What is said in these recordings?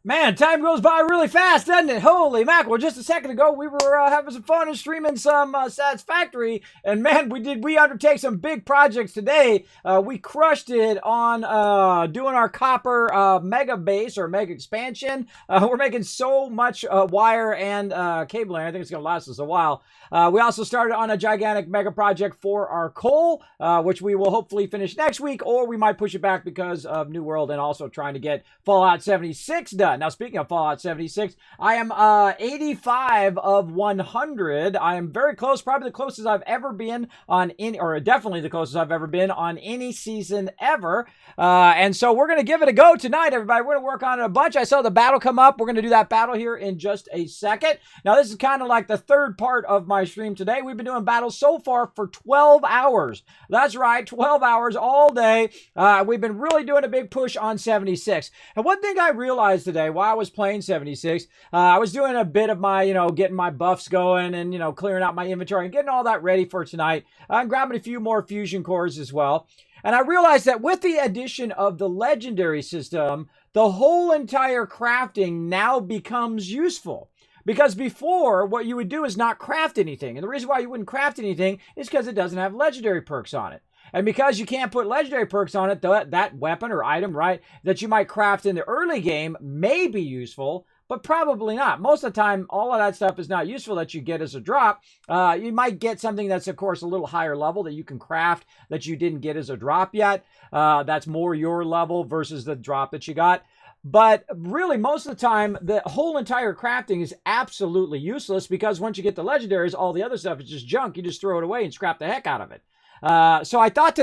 Man, time goes by really fast, doesn't it? Holy mackerel. Just a second ago, we were having some fun and streaming some Satisfactory. And man, we undertake some big projects today. We crushed it on doing our copper mega base or mega expansion. We're making so much wire and cabling. I think it's going to last us a while. We also started on a gigantic mega project for our coal, which we will hopefully finish next week, or we might push it back because of New World and also trying to get Fallout 76 done. Now, speaking of Fallout 76, I am 85 of 100. I am very close, probably the closest I've ever been on any, or definitely the closest I've ever been on any season ever. And so we're going to give it a go tonight, everybody. We're going to work on it a bunch. I saw the battle come up. We're going to do that battle here in just a second. Now, this is kind of like the third part of my stream today. We've been doing battles so far for 12 hours. That's right, 12 hours all day. We've been really doing a big push on 76. And one thing I realized today while I was playing 76, I was doing a bit of my, getting my buffs going and, clearing out my inventory and getting all that ready for tonight. I'm grabbing a few more fusion cores as well. And I realized that with the addition of the legendary system, the whole entire crafting now becomes useful. Because before, what you would do is not craft anything. And the reason why you wouldn't craft anything is because it doesn't have legendary perks on it. And because you can't put legendary perks on it, that weapon or item, right, that you might craft in the early game may be useful, but probably not. Most of the time, all of that stuff is not useful that you get as a drop. You might get something that's, of course, a little higher level that you can craft that you didn't get as a drop yet. That's more your level versus the drop that you got. But really, most of the time, the whole entire crafting is absolutely useless because once you get the legendaries, all the other stuff is just junk. You just throw it away and scrap the heck out of it. So I thought,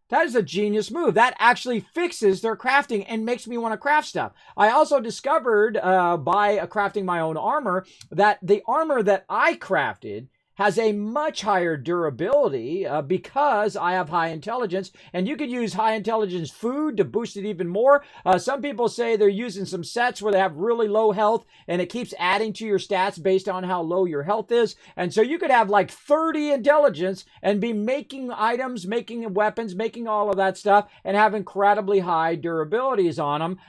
that is a genius move. That actually fixes their crafting and makes me want to craft stuff. I also discovered by crafting my own armor that the armor that I crafted has a much higher durability because I have high intelligence, and you could use high intelligence food to boost it even more. Some people say they're using some sets where they have really low health, and it keeps adding to your stats based on how low your health is. And so you could have like 30 intelligence and be making items, making weapons, making all of that stuff, and have incredibly high durabilities on them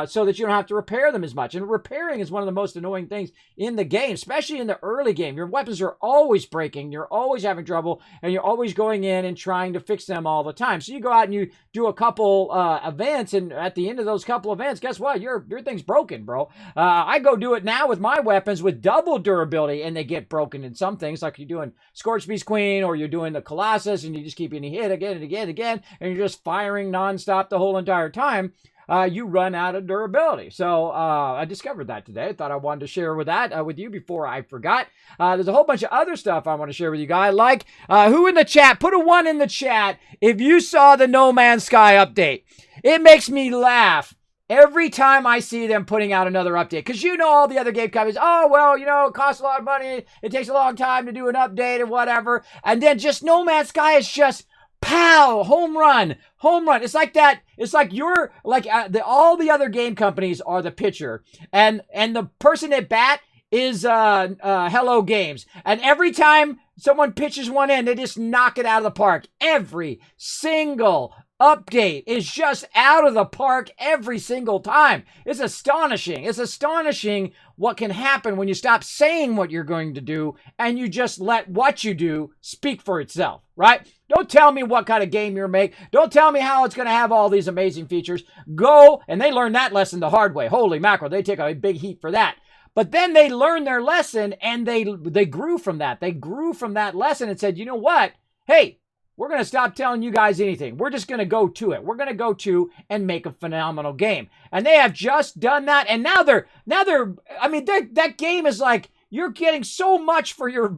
so that you don't have to repair them as much. And repairing is one of the most annoying things in the game, especially in the early game. Your weapons are always breaking, you're always having trouble, and you're always going in and trying to fix them all the time. So you go out and you do a couple events, and at the end of those couple events, guess what? Your thing's broken, bro. I go do it now with my weapons with double durability, and they get broken in some things, like you're doing Scorched Beast Queen, or you're doing the Colossus, and you just keep getting hit again and again and again, and you're just firing nonstop the whole entire time. You run out of durability. So I discovered that today. I thought I wanted to share with you before I forgot. There's a whole bunch of other stuff I want to share with you guys. Like, who in the chat? Put a 1 in the chat if you saw the No Man's Sky update. It makes me laugh every time I see them putting out another update. Because all the other game companies, it costs a lot of money. It takes a long time to do an update and whatever. And then just No Man's Sky is just pow, home run. It's like that. It's like you're like all the other game companies are the pitcher, and the person at bat is Hello Games. And every time someone pitches one in, they just knock it out of the park. Every single update is just out of the park every single time. It's astonishing. It's astonishing what can happen when you stop saying what you're going to do and you just let what you do speak for itself, right? Don't tell me what kind of game you're making. Don't tell me how it's going to have all these amazing features. Go, and they learned that lesson the hard way. Holy mackerel, they take a big heat for that. But then they learned their lesson, and they grew from that. They grew from that lesson and said, you know what? Hey, we're going to stop telling you guys anything. We're just going to go to it. We're going to go to and make a phenomenal game. And they have just done that. And now that game is like, you're getting so much for your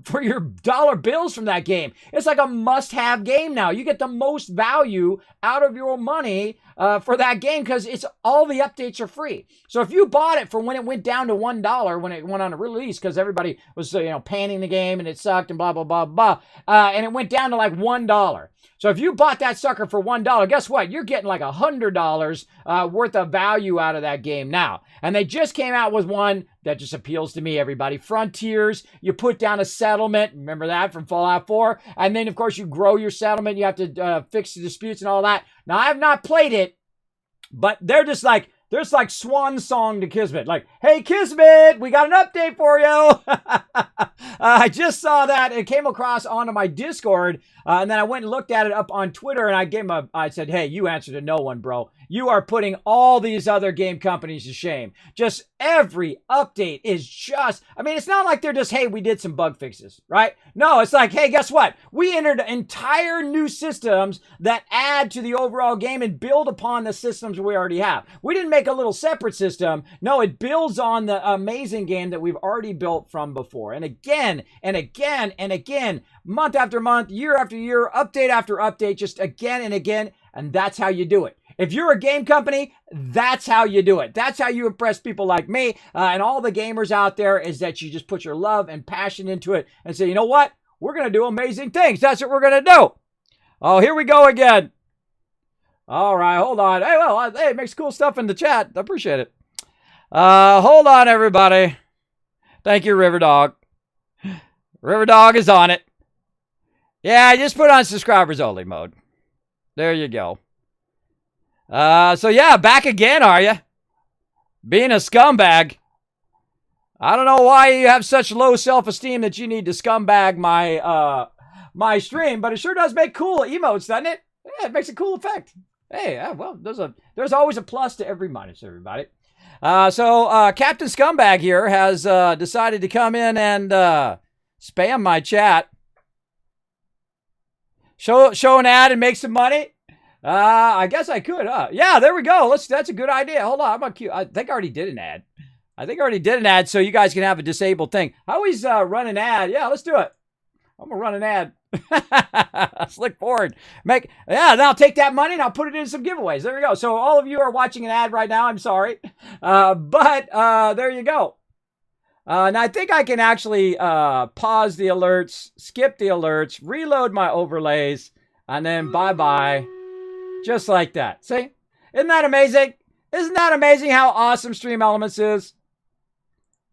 dollar bills from that game. It's like a must-have game now. You get the most value out of your money for that game because it's all the updates are free. So if you bought it for when it went down to $1 when it went on a release because everybody was panning the game and it sucked and blah blah blah blah, and it went down to like $1. So if you bought that sucker for $1, guess what? You're getting like $100 worth of value out of that game now. And they just came out with one that just appeals to me, everybody. Frontiers. You put down a settlement. Remember that from Fallout 4? And then, of course, you grow your settlement. You have to fix the disputes and all that. Now, I have not played it, but they're just like, There's like swan song to Kismet. Like, hey, Kismet, we got an update for you. I just saw that. It came across onto my Discord. And then I went and looked at it up on Twitter. And I said, hey, you answer to no one, bro. You are putting all these other game companies to shame. Just every update is it's not like they're just, hey, we did some bug fixes, right? No, it's like, hey, guess what? We entered entire new systems that add to the overall game and build upon the systems we already have. We didn't make a little separate system. No, it builds on the amazing game that we've already built from before. And again, and again, and again, month after month, year after year, update after update, just again and again. And that's how you do it. If you're a game company, that's how you do it. That's how you impress people like me and all the gamers out there, is that you just put your love and passion into it and say, you know what? We're going to do amazing things. That's what we're going to do. Oh, here we go again. All right, hold on. Hey, well, hey, it makes cool stuff in the chat. I appreciate it. Hold on, everybody. Thank you, Riverdog. Riverdog is on it. Yeah, I just put on subscribers only mode. There you go. So yeah, back again, are you? Being a scumbag. I don't know why you have such low self-esteem that you need to scumbag my stream, but it sure does make cool emotes, doesn't it? Yeah, it makes a cool effect. Hey, well, there's always a plus to every minus, everybody. So Captain Scumbag here has decided to come in and spam my chat. Show an ad and make some money. I guess I could, huh? Yeah, there we go. That's a good idea. Hold on, I think I already did an ad. So you guys can have a disabled thing. I always run an ad. Yeah, let's do it. I'm gonna run an ad. Let's look forward. Then I'll take that money and I'll put it in some giveaways. There we go. So all of you are watching an ad right now. I'm sorry, but there you go. Now I think I can actually pause the alerts, skip the alerts, reload my overlays, and then bye-bye. Just like that. See? Isn't that amazing? Isn't that amazing how awesome Stream Elements is?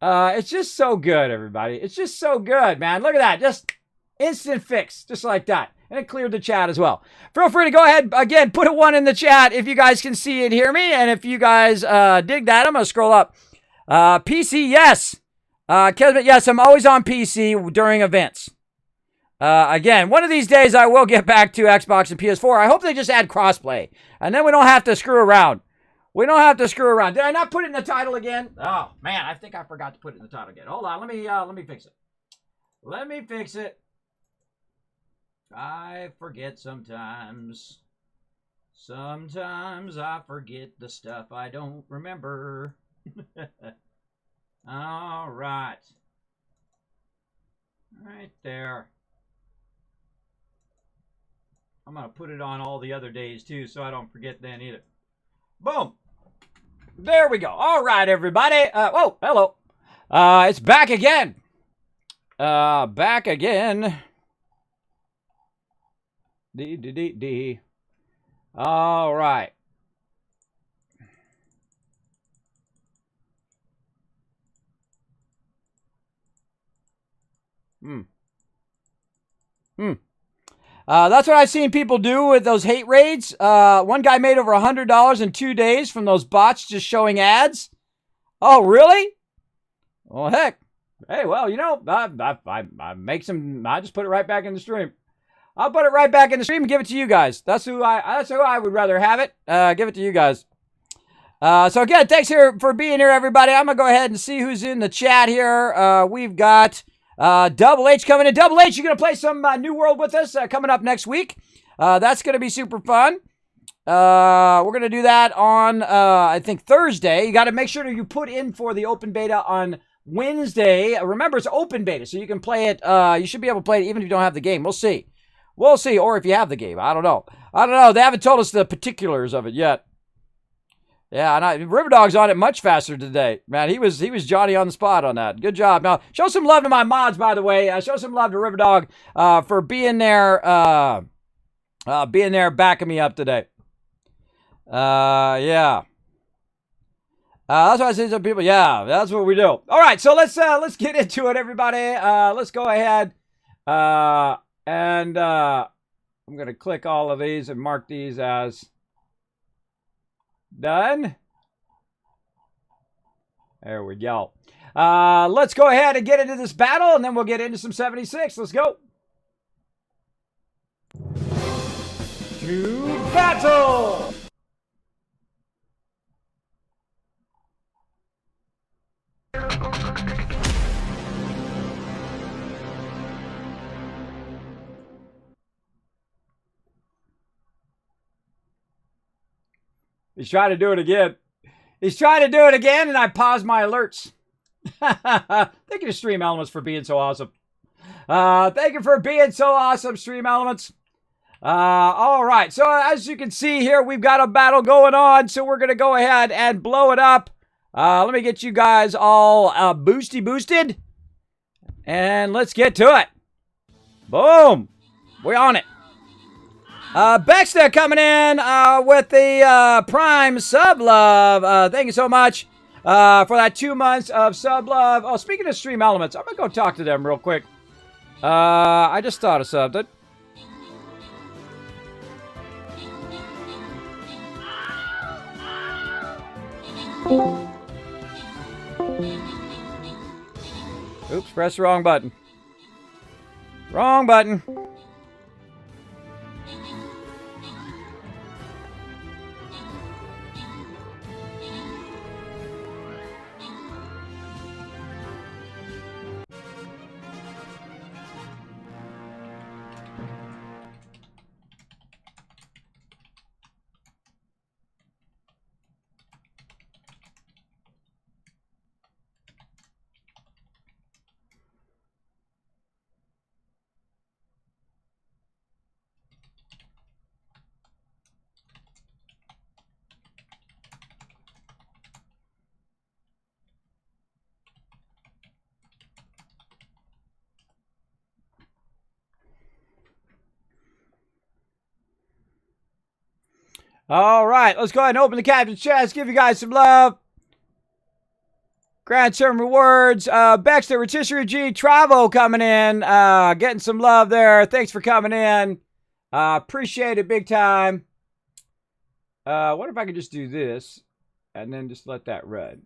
It's just so good, everybody. It's just so good, man. Look at that. Just instant fix. Just like that. And it cleared the chat as well. Feel free to go ahead, again, put a 1 in the chat if you guys can see and hear me. And if you guys dig that, I'm going to scroll up. PC, yes. Kismet, yes, I'm always on PC during events. Again, one of these days I will get back to Xbox and PS4. I hope they just add crossplay. And then we don't have to screw around. Did I not put it in the title again? Oh, man, I think I forgot to put it in the title again. Hold on, let me fix it. I forget sometimes. Sometimes I forget the stuff I don't remember. All right. Right there. I'm going to put it on all the other days, too, so I don't forget then either. Boom. There we go. All right, everybody. Oh, hello. It's back again. Back again. All right. That's what I've seen people do with those hate raids. One guy made over $100 in 2 days from those bots just showing ads. Oh, really? Well, heck. Hey, well, you know, I just put it right back in the stream. I'll put it right back in the stream and give it to you guys. That's who I would rather have it. Give it to you guys. So again, thanks for being here, everybody. I'm gonna go ahead and see who's in the chat here. We've got Double H coming in. Double H, you're gonna play some New World with us coming up next week. That's gonna be super fun. We're gonna do that on I think Thursday. You got to make sure that you put in for the open beta on Wednesday. Remember, it's open beta, so you can play it. You should be able to play it even if you don't have the game. We'll see. Or if you have the game, I don't know. They haven't told us the particulars of it yet. Yeah, and Riverdog's on it much faster today. Man, he was Johnny on the spot on that. Good job. Now, show some love to my mods, by the way. Show some love to Riverdog for being there, backing me up today. Yeah. That's why I say to people, yeah, that's what we do. All right, so let's get into it, everybody. Let's go ahead and I'm going to click all of these and mark these as done. There we go. Let's go ahead and get into this battle, and then we'll get into some 76. Let's go. To battle! He's trying to do it again. He's trying to do it again, and I paused my alerts. Thank you to Stream Elements for being so awesome. Thank you for being so awesome, Stream Elements. All right, so as you can see here, we've got a battle going on, so we're going to go ahead and blow it up. Let me get you guys all boosted, and let's get to it. Boom. We're on it. B.S.E.C.i.A.L coming in with the Prime sub love. Thank you so much for that 2 months of sub love. Oh, speaking of Stream Elements, I'm going to go talk to them real quick. I just thought of something. Oops, press the wrong button. Wrong button. All right, let's go ahead and open the captain chest, give you guys some love. Grant some rewards. B.S.E.C.i.A.L, Rotisserie G, Travo coming in, getting some love there. Thanks for coming in. Appreciate it big time. What if I could just do this and then just let that run?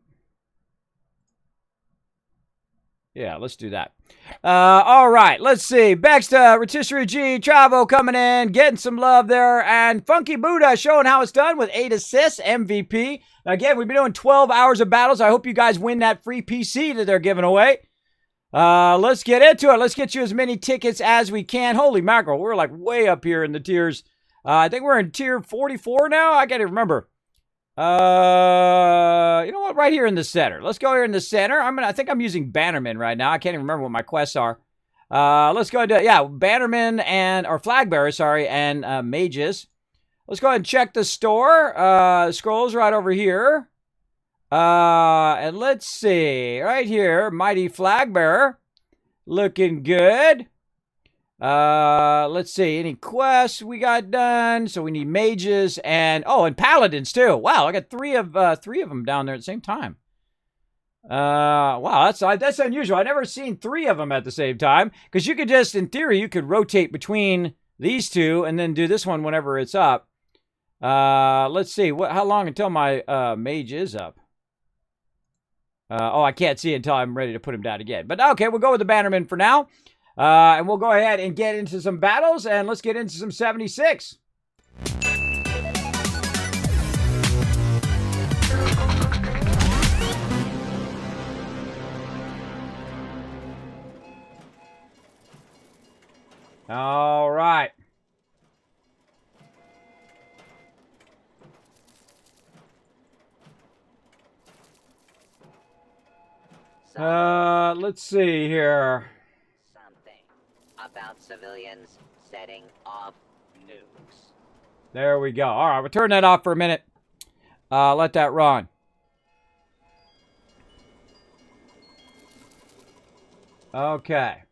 Yeah, let's do that. All right, let's see. B.S.E.C.i.A.L, Rotisserie G, Travo coming in, getting some love there. And Funky Buddha showing how it's done with 8 assists, MVP. Again, we've been doing 12 hours of battles. I hope you guys win that free PC that they're giving away. Let's get into it. Let's get you as many tickets as we can. Holy mackerel, we're like way up here in the tiers. I think we're in tier 44 now. I can't even remember. You know what? Right here in the center. Let's go here in the center. I think I'm using Bannerman right now. I can't even remember what my quests are. Let's go ahead and Bannerman or Flag Bearer, sorry, and Mages. Let's go ahead and check the store. Scrolls right over here. And let's see. Right here, Mighty Flag Bearer. Looking good. Let's see. Any quests we got done? So we need mages and paladins too. Wow, I got three of them down there at the same time. Wow, that's unusual. I've never seen 3 of them at the same time, because you could just, in theory, you could rotate between these two and then do this one whenever it's up. Let's see. How long until my mage is up? I can't see until I'm ready to put him down again. But okay, we'll go with the Bannerman for now. And we'll go ahead and get into some battles, and let's get into some 76. All right. Let's see here. About civilians setting off nukes. There we go. All right, we'll turn that off for a minute. Let that run. Okay.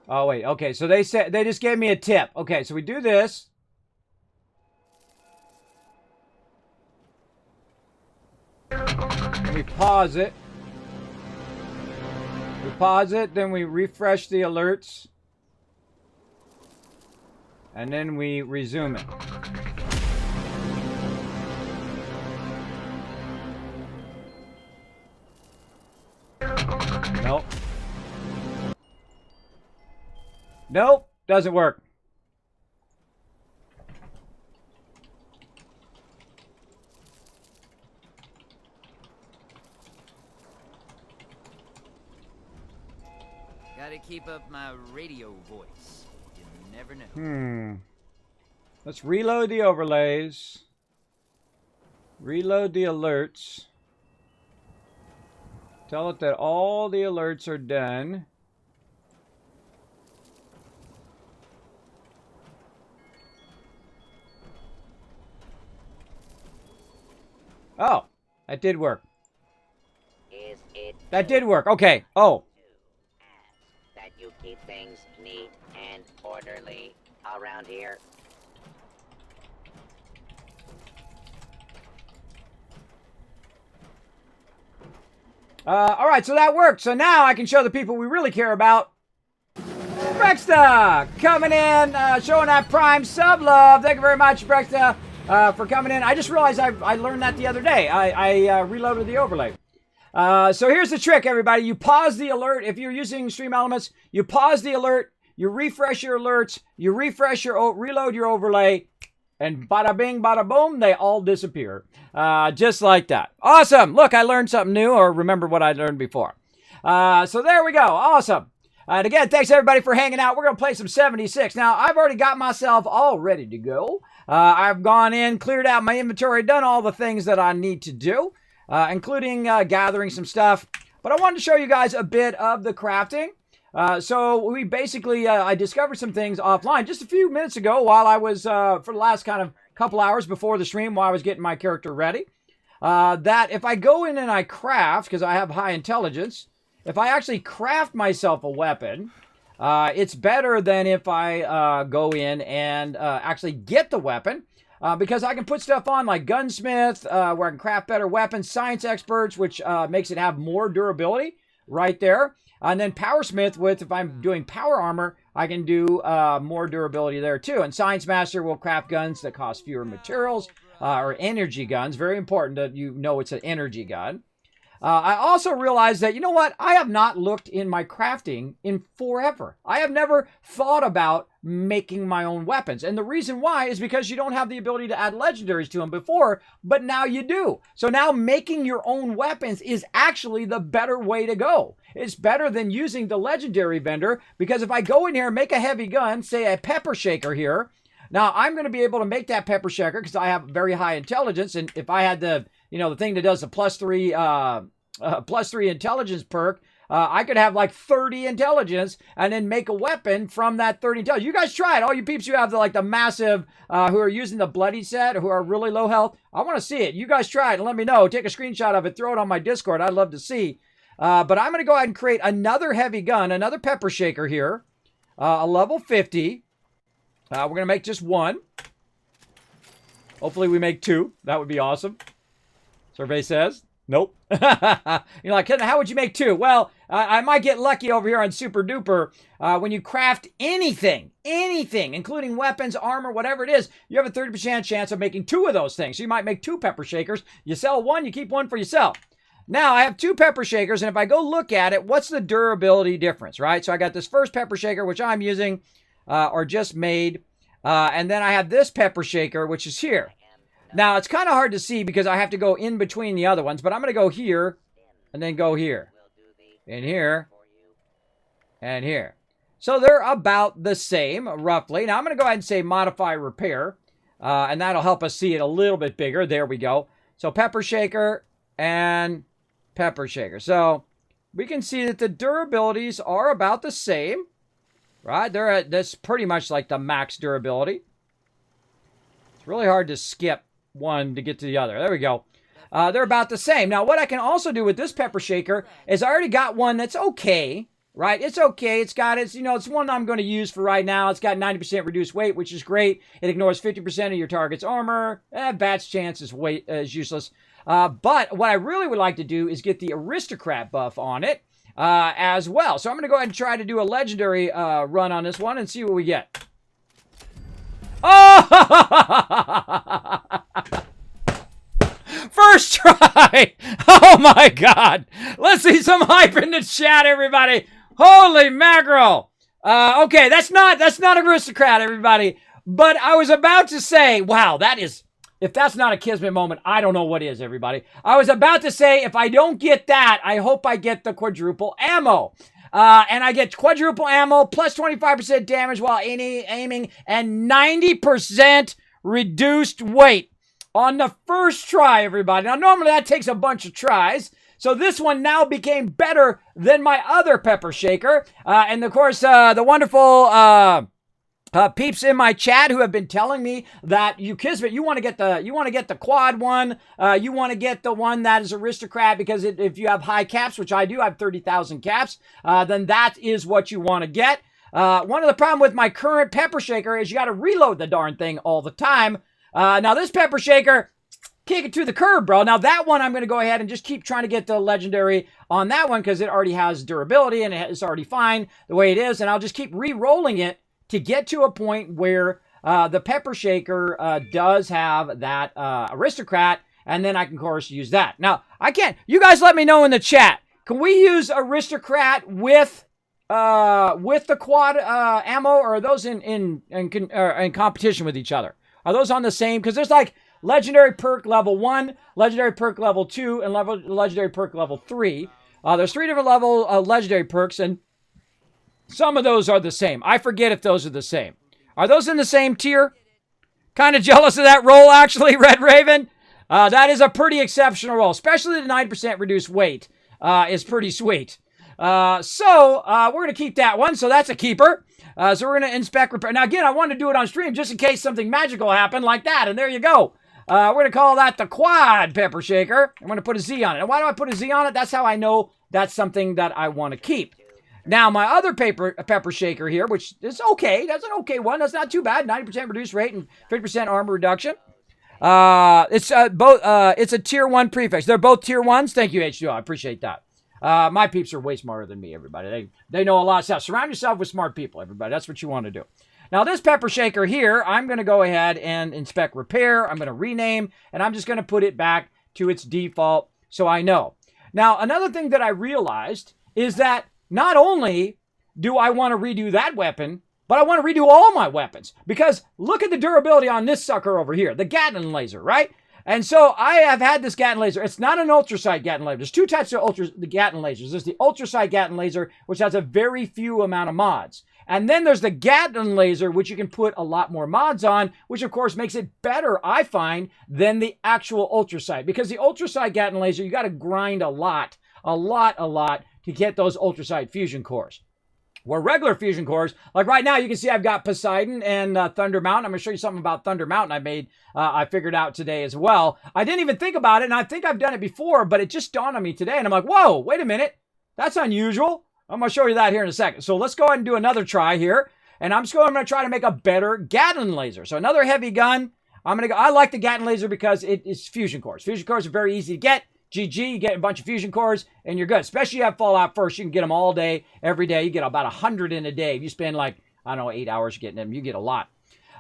Oh, wait. Okay, so they just gave me a tip. Okay, so we do this. We pause it. We pause it, then we refresh the alerts. And then we resume it. Nope, doesn't work. Gotta keep up my radio voice. You never know. Let's reload the overlays. Reload the alerts. Tell it that all the alerts are done. Oh, that did work. Is it That did work. Okay. Oh. that you keep things neat and orderly around here? All right, so that worked. So now I can show the people we really care about. Brexta coming in, showing that Prime sub love. Thank you very much, Brexta, for coming in. I just realized I learned that the other day. I reloaded the overlay. So here's the trick, everybody. You pause the alert. If you're using Stream Elements, you pause the alert, you refresh your alerts, you refresh your reload your overlay, and bada bing, bada boom, they all disappear. Just like that. Awesome. Look, I learned something new, or remember what I learned before. So there we go. Awesome. And again, thanks everybody for hanging out. We're going to play some 76. Now, I've already got myself all ready to go. I've gone in, cleared out my inventory, done all the things that I need to do, including gathering some stuff. But I wanted to show you guys a bit of the crafting. So we basically, I discovered some things offline just a few minutes ago while I was, for the last kind of couple hours before the stream while I was getting my character ready. That if I go in and I craft, because I have high intelligence, if I actually craft myself a weapon, it's better than if I go in and actually get the weapon. Because I can put stuff on like gunsmith, where I can craft better weapons, science experts, which makes it have more durability right there. And then powersmith, with if I'm doing power armor, I can do more durability there too. And science master will craft guns that cost fewer materials, or energy guns. Very important that you know it's an energy gun. I also realized that, you know what? I have not looked in my crafting in forever. I have never thought about making my own weapons. And the reason why is because you don't have the ability to add legendaries to them before, but now you do. So now making your own weapons is actually the better way to go. It's better than using the legendary vendor, because if I go in here and make a heavy gun, say a pepper shaker here, now I'm going to be able to make that pepper shaker because I have very high intelligence. And if I had the, you know, the thing that does the +3 intelligence perk, I could have like 30 intelligence and then make a weapon from that 30 intelligence. You guys try it. All you peeps who have the massive, who are using the bloody set, who are really low health, I want to see it. You guys try it and let me know. Take a screenshot of it. Throw it on my Discord. I'd love to see. But I'm going to go ahead and create another heavy gun, another pepper shaker here, a level 50. We're going to make just one. Hopefully we make two. That would be awesome. Survey says. Nope. You're like, how would you make two? Well, I might get lucky over here on Super Duper. When you craft anything, including weapons, armor, whatever it is, you have a 30% chance of making two of those things. So you might make two pepper shakers. You sell one, you keep one for yourself. Now, I have two pepper shakers, and if I go look at it, what's the durability difference, right? So I got this first pepper shaker, which I'm using, or just made, and then I have this pepper shaker, which is here. Now, it's kind of hard to see because I have to go in between the other ones, but I'm going to go here, and then go here, and here, and here. So they're about the same, roughly. Now, I'm going to go ahead and say modify repair, and that'll help us see it a little bit bigger. There we go. So pepper shaker and pepper shaker. So we can see that the durabilities are about the same, right? They're at this pretty much like the max durability. It's really hard to skip one to get to the other. There we go. They're about the same. Now, what I can also do with this pepper shaker is I already got one that's okay, right? It's okay. It's got its, it's one I'm going to use for right now. It's got 90% reduced weight, which is great. It ignores 50% of your target's armor. Bat's chance is useless. But what I really would like to do is get the aristocrat buff on it as well. So I'm going to go ahead and try to do a legendary run on this one and see what we get. Oh! First try! Oh my god! Let's see some hype in the chat, everybody! Holy mackerel! Okay, that's not aristocrat, everybody. But I was about to say, wow, if that's not a Kismet moment, I don't know what is, everybody. I was about to say, if I don't get that, I hope I get the quadruple ammo. And I get quadruple ammo plus 25% damage while aiming and 90% reduced weight on the first try, everybody. Now, normally that takes a bunch of tries. So this one now became better than my other pepper shaker. And of course, the wonderful peeps in my chat who have been telling me that Kismet, you want to get the quad one, you want to get the one that is aristocrat because if you have high caps, which I do, I have 30,000 caps, then that is what you want to get. One of the problem with my current pepper shaker is you got to reload the darn thing all the time. Now this pepper shaker, kick it to the curb, bro. Now that one, I'm going to go ahead and just keep trying to get the legendary on that one because it already has durability and it's already fine the way it is. And I'll just keep re-rolling it to get to a point where the pepper shaker does have that aristocrat, and then I can, of course, use that. Now, I can't. You guys let me know in the chat. Can we use aristocrat with the quad ammo, or are those in competition with each other? Are those on the same? Because there's like legendary perk level 1, legendary perk level 2, and legendary perk level 3. There's 3 different level legendary perks, and some of those are the same. I forget if those are the same. Are those in the same tier? Kind of jealous of that roll, actually, Red Raven. That is a pretty exceptional roll, especially the 9% reduced weight is pretty sweet. So we're going to keep that one. So that's a keeper. So we're going to inspect, repair. Now, again, I want to do it on stream just in case something magical happened like that. And there you go. We're going to call that the quad pepper shaker. I'm going to put a Z on it. And why do I put a Z on it? That's how I know that's something that I want to keep. Now, my other pepper shaker here, which is okay. That's an okay one. That's not too bad. 90% reduced rate and 50% armor reduction. It's a tier 1 prefix. They're both tier 1s. Thank you, H2O. I appreciate that. My peeps are way smarter than me, everybody. They know a lot of stuff. Surround yourself with smart people, everybody. That's what you want to do. Now, this pepper shaker here, I'm going to go ahead and inspect repair. I'm going to rename, and I'm just going to put it back to its default so I know. Now, another thing that I realized is that not only do I want to redo that weapon, but I want to redo all my weapons. Because look at the durability on this sucker over here, the Gatling laser, right? And so I have had this Gatling laser. It's not an ultrasight Gatling laser. There's 2 types of the Gatling lasers. There's the ultrasight Gatling laser, which has a very few amount of mods. And then there's the Gatling laser, which you can put a lot more mods on, which of course makes it better, I find, than the actual ultrasight. Because the ultrasight Gatling laser, you got to grind a lot to get those ultrasight fusion cores. Where regular fusion cores, like right now, you can see I've got Poseidon and Thunder Mountain. I'm going to show you something about Thunder Mountain I figured out today as well. I didn't even think about it, and I think I've done it before, but it just dawned on me today, and I'm like, whoa, wait a minute. That's unusual. I'm going to show you that here in a second. So let's go ahead and do another try here, and I'm going to try to make a better Gatling laser. So another heavy gun. I like the Gatling laser because it is fusion cores. Fusion cores are very easy to get. GG, you get a bunch of fusion cores, and you're good. Especially if you have Fallout first, you can get them all day, every day. You get about 100 in a day. If you spend 8 hours getting them, you get a lot.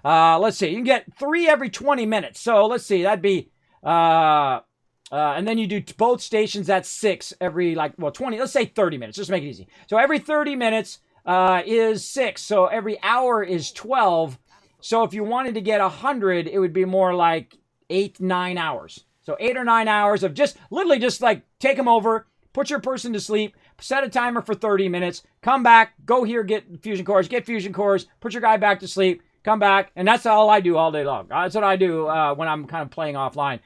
Let's see, you can get 3 every 20 minutes. So let's see, that'd be, and then you do both stations, that's 6 every 20, let's say 30 minutes, just make it easy. So every 30 minutes is 6, so every hour is 12. So if you wanted to get 100, it would be more like 8-9 hours. So 8 or 9 hours of literally take them over, put your person to sleep, set a timer for 30 minutes, come back, go here, get fusion cores, put your guy back to sleep, come back, and that's all I do all day long. That's what I do when I'm kind of playing offline.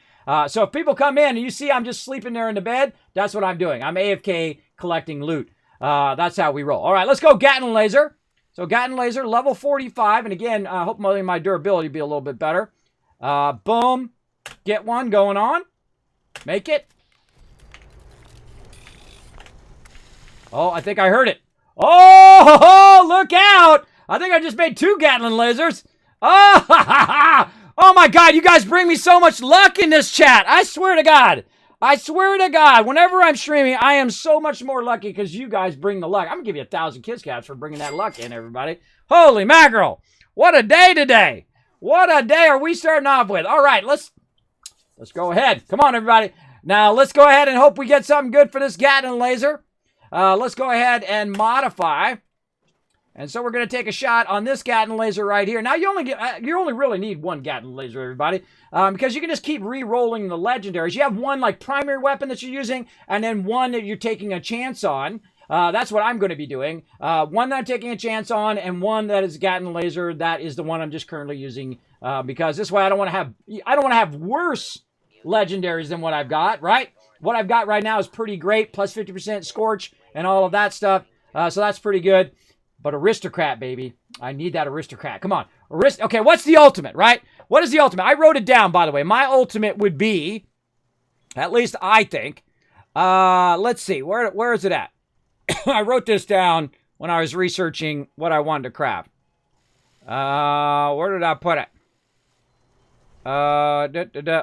So if people come in and you see I'm just sleeping there in the bed, that's what I'm doing. I'm AFK collecting loot. That's how we roll. All right, let's go Gatling laser. So Gatling laser, level 45, and again, I hope my durability will be a little bit better. Boom. Get one going on. Make it. Oh, I think I heard it. Oh, look out. I think I just made 2 Gatling lasers. Oh, oh my God. You guys bring me so much luck in this chat. I swear to God. Whenever I'm streaming, I am so much more lucky because you guys bring the luck. I'm going to give you 1,000 kiss cats for bringing that luck in, everybody. Holy mackerel. What a day today. What a day are we starting off with. All right, let's go ahead. Come on, everybody. Now, let's go ahead and hope we get something good for this Gatling laser. Let's go ahead and modify. And so we're going to take a shot on this Gatling laser right here. Now, you only really need one Gatling laser, everybody, because you can just keep re-rolling the legendaries. You have one, like, primary weapon that you're using, and then one that you're taking a chance on. That's what I'm going to be doing. One that I'm taking a chance on, and one that is Gatling laser. That is the one I'm just currently using, because this way I don't want to have worse legendaries than what I've got, right? What I've got right now is pretty great, plus 50% Scorch and all of that stuff. So that's pretty good. But Aristocrat, baby. I need that Aristocrat. Come on. Okay, what's the ultimate, right? What is the ultimate? I wrote it down, by the way. My ultimate would be, at least I think, let's see. Where is it at? I wrote this down when I was researching what I wanted to craft. Where did I put it?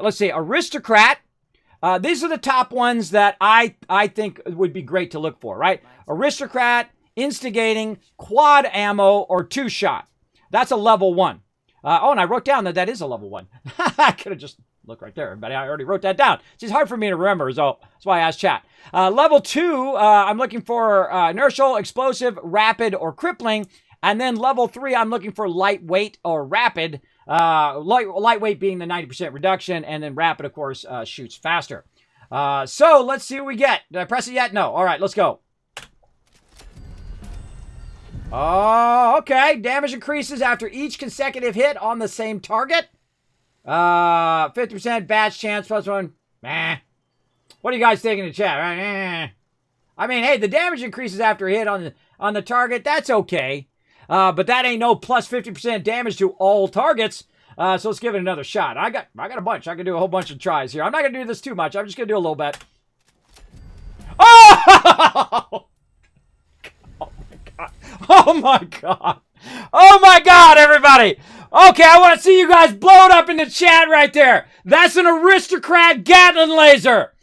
Let's see. Aristocrat. These are the top ones that I think would be great to look for, right? Aristocrat, Instigating, Quad Ammo, or 2-shot. That's a level 1. And I wrote down that is a level 1. I could have just looked right there, but I already wrote that down. It's just hard for me to remember, so that's why I asked chat. Level 2, I'm looking for Inertial, Explosive, Rapid, or Crippling. And then level 3, I'm looking for Lightweight or Rapid. Lightweight being the 90% reduction, and then Rapid, of course, shoots faster. So let's see what we get. Did I press it yet? No. All right, let's go. Oh, okay. Damage increases after each consecutive hit on the same target. 50% batch chance plus 1. Meh. What do you guys think in the chat? I mean, hey, the damage increases after a hit on the target. That's okay. But that ain't no plus 50% damage to all targets. So let's give it another shot. I got a bunch. I can do a whole bunch of tries here. I'm not going to do this too much. I'm just going to do a little bit. Oh! Oh my god. Oh my god, everybody. Okay, I want to see you guys blow it up in the chat right there. That's an Aristocrat Gatling laser.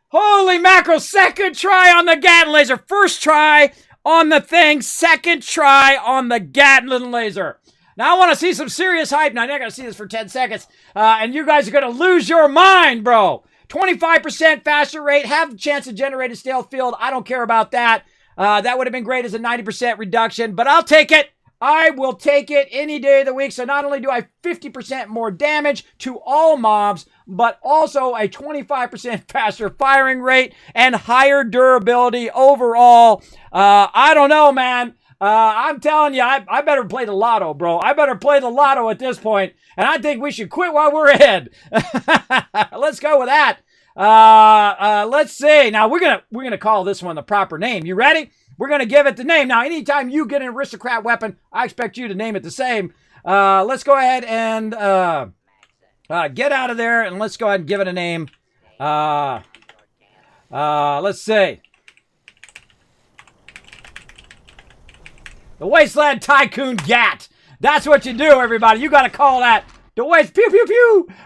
Holy mackerel. Second try on the Gatling laser. First try on the thing. Second try on the Gatling laser. Now I want to see some serious hype. Now I'm not going to see this for 10 seconds. And you guys are going to lose your mind, bro. 25% faster rate. Have the chance to generate a stealth field. I don't care about that. That would have been great as a 90% reduction, but I'll take it. I will take it any day of the week. So not only do I have 50% more damage to all mobs, but also a 25% faster firing rate and higher durability overall. I don't know, man. I'm telling you, I better play the lotto, bro. I better play the lotto at this point, and I think we should quit while we're ahead. Let's go with that. Let's see. Now we're gonna call this one the proper name. You ready? We're gonna give it the name. Now, anytime you get an Aristocrat weapon, I expect you to name it the same. Let's go ahead and get out of there, and let's go ahead and give it a name. Let's see. The Wasteland Tycoon Gat. That's what you do, everybody. You got to call that the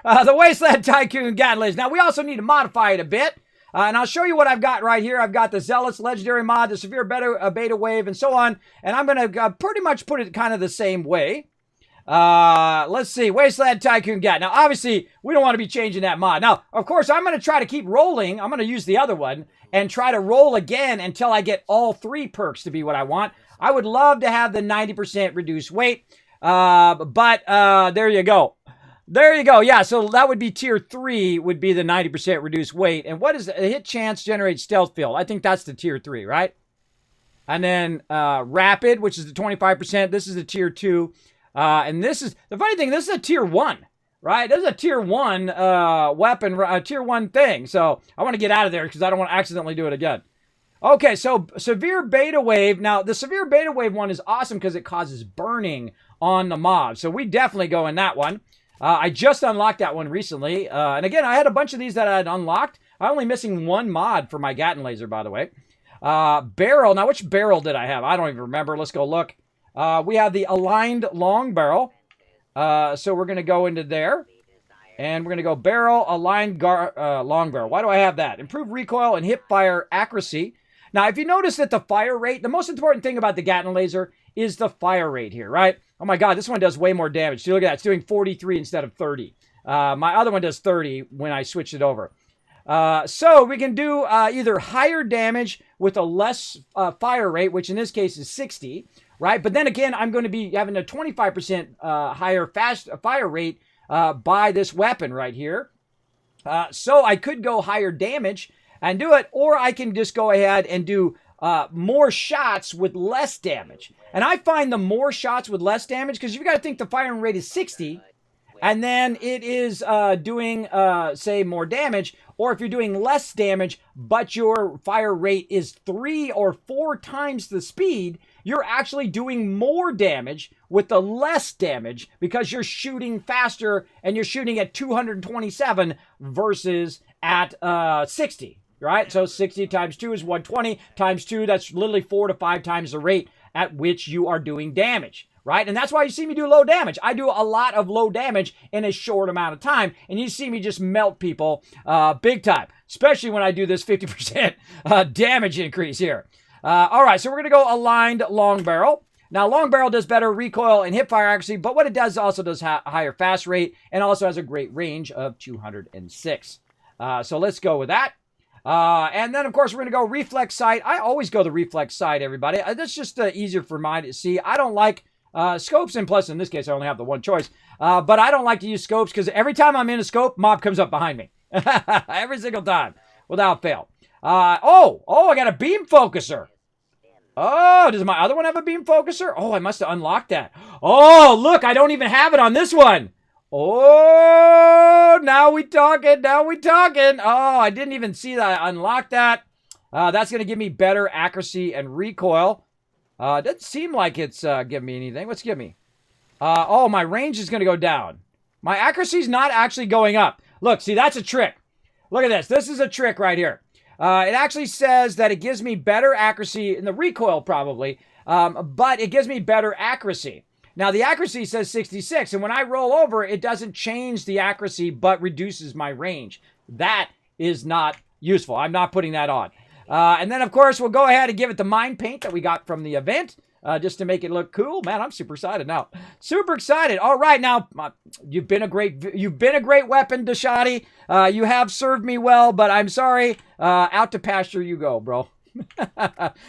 the Wasteland Tycoon Gat laser. Now, we also need to modify it a bit. And I'll show you what I've got right here. I've got the Zealous Legendary mod, the Severe Beta Wave, and so on. And I'm going to pretty much put it kind of the same way. Let's see. Wasteland Tycoon Gat. Now, obviously, we don't want to be changing that mod. Now, of course, I'm going to try to keep rolling. I'm going to use the other one and try to roll again until I get all 3 perks to be what I want. I would love to have the 90% reduced weight. But there you go. There you go. Yeah, so that would be tier 3 would be the 90% reduced weight. And what is a hit chance generate stealth field? I think that's the tier 3, right? And then rapid, which is the 25%. This is the tier 2. And this is, the funny thing, this is a tier 1, right? This is a tier 1 weapon, tier 1 thing. So I want to get out of there because I don't want to accidentally do it again. Okay, so Severe Beta Wave. Now, the Severe Beta Wave one is awesome because it causes burning on the mob. So we definitely go in that one. I just unlocked that one recently. And again, I had a bunch of these that I had unlocked. I'm only missing 1 mod for my Gatling laser, by the way. Barrel. Now, which barrel did I have? I don't even remember. Let's go look. We have the Aligned Long Barrel. So we're going to go into there. And we're going to go Barrel, Aligned Long Barrel. Why do I have that? Improved recoil and hip fire accuracy. Now, if you notice that the fire rate, the most important thing about the Gatling laser is the fire rate here, right? Oh my God, this one does way more damage. See, look at that. It's doing 43 instead of 30. My other one does 30 when I switch it over. So we can do either higher damage with a less fire rate, which in this case is 60, right? But then again, I'm going to be having a 25% higher fast fire rate by this weapon right here. So I could go higher damage and do it, or I can just go ahead and do more shots with less damage. And I find the more shots with less damage, because you've got to think the firing rate is 60, and then it is doing, say, more damage. Or if you're doing less damage, but your fire rate is 3 or 4 times the speed, you're actually doing more damage with the less damage because you're shooting faster and you're shooting at 227 versus at 60, right? So 60 times 2 is 120 times 2. That's literally 4 to 5 times the rate at which you are doing damage, right? And that's why you see me do low damage. I do a lot of low damage in a short amount of time, and you see me just melt people big time, especially when I do this 50% damage increase here. All right, so we're going to go aligned long barrel. Now, long barrel does better recoil and hip fire accuracy, but what it does also does higher fast rate and also has a great range of 206. So let's go with that. And then, of course, we're going to go reflex sight. I always go the reflex sight, everybody. That's just easier for mine to see. I don't like scopes, and plus, in this case, I only have the one choice. But I don't like to use scopes because every time I'm in a scope, mob comes up behind me. Every single time, without fail. I got a beam focuser. Oh, does my other one have a beam focuser? Oh, I must have unlocked that. Oh, look, I don't even have it on this one. Oh, now we talking. Oh, I didn't even see that I unlocked that. That's going to give me better accuracy and recoil. It doesn't seem like it's giving me anything. What's it give me? My range is going to go down. My accuracy is not actually going up. Look, see, that's a trick. Look at this. This is a trick right here. It actually says that it gives me better accuracy in the recoil probably, but it gives me better accuracy. Now, the accuracy says 66, and when I roll over, it doesn't change the accuracy, but reduces my range. That is not useful. I'm not putting that on. And then, of course, we'll go ahead and give it the mind paint that we got from the event, just to make it look cool. Man, I'm super excited now. Super excited. All right, now, you've been a great weapon, Deshadi. You have served me well, but I'm sorry. Out to pasture you go, bro.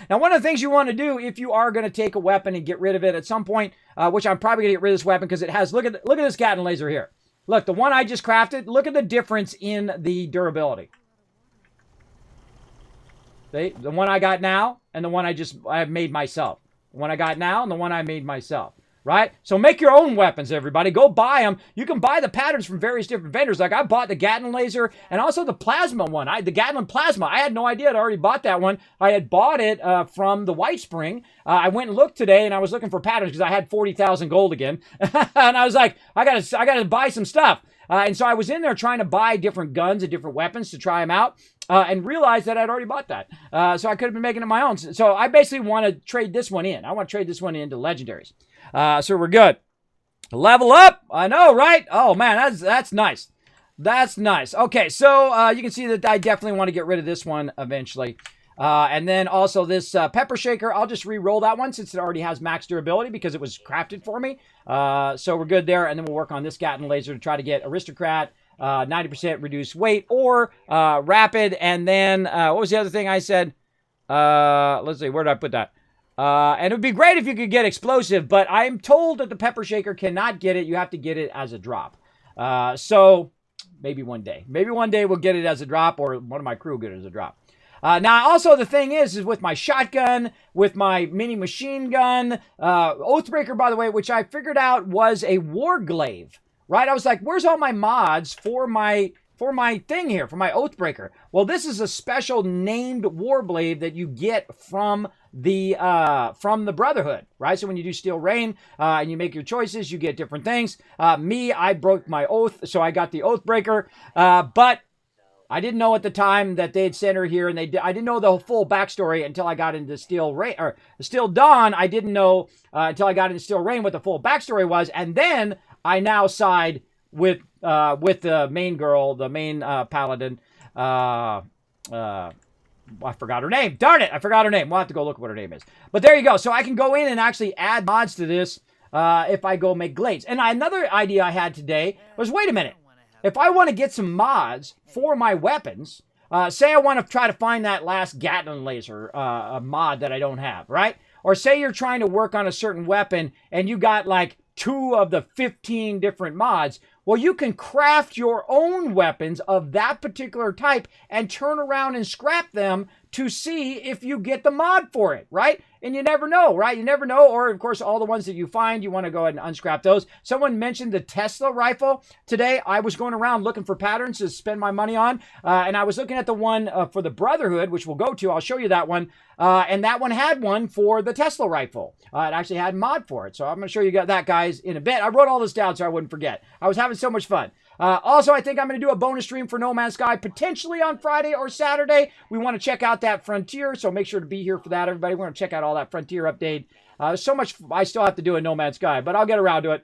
Now, one of the things you want to do if you are going to take a weapon and get rid of it at some point, which I'm probably going to get rid of this weapon because it has, look at this Gatling laser here. Look, the one I just crafted, look at the difference in the durability. See, the one I got now and the one I've made myself. The one I got now and the one I made myself. Right? So make your own weapons, everybody. Go buy them. You can buy the patterns from various different vendors. Like I bought the Gatling laser and also the plasma one. The Gatling plasma. I had no idea I'd already bought that one. I had bought it from the White Spring. I went and looked today and I was looking for patterns because I had 40,000 gold again. And I was like, I gotta buy some stuff. And so I was in there trying to buy different guns and different weapons to try them out. And realized that I'd already bought that. So I could have been making it my own. So I basically want to trade this one in. I want to trade this one into legendaries. So we're good. Level up. I know, right? Oh, man, that's nice. That's nice. Okay, so you can see that I definitely want to get rid of this one eventually. And then also this pepper shaker. I'll just re-roll that one since it already has max durability because it was crafted for me. So we're good there. And then we'll work on this Gatling laser to try to get aristocrat. 90% reduced weight or rapid. And then what was the other thing I said? Let's see, where did I put that? And it would be great if you could get explosive, but I'm told that the pepper shaker cannot get it. You have to get it as a drop. So maybe one day. Maybe one day we'll get it as a drop, or one of my crew will get it as a drop. Now, also the thing is with my shotgun, with my mini machine gun, Oathbreaker, by the way, which I figured out was a Warglaive. Right? I was like, where's all my mods for my thing here, for my Oathbreaker? Well, this is a special named Warblade that you get from the Brotherhood, right? So when you do Steel Rain and you make your choices, you get different things. I broke my oath, so I got the Oathbreaker. But I didn't know at the time that they had sent her here, and I didn't know the full backstory until I got into Steel Dawn. I didn't know until I got into Steel Rain what the full backstory was, and then I now side with the main girl, the main paladin. I forgot her name. Darn it, I forgot her name. We'll have to go look at what her name is. But there you go. So I can go in and actually add mods to this if I go make glades. And another idea I had today was, wait a minute. If I want to get some mods for my weapons, say I want to try to find that last Gatling laser mod that I don't have, right? Or say you're trying to work on a certain weapon and you got like 2 of the 15 different mods. Well, you can craft your own weapons of that particular type and turn around and scrap them to see if you get the mod for it, right? And you never know, right? You never know. Or, of course, all the ones that you find, you want to go ahead and unscrap those. Someone mentioned the Tesla rifle. Today, I was going around looking for patterns to spend my money on, and I was looking at the one for the Brotherhood, which we'll go to. I'll show you that one. And that one had one for the Tesla rifle. It actually had mod for it. So I'm going to show you that, guys, in a bit. I wrote all this down so I wouldn't forget. I was having so much fun. Also, I think I'm going to do a bonus stream for No Man's Sky, potentially on Friday or Saturday. We want to check out that Frontier, so make sure to be here for that, everybody. We're going to check out all that Frontier update. So much I still have to do in No Man's Sky, but I'll get around to it.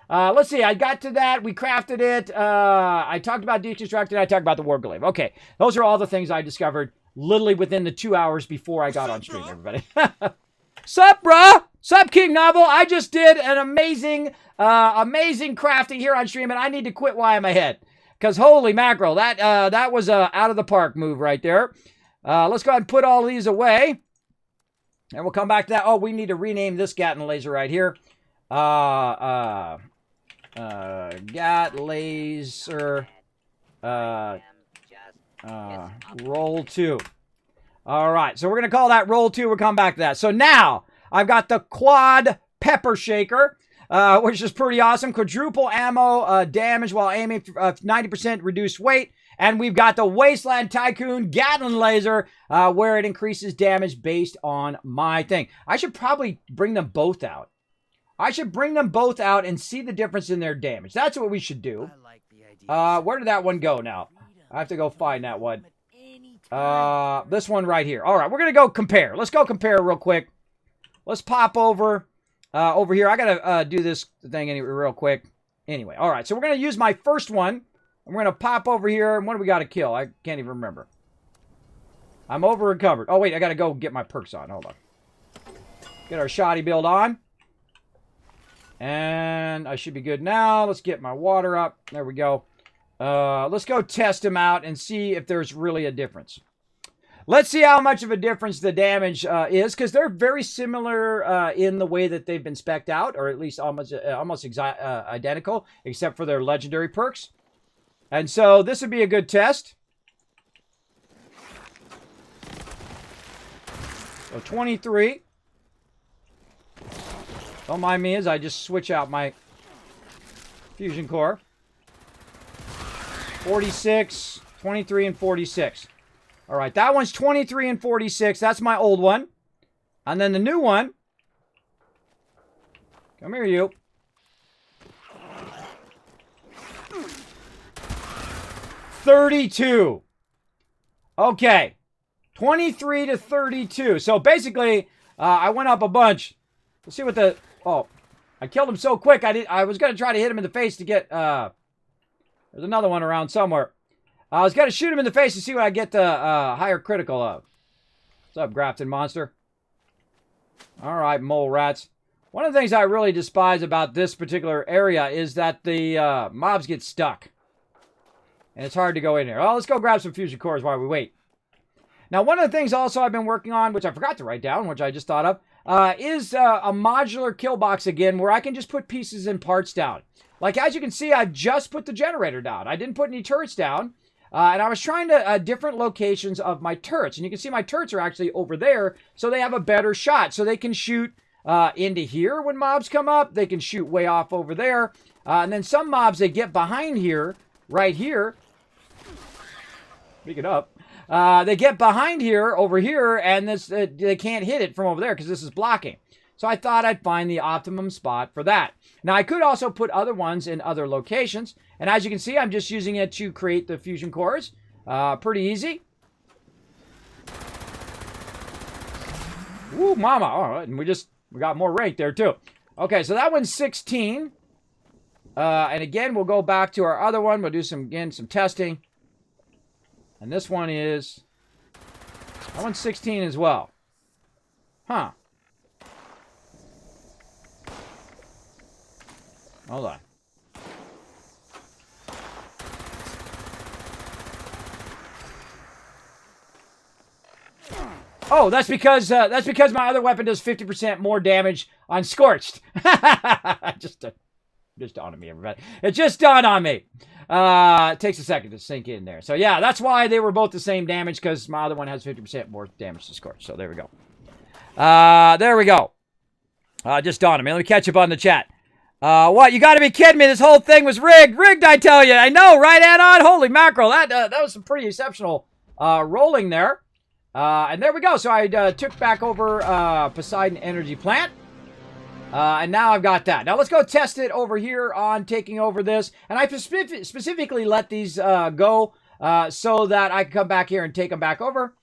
Let's see. I got to that. We crafted it. I talked about deconstructed. I talked about the Warglaive. Okay, those are all the things I discovered literally within the 2 hours before I got on stream, everybody. Sup, bruh? Sup, King Novel? I just did an amazing crafting here on stream, and I need to quit while I'm ahead. Because holy mackerel, that was a out of the park move right there. Let's go ahead and put all these away. And we'll come back to that. Oh, we need to rename this Gatling laser right here. Gat laser roll 2. All right, so we're going to call that roll 2. We'll come back to that. So now I've got the quad pepper shaker, which is pretty awesome. Quadruple ammo damage while aiming, 90% reduced weight. And we've got the Wasteland Tycoon Gatling laser, where it increases damage based on my thing. I should probably bring them both out. I should bring them both out and see the difference in their damage. That's what we should do. Where did that one go now? I have to go find that one. This one right here. All right, we're going to go compare. Let's go compare real quick. Let's pop over here. I got to do this thing anyway real quick. Anyway, all right, so we're going to use my first one. We're going to pop over here. And what do we got to kill? I can't even remember. I'm over recovered. Oh, wait, I got to go get my perks on. Hold on. Get our shoddy build on. And I should be good now. Let's get my water up. There we go. Let's go test them out and see if there's really a difference. Let's see how much of a difference the damage is, because they're very similar in the way that they've been spec'd out, or at least almost identical, except for their legendary perks. And so this would be a good test. So 23. Don't mind me as I just switch out my fusion core. 46, 23, and 46. All right, that one's 23 and 46. That's my old one. And then the new one. Come here, you. 32. Okay. 23 to 32. So basically, I went up a bunch. Let's see what the... Oh, I killed him so quick. I was going to try to hit him in the face to get... There's another one around somewhere. I was going to shoot him in the face to see what I get the higher critical of. What's up, Grafton Monster? All right, mole rats. One of the things I really despise about this particular area is that the mobs get stuck. And it's hard to go in here. Oh, let's go grab some fusion cores while we wait. Now, one of the things also I've been working on, which I forgot to write down, which I just thought of, is a modular kill box again, where I can just put pieces and parts down. Like, as you can see, I've just put the generator down. I didn't put any turrets down. And I was trying to different locations of my turrets. And you can see my turrets are actually over there, so they have a better shot. So they can shoot into here when mobs come up. They can shoot way off over there. And then some mobs, they get behind here, right here. Pick it up. They get behind here, over here, and they can't hit it from over there because this is blocking. So I thought I'd find the optimum spot for that. Now, I could also put other ones in other locations. And as you can see, I'm just using it to create the fusion cores. Pretty easy. Woo, mama. All right, and we got more rank there, too. Okay, so that one's 16. And again, we'll go back to our other one. We'll do some testing. And this one is... That one's 16 as well. Huh. Hold on. Oh, that's because my other weapon does 50% more damage on Scorched. Just dawned on me, everybody. It just dawned on me. It takes a second to sink in there. So yeah, that's why they were both the same damage, because my other one has 50% more damage to Scorch. So there we go. There we go. Just dawned on me. Let me catch up on the chat. What? You got to be kidding me. This whole thing was rigged. Rigged, I tell you. I know, right, add-on? Holy mackerel. That was some pretty exceptional rolling there. And there we go. So I took back over Poseidon Energy Plant. And now I've got that. Now let's go test it over here on taking over this. And I specifically let these go so that I can come back here and take them back over.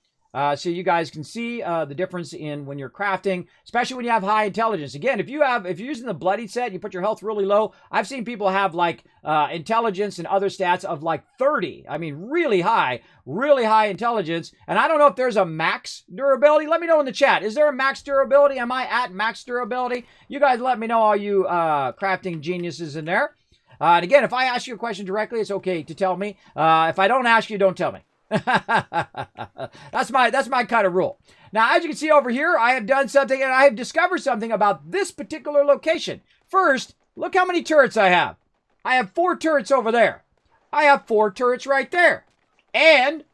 So you guys can see the difference in when you're crafting, especially when you have high intelligence. Again, if you're using the bloody set, you put your health really low. I've seen people have like intelligence and other stats of like 30. I mean, really high intelligence. And I don't know if there's a max durability. Let me know in the chat. Is there a max durability? Am I at max durability? You guys let me know, all you crafting geniuses in there. And again, if I ask you a question directly, it's okay to tell me. If I don't ask you, don't tell me. That's my kind of rule. Now, as you can see over here, I have done something, and I have discovered something about this particular location. First, look how many turrets I have. I have 4 turrets over there. I have 4 turrets right there. And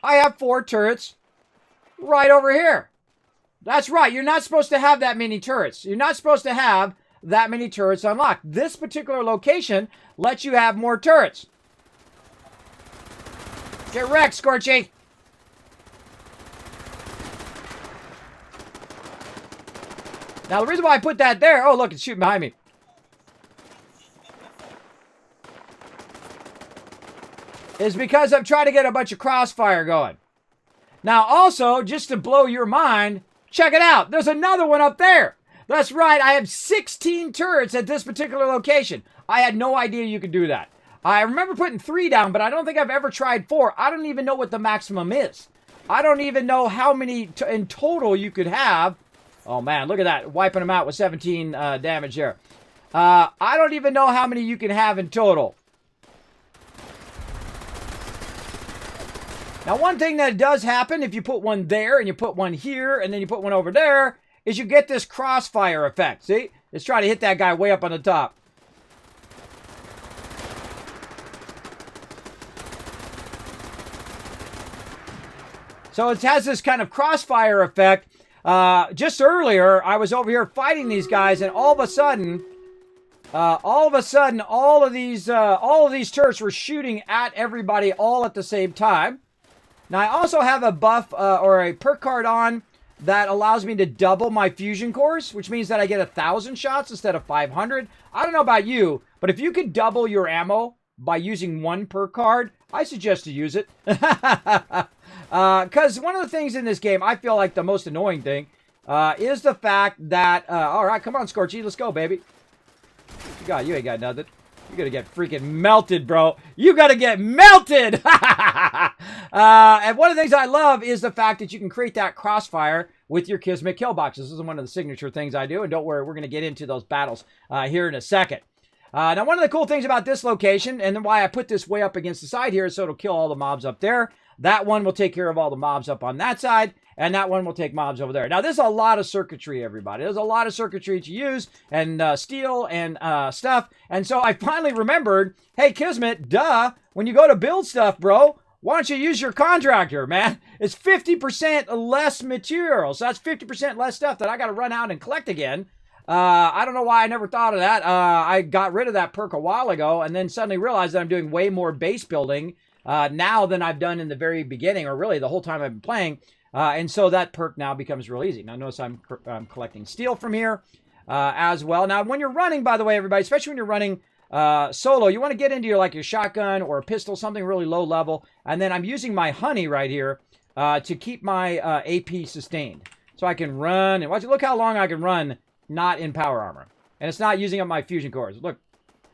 I have 4 turrets right over here. That's right. You're not supposed to have that many turrets. You're not supposed to have that many turrets unlocked. This particular location lets you have more turrets. Get wrecked, Scorchy! Now, the reason why I put that there... Oh, look, it's shooting behind me. Is because I'm trying to get a bunch of crossfire going. Now, also, just to blow your mind, check it out. There's another one up there. That's right, I have 16 turrets at this particular location. I had no idea you could do that. I remember putting 3 down, but I don't think I've ever tried 4. I don't even know what the maximum is. I don't even know how many in total you could have. Oh, man, look at that. Wiping them out with 17 damage there. I don't even know how many you can have in total. Now, one thing that does happen if you put one there and you put one here and then you put one over there is you get this crossfire effect. See? It's trying to hit that guy way up on the top. So it has this kind of crossfire effect. Just earlier, I was over here fighting these guys, and all of a sudden, all of these turrets were shooting at everybody all at the same time. Now, I also have a buff or a perk card on that allows me to double my fusion cores, which means that I get 1,000 shots instead of 500. I don't know about you, but if you could double your ammo by using one perk card, I suggest to use it. Because one of the things in this game, I feel like the most annoying thing, is the fact that, all right, come on, Scorchy, let's go, baby. You ain't got nothing. You're gonna get freaking melted, bro. You gotta get melted! And one of the things I love is the fact that you can create that crossfire with your Kismet kill boxes. This is one of the signature things I do, and don't worry, we're gonna get into those battles here in a second. Now, one of the cool things about this location, and why I put this way up against the side here, is so it'll kill all the mobs up there. That one will take care of all the mobs up on that side, and that one will take mobs over there. Now, there's a lot of circuitry, everybody. There's a lot of circuitry to use, and steel, and stuff. And so I finally remembered, hey, Kismet, duh, when you go to build stuff, bro, why don't you use your contractor, man? It's 50% less material, so that's 50% less stuff that I got to run out and collect again. I don't know why I never thought of that. I got rid of that perk a while ago, and then suddenly realized that I'm doing way more base building now than I've done in the very beginning, or really the whole time I've been playing. And so that perk now becomes real easy. Now notice I'm collecting steel from here as well. Now when you're running, by the way, everybody, especially when you're running solo, you want to get into your shotgun or a pistol, something really low level. And then I'm using my honey right here to keep my AP sustained. So I can run, and look how long I can run not in power armor. And it's not using up my fusion cores. Look.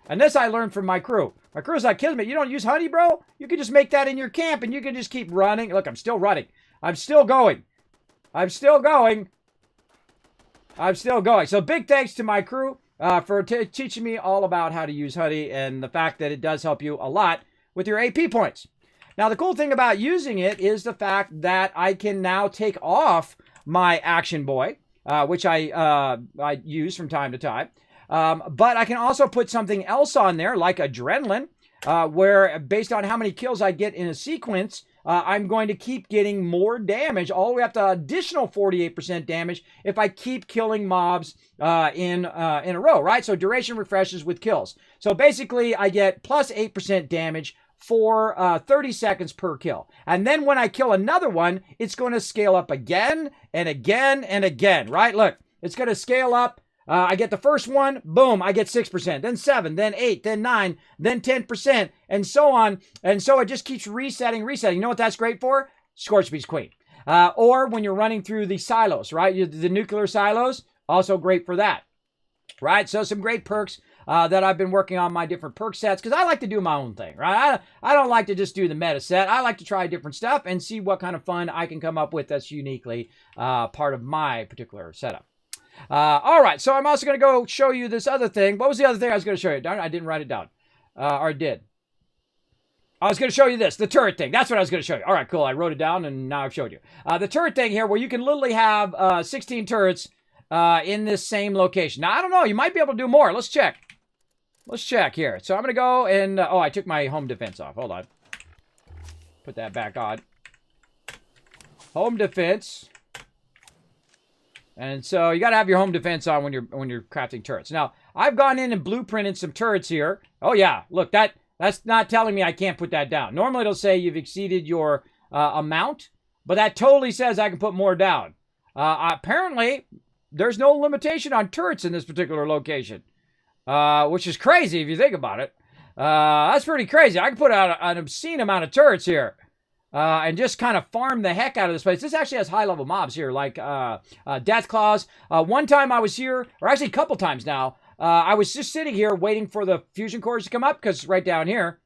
And this I learned from my crew. My crew's like, Kismet, you don't use honey, bro? You can just make that in your camp, and you can just keep running. Look, I'm still running. I'm still going. I'm still going. I'm still going. So big thanks to my crew for teaching me all about how to use honey, and the fact that it does help you a lot with your AP points. Now, the cool thing about using it is the fact that I can now take off my Action Boy, which I use from time to time. But I can also put something else on there, like Adrenaline, where based on how many kills I get in a sequence, I'm going to keep getting more damage, all the way up to additional 48% damage if I keep killing mobs in a row, right? So duration refreshes with kills. So basically, I get plus 8% damage for 30 seconds per kill. And then when I kill another one, it's going to scale up again and again and again, right? Look, it's going to scale up. I get the first one, boom, I get 6%, then 7, then 8, then 9, then 10%, and so on. And so it just keeps resetting. You know what that's great for? S.p.e.c.i.a.l Queen. Or when you're running through the silos, right? The nuclear silos, also great for that, right? So some great perks that I've been working on my different perk sets, because I like to do my own thing, right? I don't like to just do the meta set. I like to try different stuff and see what kind of fun I can come up with that's uniquely part of my particular setup. All right, so I'm also going to go show you this other thing. What was the other thing I was going to show you? Darn it, I didn't write it down. Or I did. I was going to show you this, the turret thing. That's what I was going to show you. All right, cool. I wrote it down, and now I've showed you. The turret thing here, where you can literally have 16 turrets in this same location. Now, I don't know. You might be able to do more. Let's check. Let's check here. So I'm going to go and... oh, I took my home defense off. Hold on. Put that back on. Home defense... And so you got to have your home defense on when you're crafting turrets. Now, I've gone in and blueprinted some turrets here. Oh yeah, look, that's not telling me I can't put that down. Normally it'll say you've exceeded your amount, but that totally says I can put more down. Apparently, there's no limitation on turrets in this particular location, which is crazy if you think about it. That's pretty crazy. I can put out an obscene amount of turrets here. And just kind of farm the heck out of this place. This actually has high-level mobs here, like Death Claws. One time I was here, or actually a couple times now, I was just sitting here waiting for the fusion cores to come up, because right down here,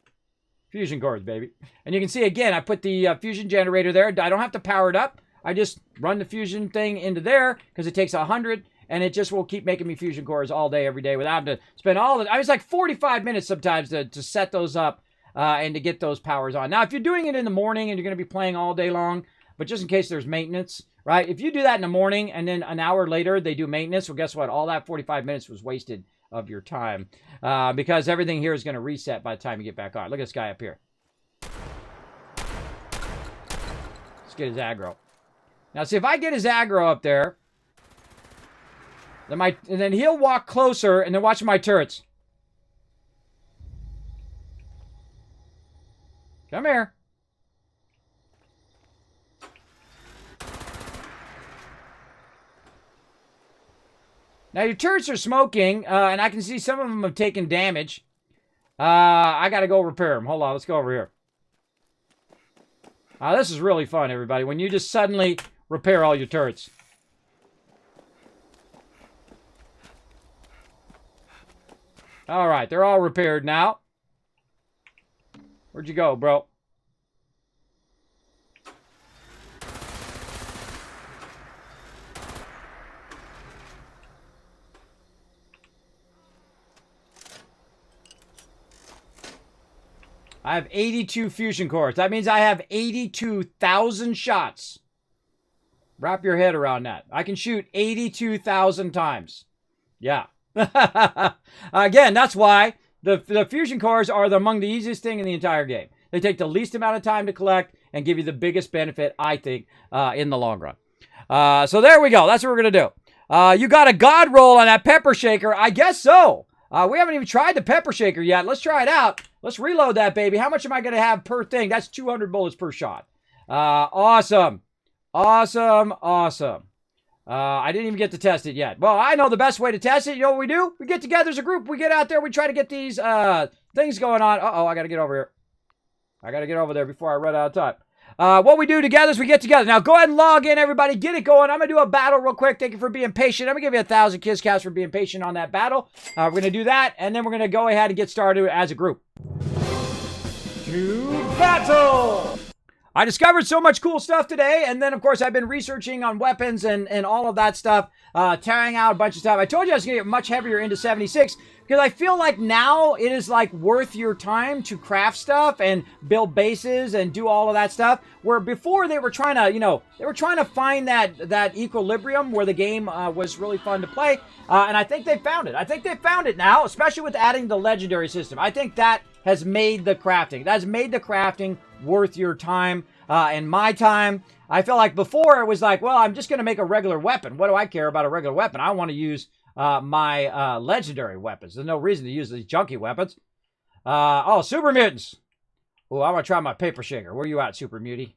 fusion cores, baby. And you can see, again, I put the fusion generator there. I don't have to power it up. I just run the fusion thing into there, because it takes 100, and it just will keep making me fusion cores all day, every day, without having to spend all the... I was like 45 minutes sometimes to set those up. And to get those powers on. Now, if you're doing it in the morning and you're going to be playing all day long, but just in case there's maintenance, right? If you do that in the morning and then an hour later they do maintenance, well, guess what? All that 45 minutes was wasted of your time because everything here is going to reset by the time you get back on. Look at this guy up here. Let's get his aggro. Now, see, if I get his aggro up there, then he'll walk closer and then watch my turrets. Come here. Now, your turrets are smoking, and I can see some of them have taken damage. I got to go repair them. Hold on, let's go over here. This is really fun, everybody, when you just suddenly repair all your turrets. All right, they're all repaired now. Where'd you go, bro? I have 82 fusion cores. That means I have 82,000 shots. Wrap your head around that. I can shoot 82,000 times. Yeah. Again, that's why the fusion cores are among the easiest thing in the entire game. They take the least amount of time to collect and give you the biggest benefit, I think, in the long run. So there we go. That's what we're going to do. You got a god roll on that pepper shaker. I guess so. We haven't even tried the pepper shaker yet. Let's try it out. Let's reload that baby. How much am I going to have per thing? That's 200 bullets per shot. Awesome. Awesome. Awesome. I didn't even get to test it yet. Well, I know the best way to test it. You know what we do? We get together as a group. We get out there. We try to get these things going on. Uh-oh, I got to get over here. I got to get over there before I run out of time. What we do together is we get together. Now, go ahead and log in, everybody. Get it going. I'm going to do a battle real quick. Thank you for being patient. I'm going to give you 1,000 KISS for being patient on that battle. We're going to do that, and then we're going to go ahead and get started as a group. To battle! I discovered so much cool stuff today, and then, of course, I've been researching on weapons and all of that stuff, tearing out a bunch of stuff. I told you I was going to get much heavier into 76, Because I feel like now it is like worth your time to craft stuff and build bases and do all of that stuff. Where before they were trying to, they were trying to find that equilibrium where the game was really fun to play. And I think they found it. I think they found it now, especially with adding the legendary system. I think that has made the crafting worth your time and my time. I feel like before it was like, well, I'm just going to make a regular weapon. What do I care about a regular weapon? I want to use my legendary weapons. There's no reason to use these junky weapons. Oh, super mutants. Oh, I want to try my paper shaker. Where you at, super mutie?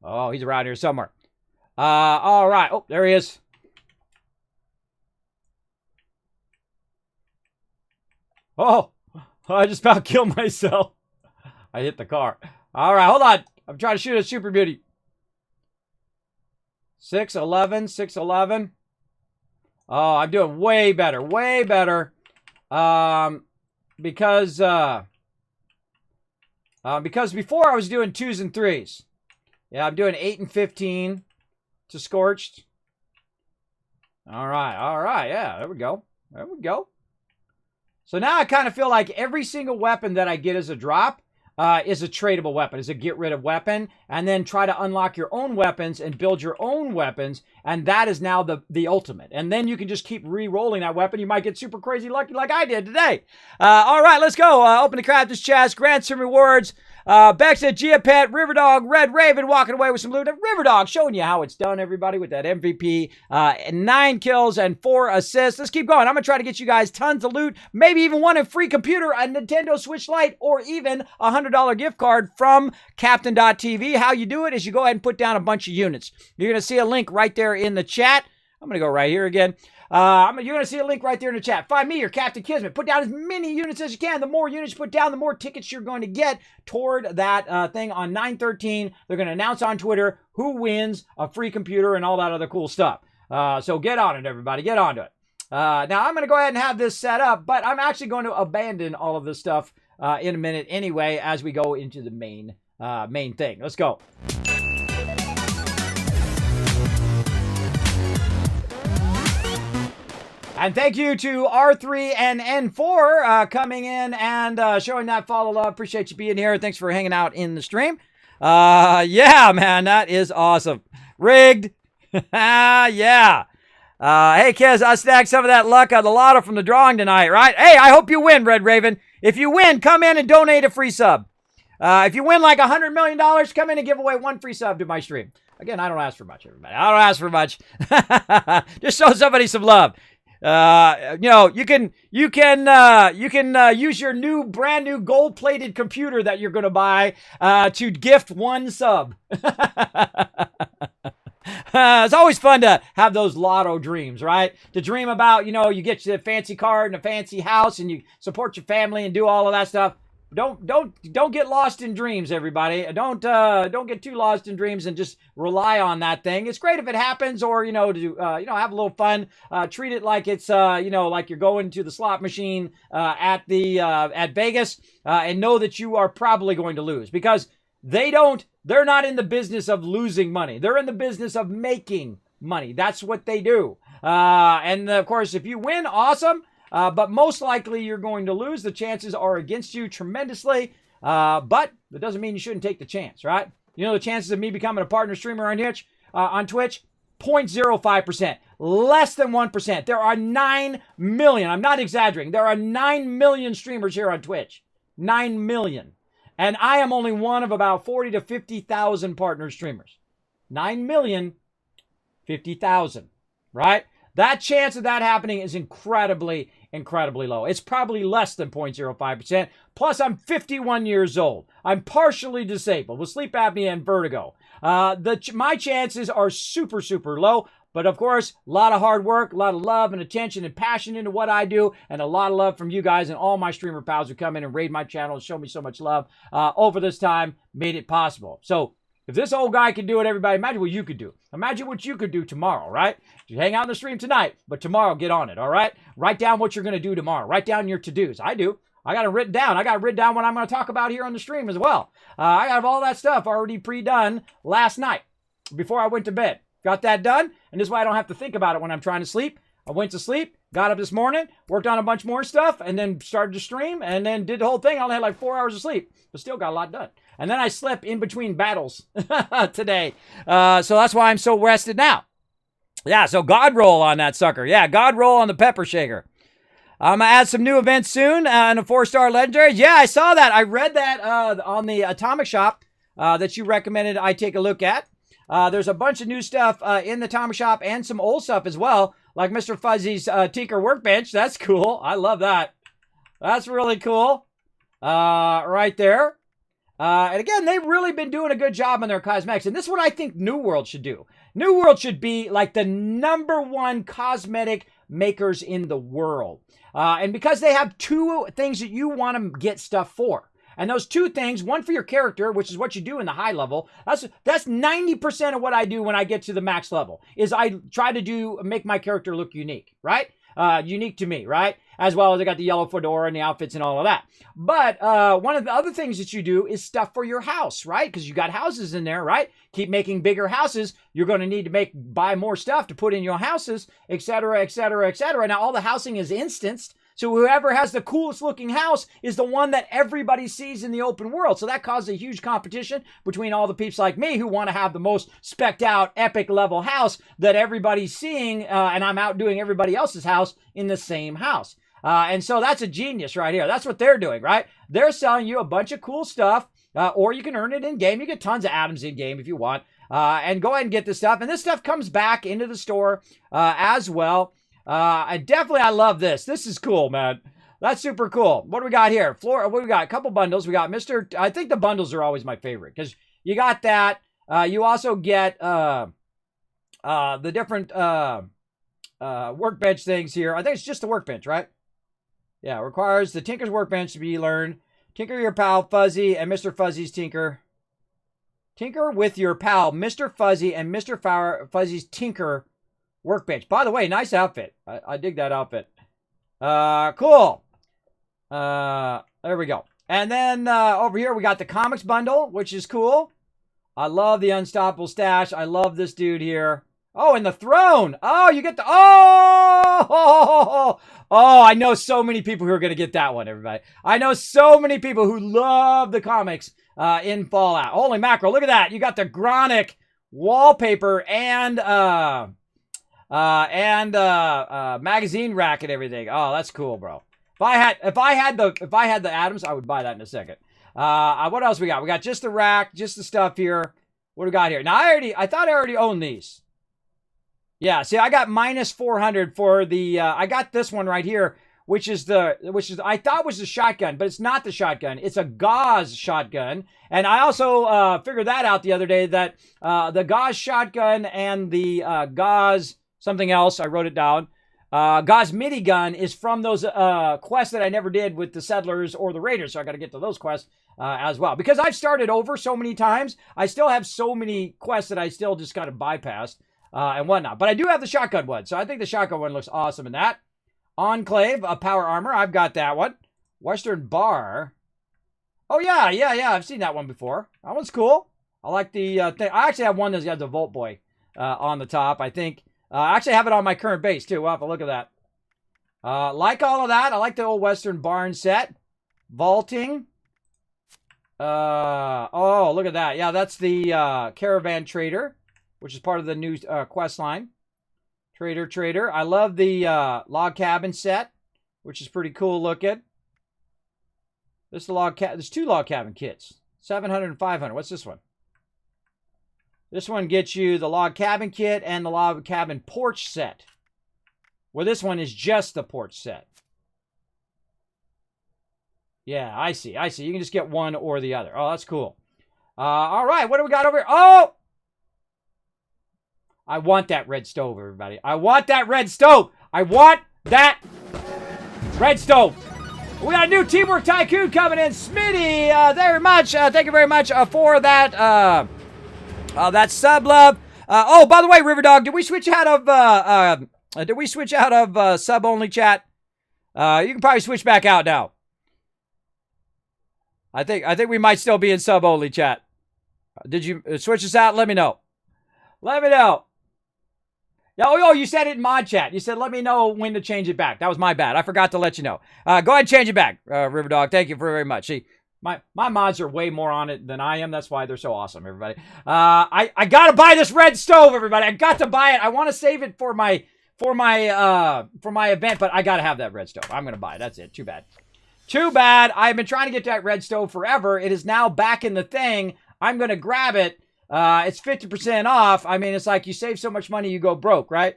Oh, he's around here somewhere. All right. Oh, there he is. Oh, I just about killed myself. I hit the car. All right, hold on. I'm trying to shoot a super beauty. 611, 611. Oh, I'm doing way better, way better. Because before I was doing 2s and 3s. Yeah, I'm doing 8 and 15 to Scorched. All right, yeah, there we go. There we go. So now I kind of feel like every single weapon that I get as a drop is a tradable weapon, is a get rid of weapon, and then try to unlock your own weapons and build your own weapons, and that is now the ultimate. And then you can just keep re-rolling that weapon. You might get super crazy lucky like I did today. All right, let's go. Open the Crafter's chest, grant some rewards. Bex at Gia Pet, Riverdog, Red Raven walking away with some loot. Riverdog showing you how it's done, everybody, with that MVP. 9 kills and 4 assists. Let's keep going. I'm going to try to get you guys tons of loot, maybe even one a free computer, a Nintendo Switch Lite, or even a $100 gift card from Captain.tv. How you do it is you go ahead and put down a bunch of units. You're going to see a link right there in the chat. I'm going to go right here again. You're going to see a link right there in the chat. Find me or Captain Kismet. Put down as many units as you can. The more units you put down, the more tickets you're going to get toward that thing on 9/13. They're going to announce on Twitter who wins a free computer and all that other cool stuff. So get on it, everybody. Get on to it. Now, I'm going to go ahead and have this set up, but I'm actually going to abandon all of this stuff in a minute anyway as we go into the main thing. Let's go. And thank you to R3 and N4 coming in and showing that follow love. Appreciate you being here. Thanks for hanging out in the stream. Yeah, man, that is awesome. Rigged. Yeah. Hey, Kez, I stacked some of that luck on the lotto from the drawing tonight, right? Hey, I hope you win, Red Raven. If you win, come in and donate a free sub. If you win like $100 million, come in and give away 1 free sub to my stream. Again, I don't ask for much, everybody. I don't ask for much. Just show somebody some love. You can use your brand new gold-plated computer that you're going to buy to gift 1 sub. It's always fun to have those lotto dreams, right? To dream about, you get your fancy car and a fancy house and you support your family and do all of that stuff. Don't get lost in dreams, everybody. Don't get too lost in dreams and just rely on that thing. It's great if it happens, or to have a little fun. Treat it like it's like you're going to the slot machine at Vegas, and know that you are probably going to lose, because they're not in the business of losing money. They're in the business of making money. That's what they do. And of course, if you win, awesome. But most likely you're going to lose. The chances are against you tremendously. But that doesn't mean you shouldn't take the chance, right? The chances of me becoming a partner streamer on Twitch, 0.05%. Less than 1%. There are 9 million. I'm not exaggerating. There are 9 million streamers here on Twitch. 9 million. And I am only one of about 40 to 50,000 partner streamers. 9 million, 50,000, right? That chance of that happening is incredibly, incredibly low. It's probably less than 0.05%. Plus, I'm 51 years old. I'm partially disabled with sleep apnea and vertigo. My chances are super, super low. But of course, a lot of hard work, a lot of love and attention and passion into what I do, and a lot of love from you guys and all my streamer pals who come in and raid my channel and show me so much love over this time, made it possible. So if this old guy can do it, everybody, imagine what you could do. Imagine what you could do tomorrow, right? You hang out in the stream tonight, but tomorrow get on it, all right? Write down what you're going to do tomorrow. Write down your to-dos. I do. I got it written down. I got written down what I'm going to talk about here on the stream as well. I got all that stuff already pre-done last night before I went to bed. Got that done, and this is why I don't have to think about it when I'm trying to sleep. I went to sleep, Got up this morning, worked on a bunch more stuff, and then started to stream, and then did the whole thing. I only had like 4 hours of sleep, but still got a lot done. And then I slept in between battles today. So that's why I'm so rested now. Yeah, so God roll on that sucker. Yeah, God roll on the pepper shaker. I'm going to add some new events soon and a 4-star legendary. Yeah, I saw that. I read that on the Atomic Shop that you recommended I take a look at. There's a bunch of new stuff in the Atomic Shop and some old stuff as well, like Mr. Fuzzy's Tinker Workbench. That's cool. I love that. That's really cool. Right there. And again, they've really been doing a good job on their cosmetics. And this is what I think New World should do. New World should be like the #1 cosmetic makers in the world. And because they have 2 things that you want to get stuff for. And those 2 things, one for your character, which is what you do in the high level. That's 90% of what I do when I get to the max level, is I try to make my character look unique, right? Unique to me, right? As well as I got the yellow fedora and the outfits and all of that. But one of the other things that you do is stuff for your house, right? Because you got houses in there, right? Keep making bigger houses. You're going to need to buy more stuff to put in your houses, etc., etc., etc. Now, all the housing is instanced. So whoever has the coolest looking house is the one that everybody sees in the open world. So that causes a huge competition between all the peeps like me who want to have the most specced out epic level house that everybody's seeing, and I'm outdoing everybody else's house in the same house. And so that's a genius right here. That's what they're doing, right? They're selling you a bunch of cool stuff, or you can earn it in game. You get tons of atoms in game if you want, and go ahead and get this stuff. And this stuff comes back into the store as well. I love this. This is cool, man. That's super cool. What do we got here? What do we got? A couple bundles. We got I think the bundles are always my favorite because you got that. You also get the different workbench things here. I think it's just the workbench, right? Yeah, requires the Tinker's Workbench to be learned. Tinker your pal Fuzzy and Mr. Fuzzy's Tinker. Tinker with your pal Mr. Fuzzy and Mr. Fuzzy's Tinker Workbench. By the way, nice outfit. I dig that outfit. Cool. There we go. And then over here we got the comics bundle, which is cool. I love the Unstoppable Stash. I love this dude here. Oh, and the throne. Oh, you get the... Oh, I know so many people who are going to get that one, everybody. I know so many people who love the comics in Fallout. Holy mackerel, look at that. You got the Gronic wallpaper and magazine rack and everything. Oh, that's cool, bro. If I had the atoms, I would buy that in a second. What else we got? We got just the rack, just the stuff here. What do we got here? Now I thought I already owned these. Yeah, see, I got -400 for the. I got this one right here, which is I thought was the shotgun, but it's not the shotgun. It's a gauze shotgun, and I also figured that out the other day that the gauze shotgun and the gauze something else. I wrote it down. Gauze minigun is from those quests that I never did with the settlers or the raiders, so I got to get to those quests as well. Because I've started over so many times, I still have so many quests that I still just kind of bypassed and whatnot. But I do have the shotgun one, so I think the shotgun one looks awesome in that. Enclave, power armor, I've got that one. Western bar. Oh, yeah, I've seen that one before. That one's cool. I like the thing. I actually have one that's got the Volt Boy on the top, I think. I actually have it on my current base, too. We'll have to look at that. Like all of that. I like the old Western barn set. Vaulting. Oh, look at that. Yeah, that's the Caravan Trader, which is part of the new quest line. Trader. I love the log cabin set, which is pretty cool looking. There's 2 log cabin kits. 700 and 500. What's this one? This one gets you the log cabin kit and the log cabin porch set. Well, this one is just the porch set. Yeah, I see. You can just get one or the other. Oh, that's cool. All right, what do we got over here? Oh! I want that red stove, everybody. I want that red stove. I want that red stove. We got a new Teamwork Tycoon coming in. Smitty, thank you very much for that. That's sub love. Oh, by the way, Riverdog, did we switch out of sub only chat? You can probably switch back out now. I think we might still be in sub only chat. Did you switch us out? Let me know. Yeah, oh, you said it in mod chat. You said, let me know when to change it back. That was my bad. I forgot to let you know. Go ahead and change it back, Riverdog. Thank you very much. See, my mods are way more on it than I am. That's why they're so awesome, everybody. I got to buy this red stove, everybody. I got to buy it. I want to save it for my event, but I got to have that red stove. I'm going to buy it. That's it. Too bad. Too bad. I've been trying to get that red stove forever. It is now back in the thing. I'm going to grab it. It's 50% off. I mean, it's like you save so much money, you go broke, right?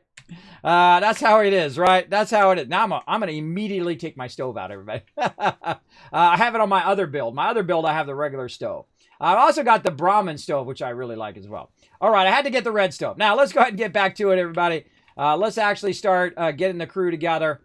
That's how it is, right? That's how it is. Now I'm going to immediately take my stove out, everybody. I have it on my other build. My other build, I have the regular stove. I've also got the Brahmin stove, which I really like as well. All right, I had to get the red stove. Now, let's go ahead and get back to it, everybody. Let's actually start getting the crew together.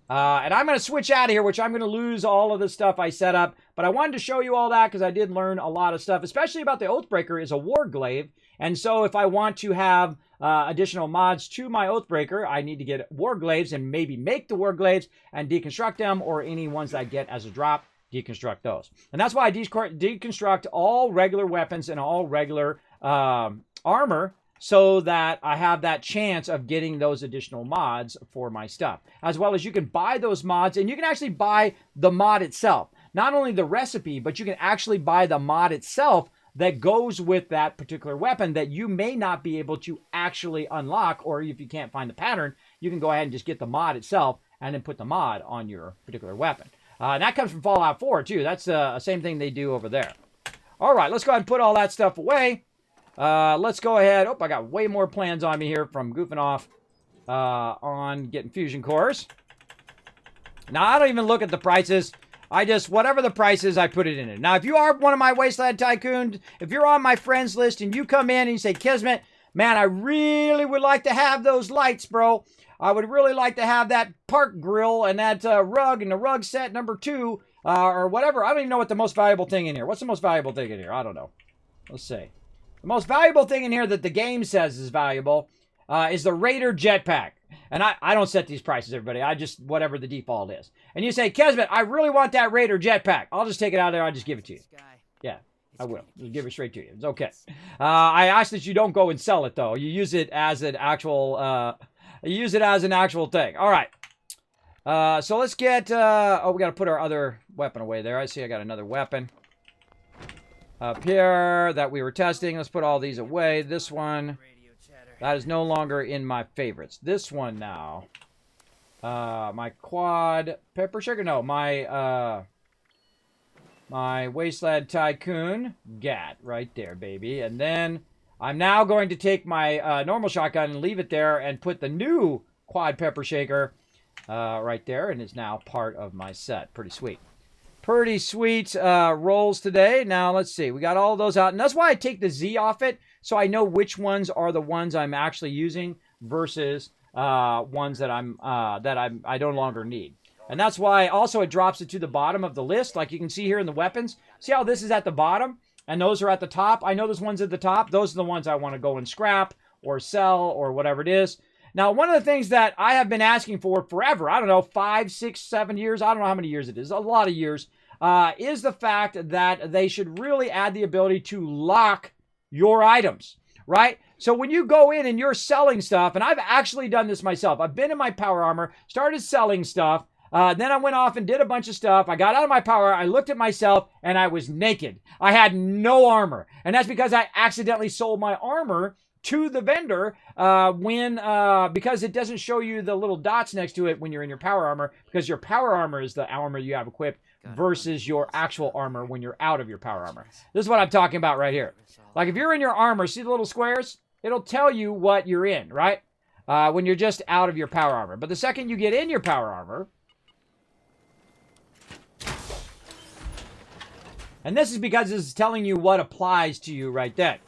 And I'm going to switch out of here, which I'm going to lose all of the stuff I set up. But I wanted to show you all that because I did learn a lot of stuff, especially about the Oathbreaker is a Warglaive. And so if I want to have additional mods to my Oathbreaker, I need to get Warglaives and maybe make the Warglaives and deconstruct them, or any ones that I get as a drop, deconstruct those. And that's why I deconstruct all regular weapons and all regular armor, so that I have that chance of getting those additional mods for my stuff. As well as you can buy those mods, and you can actually buy the mod itself. Not only the recipe, but you can actually buy the mod itself that goes with that particular weapon that you may not be able to actually unlock, or if you can't find the pattern, you can go ahead and just get the mod itself and then put the mod on your particular weapon. And that comes from Fallout 4 too. That's the same thing they do over there. All right, let's go ahead and put all that stuff away. Let's go ahead. Oh, I got way more plans on me here from goofing off on getting fusion cores. Now, I don't even look at the prices. I just, whatever the price is, I put it in it. Now, if you are one of my Wasteland Tycoons, if you're on my friends list and you come in and you say, Kismet, man, I really would like to have those lights, bro. I would really like to have that park grill and that rug and the rug set number 2 or whatever. I don't even know what the most valuable thing in here. What's the most valuable thing in here? I don't know. Let's see. The most valuable thing in here that the game says is valuable is the Raider Jetpack. And I don't set these prices, everybody. I just, whatever the default is. And you say, Kismet, I really want that Raider Jetpack. I'll just take it out of there. I'll just give it to you. Yeah, I will. I'll give it straight to you. It's okay. I ask that you don't go and sell it, though. You use it as an actual, thing. All right. So let's get, we got to put our other weapon away there. I see I got another weapon up here that we were testing. Let's put all these away. This one, that is no longer in my favorites. This one now, my quad pepper sugar. No, my Wasteland Tycoon GAT right there, baby. And then I'm now going to take my normal shotgun and leave it there and put the new quad pepper shaker right there, and it's now part of my set. Pretty sweet. Pretty sweet rolls today. Now, let's see. We got all those out. And that's why I take the Z off it, so I know which ones are the ones I'm actually using versus ones that I no longer need. And that's why also it drops it to the bottom of the list. Like you can see here in the weapons. See how this is at the bottom? And those are at the top. I know those ones at the top. Those are the ones I want to go and scrap or sell or whatever it is. Now, one of the things that I have been asking for forever, I don't know, 5, 6, 7 years, I don't know how many years it is, a lot of years, is the fact that they should really add the ability to lock your items, right? So when you go in and you're selling stuff, and I've actually done this myself. I've been in my power armor, started selling stuff, then I went off and did a bunch of stuff. I got out of my power, I looked at myself, and I was naked. I had no armor. And that's because I accidentally sold my armor to the vendor because it doesn't show you the little dots next to it when you're in your power armor, because your power armor is the armor you have equipped versus your actual armor when you're out of your power armor. This is what I'm talking about right here. Like if you're in your armor, see the little squares? It'll tell you what you're in, right? When you're just out of your power armor. But the second you get in your power armor, and this is because this is telling you what applies to you right then.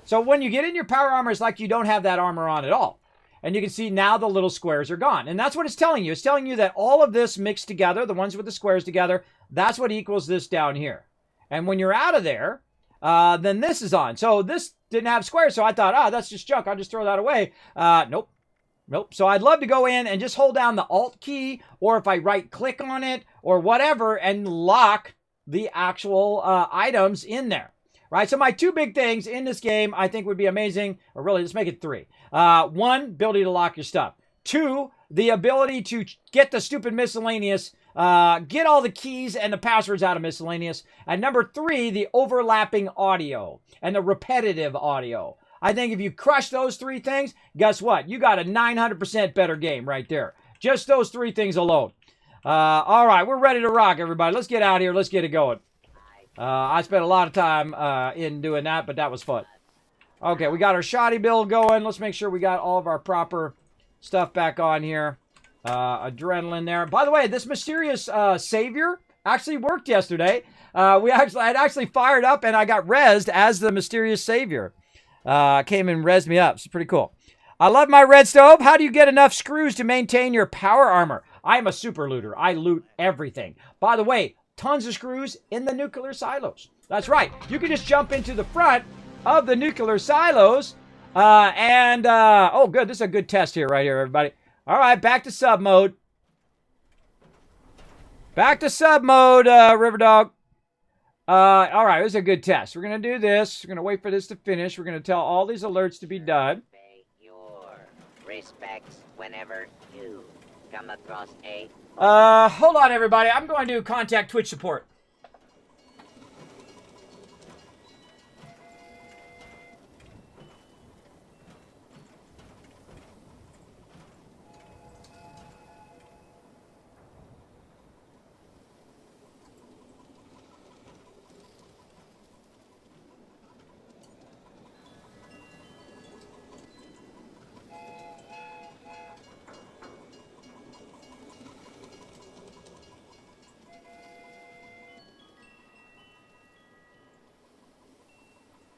So when you get in your power armor, it's like you don't have that armor on at all. And you can see now the little squares are gone. And that's what it's telling you. It's telling you that all of this mixed together, the ones with the squares together, that's what equals this down here. And when you're out of there, then this is on. So this didn't have squares, so I thought, that's just junk. I'll just throw that away. Nope. So I'd love to go in and just hold down the Alt key, or if I right-click on it, or whatever, and lock the actual items in there. right? So my two big things in this game I think would be amazing, or really, let's make it three. One, ability to lock your stuff. Two, the ability to get the stupid miscellaneous, get all the keys and the passwords out of miscellaneous. And number three, the overlapping audio and the repetitive audio. I think if you crush those three things, guess what? You got a 900% better game right there. Just those three things alone. All right, we're ready to rock, everybody. Let's get out of here. Let's get it going. I spent a lot of time in doing that, but that was fun. Okay, we got our shoddy build going. Let's make sure we got all of our proper stuff back on here. Adrenaline there. By the way, this mysterious savior actually worked yesterday. I'd actually fired up and I got rezzed as the mysterious savior. Came and rezzed me up. It's pretty cool. I love my red stove. How do you get enough screws to maintain your power armor? I am a super looter. I loot everything. By the way, tons of screws in the nuclear silos. That's right. You can just jump into the front of the nuclear silos. Oh, good. This is a good test here, right here, everybody. All right, back to sub mode. Back to sub mode, Riverdog. All right, this is a good test. We're going to do this. We're going to wait for this to finish. We're going to tell all these alerts to be done. Pay your respects whenever you come across a... Hold on, everybody. I'm going to contact Twitch support.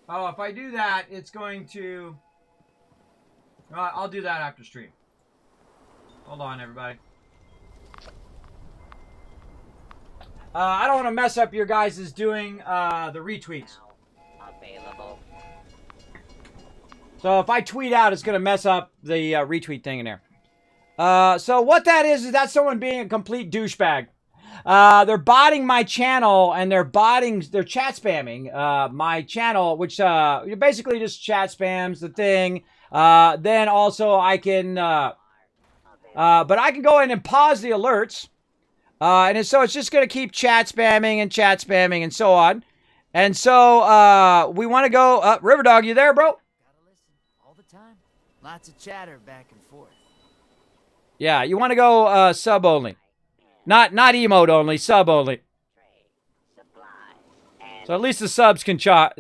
Oh, if I do that, it's going to... I'll do that after stream. Hold on, everybody. I don't want to mess up your guys' doing the retweets. Available. So if I tweet out, it's going to mess up the retweet thing in there. So what that is that's someone being a complete douchebag. They're botting my channel and they're chat spamming my channel, which basically just chat spams the thing. Then also I can, but I can go in and pause the alerts. So it's just going to keep chat spamming and so on. And so we want to go, Riverdog, you there, bro? Gotta listen all the time. Lots of chatter back and forth. Yeah, you want to go sub only. Not emote only, sub only. So at least the subs can talk.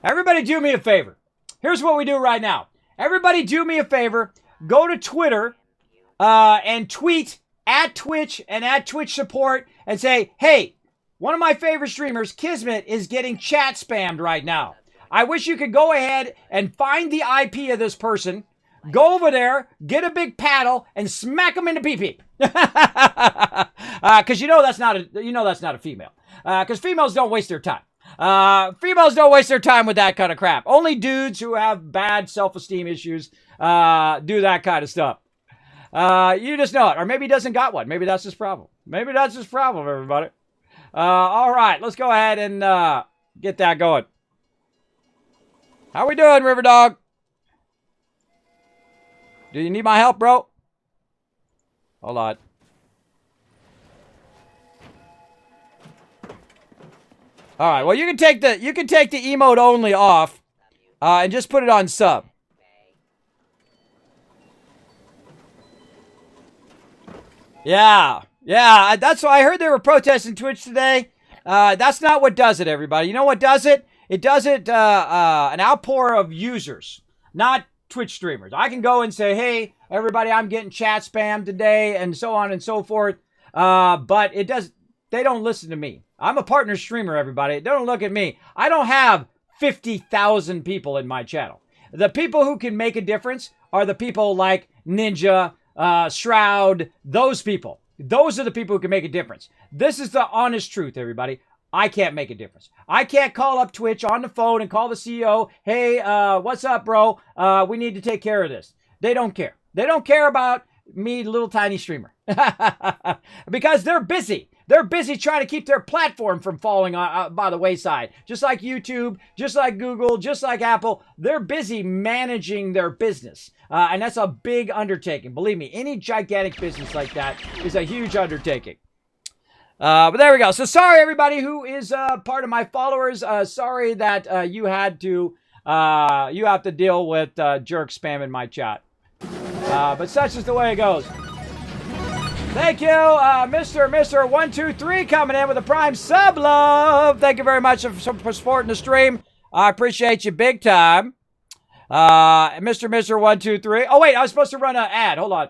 Everybody do me a favor. Here's what we do right now. Everybody do me a favor. Go to Twitter and tweet at Twitch and at Twitch support and say, hey, one of my favorite streamers, Kismet, is getting chat spammed right now. I wish you could go ahead and find the IP of this person, go over there, get a big paddle, and smack them into pee-pee. Because you know that's not a female. Because females don't waste their time. Females don't waste their time with that kind of crap. Only dudes who have bad self-esteem issues do that kind of stuff. You just know it. Or maybe he doesn't got one. Maybe that's his problem. Maybe that's his problem, everybody. All right, let's go ahead and get that going. How we doing, Riverdog? Do you need my help, bro? Hold on. All right, well, you can take the emote only off and just put it on sub. Yeah, that's why I heard they were protesting Twitch today. That's not what does it, everybody. You know what does it? It does it an outpour of users, not Twitch streamers. I can go and say, hey, everybody, I'm getting chat spam today, and so on and so forth. But they don't listen to me. I'm a partner streamer, everybody. Don't look at me. I don't have 50,000 people in my channel. The people who can make a difference are the people like Ninja, Shroud, those people. Those are the people who can make a difference. This is the honest truth, everybody. I can't make a difference. I can't call up Twitch on the phone and call the CEO, hey, what's up, bro? We need to take care of this. They don't care. They don't care about me, little tiny streamer. Because they're busy. They're busy trying to keep their platform from falling by the wayside. Just like YouTube, just like Google, just like Apple. They're busy managing their business. And that's a big undertaking. Believe me, any gigantic business like that is a huge undertaking. But there we go. So sorry, everybody who is part of my followers. Sorry that you have to deal with jerk spamming my chat. But such is the way it goes. Thank you, Mr. 123 coming in with a prime sub love. Thank you very much for supporting the stream. I appreciate you big time. Mr. 123. Oh, wait, I was supposed to run an ad. Hold on.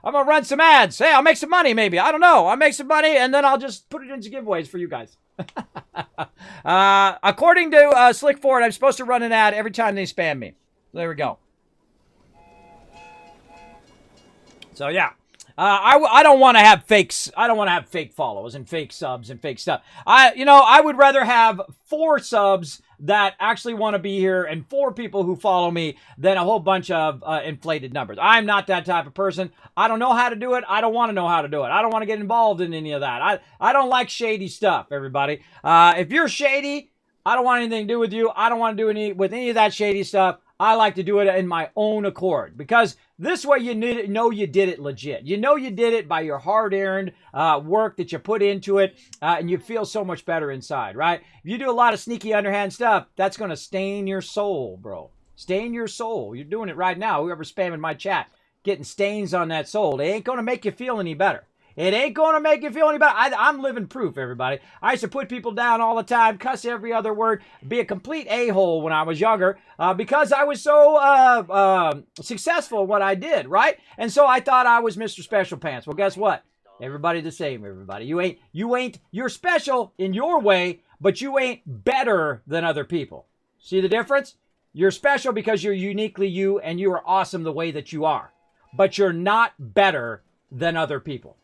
I'm going to run some ads. Hey, I'll make some money maybe. I don't know. I'll make some money and then I'll just put it into giveaways for you guys. According to Slick Ford, I'm supposed to run an ad every time they spam me. There we go. So, yeah. I don't want to have fakes. I don't want to have fake follows and fake subs and fake stuff. I would rather have 4 subs that actually want to be here and 4 people who follow me than a whole bunch of inflated numbers. I'm not that type of person. I don't know how to do it. I don't want to know how to do it. I don't want to get involved in any of that. I don't like shady stuff, everybody. If you're shady, I don't want anything to do with you. I don't want to do any of that shady stuff. I like to do it in my own accord because this way you know you did it legit. You know you did it by your hard-earned work that you put into it, and you feel so much better inside, right? If you do a lot of sneaky underhand stuff, that's going to stain your soul, bro. Stain your soul. You're doing it right now. Whoever's spamming my chat, getting stains on that soul. They ain't going to make you feel any better. It ain't going to make you feel any better. I'm living proof, everybody. I used to put people down all the time, cuss every other word, be a complete a-hole when I was younger because I was so successful at what I did, right? And so I thought I was Mr. Special Pants. Well, guess what? Everybody the same, everybody. You're special in your way, but you ain't better than other people. See the difference? You're special because you're uniquely you and you are awesome the way that you are. But you're not better than other people.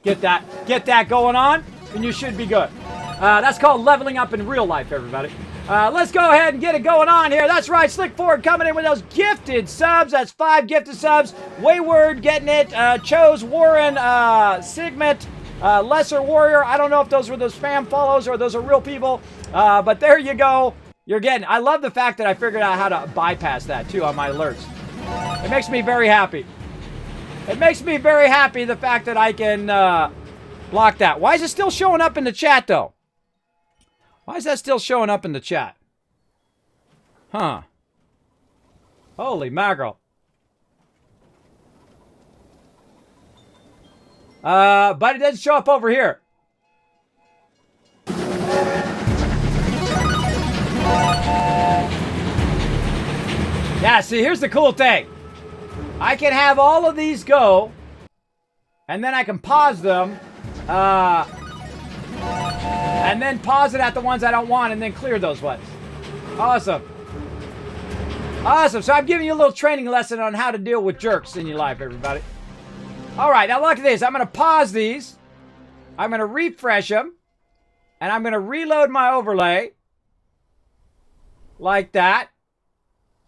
Get that going on, and you should be good. That's called leveling up in real life, everybody. Let's go ahead and get it going on here. That's right, Slick Ford coming in with those gifted subs. That's 5 gifted subs. Wayward getting it. Chose Warren, Sigmet, Lesser Warrior. I don't know if those were those spam follows or those are real people, but there you go. You're getting. I love the fact that I figured out how to bypass that too on my alerts. It makes me very happy. It makes me very happy, the fact that I can block that. Why is it still showing up in the chat, though? Why is that still showing up in the chat? Huh. Holy mackerel. But it doesn't show up over here. Yeah, see, here's the cool thing. I can have all of these go, and then I can pause them, and then pause it at the ones I don't want, and then clear those ones. Awesome. Awesome. So I'm giving you a little training lesson on how to deal with jerks in your life, everybody. All right, now look at this. I'm going to pause these. I'm going to refresh them, and I'm going to reload my overlay like that,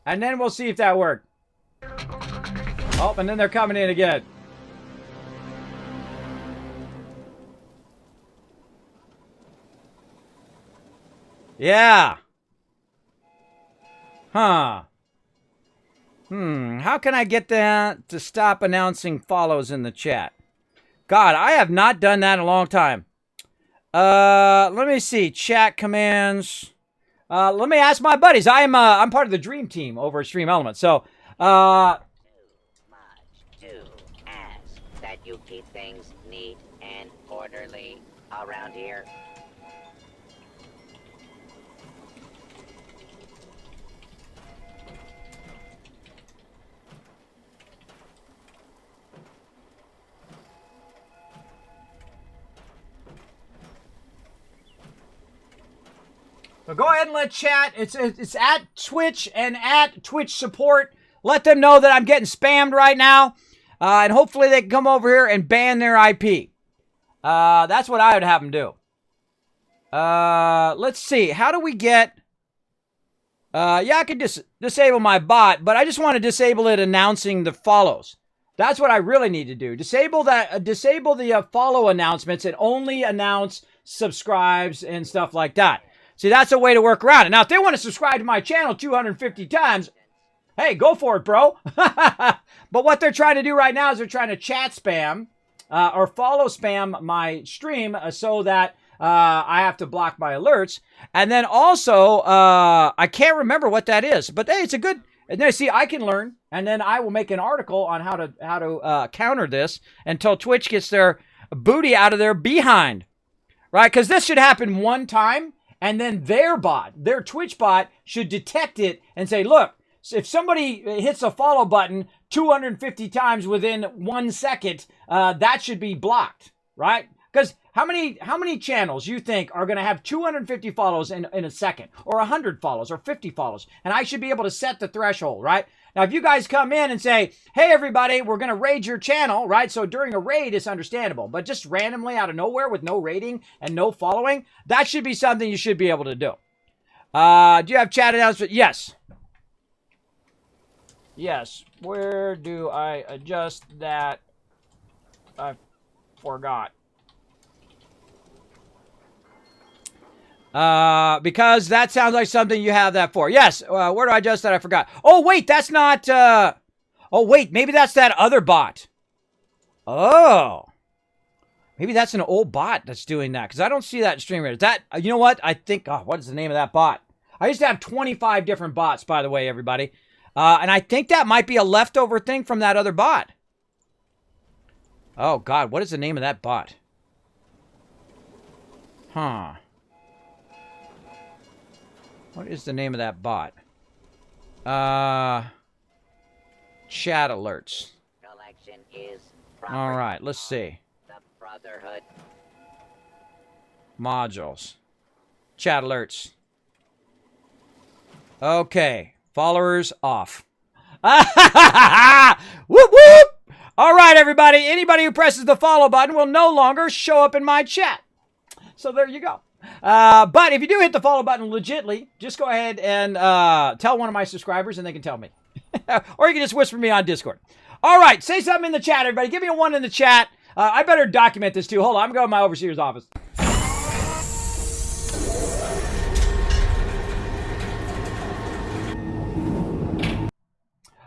and then we'll see if that worked. Oh, and then they're coming in again. Yeah. Huh. How can I get that to stop announcing follows in the chat? God, I have not done that in a long time. Let me see. Chat commands. Let me ask my buddies. I'm part of the dream team over at Stream Elements. So, that you keep things neat and orderly around here. So go ahead and let chat. It's at Twitch and at Twitch support. Let them know that I'm getting spammed right now. And hopefully they can come over here and ban their IP. That's what I would have them do. Let's see. How do we get... yeah, I could disable my bot, but I just want to disable it announcing the follows. That's what I really need to do. Disable that. Disable the follow announcements and only announce subscribes and stuff like that. See, that's a way to work around it. Now, if they want to subscribe to my channel 250 times, hey, go for it, bro. But what they're trying to do right now is they're trying to chat spam or follow spam my stream so that I have to block my alerts. And then also, I can't remember what that is. But hey, it's a good... And then, see, I can learn, and then I will make an article on how to counter this until Twitch gets their booty out of their behind, right? Because this should happen one time, and then their bot, their Twitch bot, should detect it and say, look, if somebody hits a follow button 250 times within 1 second, that should be blocked, right? Because how many channels you think are going to have 250 follows in a second, or 100 follows, or 50 follows? And I should be able to set the threshold, right? Now, if you guys come in and say, hey, everybody, we're going to raid your channel, right? So during a raid, it's understandable. But just randomly out of nowhere with no rating and no following, that should be something you should be able to do. Do you have chat announcement? Yes. Yes. Where do I adjust that? I forgot. Because that sounds like something you have that for. Yes. Where do I adjust that? I forgot. Oh, wait, that's not, oh, wait, maybe that's that other bot. Oh. Maybe that's an old bot that's doing that, because I don't see that in stream rate. That, you know what? I think, oh, what is the name of that bot? I used to have 25 different bots, by the way, everybody. And I think that might be a leftover thing from that other bot. Oh, God, what is the name of that bot? Huh. What is the name of that bot? Chat alerts. Collection is All right, let's see. the Brotherhood. Modules. Chat alerts. Okay. Followers off. Whoop, whoop! All right, everybody. Anybody who presses the follow button will no longer show up in my chat. So there you go. But if you do hit the follow button legitly, just go ahead and tell one of my subscribers and they can tell me. Or you can just whisper me on Discord. All right, say something in the chat, everybody. Give me a 1 in the chat. I better document this too. Hold on, I'm going to my overseer's office.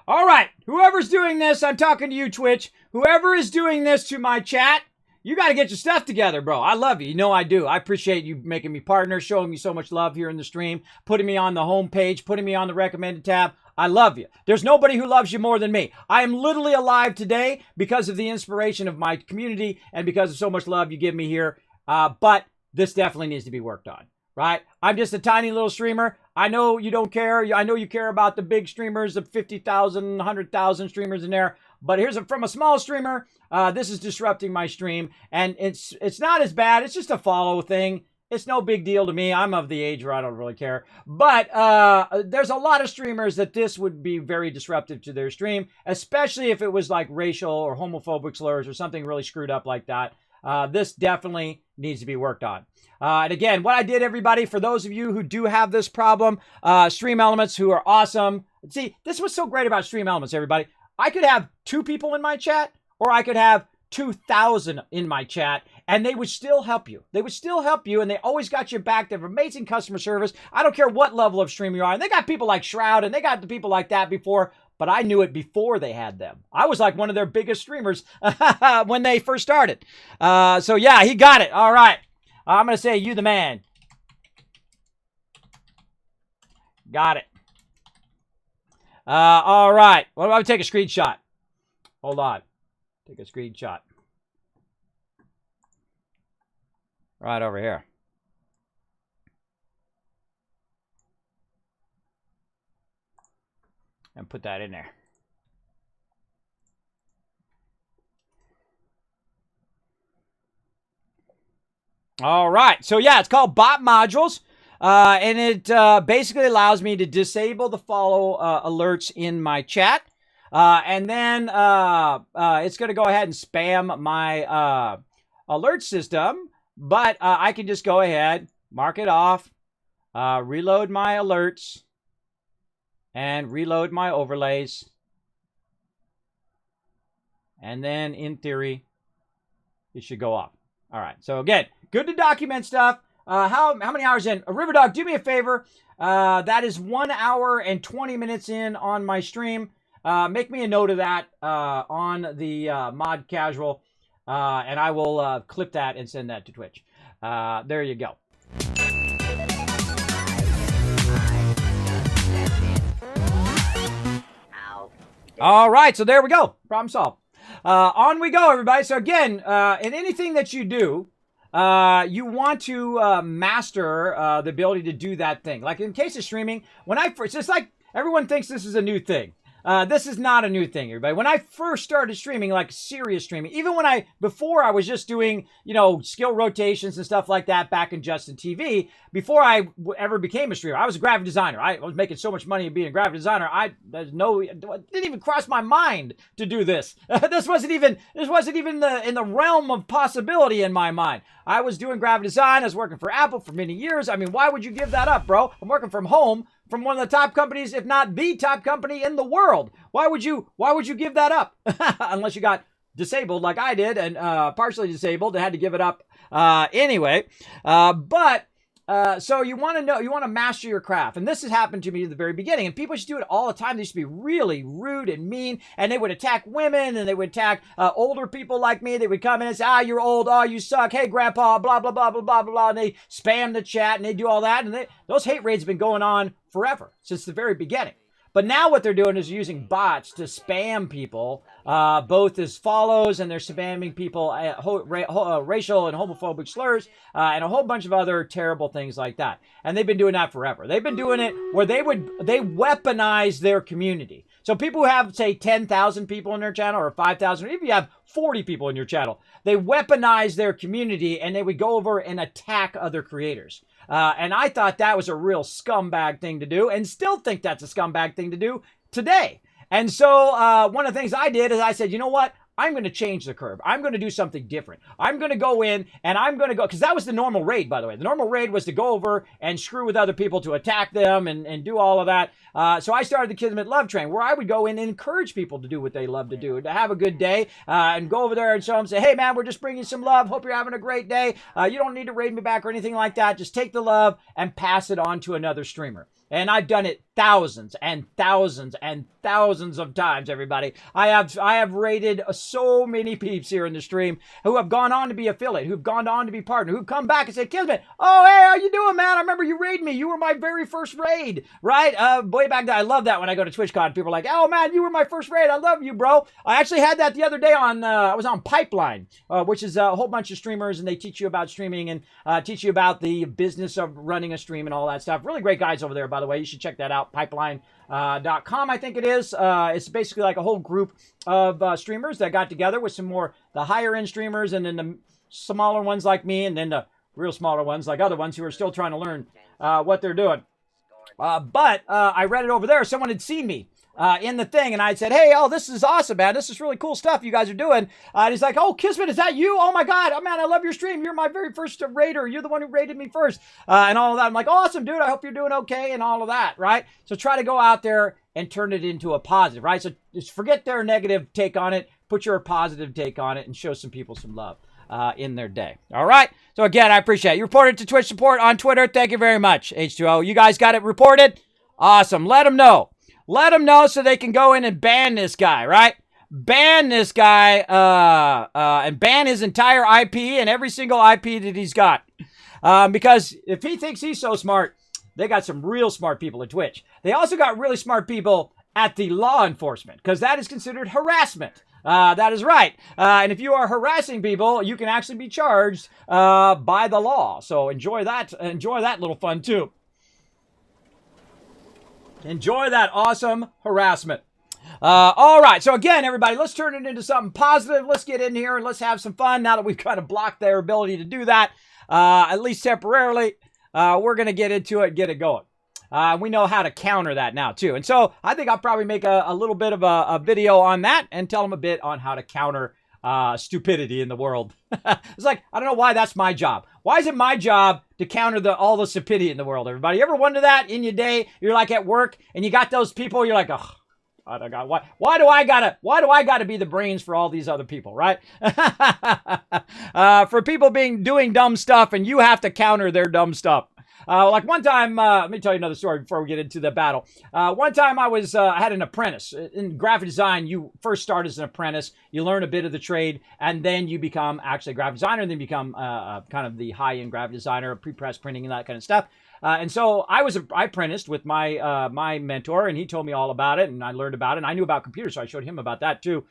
All right, whoever's doing this, I'm talking to you, Twitch. Whoever is doing this to my chat, you got to get your stuff together, bro. I love you. You know I do. I appreciate you making me partner, showing me so much love here in the stream, putting me on the homepage, putting me on the recommended tab. I love you. There's nobody who loves you more than me. I am literally alive today because of the inspiration of my community and because of so much love you give me here. But this definitely needs to be worked on, right? I'm just a tiny little streamer. I know you don't care. I know you care about the big streamers, the 50,000, 100,000 streamers in there. But from a small streamer, this is disrupting my stream. And it's not as bad. It's just a follow thing. It's no big deal to me. I'm of the age where I don't really care. But there's a lot of streamers that this would be very disruptive to their stream, especially if it was like racial or homophobic slurs or something really screwed up like that. This definitely needs to be worked on. And again, what I did, everybody, for those of you who do have this problem, Stream Elements, who are awesome. See, this was so great about Stream Elements, everybody. I could have 2 people in my chat, or I could have 2,000 in my chat, and they would still help you. They would still help you, and they always got your back. They have amazing customer service. I don't care what level of stream you are. And they got people like Shroud, and they got the people like that before, but I knew it before they had them. I was like one of their biggest streamers when they first started. So yeah, he got it. All right. I'm going to say you the man. Got it. All right. What about I take a screenshot? Hold on. Take a screenshot. Right over here. And put that in there. All right. So yeah, it's called Bot Modules. And it basically allows me to disable the follow alerts in my chat. And then it's going to go ahead and spam my alert system. But I can just go ahead mark it off, reload my alerts, and reload my overlays. And then, in theory, it should go off. All right. So, again, good to document stuff. How many hours in? Riverdog, do me a favor. That is 1 hour and 20 minutes in on my stream. Make me a note of that on the Mod Casual, and I will clip that and send that to Twitch. There you go. All right, so there we go. Problem solved. On we go, everybody. So again, in anything that you do, you want to master the ability to do that thing. Like in case of streaming, when I first, it's like everyone thinks this is a new thing. This is not a new thing, everybody. When I first started streaming, like serious streaming, even before I was just doing, skill rotations and stuff like that back in Justin TV, before I ever became a streamer, I was a graphic designer. I was making so much money being a graphic designer. It didn't even cross my mind to do this. This wasn't even in the realm of possibility in my mind. I was doing graphic design. I was working for Apple for many years. I mean, why would you give that up, bro? I'm working from home, from one of the top companies, if not the top company in the world. Why would you give that up? Unless you got disabled like I did, and partially disabled, and had to give it up anyway. So you want to master your craft. And this has happened to me at the very beginning. And people used to do it all the time. They used to be really rude and mean. And they would attack women, and they would attack older people like me. They would come in and say, you're old. Oh, you suck. Hey, grandpa, blah, blah, blah, blah, blah, blah. And they spam the chat, and they do all that. And those hate raids have been going on forever, since the very beginning. But now what they're doing is using bots to spam people, both as follows, and they're spamming people racial and homophobic slurs, and a whole bunch of other terrible things like that. And they've been doing that forever. They've been doing it where they weaponize their community. So people who have, say, 10,000 people in their channel, or 5,000, or even if you have 40 people in your channel, they weaponize their community, and they would go over and attack other creators. And I thought that was a real scumbag thing to do, and still think that's a scumbag thing to do today. And so one of the things I did is I said, you know what? I'm going to change the curve. I'm going to do something different. I'm going to go in, and I'm going to go, because that was the normal raid, by the way. The normal raid was to go over and screw with other people, to attack them and do all of that. So I started the Kismet Love Train, where I would go in and encourage people to do what they love to do, to have a good day, and go over there and show them, say, hey, man, we're just bringing some love. Hope you're having a great day. You don't need to raid me back or anything like that. Just take the love and pass it on to another streamer. And I've done it thousands and thousands and thousands of times, everybody. I have rated so many peeps here in the stream who have gone on to be affiliate, who've gone on to be partner, who've come back and said, Kismet, oh, hey, how you doing, man? I remember you raided me. You were my very first raid, right? Way back then. I love that when I go to TwitchCon. People are like, oh, man, you were my first raid. I love you, bro. I actually had that the other day I was on Pipeline, which is a whole bunch of streamers, and they teach you about streaming and teach you about the business of running a stream and all that stuff. Really great guys over there, by the way. You should check that out. Pipeline.com, I think it is. It's basically like a whole group of streamers that got together with some more the higher end streamers, and then the smaller ones like me, and then the real smaller ones like other ones who are still trying to learn what they're doing. But I read it over there. Someone had seen me in the thing, and I said, hey, this is awesome, man. This is really cool stuff you guys are doing. And he's like, oh, Kismet, is that you? Oh my God, man, I love your stream. You're my very first raider. You're the one who raided me first, and all of that. I'm like, awesome, dude. I hope you're doing okay, and all of that, right? So try to go out there and turn it into a positive, right? So just forget their negative take on it, put your positive take on it, and show some people some love in their day. All right. So again, I appreciate it. You reported to Twitch support on Twitter. Thank you very much, H2O. You guys got it reported? Awesome. Let them know. Let them know so they can go in and ban this guy, right? Ban this guy and ban his entire IP and every single IP that he's got. Because if he thinks he's so smart, they got some real smart people at Twitch. They also got really smart people at the law enforcement, because that is considered harassment. That is right. And if you are harassing people, you can actually be charged by the law. So enjoy that. Enjoy that little fun too. Enjoy that awesome harassment. All right. So again, everybody, let's turn it into something positive. Let's get in here and let's have some fun. Now that we've kind of blocked their ability to do that, at least temporarily, we're going to get into it, get it going. We know how to counter that now too. And so I think I'll probably make a little bit of a video on that and tell them a bit on how to counter stupidity in the world. It's like, I don't know why that's my job. Why is it my job to counter all the stupidity in the world, everybody? You ever wonder that in your day? You're like at work and you got those people, you're like, oh, why do I gotta be the brains for all these other people, right? For people doing dumb stuff and you have to counter their dumb stuff. Like one time, let me tell you another story before we get into the battle. One time I had an apprentice. In graphic design, you first start as an apprentice, you learn a bit of the trade, and then you become actually a graphic designer, and then become kind of the high-end graphic designer, pre-press printing and that kind of stuff. And so I apprenticed with my my mentor, and he told me all about it, and I learned about it, and I knew about computers, so I showed him about that too.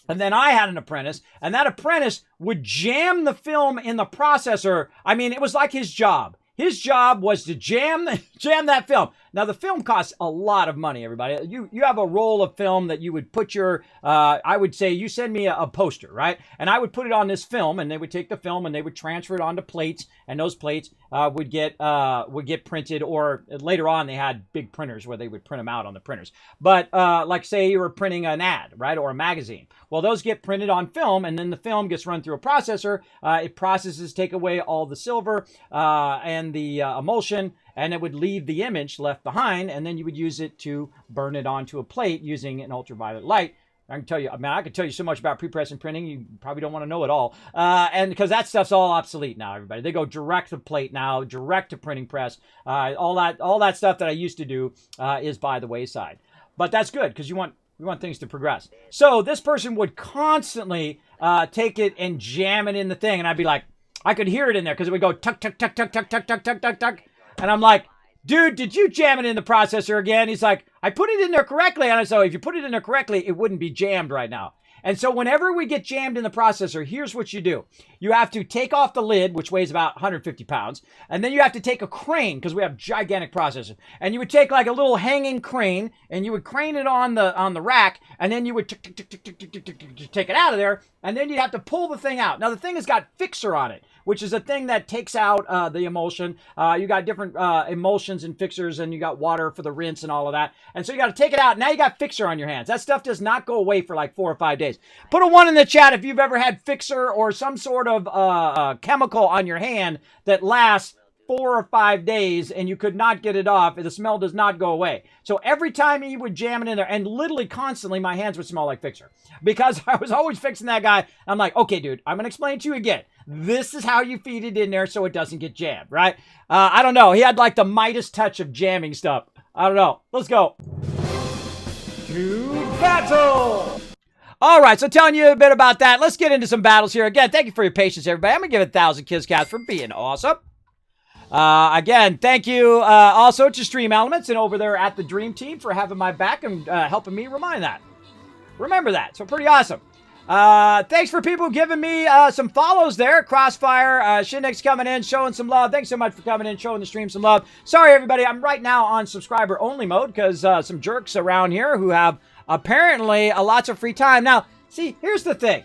And then I had an apprentice, and that apprentice would jam the film in the processor. I mean, it was like his job. His job was to jam that film. Now, the film costs a lot of money, everybody. You have a roll of film that you would put your, I would say, you send me a poster, right? And I would put it on this film, and they would take the film, and they would transfer it onto plates, and those plates would get printed, or later on, they had big printers where they would print them out on the printers. But like, say you were printing an ad, right, or a magazine. Well, those get printed on film, and then the film gets run through a processor. It processes, take away all the silver and the emulsion, and it would leave the image left behind, and then you would use it to burn it onto a plate using an ultraviolet light. I can tell you, I could tell you so much about pre-press and printing, you probably don't want to know it all. And because that stuff's all obsolete now, everybody. They go direct to plate now, direct to printing press. All that stuff that I used to do is by the wayside. But that's good, because we want things to progress. So this person would constantly take it and jam it in the thing, and I'd be like, I could hear it in there, because it would go tuck, tuck, tuck, tuck, tuck, tuck, tuck, tuck, tuck, tuck. And I'm like, dude, did you jam it in the processor again? He's like, I put it in there correctly. And so if you put it in there correctly, it wouldn't be jammed right now. And so whenever we get jammed in the processor, here's what you do. You have to take off the lid, which weighs about 150 pounds. And then you have to take a crane, because we have gigantic processors. And you would take like a little hanging crane, and you would crane it on the rack, and then you would take it out of there, and then you'd have to pull the thing out. Now, the thing has got fixer on it, which is a thing that takes out the emulsion. You got different emulsions and fixers, and you got water for the rinse and all of that. And so you got to take it out. Now you got fixer on your hands. That stuff does not go away for like 4 or 5 days. Put a 1 in the chat if you've ever had fixer or some sort of chemical on your hand that lasts 4 or 5 days and you could not get it off. The smell does not go away. So every time he would jam it in there, and literally constantly my hands would smell like fixer, because I was always fixing that guy. I'm like, okay, dude, I'm going to explain to you again. This is how you feed it in there so it doesn't get jammed, right? I don't know. He had like the Midas touch of jamming stuff. I don't know. Let's go. To battle! All right, so telling you a bit about that. Let's get into some battles here. Again, thank you for your patience, everybody. I'm going to give it 1,000 Kiscats for being awesome. Again, thank you also to Stream Elements and over there at the Dream Team for having my back and helping me remember that. So pretty awesome. Thanks for people giving me some follows there. Crossfire, Shindex coming in, showing some love. Thanks so much for coming in, showing the stream some love. Sorry, everybody, I'm right now on subscriber only mode because some jerks around here who have apparently lots of free time. Now, see, here's the thing.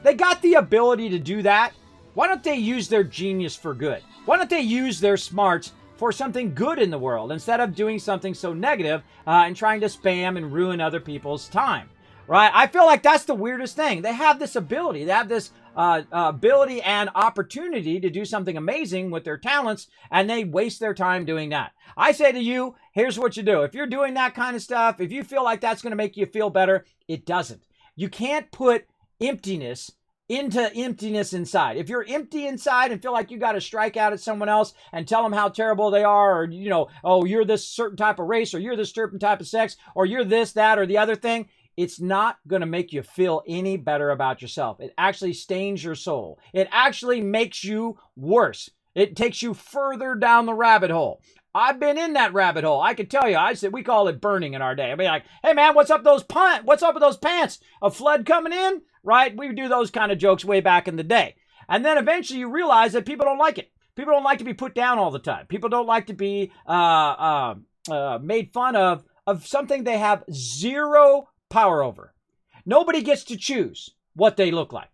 They got the ability to do that. Why don't they use their genius for good? Why don't they use their smarts for something good in the world instead of doing something so negative and trying to spam and ruin other people's time? Right? I feel like that's the weirdest thing. They have this ability. They have this ability and opportunity to do something amazing with their talents, and they waste their time doing that. I say to you, here's what you do. If you're doing that kind of stuff, if you feel like that's going to make you feel better, it doesn't. You can't put emptiness into emptiness inside. If you're empty inside and feel like you got to strike out at someone else and tell them how terrible they are, or, you know, oh, you're this certain type of race, or you're this certain type of sex, or you're this, that, or the other thing, it's not going to make you feel any better about yourself. It actually stains your soul. It actually makes you worse. It takes you further down the rabbit hole. I've been in that rabbit hole. I can tell you. We call it burning in our day. I'd be like, hey man, what's up with those pants? A flood coming in? Right? We would do those kind of jokes way back in the day. And then eventually you realize that people don't like it. People don't like to be put down all the time. People don't like to be made fun of something they have zero power over. Nobody gets to choose what they look like.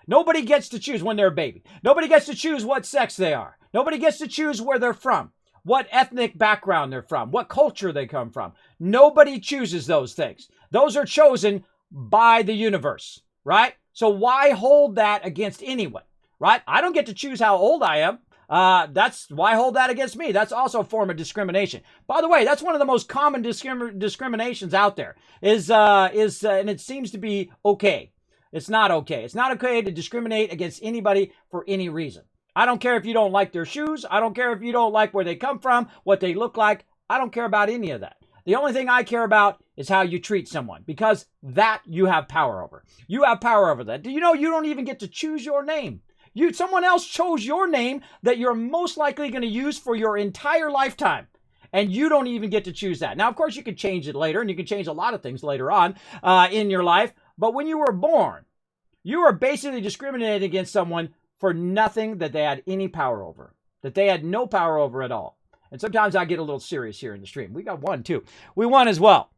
Nobody gets to choose when they're a baby. Nobody gets to choose what sex they are. Nobody gets to choose where they're from, what ethnic background they're from, what culture they come from. Nobody chooses those things. Those are chosen by the universe. right? So why hold that against anyone, right? I don't get to choose how old I am. That's why hold that against me. That's also a form of discrimination. By the way, that's one of the most common discriminations out there and it seems to be okay. It's not okay. It's not okay to discriminate against anybody for any reason. I don't care if you don't like their shoes. I don't care if you don't like where they come from, what they look like. I don't care about any of that. The only thing I care about is how you treat someone, because that you have power over. You have power over that. Do you know you don't even get to choose your name? Someone else chose your name that you're most likely going to use for your entire lifetime. And you don't even get to choose that. Now, of course, you can change it later, and you can change a lot of things later on in your life. But when you were born, you were basically discriminated against someone for nothing that they had any power over, that they had no power over at all. And sometimes I get a little serious here in the stream. We got one, too. We won as well.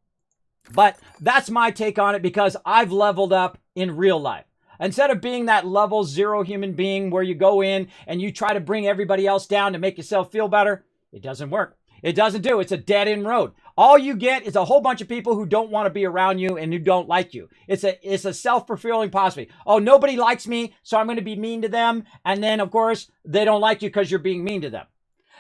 But that's my take on it, because I've leveled up in real life. Instead of being that level 0 human being where you go in and you try to bring everybody else down to make yourself feel better, it doesn't work. It doesn't do. It's a dead-end road. All you get is a whole bunch of people who don't want to be around you and who don't like you. It's a self-fulfilling prophecy. Oh, nobody likes me, so I'm going to be mean to them. And then, of course, they don't like you because you're being mean to them.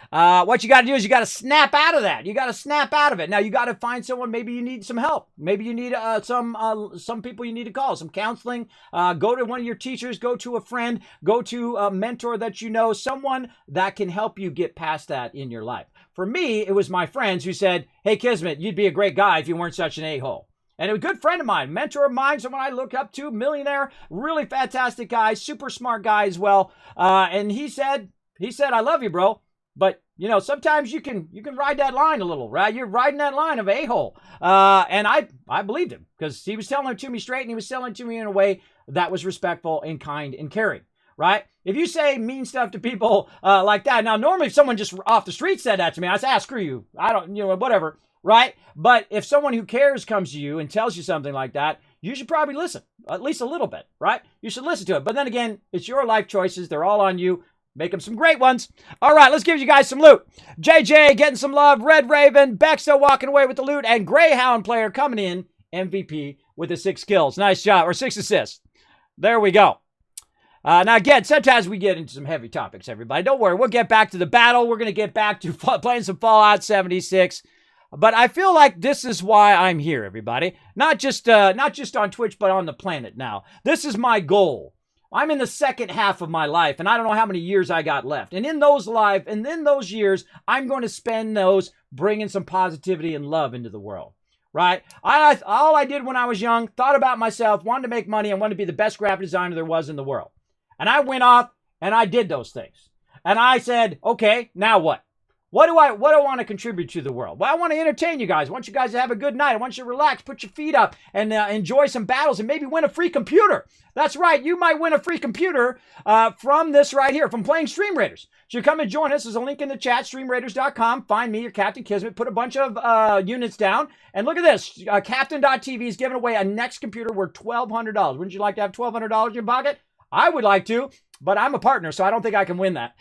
What you got to do is you got to snap out of that. You got to snap out of it. Now, you got to find someone. Maybe you need some help. Maybe you need some people you need to call, some counseling. Go to one of your teachers. Go to a friend. Go to a mentor that you know, someone that can help you get past that in your life. For me, it was my friends who said, hey, Kismet, you'd be a great guy if you weren't such an a-hole. And a good friend of mine, mentor of mine, someone I look up to, millionaire, really fantastic guy, super smart guy as well. And he said, I love you, bro. But, you know, sometimes you can ride that line a little, right? You're riding that line of a-hole. And I believed him, because he was telling it to me straight, and he was telling it to me in a way that was respectful and kind and caring, right? If you say mean stuff to people like that, now normally if someone just off the street said that to me, I'd say, screw you. I don't, whatever, right? But if someone who cares comes to you and tells you something like that, you should probably listen, at least a little bit, right? You should listen to it. But then again, it's your life choices. They're all on you. Make them some great ones. All right, let's give you guys some loot. JJ getting some love. Red Raven. Beck still walking away with the loot. And Greyhound player coming in, MVP with the 6 kills. Nice job. Or 6 assists. There we go. Now, again, sometimes we get into some heavy topics, everybody. Don't worry. We'll get back to the battle. We're going to get back to playing some Fallout 76. But I feel like this is why I'm here, everybody. Not just on Twitch, but on the planet now. This is my goal. I'm in the second half of my life, and I don't know how many years I got left. And in those years, I'm going to spend those bringing some positivity and love into the world, right? All I did when I was young, thought about myself, wanted to make money, and wanted to be the best graphic designer there was in the world. And I went off, and I did those things. And I said, okay, now what? What do I want to contribute to the world? Well, I want to entertain you guys. I want you guys to have a good night. I want you to relax, put your feet up, and enjoy some battles, and maybe win a free computer. That's right. You might win a free computer from this right here, from playing Stream Raiders. So you come and join us. There's a link in the chat, streamraiders.com. Find me, your Captain Kismet. Put a bunch of units down. And look at this. Captain.tv is giving away a next computer worth $1,200. Wouldn't you like to have $1,200 in your pocket? I would like to. But I'm a partner, so I don't think I can win that.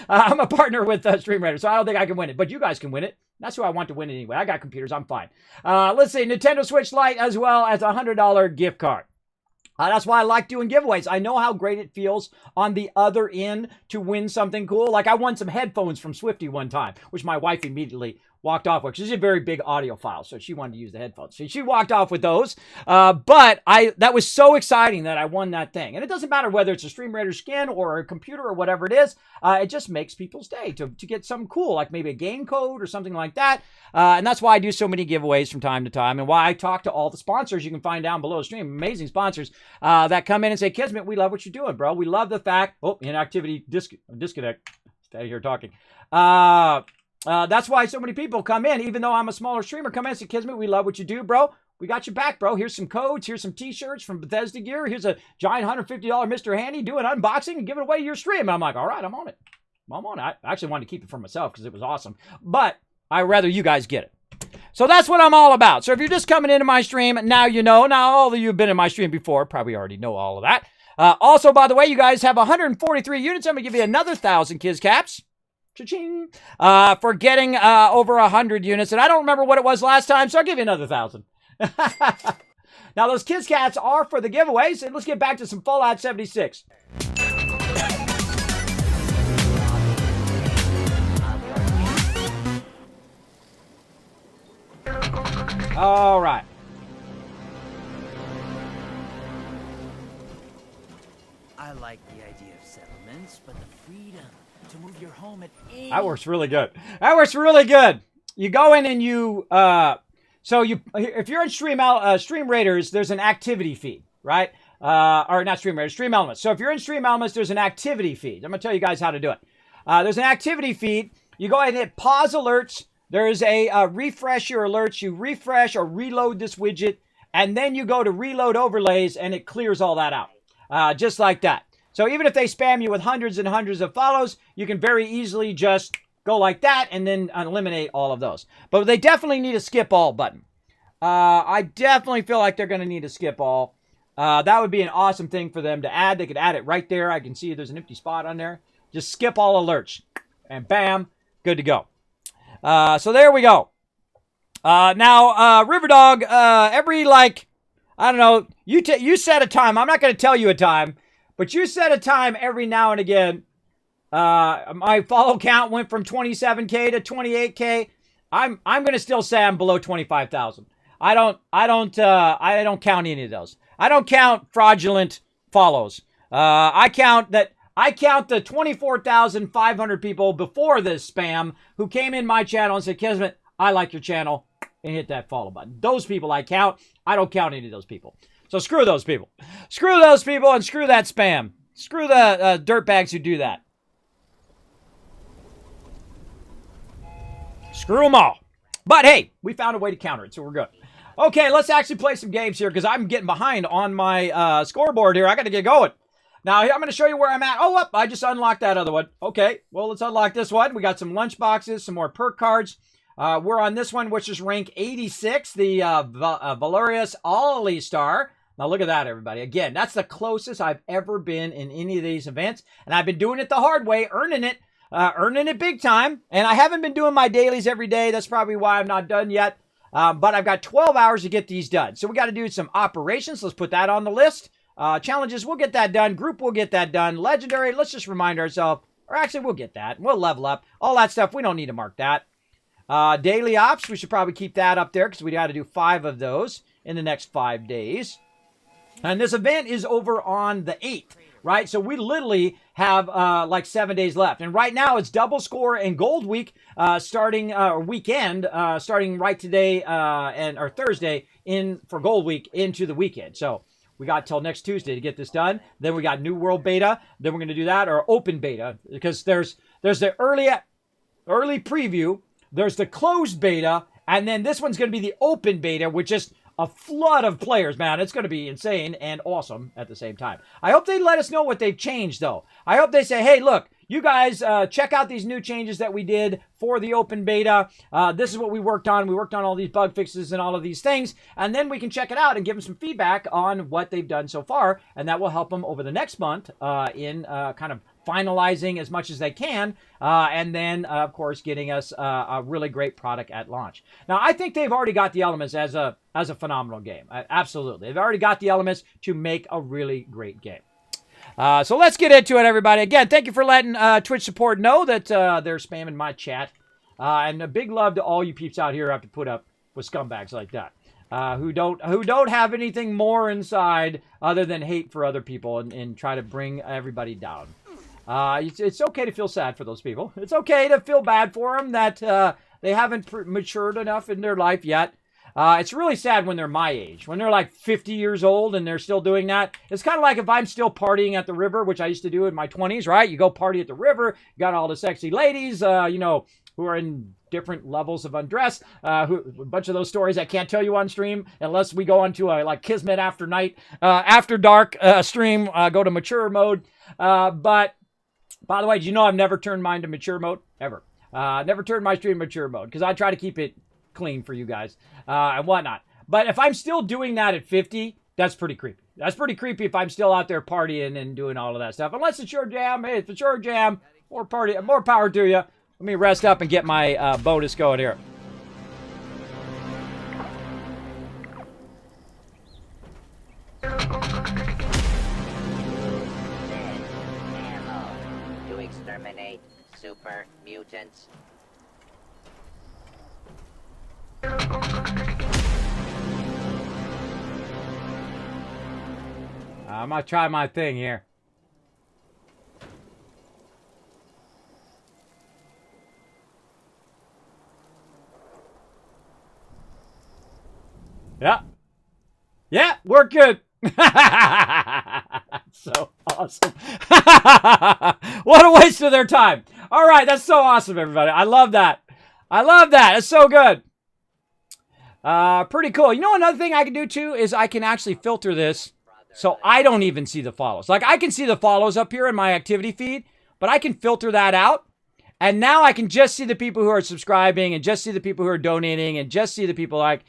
I'm a partner with Stream Raider, so I don't think I can win it. But you guys can win it. That's who I want to win it anyway. I got computers. I'm fine. Let's see. Nintendo Switch Lite as well as a $100 gift card. That's why I like doing giveaways. I know how great it feels on the other end to win something cool. Like I won some headphones from Swifty one time, which my wife immediately walked off with. She's a very big audiophile, so she wanted to use the headphones. So she walked off with those. But that was so exciting that I won that thing. And it doesn't matter whether it's a Stream Raider skin or a computer or whatever it is. It just makes people's day to get something cool, like maybe a game code or something like that. And that's why I do so many giveaways from time to time, and why I talk to all the sponsors you can find down below the stream. Amazing sponsors that come in and say, Kismet, we love what you're doing, bro. We love the fact, inactivity disconnect. Stay here talking. That's why so many people come in, even though I'm a smaller streamer, come in and say, Kismet, we love what you do, bro. We got your back, bro. Here's some codes. Here's some t-shirts from Bethesda Gear. Here's a giant $150 Mr. Handy doing unboxing and giving away your stream. And I'm like, all right, I'm on it. I'm on it. I actually wanted to keep it for myself because it was awesome. But I'd rather you guys get it. So that's what I'm all about. So if you're just coming into my stream, now you know. Now, all of you have been in my stream before probably already know all of that. Also, by the way, you guys have 143 units. I'm going to give you another 1,000 Kiz Caps. Cha-ching. For getting over 100 units. And I don't remember what it was last time, so I'll give you another 1,000. Now, those Kids Cats are for the giveaways, and let's get back to some Fallout 76. All right. I like the idea of settlements, but the freedom to move your home at any... That works really good. That works really good. You go in and you, if you're in Stream Raiders, there's an activity feed, right? Or not Stream Raiders, Stream Elements. So if you're in Stream Elements, there's an activity feed. I'm going to tell you guys how to do it. There's an activity feed. You go ahead and hit pause alerts. There's a refresh your alerts. You refresh or reload this widget, and then you go to reload overlays, and it clears all that out, just like that. So even if they spam you with hundreds and hundreds of follows, you can very easily just go like that and then eliminate all of those. But they definitely need a skip all button. I definitely feel like they're going to need a skip all. That would be an awesome thing for them to add. They could add it right there. I can see there's an empty spot on there. Just skip all alerts. And bam, good to go. So there we go. Now, Riverdog, every, like, I don't know, you set a time. I'm not going to tell you a time, but you set a time every now and again. My follow count went from 27K to 28K. I'm going to still say I'm below 25,000. I don't count any of those. I don't count fraudulent follows. I count the 24,500 people before this spam who came in my channel and said, Kismet, I like your channel, and hit that follow button. Those people I count. I don't count any of those people. So screw those people. Screw those people and screw that spam. Screw the dirtbags who do that. Screw them all. But hey, we found a way to counter it, so we're good. Okay, let's actually play some games here because I'm getting behind on my scoreboard here. I got to get going. Now, I'm going to show you where I'm at. Oh, I just unlocked that other one. Okay, well, let's unlock this one. We got some lunch boxes, some more perk cards. We're on this one, which is rank 86, the Valerius Ollie Star. Now, look at that, everybody. Again, that's the closest I've ever been in any of these events. And I've been doing it the hard way, earning it big time. And I haven't been doing my dailies every day. That's probably why I'm not done yet. But I've got 12 hours to get these done. So we got to do some operations. Let's put that on the list. Challenges, we'll get that done. Group, we'll get that done. Legendary, let's just remind ourselves. Or actually, we'll get that. We'll level up. All that stuff, we don't need to mark that. Daily ops, we should probably keep that up there because we got to do 5 of those in the next 5 days. And this event is over on the 8th, right? So we literally have like 7 days left. And right now it's double score and gold week starting weekend starting right today or Thursday for gold week into the weekend. So we got till next Tuesday to get this done. Then we got New World Beta. Then we're going to do that, or Open Beta, because there's the early preview, there's the closed beta, and then this one's going to be the Open Beta, which is a flood of players, man. It's going to be insane and awesome at the same time. I hope they let us know what they've changed, though. I hope they say, hey, look, you guys check out these new changes that we did for the open beta. This is what we worked on. We worked on all these bug fixes and all of these things. And then we can check it out and give them some feedback on what they've done so far. And that will help them over the next month in kind of finalizing as much as they can, and then, of course, getting us a really great product at launch. Now, I think they've already got the elements as a phenomenal game. Absolutely. They've already got the elements to make a really great game. So let's get into it, everybody. Again, thank you for letting Twitch support know that they're spamming my chat. And a big love to all you peeps out here who have to put up with scumbags like that. Who don't have anything more inside other than hate for other people and try to bring everybody down. It's okay to feel sad for those people. It's okay to feel bad for them that they haven't matured enough in their life yet. It's really sad when they're my age. When they're like 50 years old and they're still doing that. It's kind of like if I'm still partying at the river, which I used to do in my 20s, right? You go party at the river, you got all the sexy ladies, who are in different levels of undress. A bunch of those stories I can't tell you on stream unless we go onto a like Kismet after night, after dark stream, go to mature mode. But by the way, did you know I've never turned mine to mature mode? Ever. Never turned my stream mature mode because I try to keep it clean for you guys and whatnot. But if I'm still doing that at 50, that's pretty creepy. That's pretty creepy if I'm still out there partying and doing all of that stuff. Unless it's your jam. Hey, if it's your jam, more power to you. Let me rest up and get my bonus going here. mutants. I'm gonna try my thing here. Yeah. Yeah, we're good. So awesome. What a waste of their time. All right, that's so awesome, everybody. I love that. I love that. It's so good. Pretty cool. You know, another thing I can do too is I can actually filter this so I don't even see the follows. Like I can see the follows up here in my activity feed, but I can filter that out. And now I can just see the people who are subscribing and just see the people who are donating and just see the people like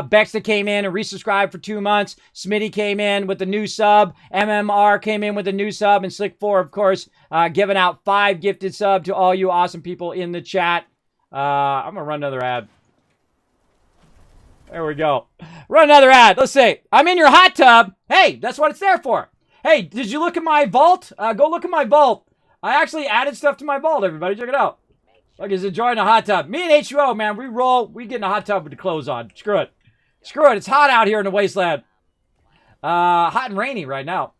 Bex that came in and resubscribed for 2 months. Smitty came in with a new sub. MMR came in with a new sub. And Slick4, of course, giving out 5 gifted sub to all you awesome people in the chat. I'm going to run another ad. There we go. Run another ad. Let's see. I'm in your hot tub. Hey, that's what it's there for. Hey, did you look at my vault? Go look at my vault. I actually added stuff to my vault, everybody. Check it out. Look, he's enjoying a hot tub. Me and H2O, man, we roll. We get in a hot tub with the clothes on. Screw it. Screw it. It's hot out here in the wasteland. Hot and rainy right now.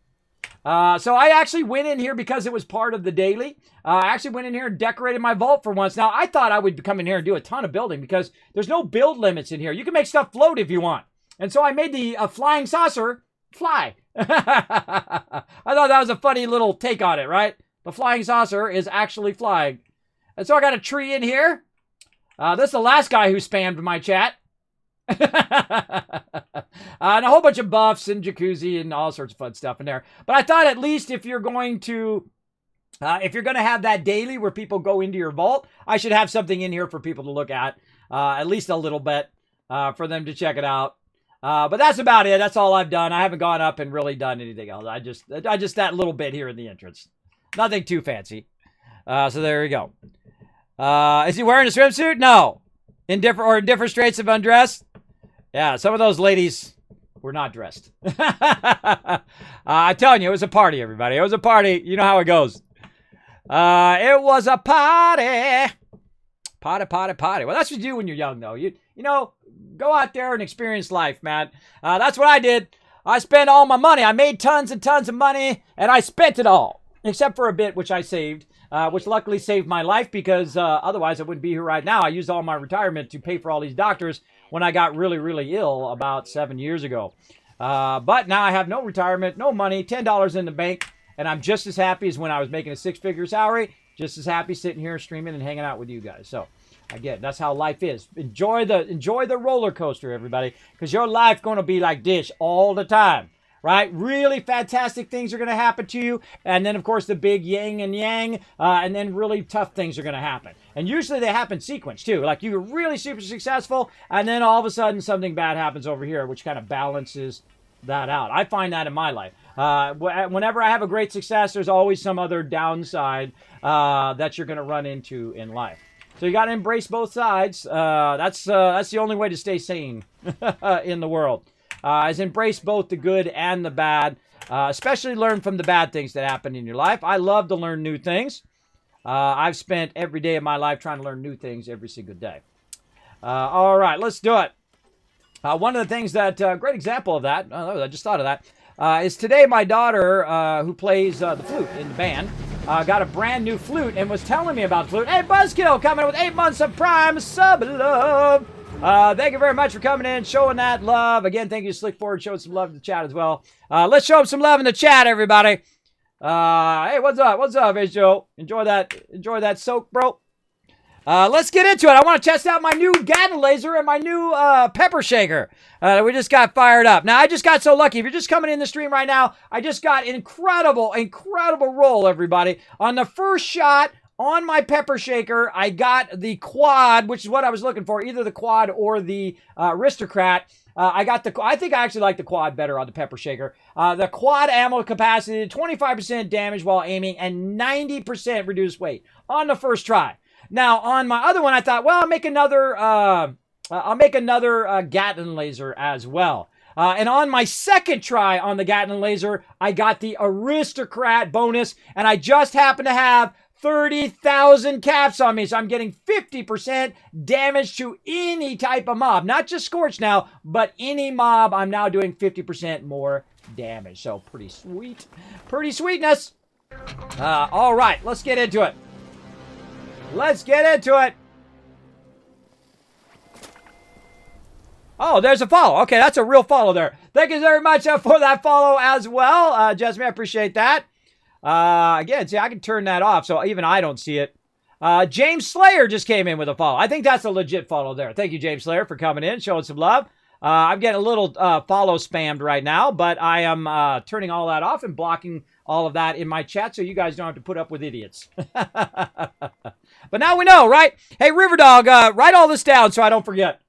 So I actually went in here because it was part of the daily. I actually went in here and decorated my vault for once. Now, I thought I would come in here and do a ton of building because there's no build limits in here. You can make stuff float if you want. And so I made the flying saucer fly. I thought that was a funny little take on it, right? The flying saucer is actually flying. And so I got a tree in here. This is the last guy who spammed my chat. And a whole bunch of buffs and jacuzzi and all sorts of fun stuff in there. But I thought at least if you're going to have that daily where people go into your vault, I should have something in here for people to look at least a little bit, for them to check it out. But that's about it. That's all I've done. I haven't gone up and really done anything else. I just that little bit here in the entrance. Nothing too fancy. So there you go. Is he wearing a swimsuit? No. In different states of undress? Yeah, some of those ladies were not dressed. I'm telling you, it was a party, everybody. It was a party. You know how it goes. It was a party. Party. Well, that's what you do when you're young, though. You know, go out there and experience life, man. That's what I did. I spent all my money. I made tons and tons of money, and I spent it all. Except for a bit, which I saved, which luckily saved my life because otherwise I wouldn't be here right now. I used all my retirement to pay for all these doctors when I got really, really ill about 7 years ago. But now I have no retirement, no money, $10 in the bank, and I'm just as happy as when I was making a 6-figure salary, just as happy sitting here streaming and hanging out with you guys. So, again, that's how life is. Enjoy the roller coaster, everybody, because your life going to be like this all the time. Right? Really fantastic things are going to happen to you. And then, of course, the big yin and yang. And then really tough things are going to happen. And usually they happen sequence, too. Like you're really super successful. And then all of a sudden something bad happens over here, which kind of balances that out. I find that in my life. Whenever I have a great success, there's always some other downside that you're going to run into in life. So you got to embrace both sides. That's the only way to stay sane in the world. Is embrace both the good and the bad, especially learn from the bad things that happen in your life. I love to learn new things. I've spent every day of my life trying to learn new things every single day. All right, let's do it. One of the things that, great example of that, I just thought of that, is today my daughter, who plays the flute in the band, got a brand new flute and was telling me about the flute. Hey, Buzzkill, coming with 8 months of Prime sub love. Thank you very much for coming in, showing that love. Again, thank you, Slick4, showing some love in the chat as well. Let's show some love in the chat, everybody. Hey, what's up? What's up, H2O? Enjoy that soak, bro. Let's get into it. I want to test out my new Gatling laser and my new pepper shaker. We just got fired up. Now, I just got so lucky. If you're just coming in the stream right now, I just got incredible roll, everybody. On the first shot, on my pepper shaker, I got the quad, which is what I was looking for, either the quad or the aristocrat. I think I actually like the quad better on the pepper shaker. The quad ammo capacity, 25% damage while aiming, and 90% reduced weight on the first try. Now, on my other one, I thought, well, I'll make another Gatling laser as well. And on my second try on the Gatling laser, I got the aristocrat bonus, and I just happen to have 30,000 caps on me. So I'm getting 50% damage to any type of mob. Not just Scorch now, but any mob. I'm now doing 50% more damage. So pretty sweet. Pretty sweetness. All right, let's get into it. Let's get into it. Oh, there's a follow. Okay, that's a real follow there. Thank you very much for that follow as well. Jasmine, I appreciate that. Again, see, I can turn that off, so even I don't see it. James Slayer just came in with a follow. I think that's a legit follow there. Thank you, James Slayer, for coming in, showing some love. I'm getting a little follow spammed right now, but I am turning all that off and blocking all of that in my chat so you guys don't have to put up with idiots. But now we know, right? Hey, Riverdog, write all this down so I don't forget.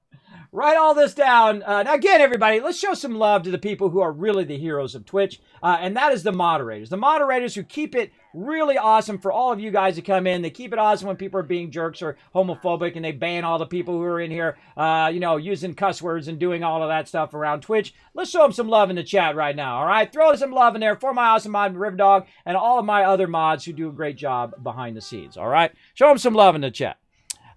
Write all this down. Now, again, everybody, let's show some love to the people who are really the heroes of Twitch, and that is the moderators. The moderators who keep it really awesome for all of you guys to come in. They keep it awesome when people are being jerks or homophobic, and they ban all the people who are in here, using cuss words and doing all of that stuff around Twitch. Let's show them some love in the chat right now, all right? Throw some love in there for my awesome mod, Riverdog, and all of my other mods who do a great job behind the scenes, all right? Show them some love in the chat.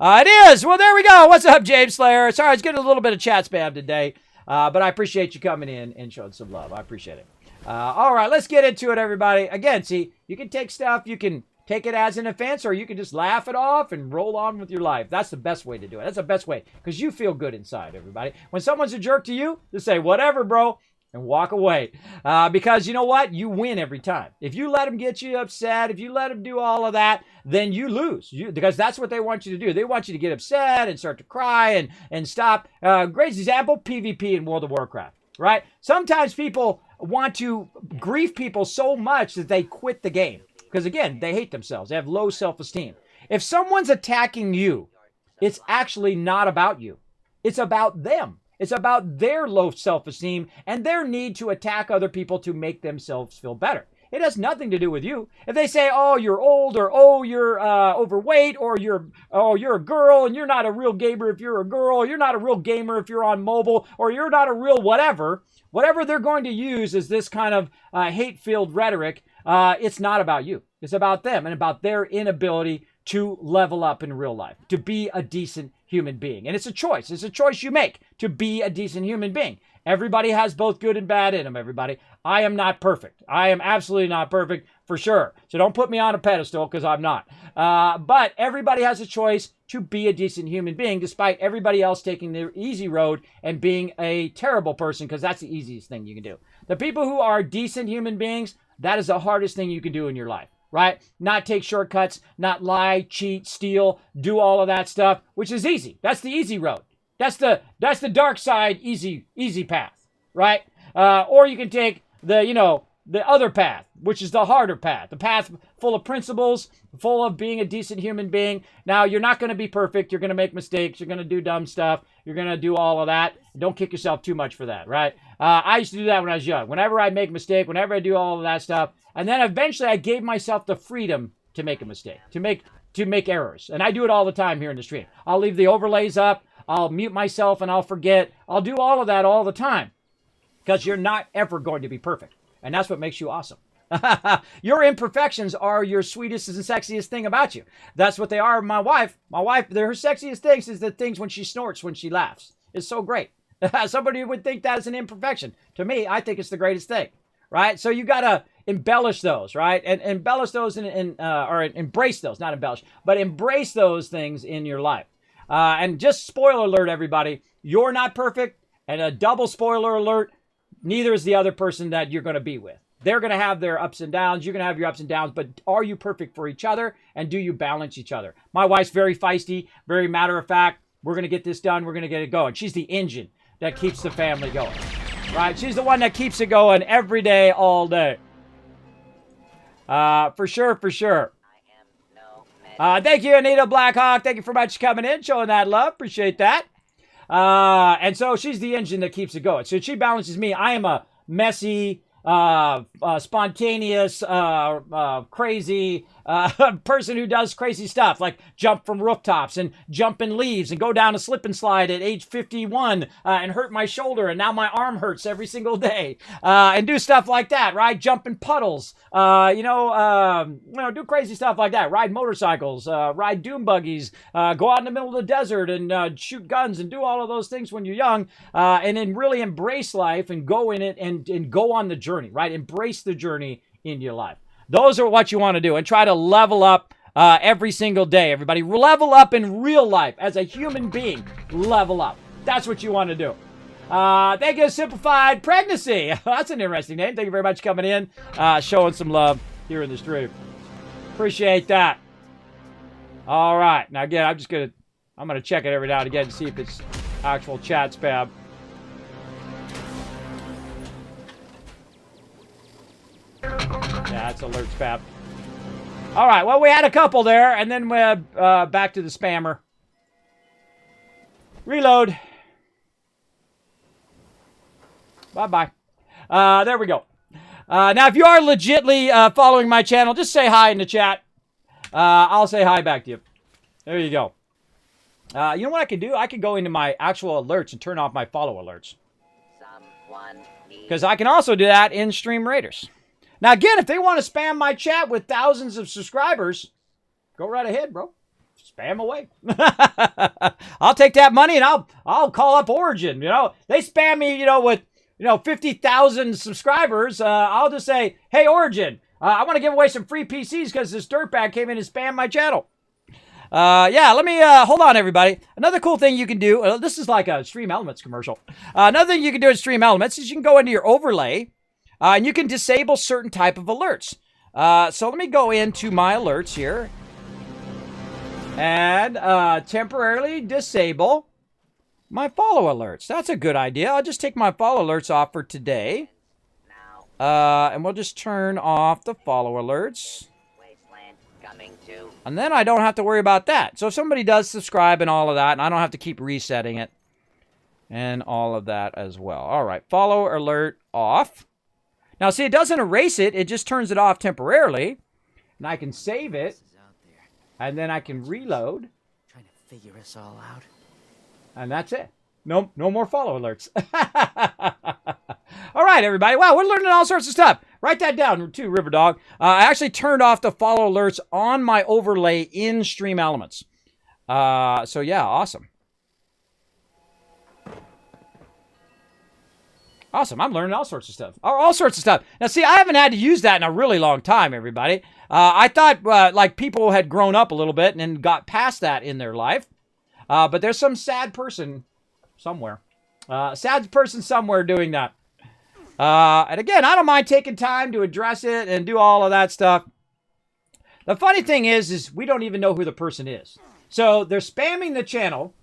It is. Well, there we go. What's up, James Slayer? Sorry, I was getting a little bit of chat spam today, but I appreciate you coming in and showing some love. I appreciate it. All right, let's get into it, everybody. Again, see, you can take stuff, you can take it as an offense, or you can just laugh it off and roll on with your life. That's the best way to do it. That's the best way, because you feel good inside, everybody. When someone's a jerk to you, just say, whatever, bro, and walk away. Because you know what? You win every time. If you let them get you upset, if you let them do all of that, then you lose. Because that's what they want you to do. They want you to get upset and start to cry and stop. Great example, PvP in World of Warcraft, right? Sometimes people want to grief people so much that they quit the game. Because again, they hate themselves. They have low self-esteem. If someone's attacking you, it's actually not about you. It's about them. It's about their low self-esteem and their need to attack other people to make themselves feel better. It has nothing to do with you. If they say, oh, you're old, or oh, you're overweight, or you're a girl and you're not a real gamer if you're a girl, or you're not a real gamer if you're on mobile, or you're not a real whatever they're going to use is this kind of hate-filled rhetoric, it's not about you. It's about them and about their inability to level up in real life, to be a decent human being. And it's a choice. It's a choice you make to be a decent human being. Everybody has both good and bad in them, everybody. I am not perfect. I am absolutely not perfect, for sure. So don't put me on a pedestal, because I'm not. But everybody has a choice to be a decent human being, despite everybody else taking the easy road and being a terrible person, because that's the easiest thing you can do. The people who are decent human beings, that is the hardest thing you can do in your life. Right? Not take shortcuts, not lie, cheat, steal, do all of that stuff, which is easy. That's the easy road. That's the dark side, easy path, right? Or you can take the other path, which is the harder path, the path full of principles, full of being a decent human being. Now, you're not going to be perfect. You're going to make mistakes. You're going to do dumb stuff. You're going to do all of that. Don't kick yourself too much for that, right? I used to do that when I was young. Whenever I make a mistake, whenever I do all of that stuff, and then eventually I gave myself the freedom to make a mistake, to make errors. And I do it all the time here in the stream. I'll leave the overlays up. I'll mute myself and I'll forget. I'll do all of that all the time, because you're not ever going to be perfect. And that's what makes you awesome. Your imperfections are your sweetest and sexiest thing about you. That's what they are. My wife, her sexiest things is the things when she snorts, when she laughs. It's so great. Somebody would think that is an imperfection. To me, I think it's the greatest thing, right? So you got to embellish those, right? And embellish those or embrace those, not embellish, but embrace those things in your life. And just spoiler alert, everybody, you're not perfect. And a double spoiler alert, neither is the other person that you're going to be with. They're going to have their ups and downs. You're going to have your ups and downs, but are you perfect for each other? And do you balance each other? My wife's very feisty, very matter of fact. We're going to get this done. We're going to get it going. She's the engine that keeps the family going, right? She's the one that keeps it going every day, all day. For sure, for sure. Thank you, Anita Blackhawk. Thank you for much coming in, showing that love. Appreciate that. And so she's the engine that keeps it going. So she balances me. I am a messy, spontaneous, crazy, person who does crazy stuff like jump from rooftops and jump in leaves and go down a slip and slide at age 51 and hurt my shoulder and now my arm hurts every single day and do stuff like that, right? Jump in puddles, do crazy stuff like that. Ride motorcycles, ride dune buggies, go out in the middle of the desert and shoot guns and do all of those things when you're young, and then really embrace life and go in it and go on the journey, right? Embrace the journey in your life. Those are what you want to do, and try to level up every single day, everybody. Level up in real life as a human being. Level up. That's what you want to do. Thank you, Simplified Pregnancy. That's an interesting name. Thank you very much for coming in, showing some love here in the stream. Appreciate that. All right. Now, again, I'm gonna check it every now and again to see if it's actual chat spam. Yeah, it's alert spam. All right, well, we had a couple there, and then we're back to the spammer. Reload. Bye-bye. There we go. Now, if you are legitly following my channel, just say hi in the chat. I'll say hi back to you. There you go. You know what I can do? I can go into my actual alerts and turn off my follow alerts. Because I can also do that in Stream Raiders. Now, again, if they want to spam my chat with thousands of subscribers, go right ahead, bro. Spam away. I'll take that money and I'll call up Origin. You know, they spam me, with 50,000 subscribers. I'll just say, hey, Origin, I want to give away some free PCs because this dirtbag came in and spammed my channel. Let me, hold on, everybody. Another cool thing you can do, this is like a Stream Elements commercial. Another thing you can do in Stream Elements is you can go into your overlay, and you can disable certain type of alerts. So let me go into my alerts here and temporarily disable my follow alerts. That's a good idea. I'll just take my follow alerts off for today. And we'll just turn off the follow alerts. And then I don't have to worry about that. So if somebody does subscribe and all of that, and I don't have to keep resetting it and all of that as well. All right, follow alert off. Now, see, it doesn't erase it. It just turns it off temporarily. And I can save it. And then I can reload. Trying to figure us all out. And that's it. No more follow alerts. All right, everybody. Wow, we're learning all sorts of stuff. Write that down too, River Dog. I actually turned off the follow alerts on my overlay in Stream Elements. So yeah, awesome. Awesome. I'm learning all sorts of stuff. All sorts of stuff. Now, see, I haven't had to use that in a really long time, everybody. I thought like people had grown up a little bit and got past that in their life. But there's some sad person somewhere. Sad person somewhere doing that. And again, I don't mind taking time to address it and do all of that stuff. The funny thing is we don't even know who the person is. So they're spamming the channel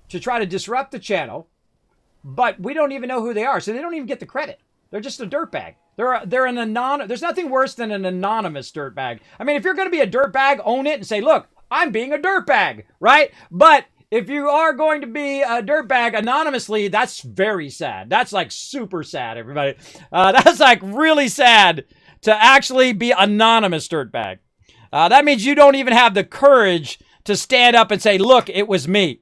to try to disrupt the channel, but we don't even know who they are. So they don't even get the credit. They're just a dirtbag. They're an anonymous. There's nothing worse than an anonymous dirtbag. I mean, if you're going to be a dirtbag, own it and say, look, I'm being a dirtbag, right? But if you are going to be a dirtbag anonymously, that's very sad. That's like super sad, everybody. That's like really sad to actually be anonymous dirtbag. That means you don't even have the courage to stand up and say, look, it was me.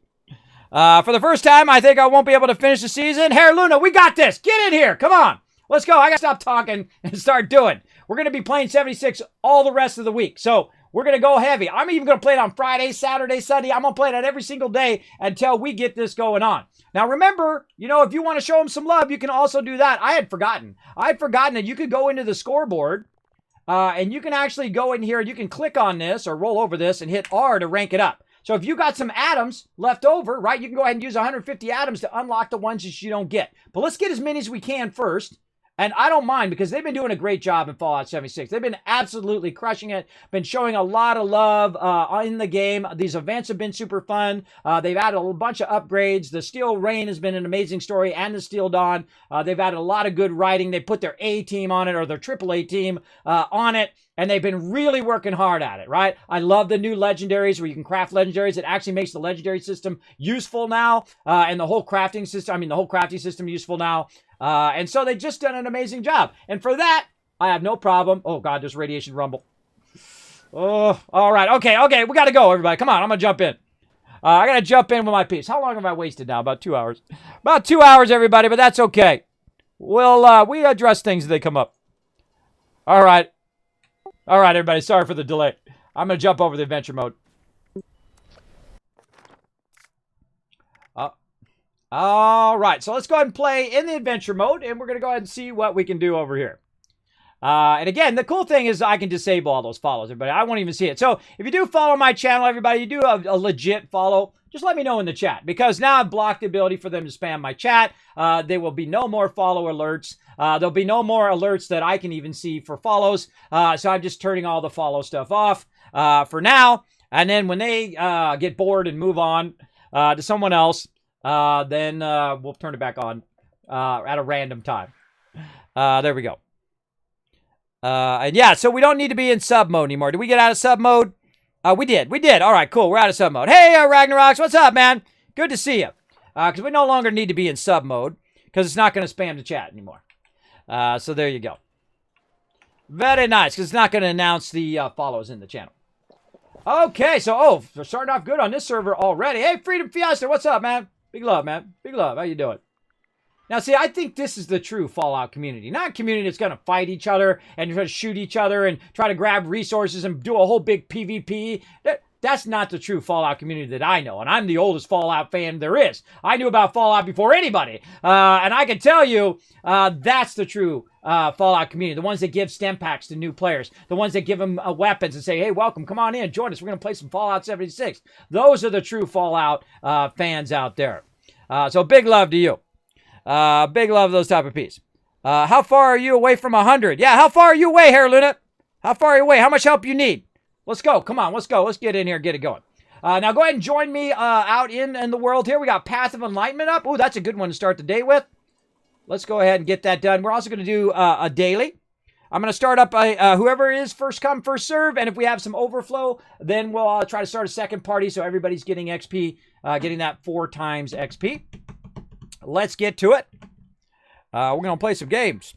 For the first time, I think I won't be able to finish the season. Hair Luna, we got this. Get in here. Come on. Let's go. I got to stop talking and start doing. We're going to be playing 76 all the rest of the week. So we're going to go heavy. I'm even going to play it on Friday, Saturday, Sunday. I'm going to play it every single day until we get this going on. Now, remember, if you want to show them some love, you can also do that. I had forgotten that you could go into the scoreboard and you can actually go in here and you can click on this or roll over this and hit R to rank it up. So if you got some atoms left over, right, you can go ahead and use 150 atoms to unlock the ones that you don't get. But let's get as many as we can first. And I don't mind because they've been doing a great job in Fallout 76. They've been absolutely crushing it. Been showing a lot of love in the game. These events have been super fun. They've added a bunch of upgrades. The Steel Rain has been an amazing story, and the Steel Dawn. They've added a lot of good writing. They put their A team on it, or their AAA team on it. And they've been really working hard at it, right? I love the new legendaries where you can craft legendaries. It actually makes the legendary system useful now. And the whole crafting system useful now. And so they've just done an amazing job. And for that, I have no problem. Oh, God, there's radiation rumble. Oh, all right. Okay. We got to go, everybody. Come on. I'm going to jump in. I got to jump in with my piece. How long have I wasted now? About 2 hours. About 2 hours, everybody, but that's okay. We address things as they come up. All right. All right, everybody. Sorry for the delay. I'm going to jump over the adventure mode. All right. So let's go ahead and play in the adventure mode, and we're going to go ahead and see what we can do over here. And again, the cool thing is I can disable all those follows, everybody. I won't even see it. So if you do follow my channel, everybody, you do a legit follow, just let me know in the chat. Because now I've blocked the ability for them to spam my chat. There will be no more follow alerts. There'll be no more alerts that I can even see for follows. So I'm just turning all the follow stuff off for now. And then when they get bored and move on to someone else, then we'll turn it back on at a random time. There we go. And yeah, so we don't need to be in sub mode anymore. Did we get out of sub mode? We did. All right, cool. We're out of sub mode. Hey, Ragnaroks, what's up, man? Good to see you. Because we no longer need to be in sub mode because it's not going to spam the chat anymore. So there you go. Very nice, because it's not going to announce the follows in the channel. Okay, so, we're starting off good on this server already. Hey, Freedom Fiesta, what's up, man? Big love, man. Big love. How you doing? Now, see, I think this is the true Fallout community. Not a community that's going to fight each other and try to shoot each other and try to grab resources and do a whole big PvP. That's not the true Fallout community that I know. And I'm the oldest Fallout fan there is. I knew about Fallout before anybody. And I can tell you, that's the true Fallout community. The ones that give stem packs to new players. The ones that give them weapons and say, hey, welcome, come on in, join us. We're going to play some Fallout 76. Those are the true Fallout fans out there. So big love to you. Big love those type of peeps. How far are you away from 100? Yeah, how far are you away, Hair Luna? How far are you away? How much help you need? Let's go. Come on, let's go. Let's get in here and get it going. Now go ahead and join me out in the world here. We got Path of Enlightenment up. Ooh, that's a good one to start the day with. Let's go ahead and get that done. We're also going to do a daily. I'm going to start up whoever is first come, first serve. And if we have some overflow, then we'll try to start a second party so everybody's getting XP, getting that 4 times XP. Let's get to it. We're going to play some games.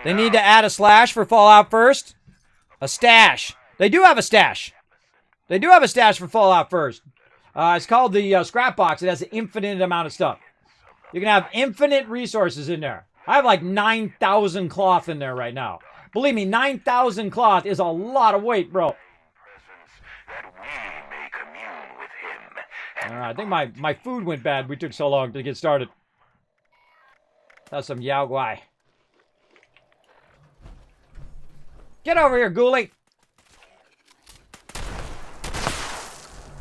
They need to add a slash for Fallout first. A stash. They do have a stash. They do have a stash for Fallout first. It's called the scrap box. It has an infinite amount of stuff. You can have infinite resources in there. I have like 9,000 cloth in there right now. Believe me, 9,000 cloth is a lot of weight, bro. All right, I think my food went bad. We took so long to get started. That's some Yao Guai. Get over here, ghoulie.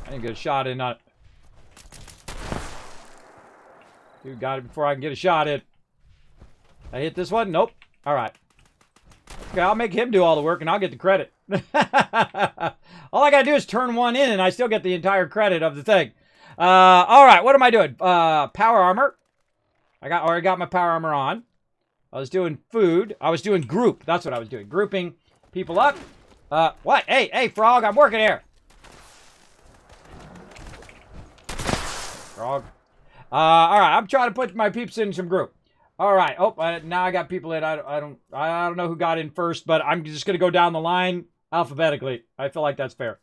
I didn't get a shot in on it. Dude got it before I can get a shot in. I hit this one? Nope. All right. Okay, I'll make him do all the work and I'll get the credit. All I gotta do is turn one in and I still get the entire credit of the thing. All right, what am I doing? Power armor. I already got my power armor on. I was doing food. I was doing group. That's what I was doing. Grouping people up. What? Hey, Frog, I'm working here. Frog. All right, I'm trying to put my peeps in some group. All right. Oh, now I got people in. I don't know who got in first, but I'm just gonna go down the line alphabetically. I feel like that's fair.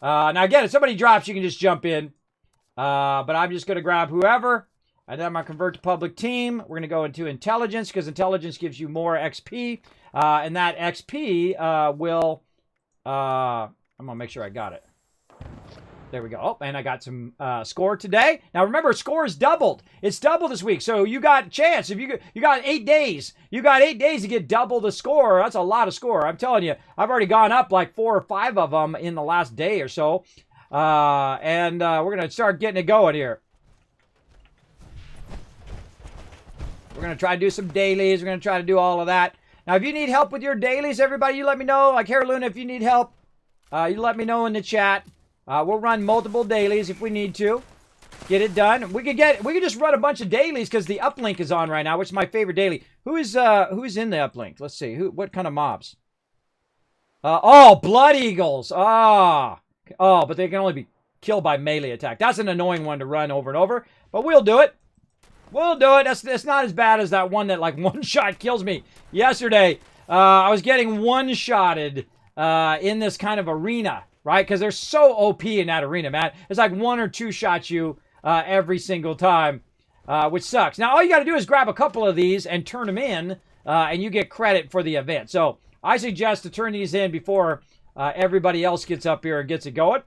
Now again, if somebody drops, you can just jump in. But I'm just gonna grab whoever, and then I'm gonna convert to public team. We're gonna go into intelligence because intelligence gives you more XP, and that XP will. I'm gonna make sure I got it. There we go. Oh, and I got some score today. Now remember, score is doubled. It's doubled this week, so you got a chance. If you got 8 days, you got 8 days to get double the score. That's a lot of score. I'm telling you, I've already gone up like 4 or 5 of them in the last day or so, and we're gonna start getting it going here. We're gonna try to do some dailies. We're gonna try to do all of that. Now, if you need help with your dailies, everybody, you let me know. Like Hair Luna, if you need help, you let me know in the chat. We'll run multiple dailies if we need to. Get it done. We could just run a bunch of dailies because the uplink is on right now, which is my favorite daily. Who's in the uplink? Let's see. What kind of mobs? Oh, Blood Eagles. Oh, but they can only be killed by melee attack. That's an annoying one to run over and over, but we'll do it. We'll do it. That's not as bad as that one that like one shot kills me yesterday. I was getting one-shotted in this kind of arena, right? Because they're so OP in that arena, man. It's like one or two shots you every single time, which sucks. Now, all you got to do is grab a couple of these and turn them in, and you get credit for the event. So I suggest to turn these in before everybody else gets up here and gets it going.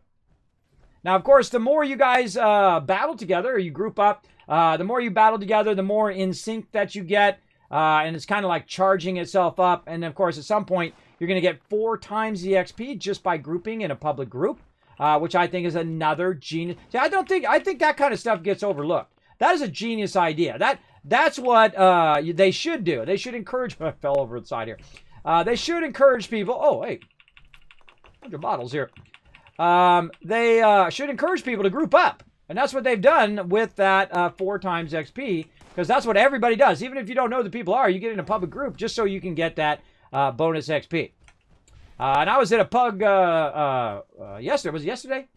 Now, of course, the more you guys battle together, or you group up, the more you battle together, the more in sync that you get. And it's kind of like charging itself up. And, of course, at some point, you're going to get 4 times the XP just by grouping in a public group, which I think is another genius. See, I think that kind of stuff gets overlooked. That is a genius idea. That's what they should do. They should encourage... I fell over the side here. They should encourage people... Oh, hey. Bunch of bottles here. They should encourage people to group up. And that's what they've done with that 4 times XP. Because that's what everybody does. Even if you don't know who the people are, you get in a public group just so you can get that bonus XP. And I was in a pug yesterday. Was it yesterday?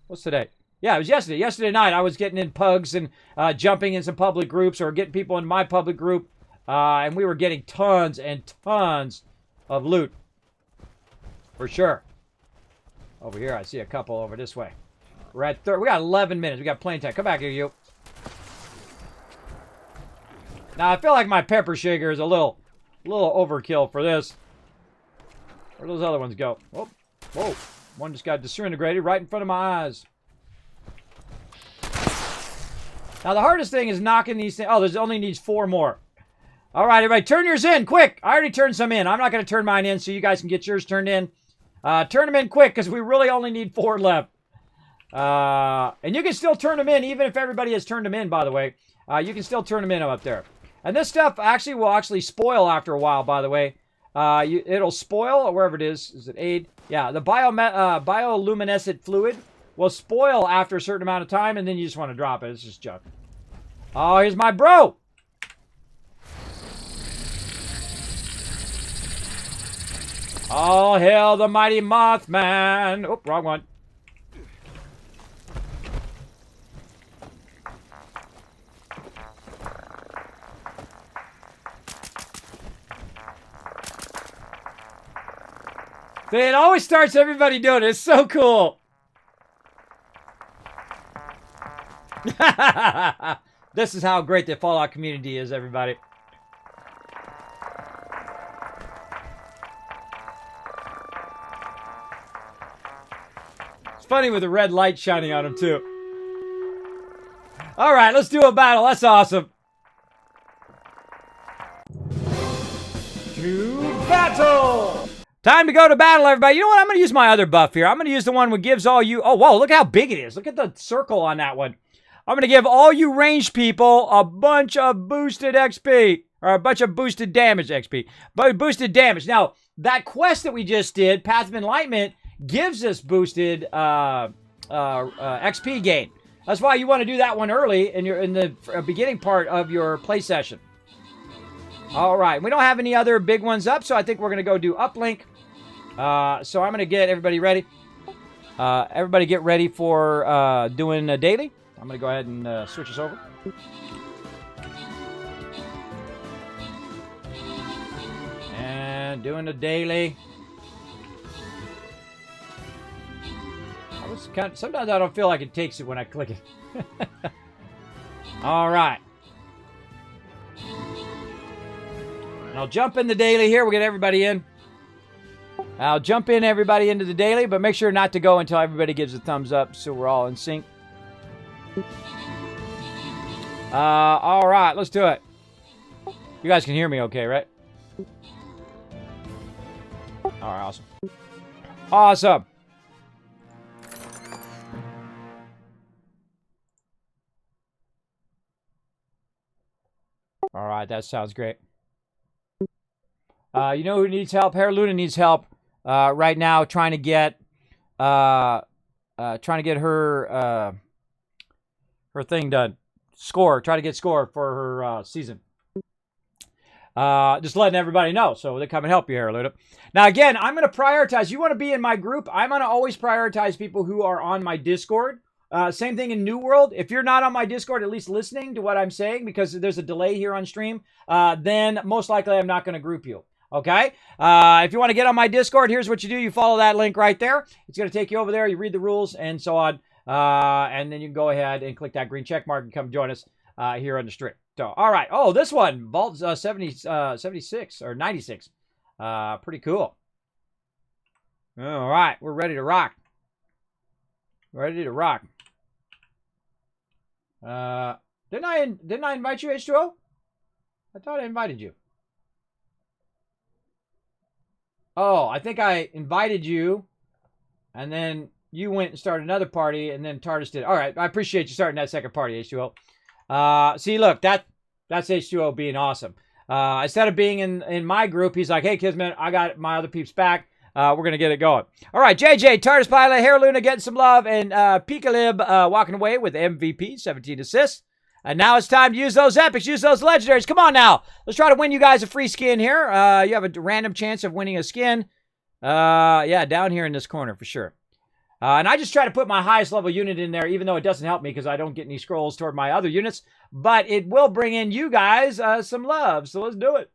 What's today? Yeah, it was yesterday. Yesterday night, I was getting in pugs and jumping in some public groups or getting people in my public group. And we were getting tons and tons of loot. For sure. Over here, I see a couple over this way. We're at we got 11 minutes. We got plenty of time. Come back here, you. Now, I feel like my pepper shaker is a little overkill for this. Where'd those other ones go? Oh, whoa. One just got disintegrated right in front of my eyes. Now, the hardest thing is knocking these things. Oh, there's only needs 4 more. All right, everybody, turn yours in, quick. I already turned some in. I'm not going to turn mine in so you guys can get yours turned in. Turn them in quick because we really only need 4 left. And you can still turn them in even if everybody has turned them in, by the way. You can still turn them in up there. And this stuff actually will spoil after a while, by the way. It'll spoil, or wherever it is. Is it aid? Yeah, the bioluminescent fluid will spoil after a certain amount of time, and then you just want to drop it. It's just junk. Oh, here's my bro! All hail the mighty Mothman! Oh, wrong one. It always starts everybody doing it. It's so cool. This is how great the Fallout community is, everybody. It's funny with the red light shining on him, too. All right, let's do a battle. That's awesome. To battle! Time to go to battle, everybody. You know what? I'm going to use my other buff here. I'm going to use the one that gives all you... Oh, whoa, look how big it is. Look at the circle on that one. I'm going to give all you ranged people a bunch of boosted XP. Or a bunch of boosted damage XP. But boosted damage. Now, that quest that we just did, Path of Enlightenment, gives us boosted XP gain. That's why you want to do that one early in the beginning part of your play session. All right. We don't have any other big ones up, so I think we're going to go do uplink. So I'm going to get everybody ready. Everybody get ready for doing a daily. I'm going to go ahead and switch us over. And doing a daily. Sometimes I don't feel like it takes it when I click it. All right. I'll jump in the daily here. We'll get everybody in. I'll jump in everybody into the daily, but make sure not to go until everybody gives a thumbs up so we're all in sync. All right, let's do it. You guys can hear me okay, right? All right, awesome. Awesome. All right, that sounds great. You know who needs help? Hera Luna needs help right now, trying to get her her thing done. Try to get score for her season. Just letting everybody know, so they come and help you, Hera Luna. Now, again, I'm going to prioritize. You want to be in my group? I'm going to always prioritize people who are on my Discord. Same thing in New World. If you're not on my Discord, at least listening to what I'm saying, because there's a delay here on stream, then most likely I'm not going to group you. Okay? If you want to get on my Discord, here's what you do. You follow that link right there. It's going to take you over there. You read the rules and so on. And then you can go ahead and click that green check mark and come join us here on the stream. So, all right. Oh, this one, Vault 76 or 96. Pretty cool. All right. We're ready to rock. Ready to rock. Didn't I invite you, H2O? I thought I invited you. Oh, I think I invited you, and then you went and started another party, and then Tardis did. All right, I appreciate you starting that second party, H2O. See, look, that's H2O being awesome. Instead of being in my group, he's like, hey, Kismet, I got my other peeps back. We're going to get it going. All right, JJ, Tardis Pilot, Hair Luna getting some love, and s.p.e.c.i.a.l walking away with MVP, 17 assists. And now it's time to use those epics, use those legendaries. Come on now. Let's try to win you guys a free skin here. You have a random chance of winning a skin. Yeah, down here in this corner for sure. And I just try to put my highest level unit in there, even though it doesn't help me because I don't get any scrolls toward my other units. But it will bring in you guys some love. So let's do it.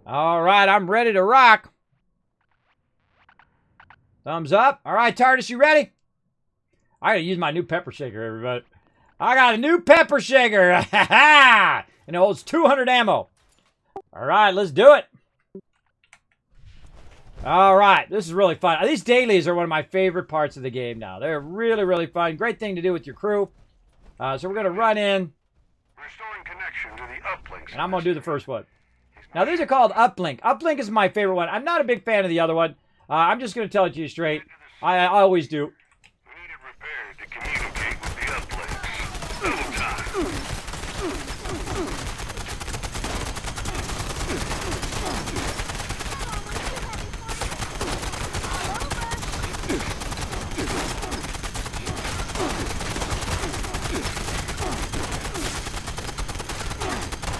All right, I'm ready to rock. Thumbs up. All right, Tardis, you ready? I gotta use my new pepper shaker, everybody. I got a new pepper shaker. And it holds 200 ammo. All right, let's do it. All right, this is really fun. These dailies are one of my favorite parts of the game now. They're really, really fun. Great thing to do with your crew. So we're gonna run in. Restoring connection to the uplinks. And I'm gonna do the first one. Now, these are called uplink. Uplink is my favorite one. I'm not a big fan of the other one. I'm just going to tell it to you straight. I always do. We need it repaired to communicate with the uplinks. Little time.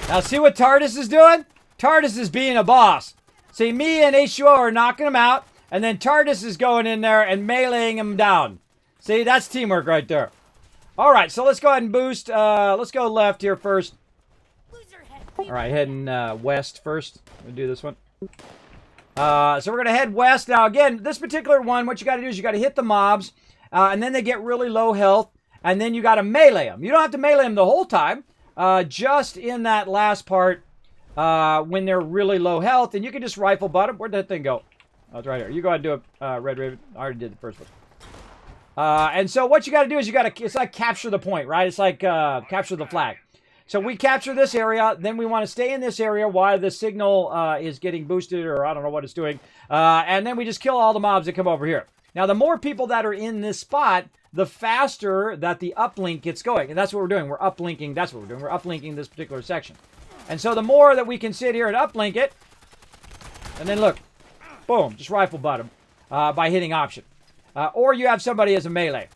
Now, see what Tardis is doing? Tardis is being a boss. See, me and H2O are knocking him out, and then Tardis is going in there and meleeing him down. See, that's teamwork right there. All right, so let's go ahead and boost. Let's go left here first. All right, heading west first. We'll do this one. So we're going to head west. Now, again, this particular one, what you got to do is you got to hit the mobs, and then they get really low health, and then you got to melee them. You don't have to melee them the whole time, just in that last part when they're really low health, and you can just rifle butt them. Where'd that thing go? Oh, it's right here. You go ahead and do a Red Raven. I already did the first one. And so what you got to do is you got to, it's like capture the point, right? It's like capture the flag. So we capture this area, then we want to stay in this area while the signal is getting boosted, or I don't know what it's doing. And then we just kill all the mobs that come over here. Now, the more people that are in this spot, the faster that the uplink gets going. And that's what we're doing. We're uplinking. That's what we're doing. We're uplinking this particular section. And so the more that we can sit here and uplink it, and then look, boom, just rifle butt them by hitting option. Or you have somebody as a melee.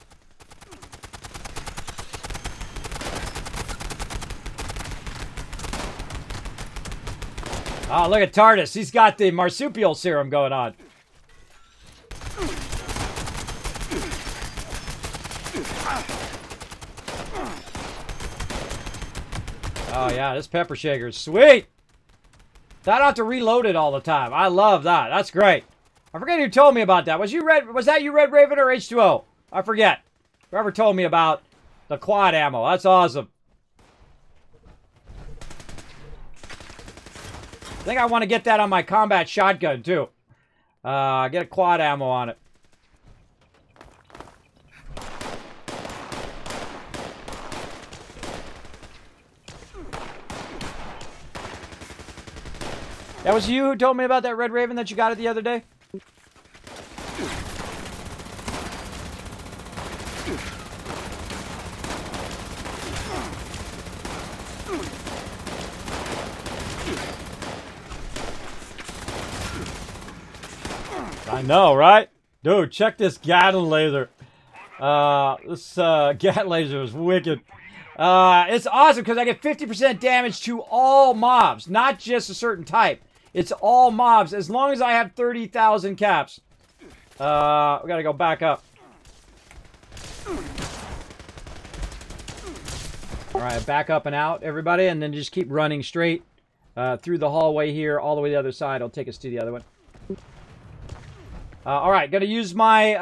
Oh, look at Tardis. He's got the marsupial serum going on. Oh, yeah, this pepper shaker is sweet. I don't have to reload it all the time. I love that. That's great. I forget who told me about that. Was that you, Red Raven, or H2O? I forget. Whoever told me about the quad ammo. That's awesome. I think I want to get that on my combat shotgun, too. Get a quad ammo on it. That was you who told me about that Red Raven that you got it the other day? I know, right? Dude, check this Gatling laser. This Gatling laser is wicked. It's awesome because I get 50% damage to all mobs, not just a certain type. It's all mobs, as long as I have 30,000 caps. We gotta go back up. All right, back up and out, everybody, and then just keep running straight through the hallway here, all the way to the other side. It'll take us to the other one. All right, gonna use my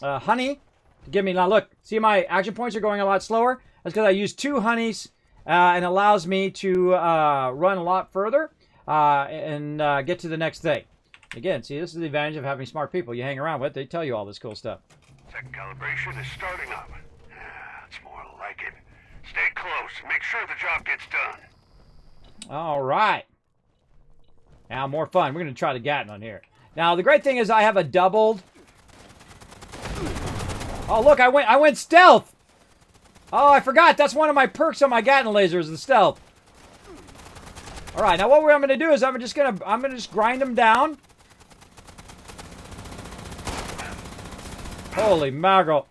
honey to give me. Now look, see my action points are going a lot slower. That's because I used 2 honeys, and allows me to run a lot further and get to the next thing. Again, see, this is the advantage of having smart people you hang around with. They tell you all this cool stuff. Second calibration is starting up. That's more like it. Stay close. Make sure the job gets done. All right. Now more fun. We're going to try the Gatling on here. Now the great thing is I have a doubled. Oh look, I went stealth. Oh, I forgot. That's one of my perks on my Gatling lasers, the stealth. All right. Now what I'm going to do is I'm going to just grind them down. Holy mackerel.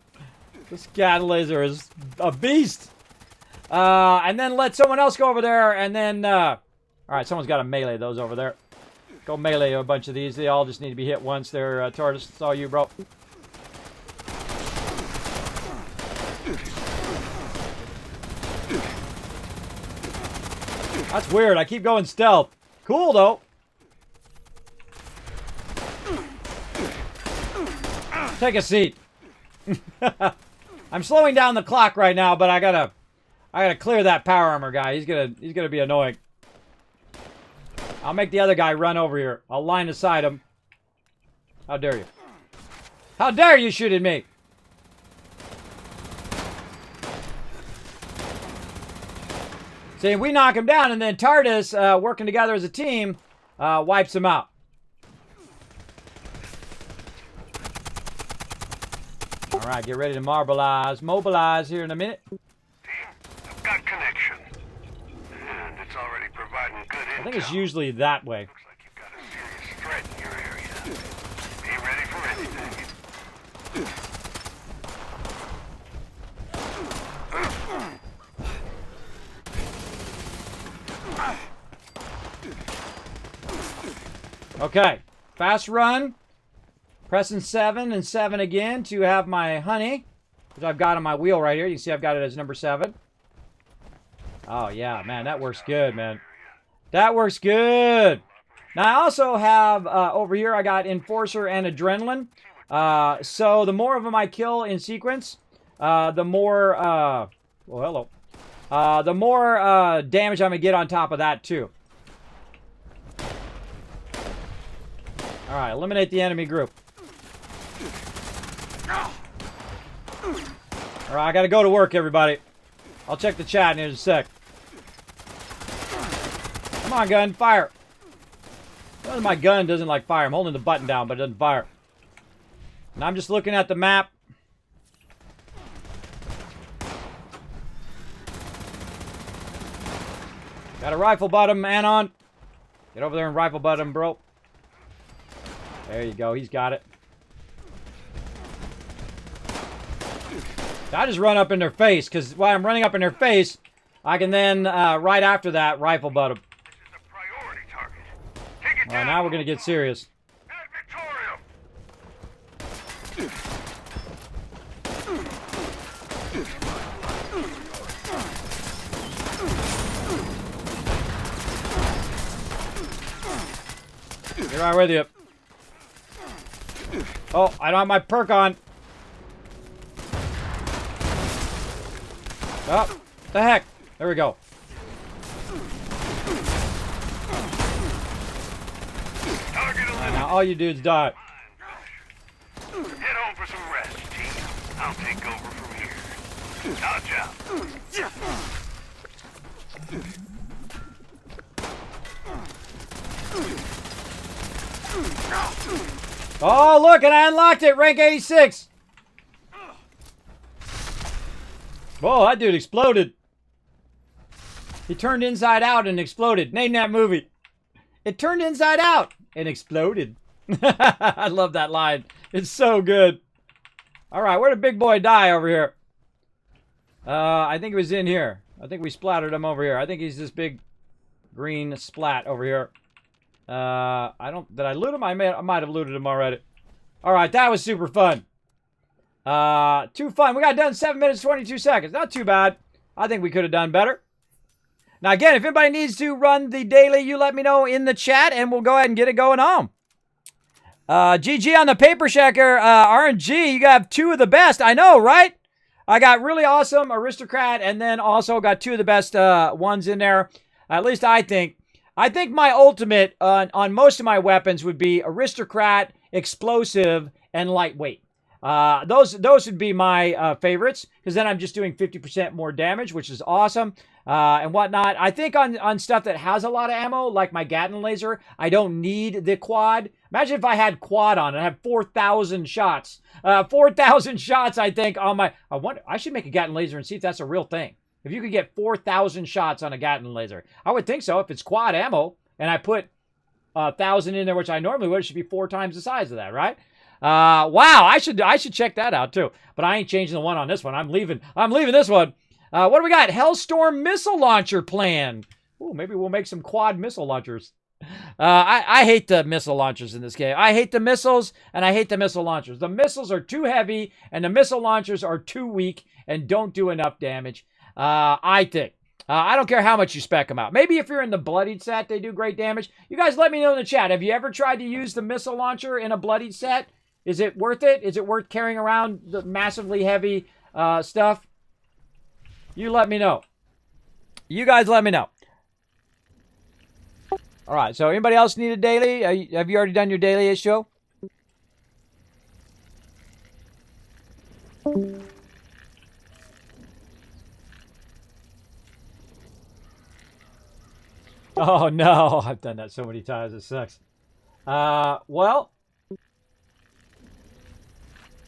This Gatling laser is a beast. And then let someone else go over there, and then, all right, someone's got to melee those over there. Go melee a bunch of these. They all just need to be hit once. They're, Tortoise, it's all you, bro. That's weird. I keep going stealth. Cool, though. Take a seat. I'm slowing down the clock right now, but I gotta clear that power armor guy. He's gonna be annoying. I'll make the other guy run over here. I'll line aside him. How dare you? How dare you shoot at me? See, we knock him down, and then TARDIS, working together as a team, wipes him out. All right, get ready to mobilize here in a minute. Team, I've got connection. And it's already providing good intel. I think it's usually that way. Looks like you've got a serious threat in your area. Be ready for anything. Okay, fast run. Pressing 7 and 7 again to have my honey, which I've got on my wheel right here. You can see I've got it as number 7. Oh, yeah, man, that works good, man. That works good. Now, I also have, over here, I got Enforcer and Adrenaline. So the more of them I kill in sequence, the more, well, hello. The more damage I'm going to get on top of that, too. All right, eliminate the enemy group. All right, I got to go to work, everybody. I'll check the chat in a sec. Come on, gun, fire. Well, my gun doesn't like fire. I'm holding the button down, but it doesn't fire. And I'm just looking at the map. Got a rifle bottom, Anon. Get over there and rifle bottom, bro. There you go. He's got it. I just run up in their face, because while I'm running up in their face, I can then, right after that, rifle butt them. This is a priority target. Take it All right, down. now we're going to get serious. Ad Victorium. Get right with you. Oh, I don't have my perk on. Oh, the heck. There we go. Right, now all you dudes die. Head home for some rest, team. I'll take over from here. Dodge out. Oh, look, and I unlocked it. Rank 86. Whoa, that dude exploded. He turned inside out and exploded. Name that movie. It turned inside out and exploded. I love that line. It's so good. All right, where did Big Boy die over here? I think it was in here. I think we splattered him over here. I think he's this big green splat over here. Did I loot him? I might have looted him already. All right, that was super fun. Too fun. We got done 7 minutes, 22 seconds. Not too bad. I think we could have done better. Now, again, if anybody needs to run the daily, you let me know in the chat, and we'll go ahead and get it going on. GG on the paper checker. RNG, you got 2 of the best. I know, right? I got really awesome aristocrat, and then also got 2 of the best ones in there. At least I think. I think my ultimate on most of my weapons would be aristocrat, explosive, and lightweight. Those would be my favorites, because then I'm just doing 50% more damage, which is awesome, and whatnot. I think on stuff that has a lot of ammo, like my Gatling laser, I don't need the quad. Imagine if I had quad on it. I have 4,000 shots. 4,000 shots, I think, on my... I should make a Gatling laser and see if that's a real thing. If you could get 4,000 shots on a Gatling laser. I would think so. If it's quad ammo, and I put 1,000 in there, which I normally would, it should be 4 times the size of that, right? Wow, I should check that out too. But I ain't changing the one on this one. I'm leaving this one. What do we got? Hellstorm missile launcher plan. Ooh, maybe we'll make some quad missile launchers. I hate the missile launchers in this game. I hate the missiles, and I hate the missile launchers. The missiles are too heavy, and the missile launchers are too weak and don't do enough damage. I think. I don't care how much you spec them out. Maybe if you're in the bloodied set, they do great damage. You guys let me know in the chat. Have you ever tried to use the missile launcher in a bloodied set? Is it worth it? Is it worth carrying around the massively heavy stuff? You let me know. You guys let me know. All right, so anybody else need a daily? Have you already done your daily show? Oh, no. I've done that so many times. It sucks. Well,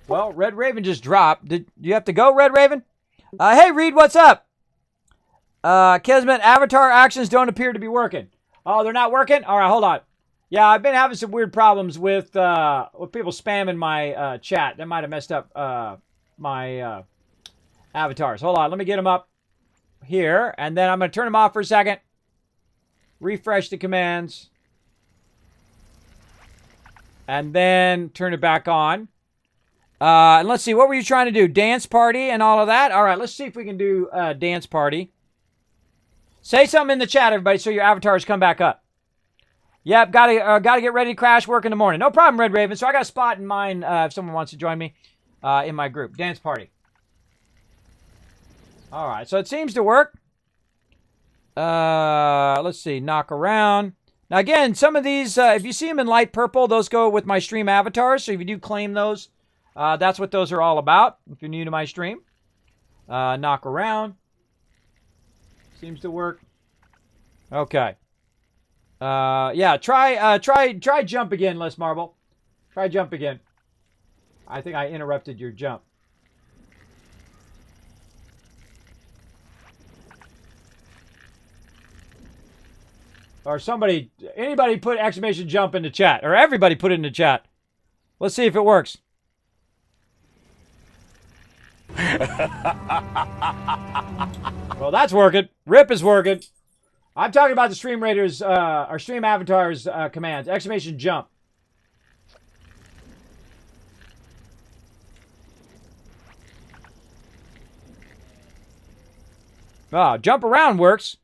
Red Raven just dropped. Did you have to go, Red Raven? Hey, Reed, what's up? Kismet, avatar actions don't appear to be working. Oh, they're not working? All right, hold on. Yeah, I've been having some weird problems with people spamming my chat. That might have messed up my avatars. Hold on, let me get them up here, and then I'm going to turn them off for a second. Refresh the commands. And then turn it back on. And let's see, what were you trying to do? Dance party and all of that? All right, let's see if we can do dance party. Say something in the chat, everybody, so your avatars come back up. Yep, gotta get ready to crash work in the morning. No problem, Red Raven. So I got a spot in mind if someone wants to join me in my group. Dance party. All right, so it seems to work. Let's see, knock around. Now, again, some of these, if you see them in light purple, those go with my stream avatars. So if you do claim those, that's what those are all about. If you're new to my stream, knock around. Seems to work. Okay. Yeah, try jump again, Les Marble. Try jump again. I think I interrupted your jump. Or anybody put exclamation jump in the chat. Or everybody put it in the chat. Let's see if it works. Well, that's working. Rip is working. I'm talking about the Stream Raiders, our Stream Avatars commands. Exclamation jump. Oh, jump around works.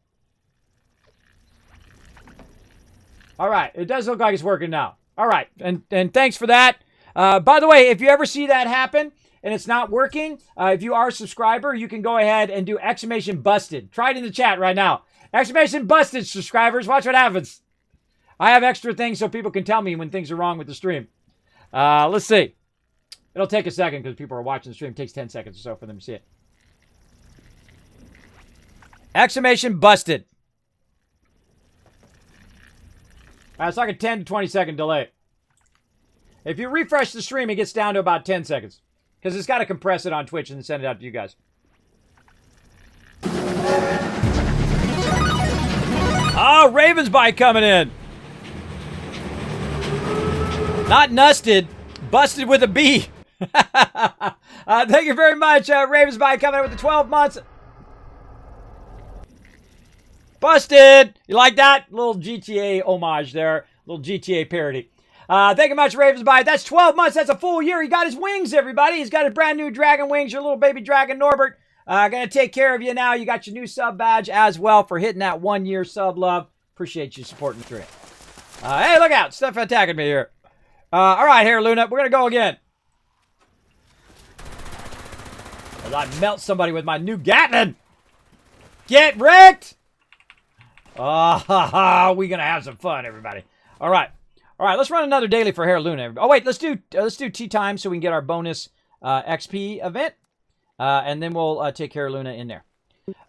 All right, it does look like it's working now. All right, and thanks for that. By the way, if you ever see that happen and it's not working, if you are a subscriber, you can go ahead and do exclamation busted. Try it in the chat right now. Exclamation busted, subscribers. Watch what happens. I have extra things so people can tell me when things are wrong with the stream. Let's see. It'll take a second because people are watching the stream. It takes 10 seconds or so for them to see it. Exclamation busted. It's like a 10 to 20 second delay. If you refresh the stream, it gets down to about 10 seconds. Because it's got to compress it on Twitch and send it out to you guys. Oh, Ravensby coming in. Not nusted, busted with a B. Thank you very much, Ravensby coming in with the 12 months. Busted! You like that? Little GTA homage there. Little GTA parody. Thank you much, Ravensby. That's 12 months. That's a full year. He got his wings, everybody. He's got his brand new dragon wings. Your little baby dragon, Norbert. Gonna take care of you now. You got your new sub badge as well for hitting that 1 year sub love. Appreciate you supporting the stream. Hey, look out. Stuff attacking me here. All right, here, Luna. We're going to go again. As I melt somebody with my new Gatling. Get wrecked. Oh, we're going to have some fun, everybody. All right. All right, let's run another daily for Hair Luna. Oh, wait. Let's do tea time so we can get our bonus XP event. And then we'll take Hair Luna in there.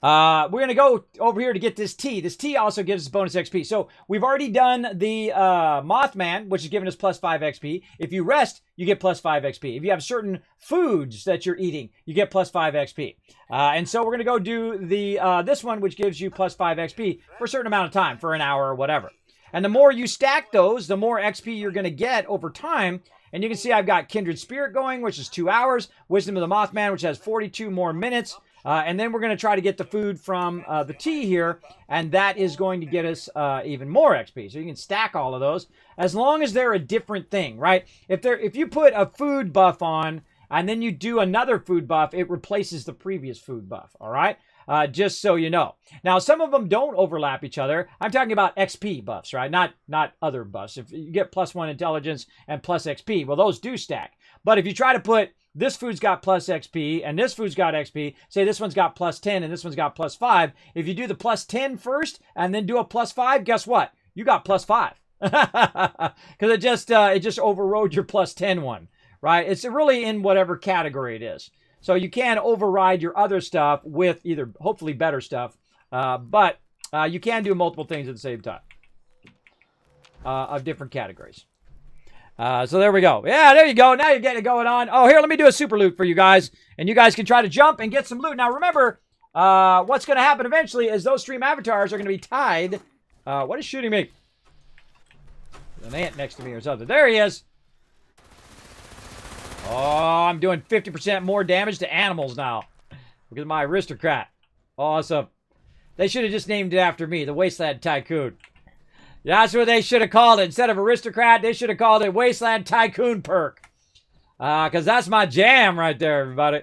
We're going to go over here to get this tea. This tea also gives us bonus XP. So we've already done the Mothman, which is giving us plus 5 XP. If you rest, you get plus 5 XP. If you have certain foods that you're eating, you get plus 5 XP. And so we're going to go do the this one, which gives you plus 5 XP for a certain amount of time, for an hour or whatever. And the more you stack those, the more XP you're going to get over time. And you can see I've got Kindred Spirit going, which is 2 hours. Wisdom of the Mothman, which has 42 more minutes. And then we're going to try to get the food from the tea here, and that is going to get us even more XP. So you can stack all of those as long as they're a different thing, right? If you put a food buff on and then you do another food buff, it replaces the previous food buff, all right? Just so you know. Now, some of them don't overlap each other. I'm talking about XP buffs, right? Not other buffs. If you get plus 1 intelligence and plus XP, well, those do stack. But if you try to put this food's got plus XP, and this food's got XP. Say this one's got plus 10, and this one's got plus 5. If you do the plus 10 first, and then do a plus 5, guess what? You got plus 5. Because it just overrode your plus 10 one, right? It's really in whatever category it is. So you can override your other stuff with either, hopefully, better stuff. But you can do multiple things at the same time. Of different categories. So there we go. Yeah, there you go. Now you're getting it going on. Oh, here, let me do a super loot for you guys. And you guys can try to jump and get some loot. Now, remember, what's going to happen eventually is those stream avatars are going to be tied. What is shooting me? There's an ant next to me or something. There he is. Oh, I'm doing 50% more damage to animals now. Look at my aristocrat. Awesome. They should have just named it after me, the Wasteland Tycoon. That's what they should have called it. Instead of aristocrat, they should have called it Wasteland Tycoon perk. Because that's my jam right there, everybody.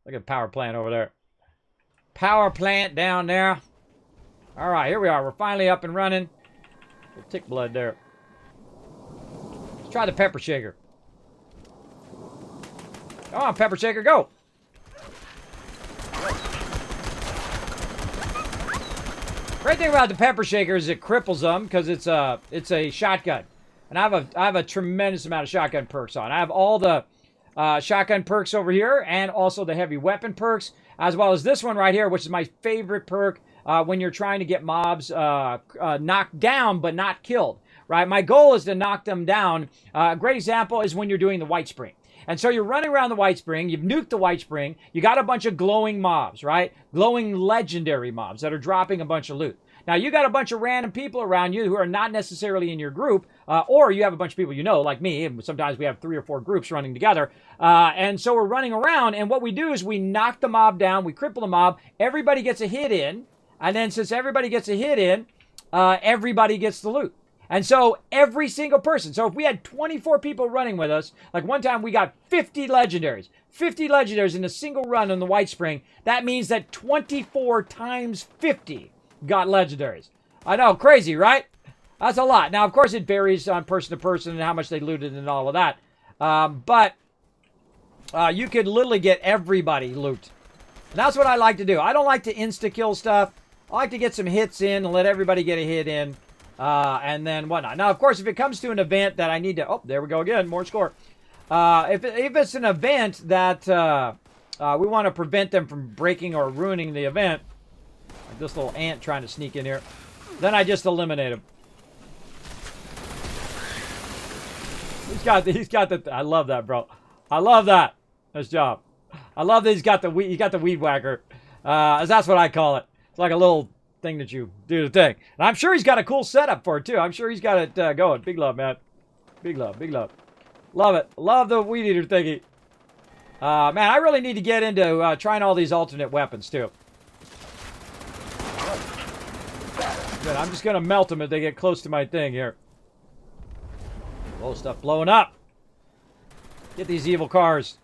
Look at power plant over there. Power plant down there. All right, here we are. We're finally up and running. Tick blood there. Let's try the pepper shaker. Come on, pepper shaker, go. Great thing about the pepper shaker is it cripples them because it's a shotgun, and I have a tremendous amount of shotgun perks on. I have all the shotgun perks over here, and also the heavy weapon perks, as well as this one right here, which is my favorite perk when you're trying to get mobs knocked down but not killed. Right, my goal is to knock them down. A great example is when you're doing the White Spring. And so you're running around the White Spring, you've nuked the White Spring, you got a bunch of glowing mobs, right? Glowing legendary mobs that are dropping a bunch of loot. Now, you got a bunch of random people around you who are not necessarily in your group, or you have a bunch of people you know, like me, and sometimes we have 3 or 4 groups running together. And so we're running around, and what we do is we knock the mob down, we cripple the mob, everybody gets a hit in, and then since everybody gets a hit in, everybody gets the loot. And so every single person, so if we had 24 people running with us, like one time we got 50 legendaries. 50 legendaries in a single run on the White Spring. That means that 24 times 50 got legendaries. I know, crazy, right? That's a lot. Now, of course, it varies on person to person and how much they looted and all of that. But you could literally get everybody loot. And that's what I like to do. I don't like to insta-kill stuff. I like to get some hits in and let everybody get a hit in. And then whatnot. Now, of course, if it comes to an event that I need to... Oh, there we go again. More score. If it's an event that we want to prevent them from breaking or ruining the event, like this little ant trying to sneak in here, then I just eliminate him. He's got the... I love that, bro. I love that. Nice job. I love that he's got the weed whacker. That's what I call it. It's like a little... thing that you do the thing. And I'm sure he's got a cool setup for it too. I'm sure he's got it going. Big love, man. Big love, big love. Love it. Love the weed eater thingy. Man, I really need to get into trying all these alternate weapons too. Good. I'm just gonna melt them if they get close to my thing here. Oh, stuff blowing up. Get these evil cars.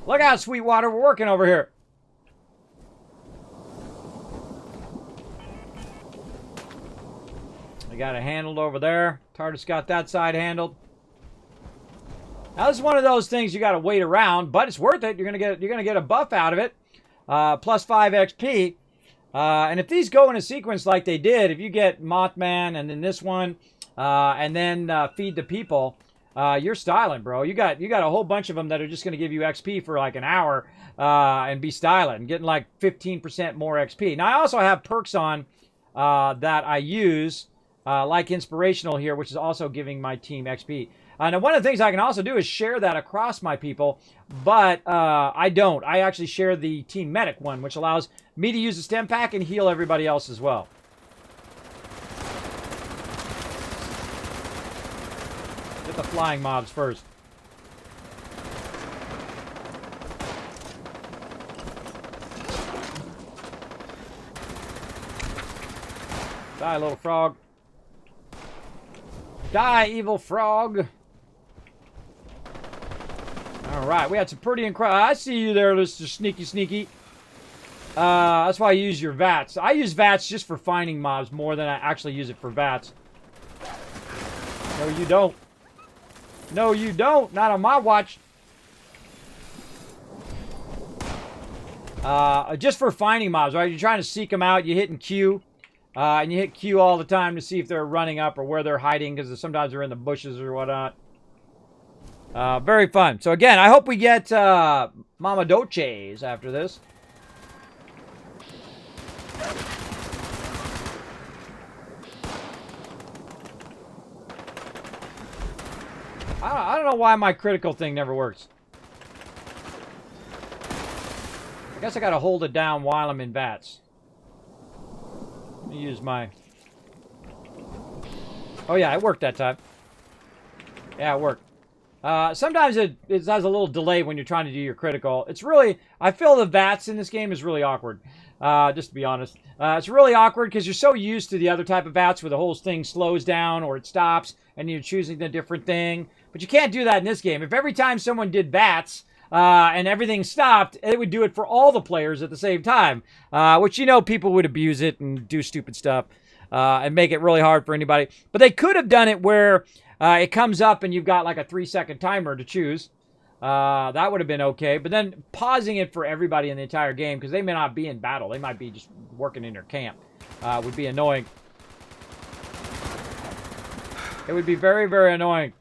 Look out, Sweetwater. We're working over here. We got it handled over there. TARDIS got that side handled. Now, this is one of those things you got to wait around, but it's worth it. You're gonna get a buff out of it, plus 5 XP. And if these go in a sequence like they did, if you get Mothman and then this one, and then Feed the People, you're styling, bro. You got a whole bunch of them that are just gonna give you XP for like an hour, and be styling, getting like 15% more XP. Now, I also have perks on that I use, like Inspirational here, which is also giving my team XP. Now, one of the things I can also do is share that across my people, but I don't. I actually share the Team Medic one, which allows me to use the stem pack and heal everybody else as well. Get the flying mobs first. Die, little frog. Die, evil frog. Alright, we had some pretty incredible... I see you there, Mr. Sneaky Sneaky. That's why I use your VATS. I use VATS just for finding mobs more than I actually use it for VATS. No, you don't. No, you don't. Not on my watch. Just for finding mobs, right? You're trying to seek them out. You're hitting Q. And you hit Q all the time to see if they're running up or where they're hiding, because sometimes they're in the bushes or whatnot. Very fun. So again, I hope we get Mama Doches after this. I don't know why my critical thing never works. I guess I gotta hold it down while I'm in VATS. Let me use my... Oh yeah, it worked that time. Yeah, it worked. Sometimes it has a little delay when you're trying to do your critical. It's really... I feel the VATS in this game is really awkward. Just to be honest. It's really awkward because you're so used to the other type of VATS where the whole thing slows down or it stops and you're choosing a different thing. But you can't do that in this game. If every time someone did VATS... and everything stopped, it would do it for all the players at the same time. Which, you know, people would abuse it and do stupid stuff. And make it really hard for anybody. But they could have done it where it comes up and you've got like a 3-second timer to choose. That would have been okay. But then pausing it for everybody in the entire game, because they may not be in battle. They might be just working in their camp. Would be annoying. It would be very, very annoying.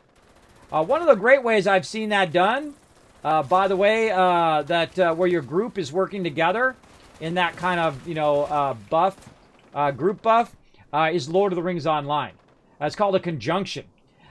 One of the great ways I've seen that done... by the way, where your group is working together in that kind of, you know, group buff, is Lord of the Rings Online. It's called a conjunction.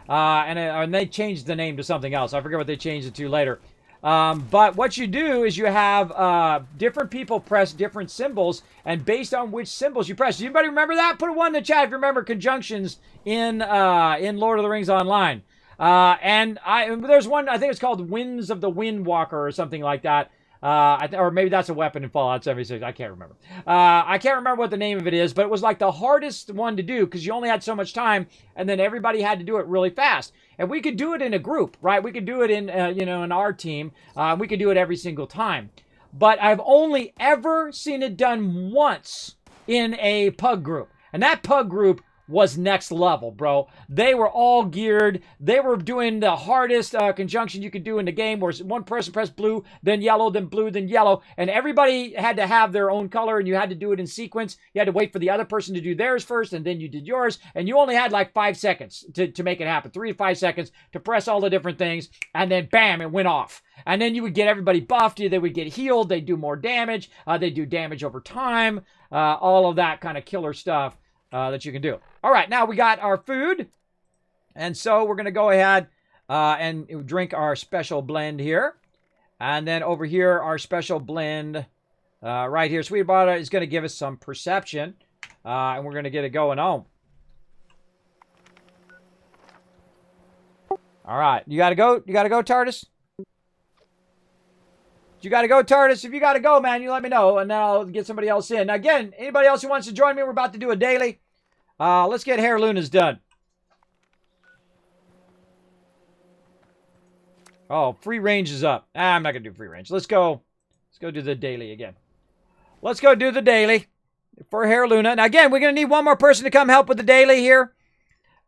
And they changed the name to something else. I forget what they changed it to later. But what you do is you have different people press different symbols, and based on which symbols you press. Does anybody remember that? Put a 1 in the chat if you remember conjunctions in Lord of the Rings Online. And there's one, I think it's called Winds of the Windwalker or something like that. Or maybe that's a weapon in Fallout 76. I can't remember. I can't remember what the name of it is, but it was like the hardest one to do because you only had so much time, and then everybody had to do it really fast. And we could do it in a group, right? We could do it in, you know, in our team. We could do it every single time. But I've only ever seen it done once in a pug group. And that pug group was next level, bro. They were all geared. They were doing the hardest conjunction you could do in the game, where one person pressed blue, then yellow, then blue, then yellow, and everybody had to have their own color, and you had to do it in sequence. You had to wait for the other person to do theirs first, and then you did yours, and you only had like 5 seconds to make it happen. 3 to 5 seconds to press all the different things, and then bam, it went off. And then you would get everybody buffed. They would get healed. They'd do more damage. They'd do damage over time. All of that kind of killer stuff that you can do. All right, now we got our food. And so we're going to go ahead and drink our special blend here. And then over here, our special blend right here. Sweetwater is going to give us some perception. And we're going to get it going on. All right, you got to go? You got to go, TARDIS? You got to go, TARDIS. If you got to go, man, you let me know, and then I'll get somebody else in. Now, again, anybody else who wants to join me, we're about to do a daily. Let's get Hair Lunas done. Oh, free range is up. I'm not going to do free range. Let's go. Let's go do the daily again. Let's go do the daily for Hair Luna. Now, again, we're going to need one more person to come help with the daily here.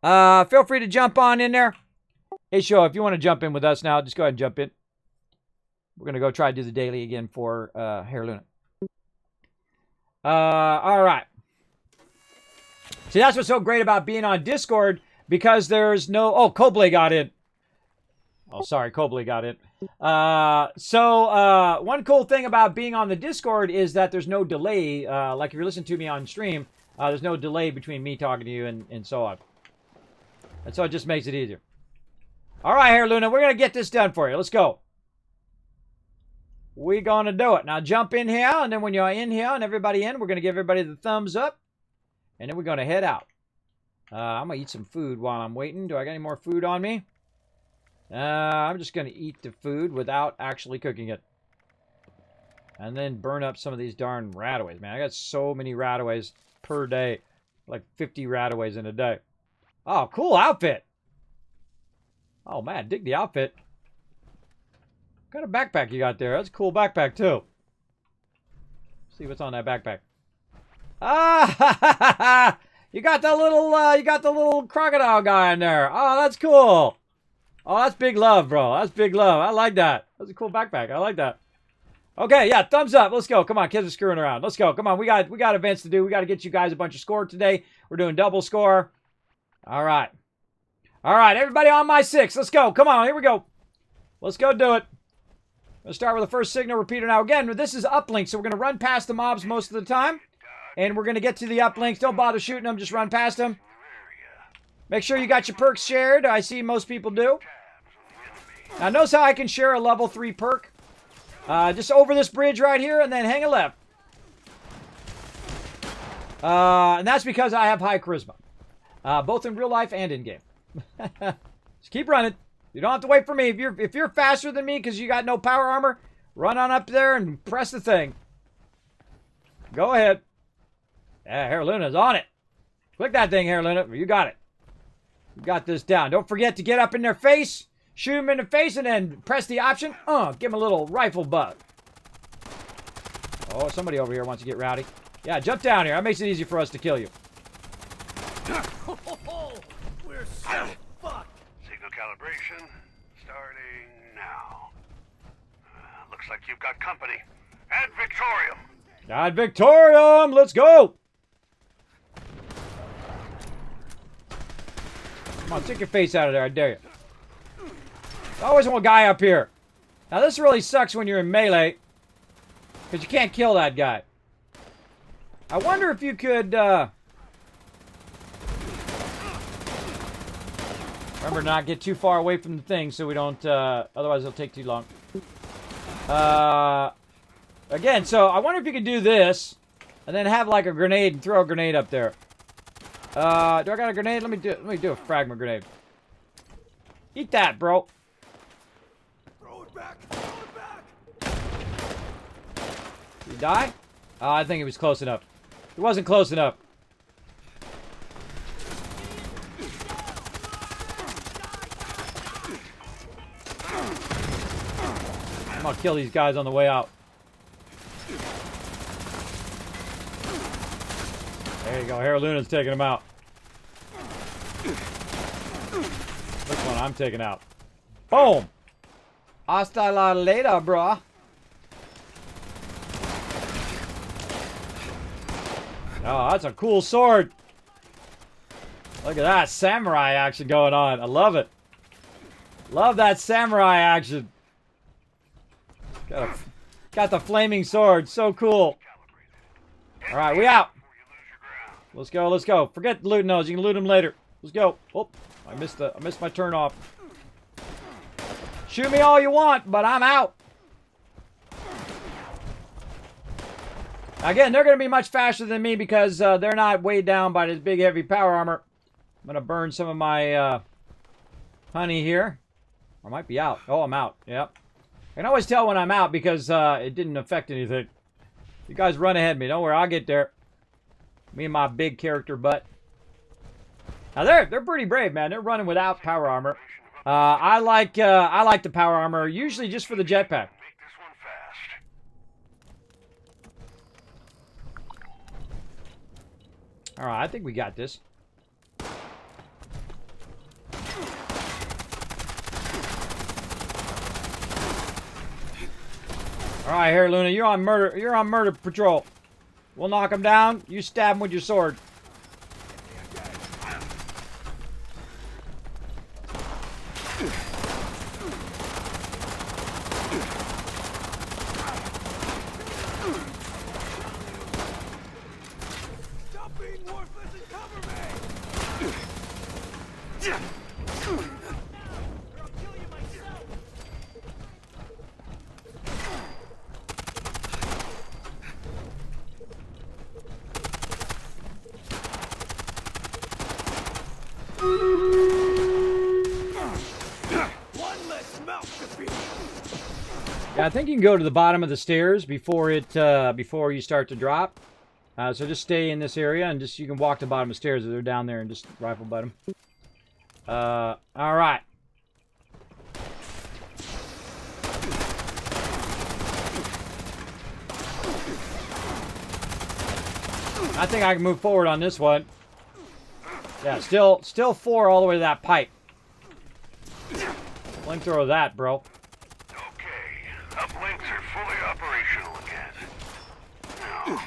Feel free to jump on in there. Hey, Show, if you want to jump in with us now, just go ahead and jump in. We're going to go try to do the daily again for Hair Luna. All right. See, that's what's so great about being on Discord, because there's no... Oh, Cobley got in. Oh, sorry, Cobley got in. One cool thing about being on the Discord is that there's no delay. Like if you're listening to me on stream, there's no delay between me talking to you and so on. And so it just makes it easier. All right, Hair Luna, we're going to get this done for you. Let's go. We're going to do it. Now jump in here, and then when you're in here and everybody in, we're going to give everybody the thumbs up. And then we're going to head out. I'm going to eat some food while I'm waiting. Do I got any more food on me? I'm just going to eat the food without actually cooking it. And then burn up some of these darn rataways, man. I got so many rataways per day. Like 50 rataways in a day. Oh, cool outfit. Oh, man, dig the outfit. What kind of backpack you got there? That's a cool backpack, too. See what's on that backpack. Ah, you got the little crocodile guy in there. Oh, that's cool. Oh, that's big love, bro. That's big love. I like that. That's a cool backpack. I like that. Okay, yeah, thumbs up. Let's go. Come on, kids are screwing around. Let's go. Come on, we got events to do. We got to get you guys a bunch of score today. We're doing double score. All right. All right, everybody on my 6. Let's go. Come on, here we go. Let's go do it. Let's start with the first signal repeater. Now, again, this is uplink, so we're going to run past the mobs most of the time. And we're going to get to the uplinks. Don't bother shooting them. Just run past them. Make sure you got your perks shared. I see most people do. Now, notice how I can share a level 3 perk. Just over this bridge right here, and then hang a left. And that's because I have high charisma. Both in real life and in game. Just keep running. You don't have to wait for me. If you're faster than me because you got no power armor, run on up there and press the thing. Go ahead. Yeah, Hair Luna's on it. Click that thing, Hair Luna. You got it. You got this down. Don't forget to get up in their face, shoot them in the face, and then press the option. Give them a little rifle bug. Oh, somebody over here wants to get rowdy. Yeah, jump down here. That makes it easy for us to kill you. We're so fucked. Signal calibration starting now. Looks like you've got company. Ad Victorium. Ad Victorium. Let's go. Come on, take your face out of there. I dare you. There's always one guy up here. Now, this really sucks when you're in melee, because you can't kill that guy. I wonder if you could, remember, not get too far away from the thing so we don't, otherwise it'll take too long. Again, so I wonder if you could do this, and then have like a grenade and throw a grenade up there. Do I got a grenade? Let me do a fragment grenade. Eat that, bro. Throw it back. Throw it back. Did he die? I think he was close enough. He wasn't close enough. I'm gonna kill these guys on the way out. There you go. Hair Luna's taking him out. This one I'm taking out. Boom! Hasta la later, bruh. Oh, that's a cool sword. Look at that samurai action going on. I love it. Love that samurai action. Got the flaming sword. So cool. All right, we out. Let's go. Let's go. Forget looting those. You can loot them later. Let's go. Oh, I missed my turn off. Shoot me all you want, but I'm out. Again, they're going to be much faster than me because they're not weighed down by this big, heavy power armor. I'm going to burn some of my honey here. I might be out. Oh, I'm out. Yep. I can always tell when I'm out because it didn't affect anything. You guys run ahead of me. Don't worry, I'll get there. Me and my big character butt. Now, they're pretty brave, man. They're running without power armor. I like the power armor, usually just for the jetpack. Make this one fast. All right, I think we got this. All right, here, Luna, you're on murder patrol. We'll knock him down. You stab him with your sword. Stop being worthless and cover me! Or I'll kill you myself! One less mouth to feed. Yeah, I think you can go to the bottom of the stairs before you start to drop. So just stay in this area and you can walk to the bottom of the stairs if they're down there and just rifle butt them. All right. I think I can move forward on this one. Yeah, still 4 all the way to that pipe. Flamethrower that, bro. Okay, uplinks are fully operational again. Now,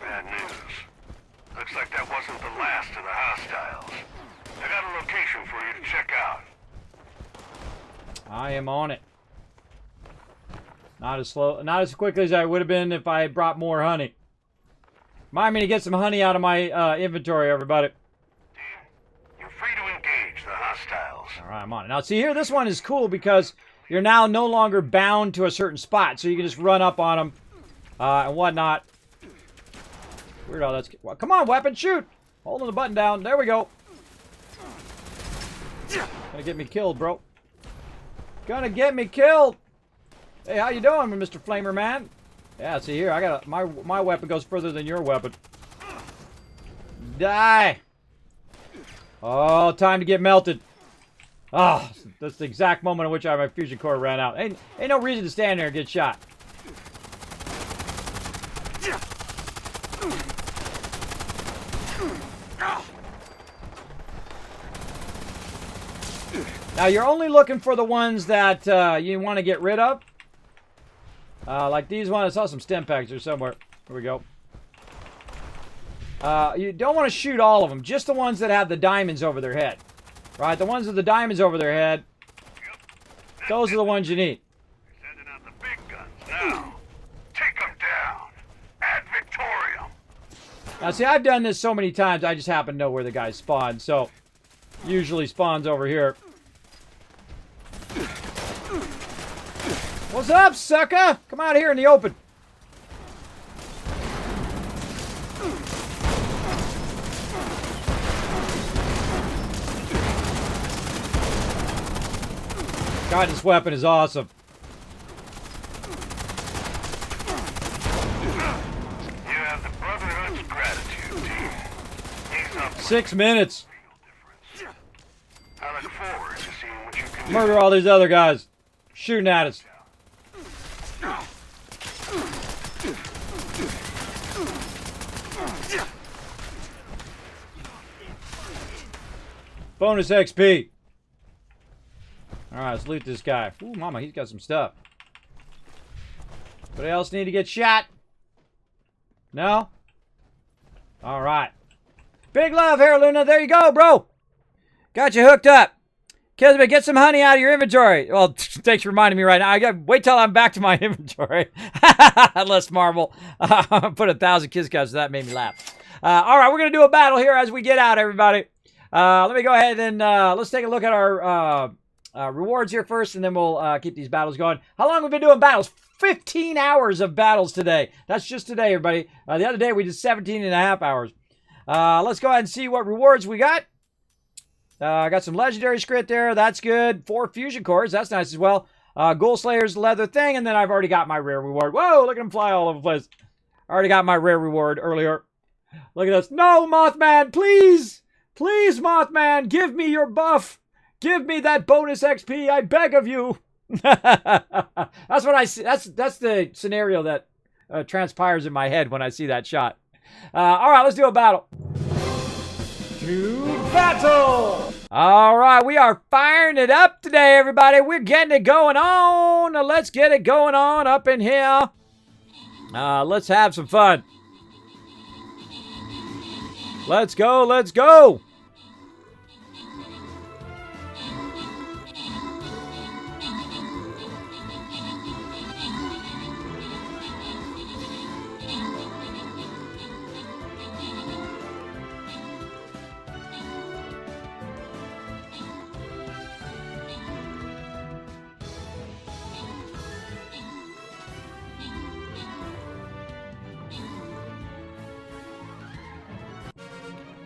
bad news. Looks like that wasn't the last of the hostiles. I got a location for you to check out. I am on it. Not as quickly as I would have been if I had brought more honey. Remind me to get some honey out of my inventory, everybody. Team, you're free to engage the hostiles. All right, I'm on it. Now, see here, this one is cool because you're now no longer bound to a certain spot, so you can just run up on them and whatnot. Weirdo, that's... Well, come on, weapon, shoot! Holding the button down. There we go. Gonna get me killed, bro. Gonna get me killed! Hey, how you doing, Mr. Flamer Man? Yeah, see here, I got my weapon goes further than your weapon. Die! Oh, time to get melted. Oh, that's the exact moment in which my fusion core ran out. Ain't no reason to stand there and get shot. Now, you're only looking for the ones that you want to get rid of. Like these ones. I saw some stem packs here somewhere. Here we go. You don't want to shoot all of them. Just the ones that have the diamonds over their head. Right? The ones with the diamonds over their head. Those are the ones you need. Sending out the big guns now. Take them down. Ad Victorium. Now, see, I've done this so many times, I just happen to know where the guys spawn. So, usually spawns over here. What's up, sucker? Come out here in the open. God, this weapon is awesome. You have the Brotherhood's gratitude, team. He's up 6 minutes. I look forward to seeing what you can do. Murder all these other guys. Shooting at us. Bonus XP. Alright, let's loot this guy. Ooh, mama, he's got some stuff. Anybody else need to get shot? No? Alright. Big love here, Luna. There you go, bro. Got you hooked up. Kismet, get some honey out of your inventory. Well, thanks for reminding me right now. I got wait till I'm back to my inventory. Less marble. Put 1,000 kiss cups. That made me laugh. All right, we're gonna do a battle here as we get out, everybody. Let me go ahead and let's take a look at our rewards here first, and then we'll keep these battles going. How long have we been doing battles? 15 hours of battles today. That's just today, everybody. The other day we did 17 and a half hours. Let's go ahead and see what rewards we got. I got some legendary script there. That's good. 4 fusion cores. That's nice as well. Ghoul Slayer's leather thing. And then I've already got my rare reward. Whoa, look at him fly all over the place. I already got my rare reward earlier. Look at this. No, Mothman, please. Please, Mothman, give me your buff. Give me that bonus XP, I beg of you. That's what I see. That's the scenario that transpires in my head when I see that shot. All right, let's do a battle. To battle! All right, we are firing it up today, everybody. We're getting it going on. Let's get it going on up in here. Let's have some fun. Let's go, let's go.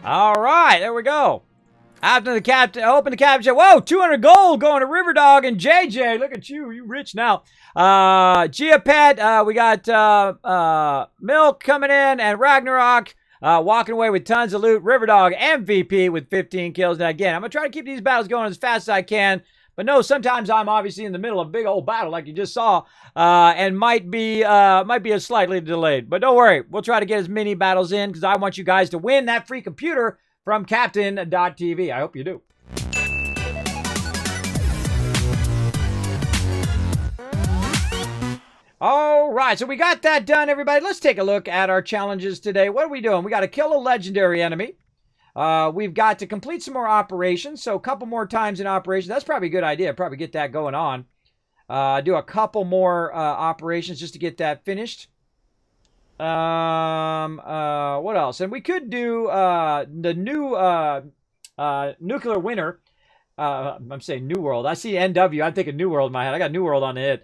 All right, there we go. After the captain, open the captain. Whoa, 200 gold going to River Dog and JJ. Look at you, you rich now. Gia Pet, we got Milk coming in and Ragnarok walking away with tons of loot. River Dog MVP with 15 kills. Now again, I'm gonna try to keep these battles going as fast as I can. But no, sometimes I'm obviously in the middle of a big old battle like you just saw, and might be a slightly delayed. But don't worry, we'll try to get as many battles in because I want you guys to win that free computer from Captain.tv. I hope you do. All right, so we got that done, everybody. Let's take a look at our challenges today. What are we doing? We got to kill a legendary enemy. We've got to complete some more operations, so a couple more times in operation. That's probably a good idea. Probably get that going on. Do a couple more operations just to get that finished. What else? And we could do the new nuclear winter. I'm saying New World. I see NW. I'm thinking New World in my head. I got New World on the head.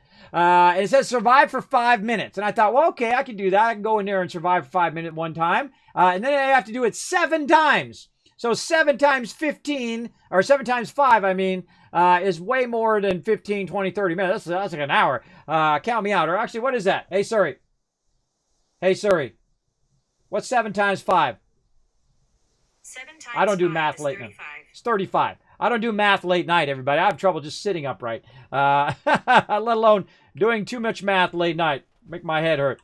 It says survive for 5 minutes. And I thought, well, okay, I can do that. I can go in there and survive for 5 minutes one time. And then I have to do it 7 times. So 7 times 15, or 7 times 5, I mean, is way more than 15, 20, 30 minutes. That's like an hour. Count me out. Or actually, what is that? Hey, Siri. Hey, Siri. What's 7 times 5? 7 times I don't do 5 math is late 35. night. It's 35. I don't do math late night, everybody. I have trouble just sitting upright. Let alone doing too much math late night. Make my head hurt.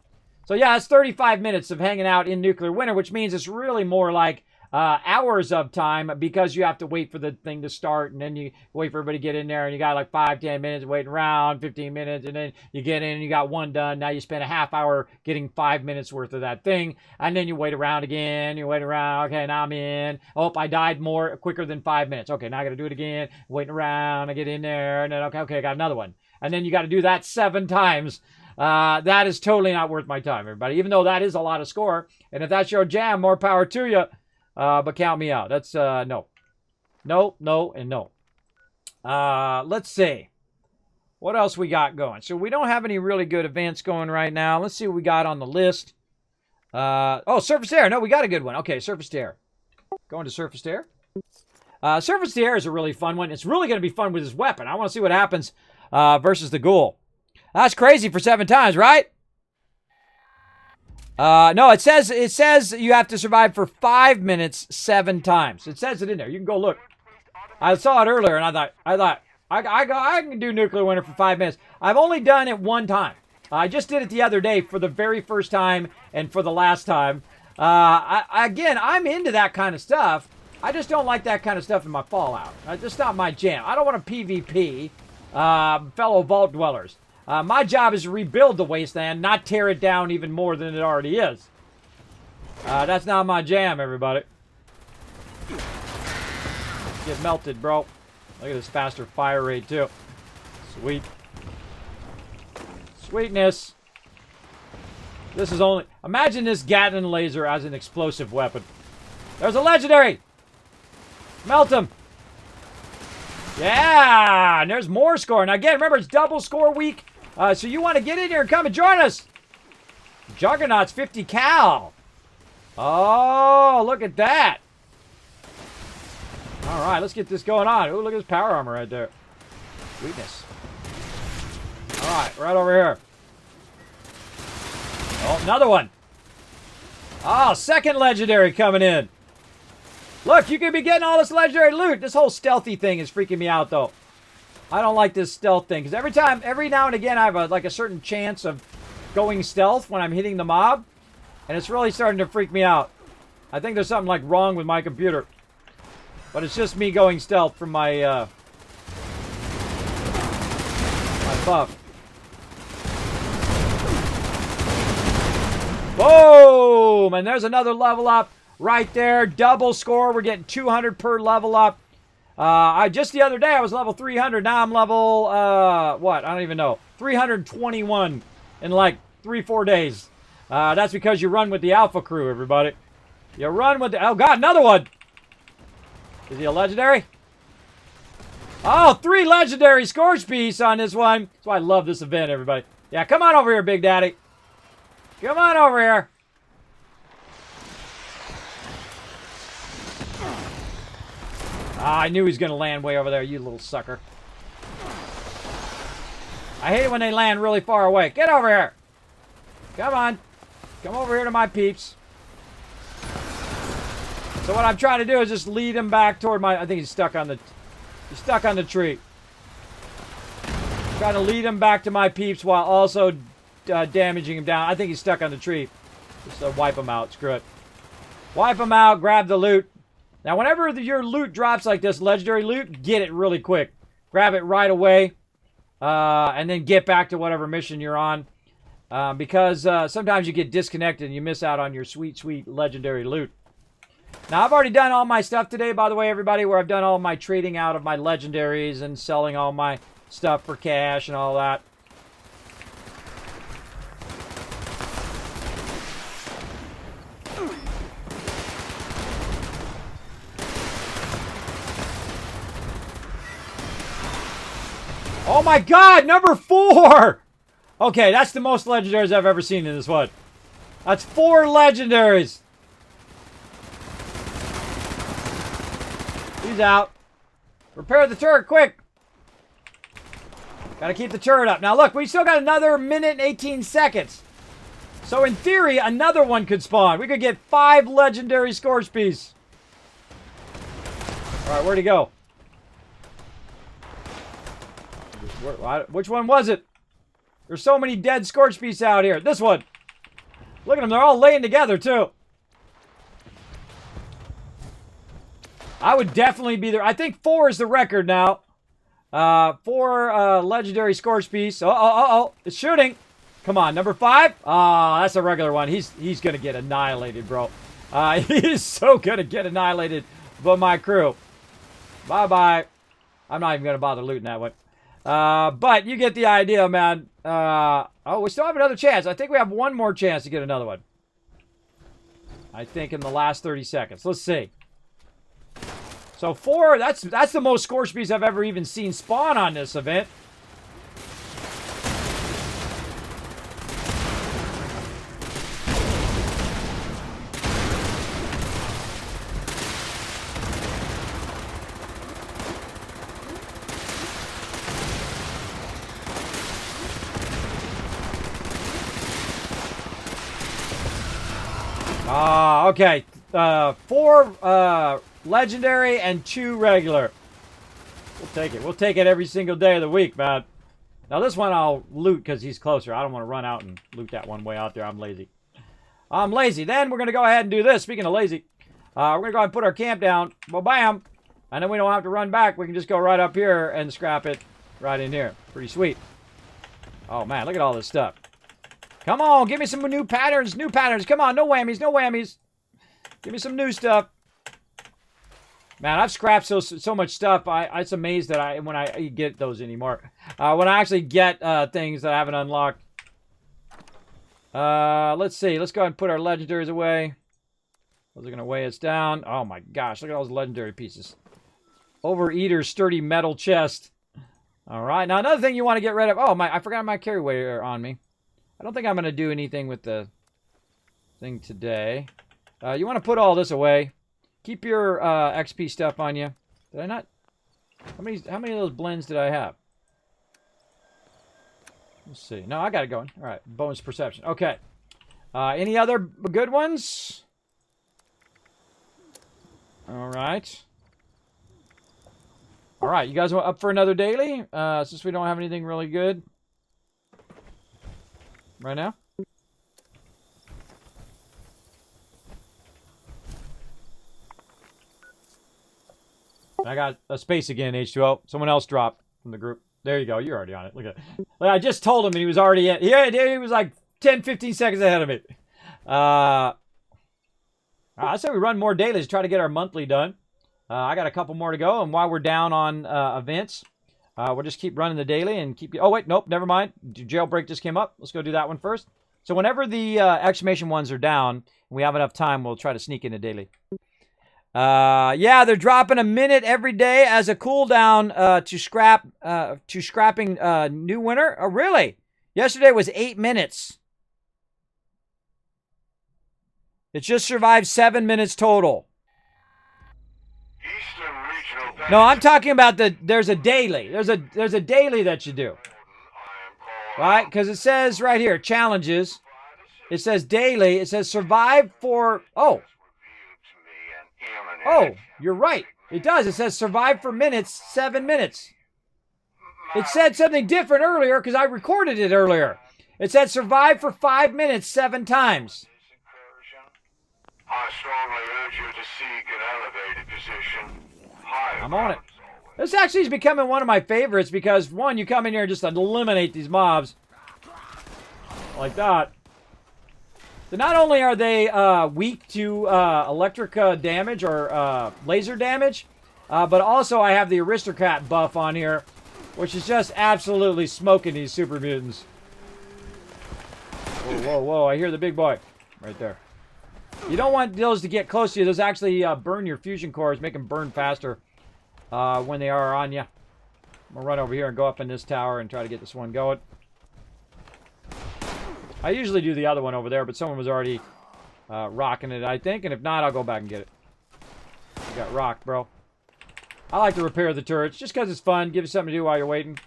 So yeah, it's 35 minutes of hanging out in nuclear winter, which means it's really more like hours of time because you have to wait for the thing to start and then you wait for everybody to get in there and you got like 5-10 minutes waiting around, 15 minutes, and then you get in and you got one done. Now you spend a half hour getting 5 minutes worth of that thing, and then you wait around again, you wait around. Okay, now I'm in. Oh, I died more quicker than 5 minutes. Okay, now I gotta do it again, waiting around. I get in there and then okay, I got another one, and then you got to do that 7 times. That is totally not worth my time, everybody, even though that is a lot of score. And if that's your jam, more power to you. But count me out. That's no. No, no, and no. Let's see. What else we got going? So we don't have any really good events going right now. Let's see what we got on the list. Oh, surface to air. No, we got a good one. Okay, surface to air. Going to surface to air. Surface to air is a really fun one. It's really going to be fun with his weapon. I want to see what happens versus the ghoul. That's crazy for 7 times, right? No, it says you have to survive for 5 minutes 7 times. It says it in there. You can go look. I saw it earlier, and I thought I can do nuclear winter for 5 minutes. I've only done it 1 time. I just did it the other day for the very first time and for the last time. Again, I'm into that kind of stuff. I just don't like that kind of stuff in my Fallout. It's just not my jam. I don't want to PvP fellow vault dwellers. My job is to rebuild the wasteland, not tear it down even more than it already is. That's not my jam, everybody. Get melted, bro. Look at this faster fire rate, too. Sweet. Sweetness. This is only... Imagine this Gatling laser as an explosive weapon. There's a legendary! Melt him! Yeah! And there's more score. Now, again, remember, it's double score week. So you want to get in here and come and join us. Juggernaut's 50 cal. Oh, look at that. All right, let's get this going on. Ooh, look at this power armor right there. Sweetness. All right, right over here. Oh, another one. Oh, second legendary coming in. Look, you could be getting all this legendary loot. This whole stealthy thing is freaking me out, though. I don't like this stealth thing. Because every now and again, I have like a certain chance of going stealth when I'm hitting the mob. And it's really starting to freak me out. I think there's something like wrong with my computer. But it's just me going stealth from my buff. Boom! And there's another level up right there. Double score. We're getting 200 per level up. Just the other day I was level 300. Now I'm level, what? I don't even know. 321 in like 3-4 days. That's because you run with the Alpha crew, everybody. You run with the... Oh, God, another one! Is he a legendary? Oh, 3 legendary s.p.e.c.i.a.l on this one. That's why I love this event, everybody. Yeah, come on over here, Big Daddy. Come on over here. Ah, I knew he was going to land way over there, you little sucker. I hate it when they land really far away. Get over here. Come on. Come over here to my peeps. So what I'm trying to do is just lead him back toward my... I think he's stuck on the tree. Trying to lead him back to my peeps while also damaging him down. I think he's stuck on the tree. Just wipe him out. Screw it. Wipe him out. Grab the loot. Now, whenever your loot drops like this, legendary loot, get it really quick. Grab it right away. And then get back to whatever mission you're on. Because sometimes you get disconnected and you miss out on your sweet, sweet legendary loot. Now, I've already done all my stuff today, by the way, everybody, where I've done all my trading out of my legendaries and selling all my stuff for cash and all that. Oh my God, number 4! Okay, that's the most legendaries I've ever seen in this one. That's 4 legendaries. He's out. Repair the turret, quick. Gotta keep the turret up. Now look, we still got another minute and 18 seconds. So in theory, another one could spawn. We could get 5 legendary s.p.e.c.i.a.l. Alright, where'd he go? Which one was it? There's so many dead s.p.e.c.i.a.l out here. This one. Look at them. They're all laying together, too. I would definitely be there. I think 4 is the record now. 4 legendary s.p.e.c.i.a.l. Oh. It's shooting. Come on, number 5. Ah, that's a regular one. He's going to get annihilated, bro. He is so going to get annihilated by my crew. Bye-bye. I'm not even going to bother looting that one. But you get the idea, man. Oh, we still have another chance. I think we have one more chance to get another one. I think in the last 30 seconds. Let's see. So 4, that's the most s.p.e.c.i.a.l I've ever even seen spawn on this event. Okay. 4 legendary and 2 regular. We'll take it. We'll take it every single day of the week, man. Now this one I'll loot because he's closer. I don't want to run out and loot that one way out there. I'm lazy. Then we're going to go ahead and do this. Speaking of lazy, we're going to go ahead and put our camp down. Well, bam. And then we don't have to run back. We can just go right up here and scrap it right in here. Pretty sweet. Oh, man. Look at all this stuff. Come on. Give me some new patterns. New patterns. Come on. No whammies. No whammies. Give me some new stuff. Man, I've scrapped so much stuff. It's amazed that when I get those anymore. When I actually get things that I haven't unlocked. Let's see. Let's go ahead and put our legendaries away. Those are going to weigh us down. Oh my gosh. Look at all those legendary pieces. Overeater's sturdy metal chest. All right. Now another thing you want to get rid of. Oh, I forgot my carry weight on me. I don't think I'm going to do anything with the thing today. You want to put all this away. Keep your XP stuff on you. Did I not? How many of those blends did I have? Let's see. No, I got it going. All right. Bonus perception. Okay. Any other good ones? All right. All right, you guys up for another daily? Since we don't have anything really good right now. I got a space again, H2O. Someone else dropped from the group. There you go. You're already on it. Look at it. I just told him and he was already in. He was like 10, 15 seconds ahead of me. I say we run more dailies, try to get our monthly done. I got a couple more to go, and while we're down on events, we'll just keep running the daily and keep... Oh, wait, nope, never mind. Jailbreak just came up. Let's go do that one first. So whenever the exclamation ones are down, and we have enough time, we'll try to sneak in a daily. Yeah, they're dropping a minute every day as a cooldown to scrapping new winter. Oh, really? Yesterday was 8 minutes. It just survived 7 minutes total. Eastern Regional No, I'm talking about there's a daily. There's a daily that you do. Right? Because it says right here, challenges. It says daily. It says survive for... Oh, you're right. It does. It says survive for minutes, 7 minutes. It said something different earlier because I recorded it earlier. It said survive for 5 minutes 7 times. I strongly urge you to seek an elevated position. Higher I'm on it. ground is always- This actually is becoming one of my favorites because, one, you come in here and just eliminate these mobs. Like that. So not only are they weak to electric damage or laser damage, but also I have the aristocrat buff on here, which is just absolutely smoking these super mutants. Whoa, whoa, whoa, I hear the big boy right there. You don't want those to get close to you. Those actually burn your fusion cores, make them burn faster when they are on you. I'm going to run over here and go up in this tower and try to get this one going. I usually do the other one over there, but someone was already rocking it, I think. And if not, I'll go back and get it. You got rocked, bro. I like to repair the turrets just because it's fun. Give you something to do while you're waiting.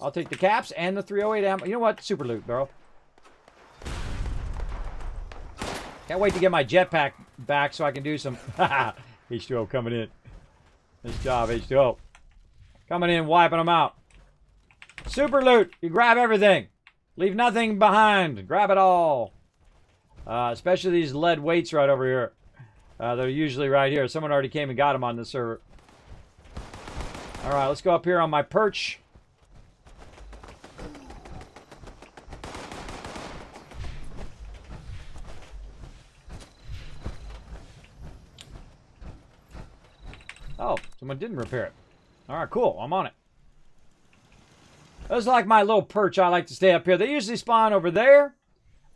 I'll take the caps and the 308 ammo. You know what? Super loot, bro. Can't wait to get my jetpack back so I can do some... H2O coming in. Nice job, H2O. Coming in, wiping them out. Super loot. You grab everything. Leave nothing behind. Grab it all. Especially these lead weights right over here. They're usually right here. Someone already came and got them on the server. Alright, let's go up here on my perch. Oh, someone didn't repair it. Alright, cool. I'm on it. This is like my little perch. I like to stay up here. They usually spawn over there,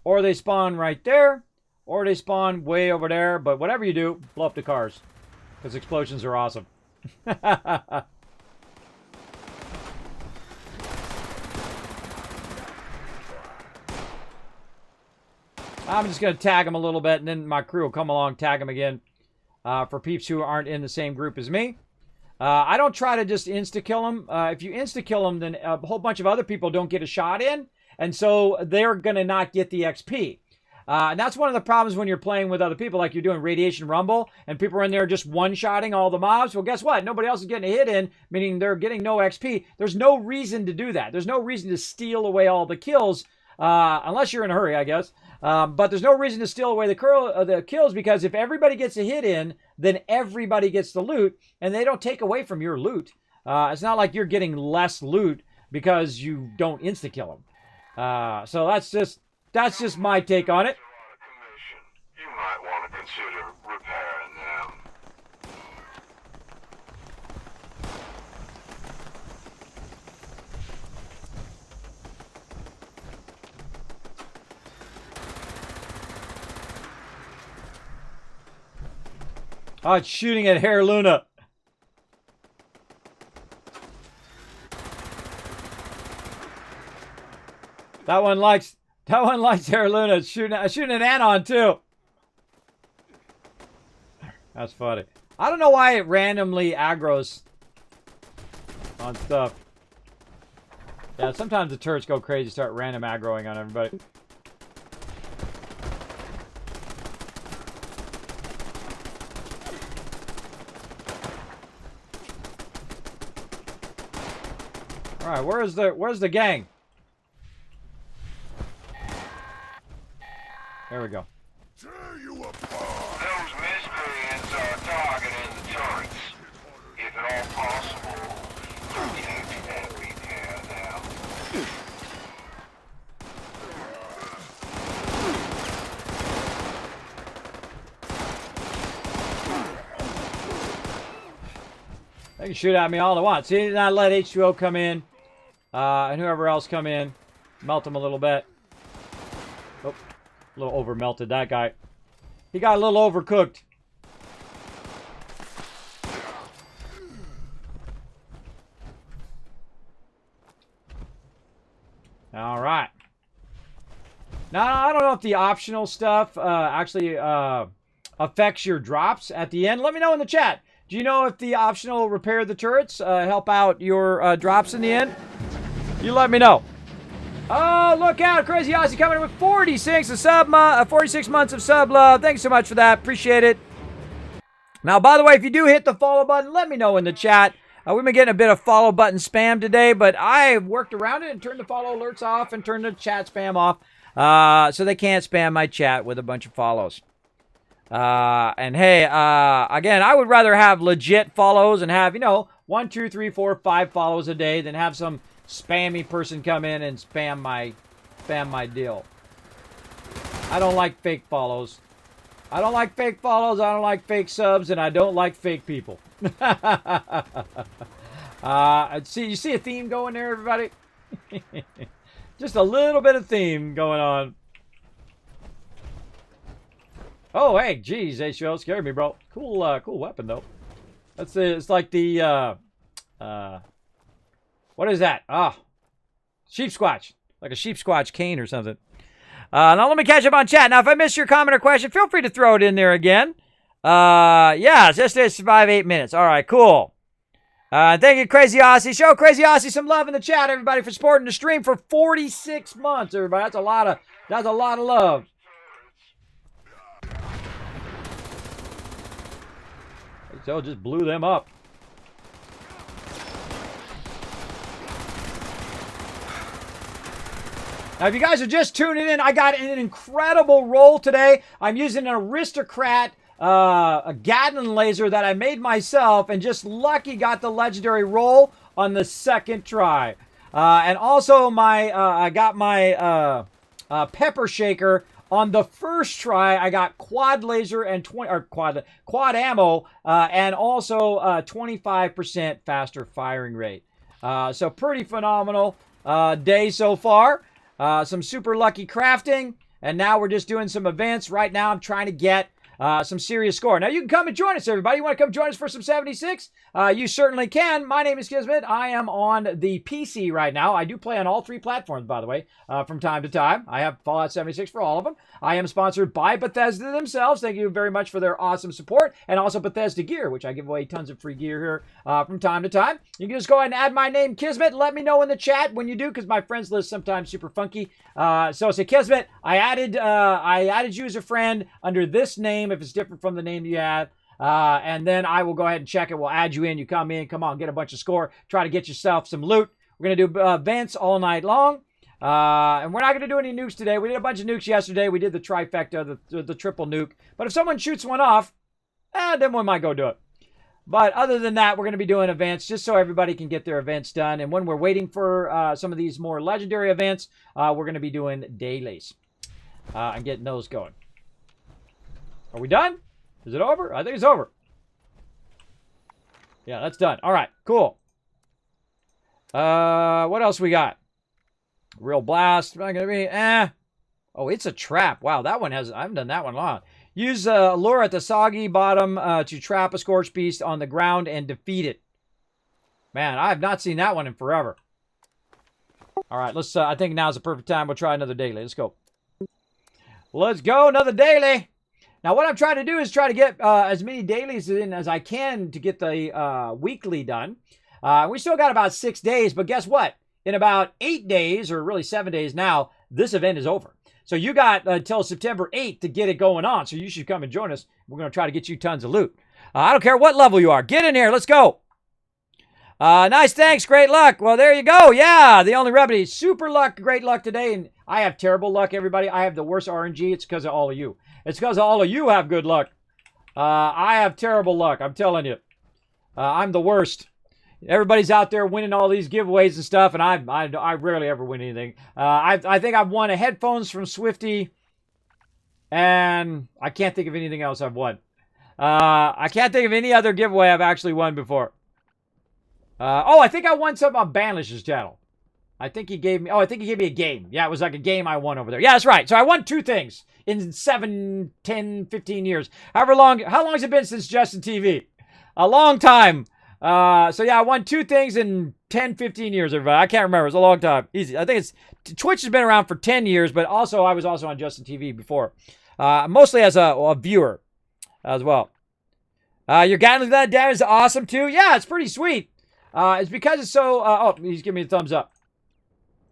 or they spawn right there, or they spawn way over there. But whatever you do, blow up the cars. Because explosions are awesome. I'm just going to tag them a little bit, and then my crew will come along, tag them again. For peeps who aren't in the same group as me. I don't try to just insta-kill them. If you insta-kill them, then a whole bunch of other people don't get a shot in, and so they're going to not get the XP. And that's one of the problems when you're playing with other people, like you're doing Radiation Rumble, and people are in there just one-shotting all the mobs. Well, guess what? Nobody else is getting a hit in, meaning they're getting no XP. There's no reason to do that. There's no reason to steal away all the kills, unless you're in a hurry, I guess. But there's no reason to steal away the kills, because if everybody gets a hit in, then everybody gets the loot, and they don't take away from your loot. It's not like you're getting less loot because you don't insta-kill them. So that's just my take on it. You might want to consider repairing them. Oh, it's shooting at Hair Luna. That one likes Hair Luna. It's shooting an Anon too. That's funny. I don't know why it randomly aggroes on stuff. Yeah, sometimes the turrets go crazy, start random aggroing on everybody. All right, where's the gang? There we go. Tear you apart! Those miscreants are targeting the turrets. If at all possible, protect and repair them. They can shoot at me all they want. See, did not let H2O come in, and whoever else come in, melt them a little bit. Oh, a little over melted that guy. He got a little overcooked. All right. Now, I don't know if the optional stuff actually affects your drops at the end. Let me know in the chat. Do you know if the optional repair the turrets help out your drops in the end? You let me know. Oh, look out. Crazy Aussie coming in with 46 months of sub love. Thanks so much for that. Appreciate it. Now, by the way, if you do hit the follow button, let me know in the chat. We've been getting a bit of follow button spam today, but I worked around it and turned the follow alerts off and turned the chat spam off so they can't spam my chat with a bunch of follows. And hey, again, I would rather have legit follows and have, 1, 2, 3, 4, 5 follows a day than have some spammy person come in and spam my deal. I don't like fake follows. I don't like fake follows, I don't like fake subs, and I don't like fake people. You see a theme going there, everybody? Just a little bit of theme going on. Oh, hey, geez, H2O scared me, bro. Cool weapon, though. It's like the, what is that? Sheep squatch. Like a sheep squatch cane or something. Now let me catch up on chat. Now, if I missed your comment or question, feel free to throw it in there again. Yeah, just to survive 8 minutes. All right, cool. Thank you, Crazy Aussie. Show Crazy Aussie some love in the chat, everybody, for supporting the stream for 46 months, everybody. That's a lot of love. So just blew them up. Now, if you guys are just tuning in, I got an incredible roll today. I'm using an Aristocrat a Gatling laser that I made myself, and just lucky got the legendary roll on the second try. And also I got my pepper shaker on the first try. I got quad laser and quad ammo, and also 25% faster firing rate. So pretty phenomenal day so far. Some super lucky crafting, and now we're just doing some events. Right now I'm trying to get some serious score. Now you can come and join us, everybody. You want to come join us for some 76? You certainly can. My name is Kismet. I am on the PC right now. I do play on all 3 platforms, by the way, from time to time. I have Fallout 76 for all of them. I am sponsored by Bethesda themselves. Thank you very much for their awesome support. And also Bethesda gear, which I give away tons of free gear here from time to time. You can just go ahead and add my name, Kismet. Let me know in the chat when you do, because my friends list sometimes super funky. So say, Kismet, I added you as a friend under this name if it's different from the name you have. And then I will go ahead and check it. We'll add you in. You come in. Come on, get a bunch of score. Try to get yourself some loot. We're going to do events all night long. And we're not going to do any nukes today. We did a bunch of nukes yesterday. We did the trifecta, the triple nuke. But if someone shoots one off, then we might go do it. But other than that, we're going to be doing events just so everybody can get their events done. And when we're waiting for some of these more legendary events, we're going to be doing dailies and getting those going. Are we done? Is it over? I think it's over. Yeah, that's done. All right, cool. What else we got? Real blast. Not gonna be. Oh, it's a trap. Wow, that one has. I haven't done that one long. Use lure at the soggy bottom to trap a scorched beast on the ground and defeat it. Man, I have not seen that one in forever. All right, let's. I think now's the perfect time. We'll try another daily. Let's go. Let's go, another daily. Now, what I'm trying to do is try to get as many dailies in as I can to get the weekly done. We still got about 6 days, but guess what? In about 8 days, or really 7 days now, this event is over. So you got until September 8th to get it going on. So you should come and join us. We're going to try to get you tons of loot. I don't care what level you are. Get in here. Let's go. Nice, thanks, great luck. Well, there you go. Yeah, the only remedy. Super luck, great luck today. And I have terrible luck, everybody. I have the worst RNG. It's because of all of you. It's because all of you have good luck. I have terrible luck, I'm telling you. I'm the worst. Everybody's out there winning all these giveaways and stuff, and I rarely ever win anything. I think I've won a headphones from Swifty, and I can't think of anything else I've won. I can't think of any other giveaway I've actually won before. I think I won something on Banlish's channel. I think he gave me a game. Yeah, it was like a game I won over there. Yeah, that's right. So I won 2 things in 7, 10, 15 years. How long has it been since Justin TV? A long time. So yeah, I won 2 things in 10, 15 years, everybody. I can't remember. It's a long time. Easy. I think Twitch has been around for 10 years, but also I was also on Justin TV before. Mostly as a viewer as well. Your Gatling gun damage is awesome too. Yeah, it's pretty sweet. It's because it's so... he's giving me a thumbs up.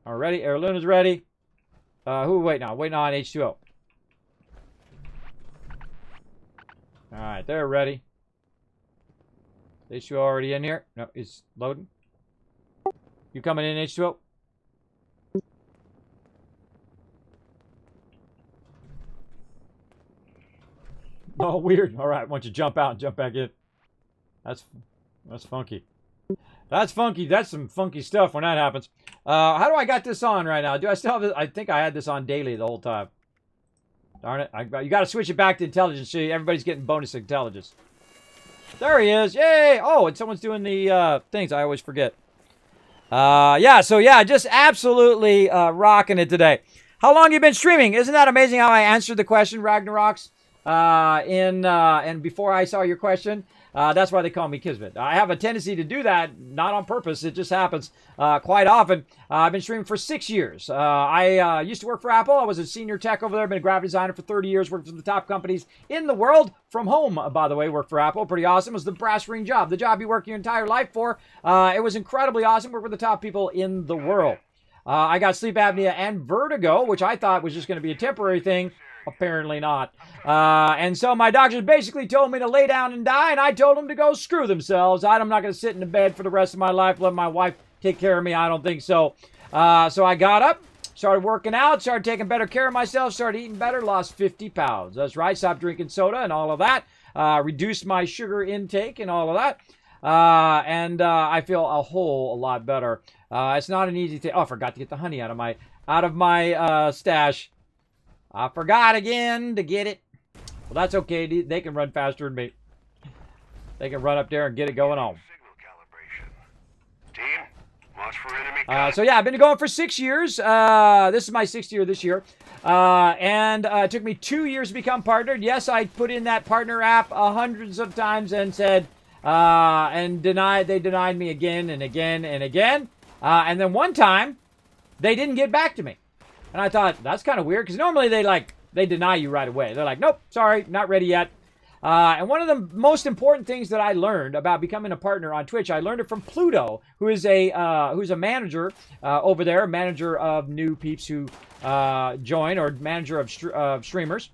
All ready? Air Luna's ready. Who are we waiting on? Waiting on H2O. Alright, they're ready. H2O already in here? No, it's loading. You coming in, H2O? Oh, weird. Alright, why don't you jump out and jump back in? That's funky. That's funky. That's some funky stuff when that happens. How do I got this on right now? Do I still have this? I think I had this on daily the whole time. Darn it. You got to switch it back to intelligence so everybody's getting bonus intelligence. There he is. Yay. Oh, and someone's doing the things. I always forget. Just absolutely rocking it today. How long have you been streaming? Isn't that amazing how I answered the question, Ragnaroks? And before I saw your question, that's why they call me Kismet. I have a tendency to do that, not on purpose. It just happens quite often. I've been streaming for 6 years. I used to work for Apple. I was a senior tech over there. Been a graphic designer for 30 years. Worked for the top companies in the world. From home, by the way, worked for Apple. Pretty awesome. It was the brass ring job. The job you work your entire life for. It was incredibly awesome. Worked with the top people in the world. I got sleep apnea and vertigo, which I thought was just going to be a temporary thing. Apparently not. And so my doctors basically told me to lay down and die, and I told them to go screw themselves. I'm not going to sit in the bed for the rest of my life, let my wife take care of me. I don't think so. So I got up, started working out, started taking better care of myself, started eating better, lost 50 pounds. That's right, stopped drinking soda and all of that. Reduced my sugar intake and all of that. I feel a whole lot better. It's not an easy thing. Oh, I forgot to get the honey out of my stash. I forgot again to get it. Well, that's okay. They can run faster than me. They can run up there and get it going on. Team, watch for enemy I've been going for 6 years. This is my 6th year this year. It took me 2 years to become partnered. Yes, I put in that partner app hundreds of times and said, they denied me again and again and again. And then one time, they didn't get back to me. And I thought, that's kind of weird, because normally they deny you right away. They're like, nope, sorry, not ready yet. And one of the most important things that I learned about becoming a partner on Twitch, I learned it from Pluto, who's a manager over there, manager of new peeps who join, or manager of streamers.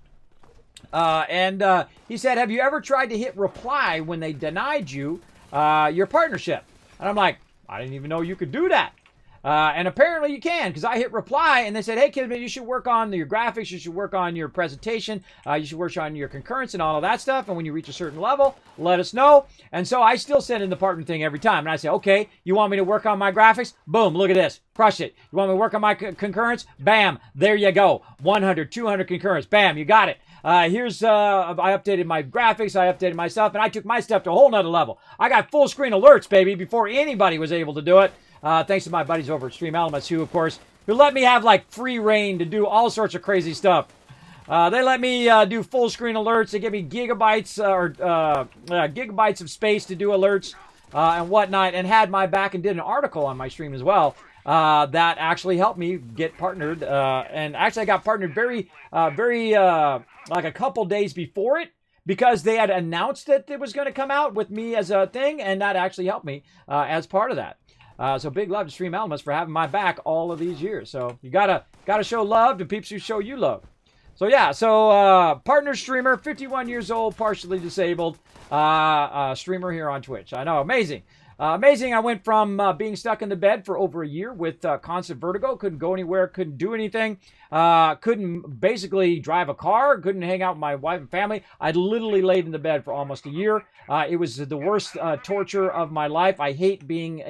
He said, have you ever tried to hit reply when they denied you your partnership? And I'm like, I didn't even know you could do that. And apparently you can, because I hit reply and they said, hey, Kismet, you should work on your graphics, you should work on your presentation, you should work on your concurrence and all of that stuff. And when you reach a certain level, let us know. And so I still send in the partner thing every time. And I say, okay, you want me to work on my graphics? Boom, look at this. Crush it. You want me to work on my concurrence? Bam, there you go. 100, 200 concurrence. Bam, you got it. I updated my graphics, I updated my stuff, and I took my stuff to a whole nother level. I got full screen alerts, baby, before anybody was able to do it. Thanks to my buddies over at Stream Elements, who let me have like free reign to do all sorts of crazy stuff. They let me do full screen alerts. They give me gigabytes of space to do alerts and whatnot, and had my back and did an article on my stream as well. That actually helped me get partnered. And actually I got partnered very like a couple days before it, because they had announced that it was going to come out with me as a thing, and that actually helped me as part of that. So big love to Stream Elements for having my back all of these years. So you gotta show love to peeps who show you love. So yeah, partner streamer, 51 years old, partially disabled, streamer here on Twitch. I know, amazing. Amazing. I went from being stuck in the bed for over a year with constant vertigo, couldn't go anywhere, couldn't do anything, couldn't basically drive a car, couldn't hang out with my wife and family. I literally laid in the bed for almost a year. It was the worst torture of my life. I hate being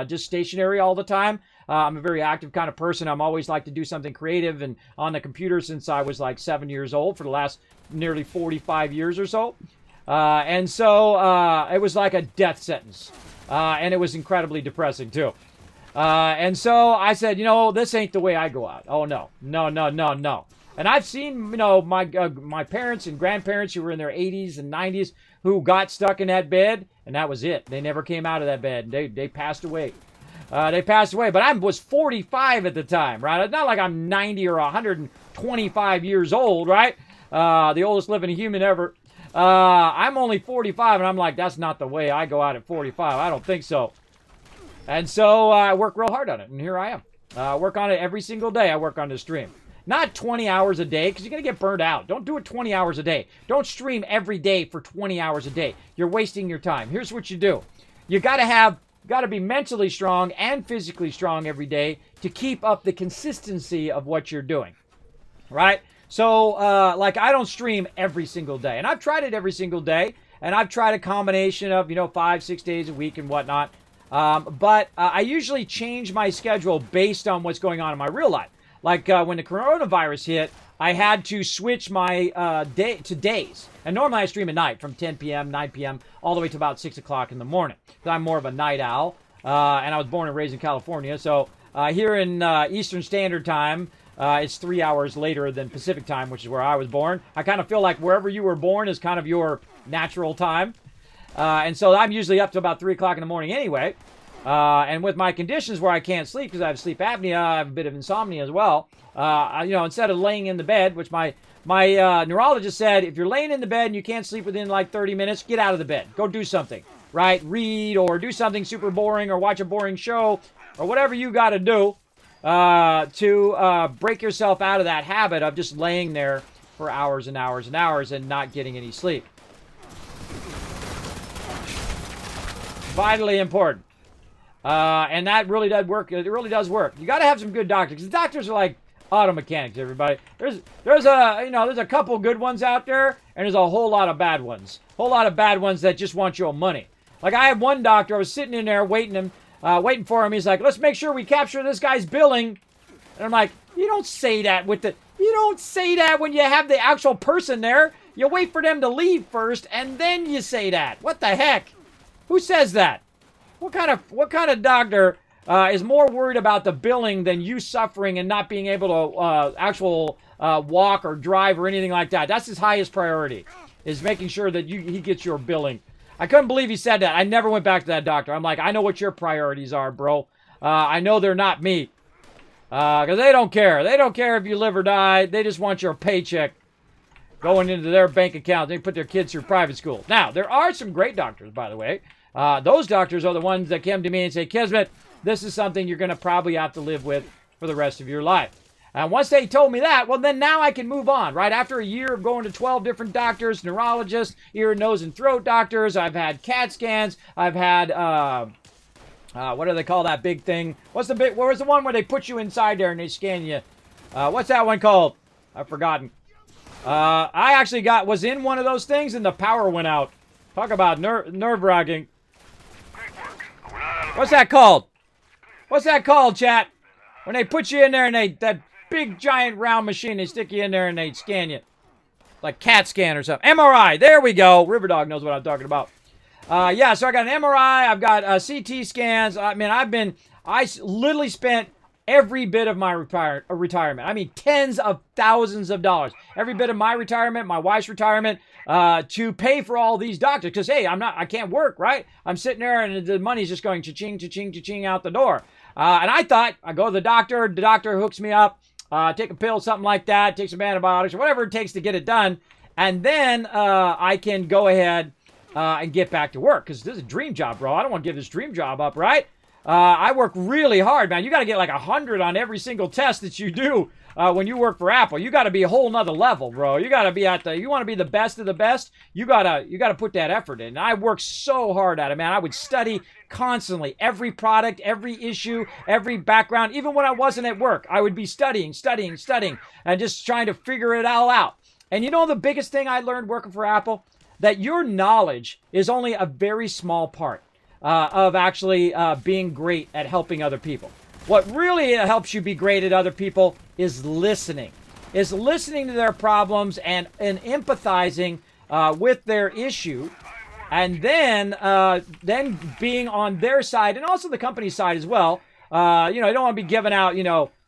just stationary all the time. I'm a very active kind of person. I'm always like to do something creative and on the computer since I was like 7 years old for the last nearly 45 years or so. And so it was like a death sentence. And it was incredibly depressing too. And so I said, this ain't the way I go out. Oh, no. And I've seen, my parents and grandparents who were in their 80s and 90s who got stuck in that bed, and that was it. They never came out of that bed. They passed away. But I was 45 at the time, right? It's not like I'm 90 or 125 years old, right? The oldest living human ever. I'm only 45, and I'm like, that's not the way I go out at 45. I don't think so. And so I work real hard on it, and here I am. I work on it every single day. I work on this stream. Not 20 hours a day, because you're going to get burned out. Don't do it 20 hours a day. Don't stream every day for 20 hours a day. You're wasting your time. Here's what you do. You got to be mentally strong and physically strong every day to keep up the consistency of what you're doing, right? So, I don't stream every single day. And I've tried it every single day. And I've tried a combination of, 5-6 days a week and whatnot. But I usually change my schedule based on what's going on in my real life. Like when the coronavirus hit, I had to switch my day to days. And normally I stream at night from 10 p.m., 9 p.m., all the way to about 6 o'clock in the morning. Because I'm more of a night owl. And I was born and raised in California. So here in Eastern Standard Time, it's 3 hours later than Pacific Time, which is where I was born. I kind of feel like wherever you were born is kind of your natural time. And so I'm usually up to about 3 o'clock in the morning anyway. And with my conditions where I can't sleep because I have sleep apnea, I have a bit of insomnia as well. Instead of laying in the bed, which my neurologist said, if you're laying in the bed and you can't sleep within like 30 minutes, get out of the bed. Go do something, right? Read or do something super boring or watch a boring show or whatever you got to do to break yourself out of that habit of just laying there for hours and hours and hours and not getting any sleep. Vitally important. And that really does work. It really does work. You got to have some good doctors. Because doctors are like auto mechanics, everybody. There's a couple good ones out there, and there's a whole lot of bad ones. Whole lot of bad ones that just want your money. Like I had one doctor, I was sitting in there waiting for him. He's like, let's make sure we capture this guy's billing. And I'm like, you don't say that when you have the actual person there. You wait for them to leave first, and then you say that. What the heck? Who says that? What kind of doctor is more worried about the billing than you suffering and not being able to walk or drive or anything like that? That's his highest priority, is making sure that he gets your billing. I couldn't believe he said that. I never went back to that doctor. I'm like, I know what your priorities are, bro. I know they're not me. Because they don't care. They don't care if you live or die. They just want your paycheck going into their bank account. They put their kids through private school. Now, there are some great doctors, by the way. Those doctors are the ones that come to me and say, Kismet, this is something you're going to probably have to live with for the rest of your life. And once they told me that, well, then now I can move on, right? After a year of going to 12 different doctors, neurologists, ear, nose, and throat doctors, I've had CAT scans, I've had, what do they call that big thing? What was the one where they put you inside there and they scan you? What's that one called? I've forgotten. I actually was in one of those things and the power went out. Talk about nerve-wracking. What's that called? What's that called, chat? When they put you in there and that big giant round machine, they stick you in there and they scan you. Like CAT scan or something. MRI, there we go. Riverdog knows what I'm talking about. So I got an MRI, I've got CT scans. I literally spent every bit of my retirement. I mean, tens of thousands of dollars. Every bit of my retirement, my wife's retirement, to pay for all these doctors. Because, hey, I can't work, right? I'm sitting there and the money's just going cha-ching, cha-ching, cha-ching out the door. And I thought, I go to the doctor hooks me up, take a pill, something like that, take some antibiotics, or whatever it takes to get it done. And then I can go ahead and get back to work. Because this is a dream job, bro. I don't want to give this dream job up, right? I work really hard, man. You got to get like 100 on every single test that you do. when you work for Apple. You got to be a whole nother level, bro. You got to be you want to be the best of the best. You gotta put that effort in. And I worked so hard at it, man. I would study constantly, every product, every issue, every background. Even when I wasn't at work, I would be studying, and just trying to figure it all out. And you know the biggest thing I learned working for Apple? That your knowledge is only a very small part of actually being great at helping other people. What really helps you be great at other people is listening. Is listening to their problems and empathizing with their issue, and then being on their side and also the company's side as well. You don't want to be giving out,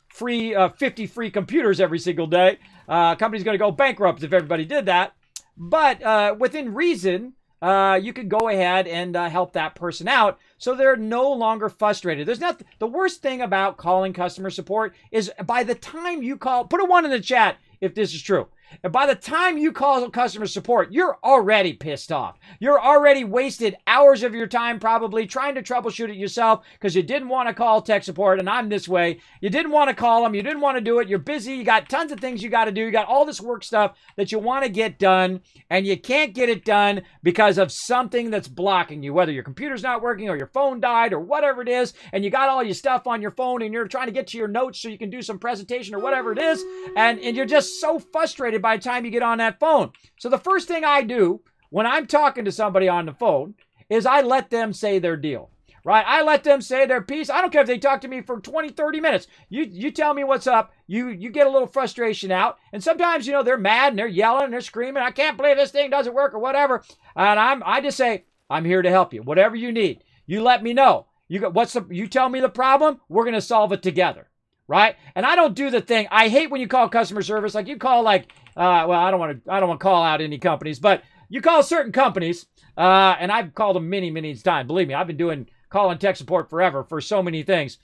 free 50 free computers every single day. Company's going to go bankrupt if everybody did that. But within reason, you could go ahead and help that person out so they're no longer frustrated. The worst thing about calling customer support is by the time you call, put a 1 in the chat if this is true. And by the time you call customer support, you're already pissed off. You're already wasted hours of your time probably trying to troubleshoot it yourself because you didn't want to call tech support, and I'm this way. You didn't want to call them. You didn't want to do it. You're busy. You got tons of things you got to do. You got all this work stuff that you want to get done, and you can't get it done because of something that's blocking you, whether your computer's not working or your phone died or whatever it is, and you got all your stuff on your phone, and you're trying to get to your notes so you can do some presentation or whatever it is, and you're just so frustrated by the time you get on that phone. So the first thing I do when I'm talking to somebody on the phone is I let them say their deal, right? I let them say their piece. I don't care if they talk to me for 20, 30 minutes. You tell me what's up. You get a little frustration out. And sometimes, they're mad and they're yelling and they're screaming. I can't believe this thing doesn't work or whatever. And I just say, I'm here to help you. Whatever you need, you let me know. You tell me the problem. We're going to solve it together. Right? And I don't do the thing. I hate when you call customer service. Like you call I don't want to call out any companies, but you call certain companies, and I've called them many, many times. Believe me, I've been calling tech support forever for so many things.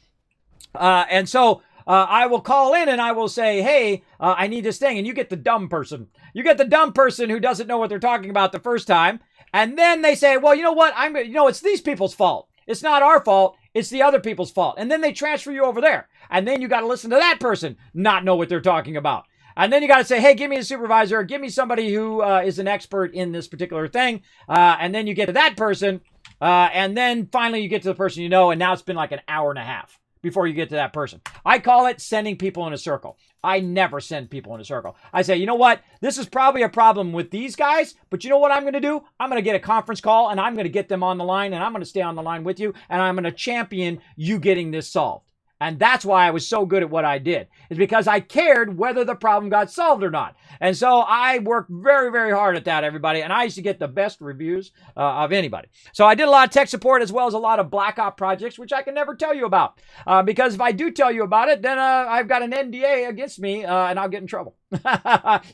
And so I will call in and I will say, hey, I need this thing. And you get the dumb person. You get the dumb person who doesn't know what they're talking about the first time. And then they say, well, you know what? It's these people's fault. It's not our fault. It's the other people's fault. And then they transfer you over there. And then you got to listen to that person not know what they're talking about. And then you got to say, hey, give me a supervisor. Or give me somebody who is an expert in this particular thing. And then you get to that person. And then finally you get to the person you know. And now it's been like an hour and a half before you get to that person. I call it sending people in a circle. I never send people in a circle. I say, you know what? This is probably a problem with these guys, but you know what I'm going to do? I'm going to get a conference call and I'm going to get them on the line and I'm going to stay on the line with you and I'm going to champion you getting this solved. And that's why I was so good at what I did. It's because I cared whether the problem got solved or not. And so I worked very, very hard at that, everybody. And I used to get the best reviews of anybody. So I did a lot of tech support as well as a lot of Black Op projects, which I can never tell you about. Because if I do tell you about it, then I've got an NDA against me and I'll get in trouble.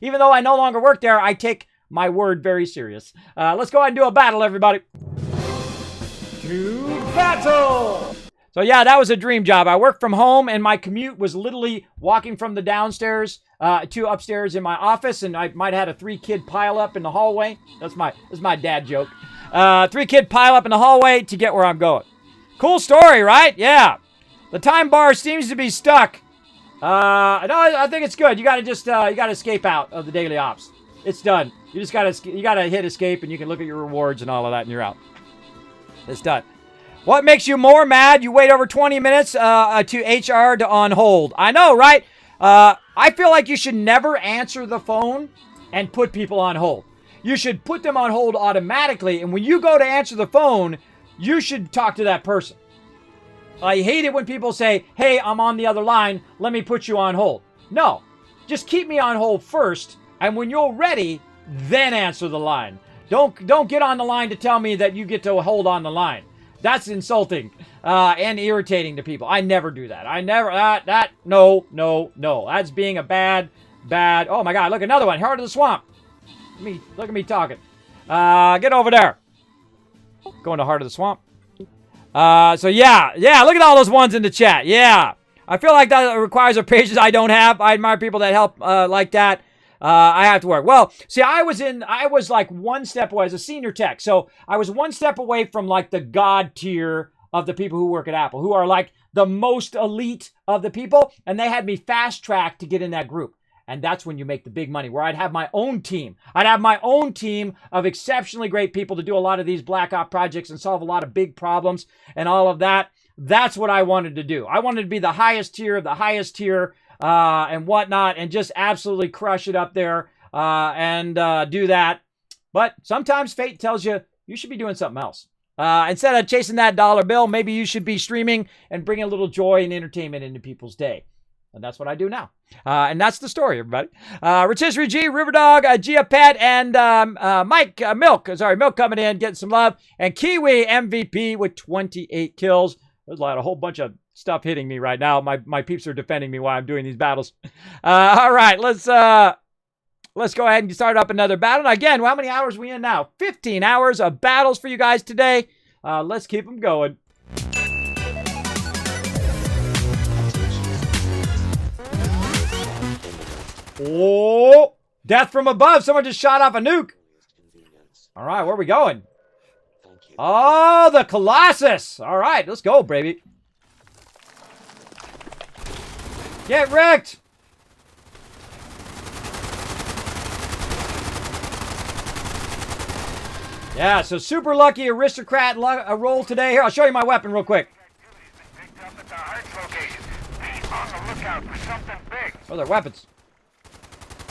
Even though I no longer work there, I take my word very serious. Let's go ahead and do a battle, everybody. To battle! So yeah, that was a dream job. I worked from home and my commute was literally walking from the downstairs to upstairs in my office, and I might have had a 3-kid pile up in the hallway. That's my dad joke. 3-kid pile up in the hallway to get where I'm going. Cool story, right? Yeah. The time bar seems to be stuck. No, I think it's good. You gotta just you gotta escape out of the daily ops. It's done. You gotta hit escape and you can look at your rewards and all of that and you're out. It's done. What makes you more mad? You wait over 20 minutes to HR to on hold. I know, right? I feel like you should never answer the phone and put people on hold. You should put them on hold automatically. And when you go to answer the phone, you should talk to that person. I hate it when people say, hey, I'm on the other line. Let me put you on hold. No, just keep me on hold first. And when you're ready, then answer the line. Don't get on the line to tell me that you get to hold on the line. That's insulting and irritating to people. I never do that. No. That's being a bad. Oh my God, look, another one. Heart of the Swamp. Look at me talking. Get over there. Going to Heart of the Swamp. So yeah, look at all those ones in the chat. Yeah. I feel like that requires a patience I don't have. I admire people that help like that. I have to work. Well, see, I was like one step away as a senior tech. So I was one step away from like the God tier of the people who work at Apple, who are like the most elite of the people. And they had me fast tracked to get in that group. And that's when you make the big money, where I'd have my own team. I'd have my own team of exceptionally great people to do a lot of these Black Ops projects and solve a lot of big problems and all of that. That's what I wanted to do. I wanted to be the highest tier of the highest tier and whatnot, and just absolutely crush it up there and do that. But sometimes fate tells you you should be doing something else. Instead of chasing that dollar bill, maybe you should be streaming and bringing a little joy and entertainment into people's day. And that's what I do now. And that's the story, everybody. Rotisserie G, Riverdog, Gia Pet, and Mike Milk coming in, getting some love. And Kiwi MVP with 28 kills. There's a whole bunch of stuff hitting me right now. My peeps are defending me while I'm doing these battles. All right, let's go ahead and start up another battle. And again, how many hours are we in now? 15 hours of battles for you guys today. Let's keep them going. Oh, death from above. Someone just shot off a nuke. All right, where are we going? Oh, the Colossus. All right, let's go, baby. Get wrecked. Yeah, so super lucky aristocrat roll today. Here, I'll show you my weapon real quick. Oh, they're weapons.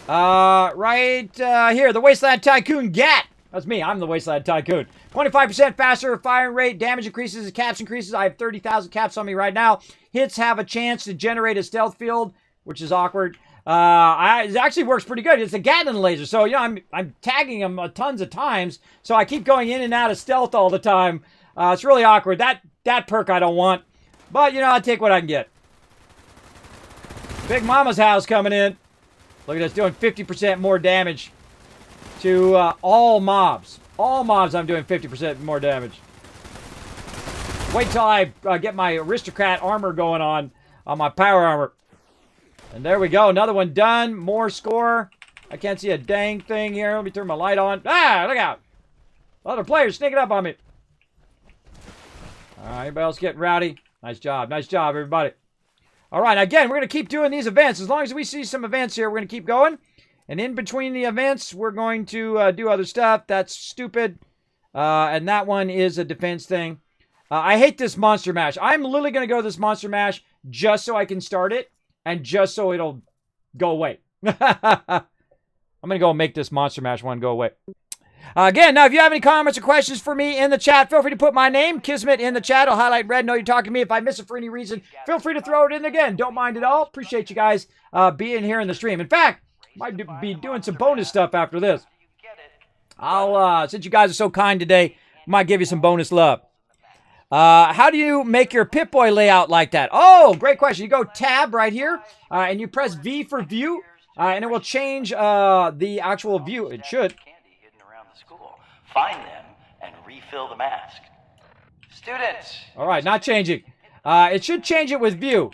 Right here, the Wasteland Tycoon GAT. That's me. I'm the Wasteland Tycoon. 25% faster firing rate. Damage increases. Caps increases. I have 30,000 caps on me right now. Hits have a chance to generate a stealth field, which is awkward. It actually works pretty good. It's a Gatling laser, so you know I'm tagging them tons of times. So I keep going in and out of stealth all the time. It's really awkward. That perk I don't want, but you know I'll take what I can get. Big Mama's house coming in. Look at this, doing 50% more damage to all mobs. All mobs, I'm doing 50% more damage. Wait till I get my aristocrat armor going on my power armor. And there we go, another one done. More score. I can't see a dang thing here. Let me turn my light on. Ah, look out. Other players sneaking up on me. All right, anybody else getting rowdy? Nice job, everybody. All right, again, we're going to keep doing these events. As long as we see some events here, we're going to keep going. And in between the events, we're going to do other stuff. That's stupid. And that one is a defense thing. I hate this Monster Mash. I'm literally going to go this Monster Mash just so I can start it. And just so it'll go away. I'm going to go make this Monster Mash one go away. Again, now, if you have any comments or questions for me in the chat, feel free to put my name, Kismet, in the chat. I'll highlight red, know you're talking to me. If I miss it for any reason, feel free to throw it in again. Don't mind at all. Appreciate you guys being here in the stream. In fact, might be doing some bonus stuff after this. Since you guys are so kind today, might give you some bonus love. How do you make your Pip-Boy layout like that? Oh, great question. You go tab right here, and you press V for view, and it will change the actual view. It should. Find them and refill the mask. Students. All right, not changing. It should change it with view.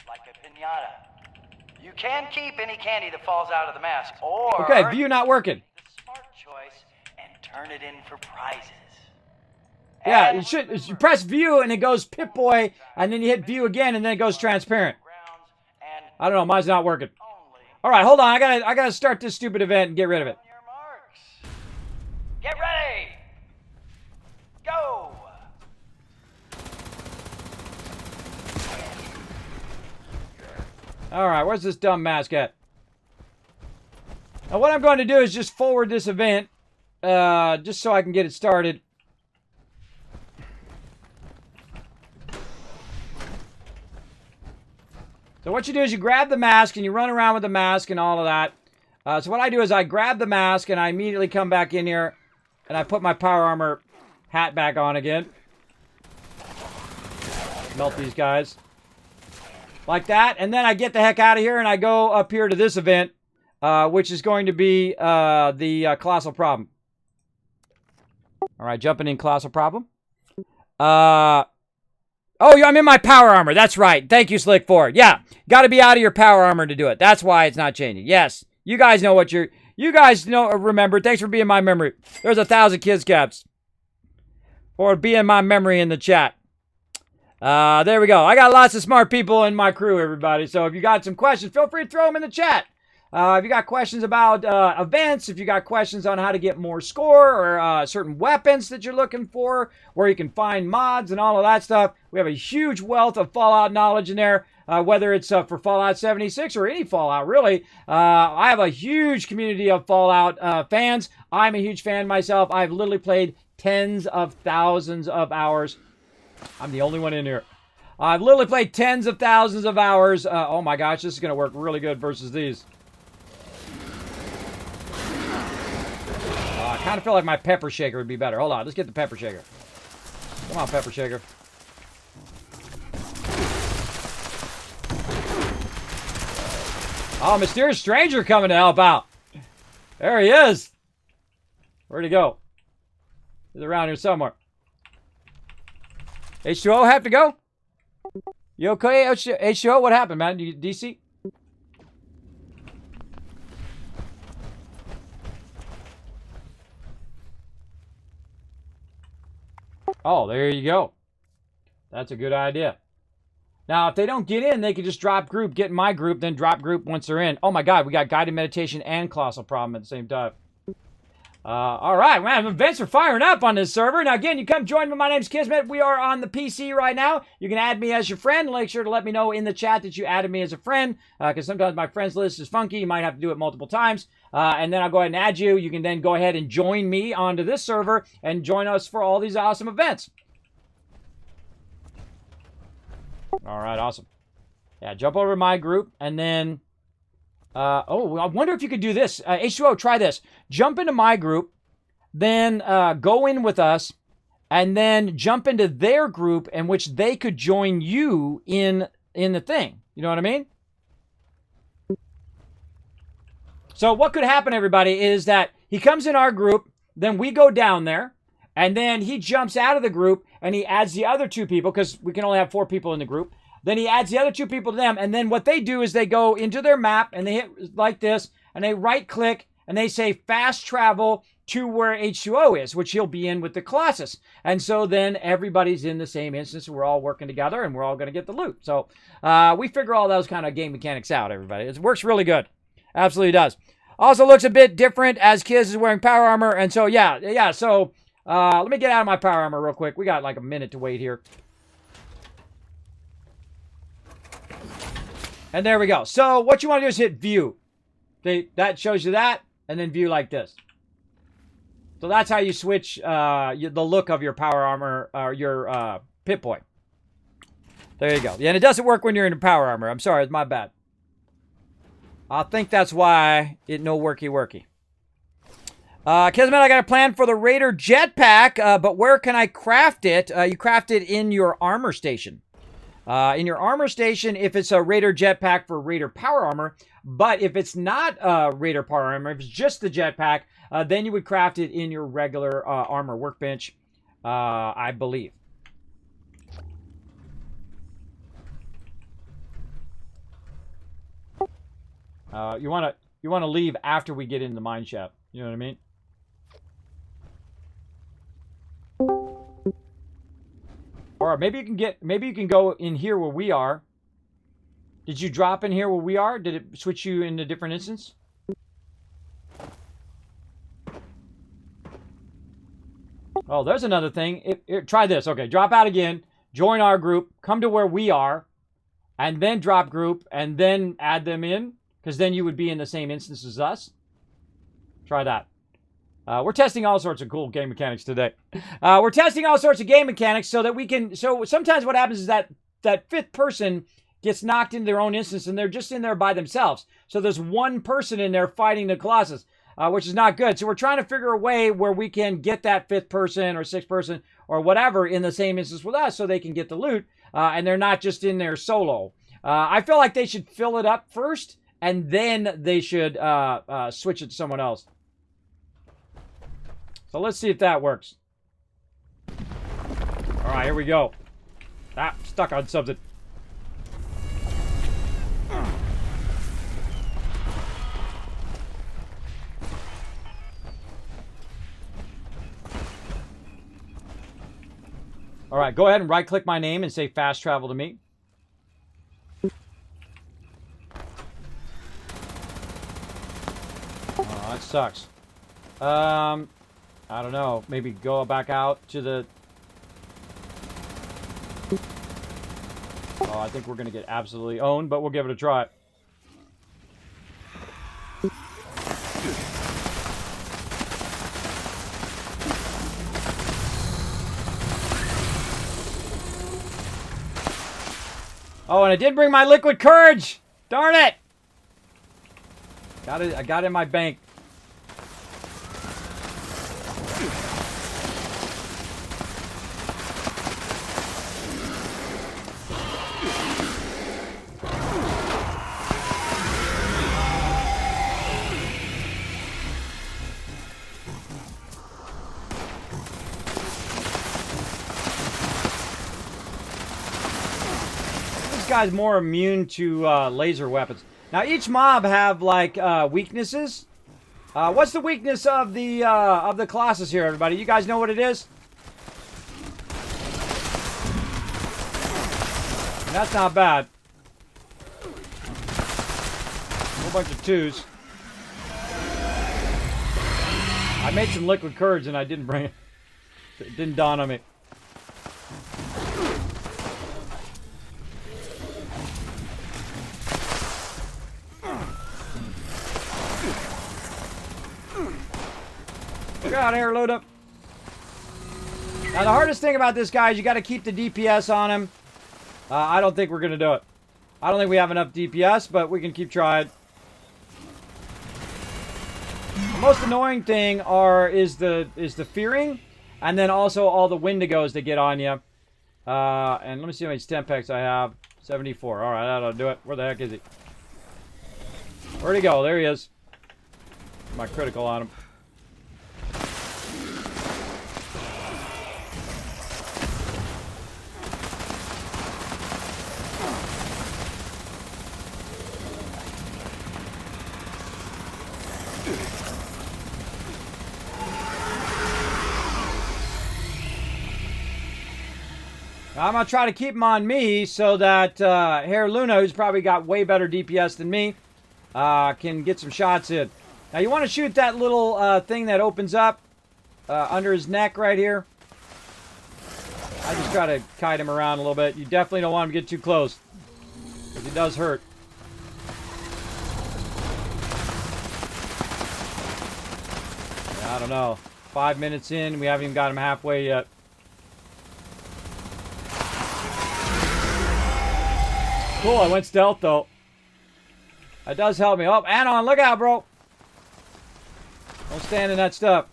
Like a piñata. You can keep any candy that falls out of the mask, or okay, view not working. The smart choice and turn it in for prizes. Yeah, it should. You press view and it goes Pip-Boy, and then you hit view again, and then it goes transparent. I don't know, mine's not working. All right, hold on. I gotta start this stupid event and get rid of it. Get ready! Go! All right, where's this dumb mask at? Now, what I'm going to do is just forward this event, just so I can get it started. So what you do is you grab the mask and you run around with the mask and all of that. So what I do is I grab the mask and I immediately come back in here and I put my power armor hat back on again. Melt these guys. Like that. And then I get the heck out of here and I go up here to this event, which is going to be the Colossal Problem. All right, jumping in Colossal Problem. Oh, yeah, I'm in my power armor. That's right. Thank you, Slick Ford. Yeah, got to be out of your power armor to do it. That's why it's not changing. Yes, you guys know what you're... You guys know. Remember. Thanks for being my memory. There's 1,000 kids caps. Or being my memory in the chat. There we go. I got lots of smart people in my crew, everybody. So if you got some questions, feel free to throw them in the chat. If you got questions about events, if you got questions on how to get more score or certain weapons that you're looking for, where you can find mods and all of that stuff, we have a huge wealth of Fallout knowledge in there, whether it's for Fallout 76 or any Fallout, really. I have a huge community of Fallout fans. I'm a huge fan myself. I've literally played tens of thousands of hours. I'm the only one in here. I've literally played tens of thousands of hours. Oh my gosh, this is going to work really good versus these. I kind of feel like my pepper shaker would be better. Hold on, let's get the pepper shaker. Come on, pepper shaker. Oh, mysterious stranger coming to help out. There he is. Where'd he go? He's around here somewhere. H2O have to go? You okay, H2O? What happened, man? You DC? Oh, there you go. That's a good idea. Now, if they don't get in, they can just drop group, get in my group, then drop group once they're in. Oh my God, we got guided meditation and colossal problem at the same time. All right, man, events are firing up on this server. Now, again, you come join me. My name's Kismet. We are on the PC right now. You can add me as your friend. Make sure to let me know in the chat that you added me as a friend, because sometimes my friends list is funky. You might have to do it multiple times. And then I'll go ahead and add you. You can then go ahead and join me onto this server and join us for all these awesome events. All right, awesome. Yeah, jump over to my group, and then... oh, I wonder if you could do this. H2O, try this. Jump into my group, then go in with us, and then jump into their group in which they could join you in the thing. You know what I mean? So what could happen, everybody, is that he comes in our group, then we go down there, and then he jumps out of the group, and he adds the other two people, because we can only have 4 people in the group. Then he adds the other 2 people to them, and then what they do is they go into their map, and they hit like this, and they right-click, and they say fast travel to where H2O is, which he'll be in with the Colossus. And so then everybody's in the same instance, we're all working together, and we're all going to get the loot. So we figure all those kind of game mechanics out, everybody. It works really good. Absolutely does. Also looks a bit different as Kiz is wearing power armor, and so, yeah. So let me get out of my power armor real quick. We got like a minute to wait here. And there we go. So what you want to do is hit view. That shows you that, and then view like this. So that's how you switch the look of your power armor or your pit point. There you go. Yeah, and it doesn't work when you're in power armor. I'm sorry, it's my bad. I think that's why it no worky. Kismet, I got a plan for the Raider jetpack, but where can I craft it? You craft it in your armor station. In your armor station, if it's a Raider jetpack for Raider power armor, but if it's not Raider power armor, if it's just the jetpack, then you would craft it in your regular armor workbench, I believe. You want to leave after we get into the mine shaft. You know what I mean? Or maybe you can go in here where we are. Did you drop in here where we are? Did it switch you into a different instance? Oh, there's another thing. Try this. Okay, drop out again. Join our group. Come to where we are. And then drop group. And then add them in. Because then you would be in the same instance as us. Try that. We're testing all sorts of cool game mechanics today. We're testing all sorts of game mechanics so that we can... So sometimes what happens is that 5th person gets knocked into their own instance and they're just in there by themselves. So there's one person in there fighting the Colossus, which is not good. So we're trying to figure a way where we can get that 5th person or 6th person or whatever in the same instance with us so they can get the loot and they're not just in there solo. I feel like they should fill it up first and then they should switch it to someone else. So let's see if that works. All right, here we go. Ah, stuck on something. All right, go ahead and right-click my name and say fast travel to me. Oh, that sucks. I don't know. Maybe go back out to the... Oh, I think we're going to get absolutely owned, but we'll give it a try. Oh, and I did bring my liquid courage! Darn it! Got it. I got it in my bank. This guy's more immune to laser weapons. Now each mob have like weaknesses. What's the weakness of the Colossus here, everybody? You guys know what it is? That's not bad. A whole bunch of twos. I made some liquid courage and I didn't bring it. It didn't dawn on me. Look out here, load up. Now the hardest thing about this guy is you got to keep the DPS on him. I don't think we're going to do it. I don't think we have enough DPS, but we can keep trying. The most annoying thing is the fearing, and then also all the Wendigos that get on you. And let me see how many stem packs I have. 74. All right, that'll do it. Where the heck is he? Where'd he go? There he is. My critical on him. I'm going to try to keep him on me so that Hair Luna, who's probably got way better DPS than me, can get some shots in. Now, you want to shoot that little thing that opens up under his neck right here. I just try to kite him around a little bit. You definitely don't want him to get too close, because it does hurt. I don't know. 5 minutes in, we haven't even got him halfway yet. Cool, I went stealth though. That does help me. Oh, Anon, look out, bro. Don't stand in that stuff.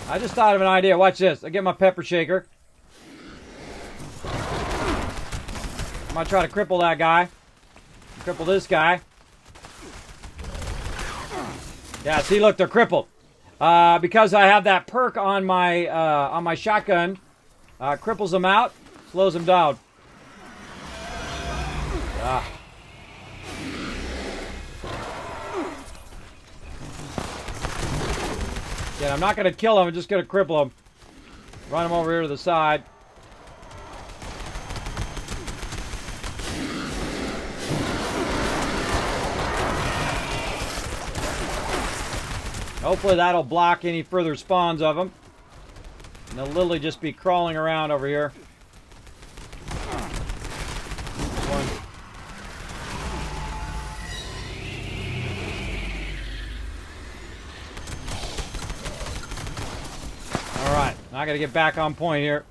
I just thought of an idea. Watch this. I get my pepper shaker. I'm gonna try to cripple that guy. Cripple this guy. Yeah, see, look, they're crippled. Because I have that perk on my shotgun, cripples them out, slows them down. Yeah, I'm not going to kill him, I'm just going to cripple him. Run him over here to the side. Hopefully that'll block any further spawns of them. And they'll literally just be crawling around over here. One. Alright, I gotta get back on point here.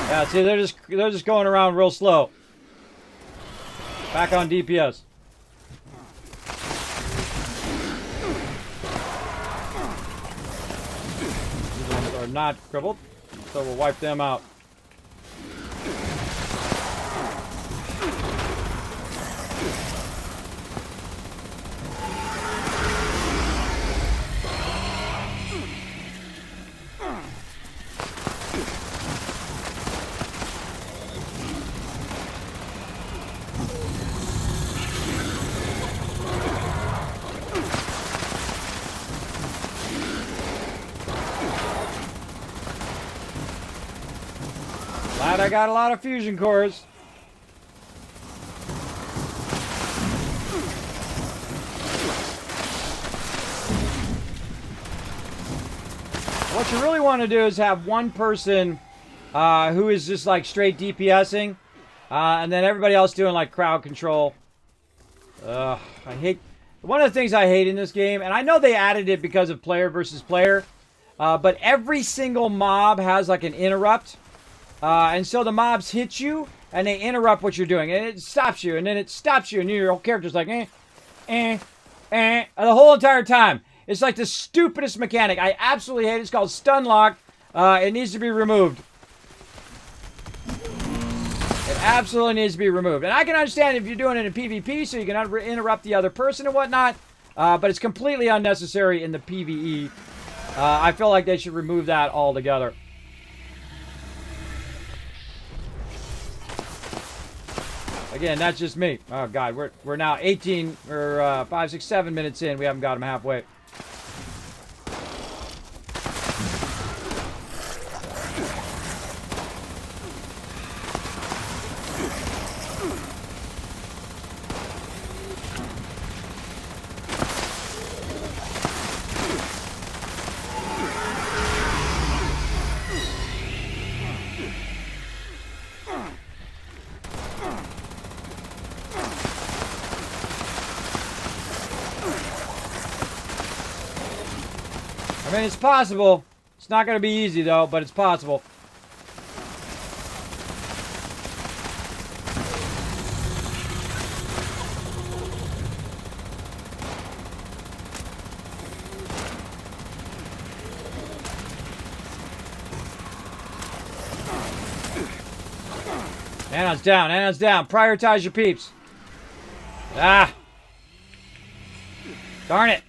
Yeah, see, they're just going around real slow. Back on DPS. Are not crippled, so we'll wipe them out. I got a lot of fusion cores. What you really want to do is have one person who is just like straight DPSing, and then everybody else doing like crowd control. I hate one of the things I hate in this game, and I know they added it because of player versus player, but every single mob has like an interrupt, and so the mobs hit you and they interrupt what you're doing, and it stops you, and then it stops you, and your whole character's like the whole entire time. It's like the stupidest mechanic. I absolutely hate it. It's called stun lock. It needs to be removed. It absolutely needs to be removed. And I can understand if you're doing it in PvP, so you can interrupt the other person and whatnot, but it's completely unnecessary in the PvE. I feel like they should remove that altogether. Again, that's just me. Oh God, we're now 18 or 5, 6, 7 minutes in. We haven't got them halfway. I mean, it's possible. It's not going to be easy, though, but it's possible. Anon's down. Anon's down. Prioritize your peeps. Ah. Darn it.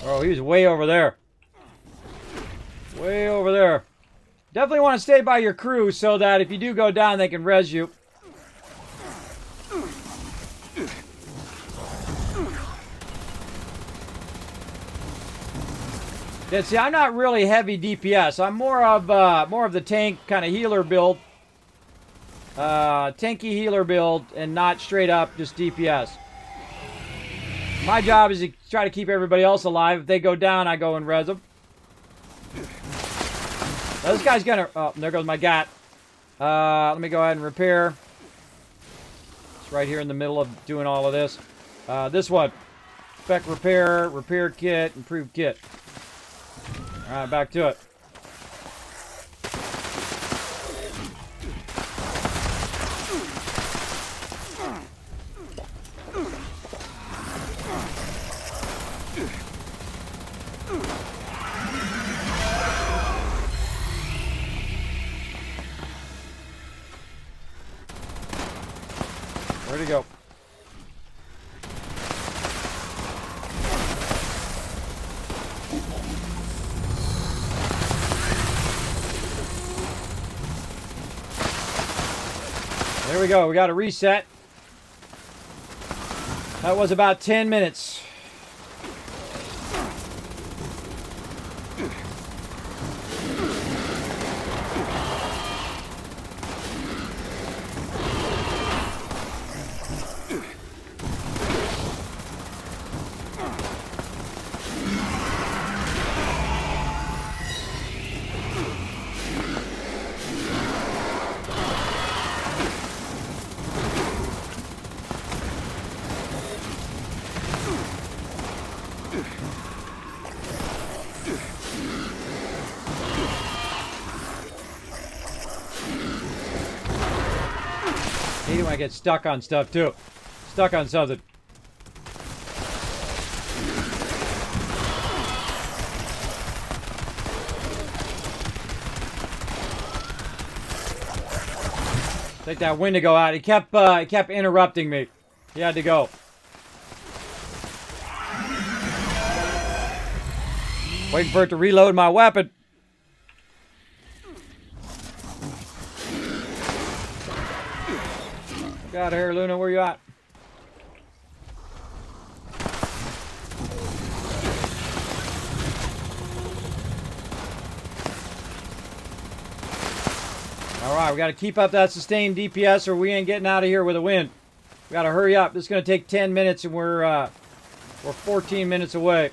Oh, he was way over there. Way over there. Definitely want to stay by your crew so that if you do go down, they can res you. Yeah, see, I'm not really heavy DPS. I'm more of the tank kind of healer build. Tanky healer build and not straight up just DPS. My job is to try to keep everybody else alive. If they go down, I go and res them. Now, this guy's gonna... Oh, there goes my gat. Let me go ahead and repair. It's right here in the middle of doing all of this. This one. Spec repair, repair kit, improved kit. Alright, back to it. Where'd he go? There we go. We got a reset. That was about 10 minutes. I hate it when I get stuck on stuff too. Stuck on something. Take that Wendigo out. He kept interrupting me. He had to go. Waiting for it to reload my weapon. Get out of here, Luna. Where you at? Alright, we got to keep up that sustained DPS or we ain't getting out of here with a win. We got to hurry up. This is going to take 10 minutes and we're 14 minutes away.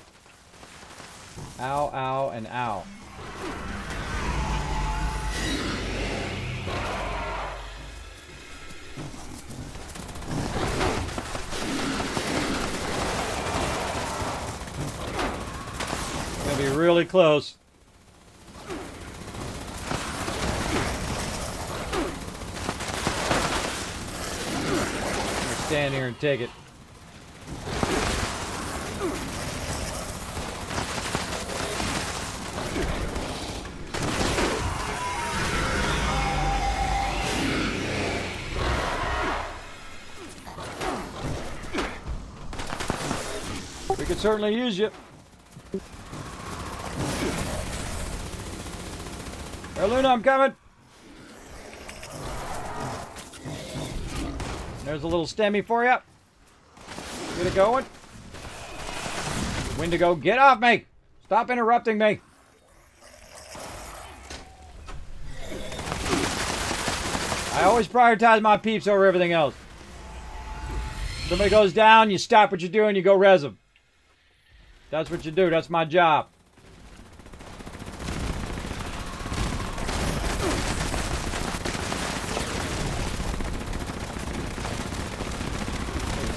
Ow, ow, and ow. Gonna be really close. Stand here and take it. We could certainly use you. Hey, Luna, I'm coming. There's a little stemmy for you. Get it going. Wendigo, get off me! Stop interrupting me. I always prioritize my peeps over everything else. Somebody goes down, you stop what you're doing, you go res them. That's what you do. That's my job.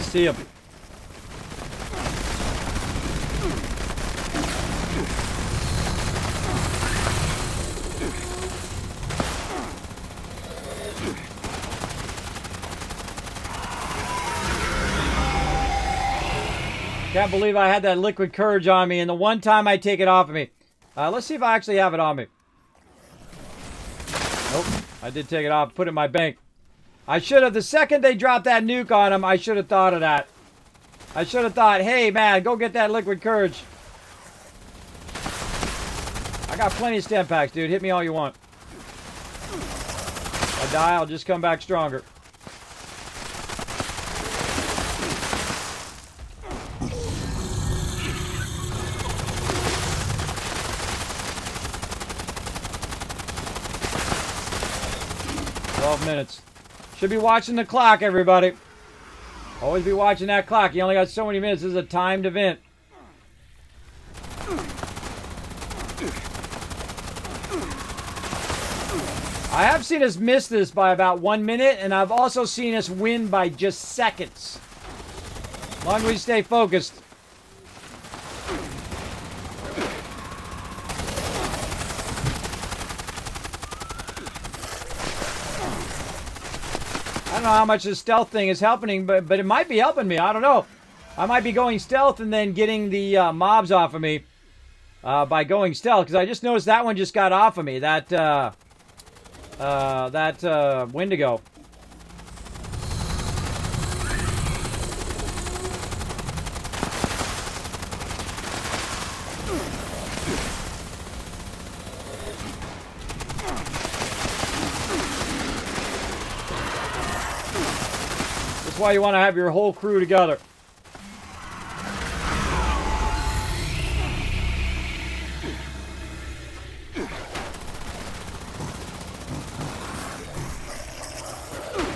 See him. Can't believe I had that liquid courage on me, and the one time I take it off of me. Let's see if I actually have it on me. Nope, I did take it off, put it in my bank. I should have, the second they dropped that nuke on him, I should have thought of that. I should have thought, hey man, go get that liquid courage. I got plenty of stem packs, dude. Hit me all you want. If I die, I'll just come back stronger. Minutes. Should be watching the clock, everybody. Always be watching that clock. You only got so many minutes. This is a timed event. I have seen us miss this by about 1 minute, and I've also seen us win by just seconds. As long as we stay focused. I don't know how much this stealth thing is helping, but it might be helping me. I don't know. I might be going stealth and then getting the mobs off of me by going stealth, because I just noticed that one just got off of me. That Wendigo. That's why you want to have your whole crew together.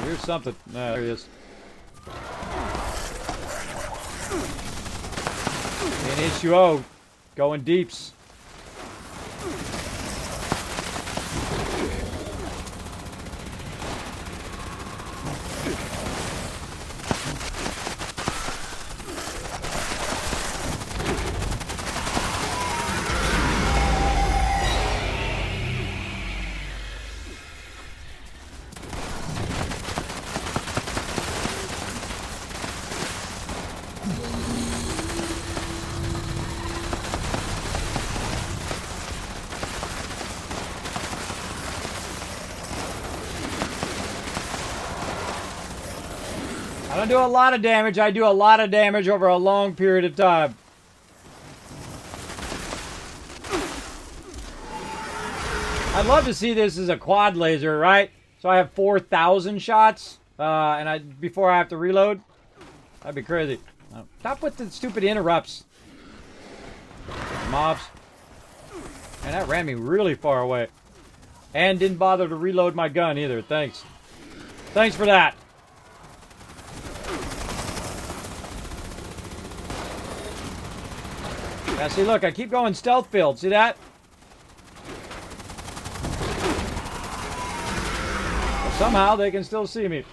Here's something. There he is. And H2O going deeps. I don't do a lot of damage. I do a lot of damage over a long period of time. I'd love to see this as a quad laser, right? So I have 4,000 shots, and before I have to reload. That'd be crazy. Stop with the stupid interrupts. Mobs. Man, that ran me really far away. And didn't bother to reload my gun either. Thanks. Thanks for that. Now, see, look, I keep going stealth field. See that? But somehow they can still see me.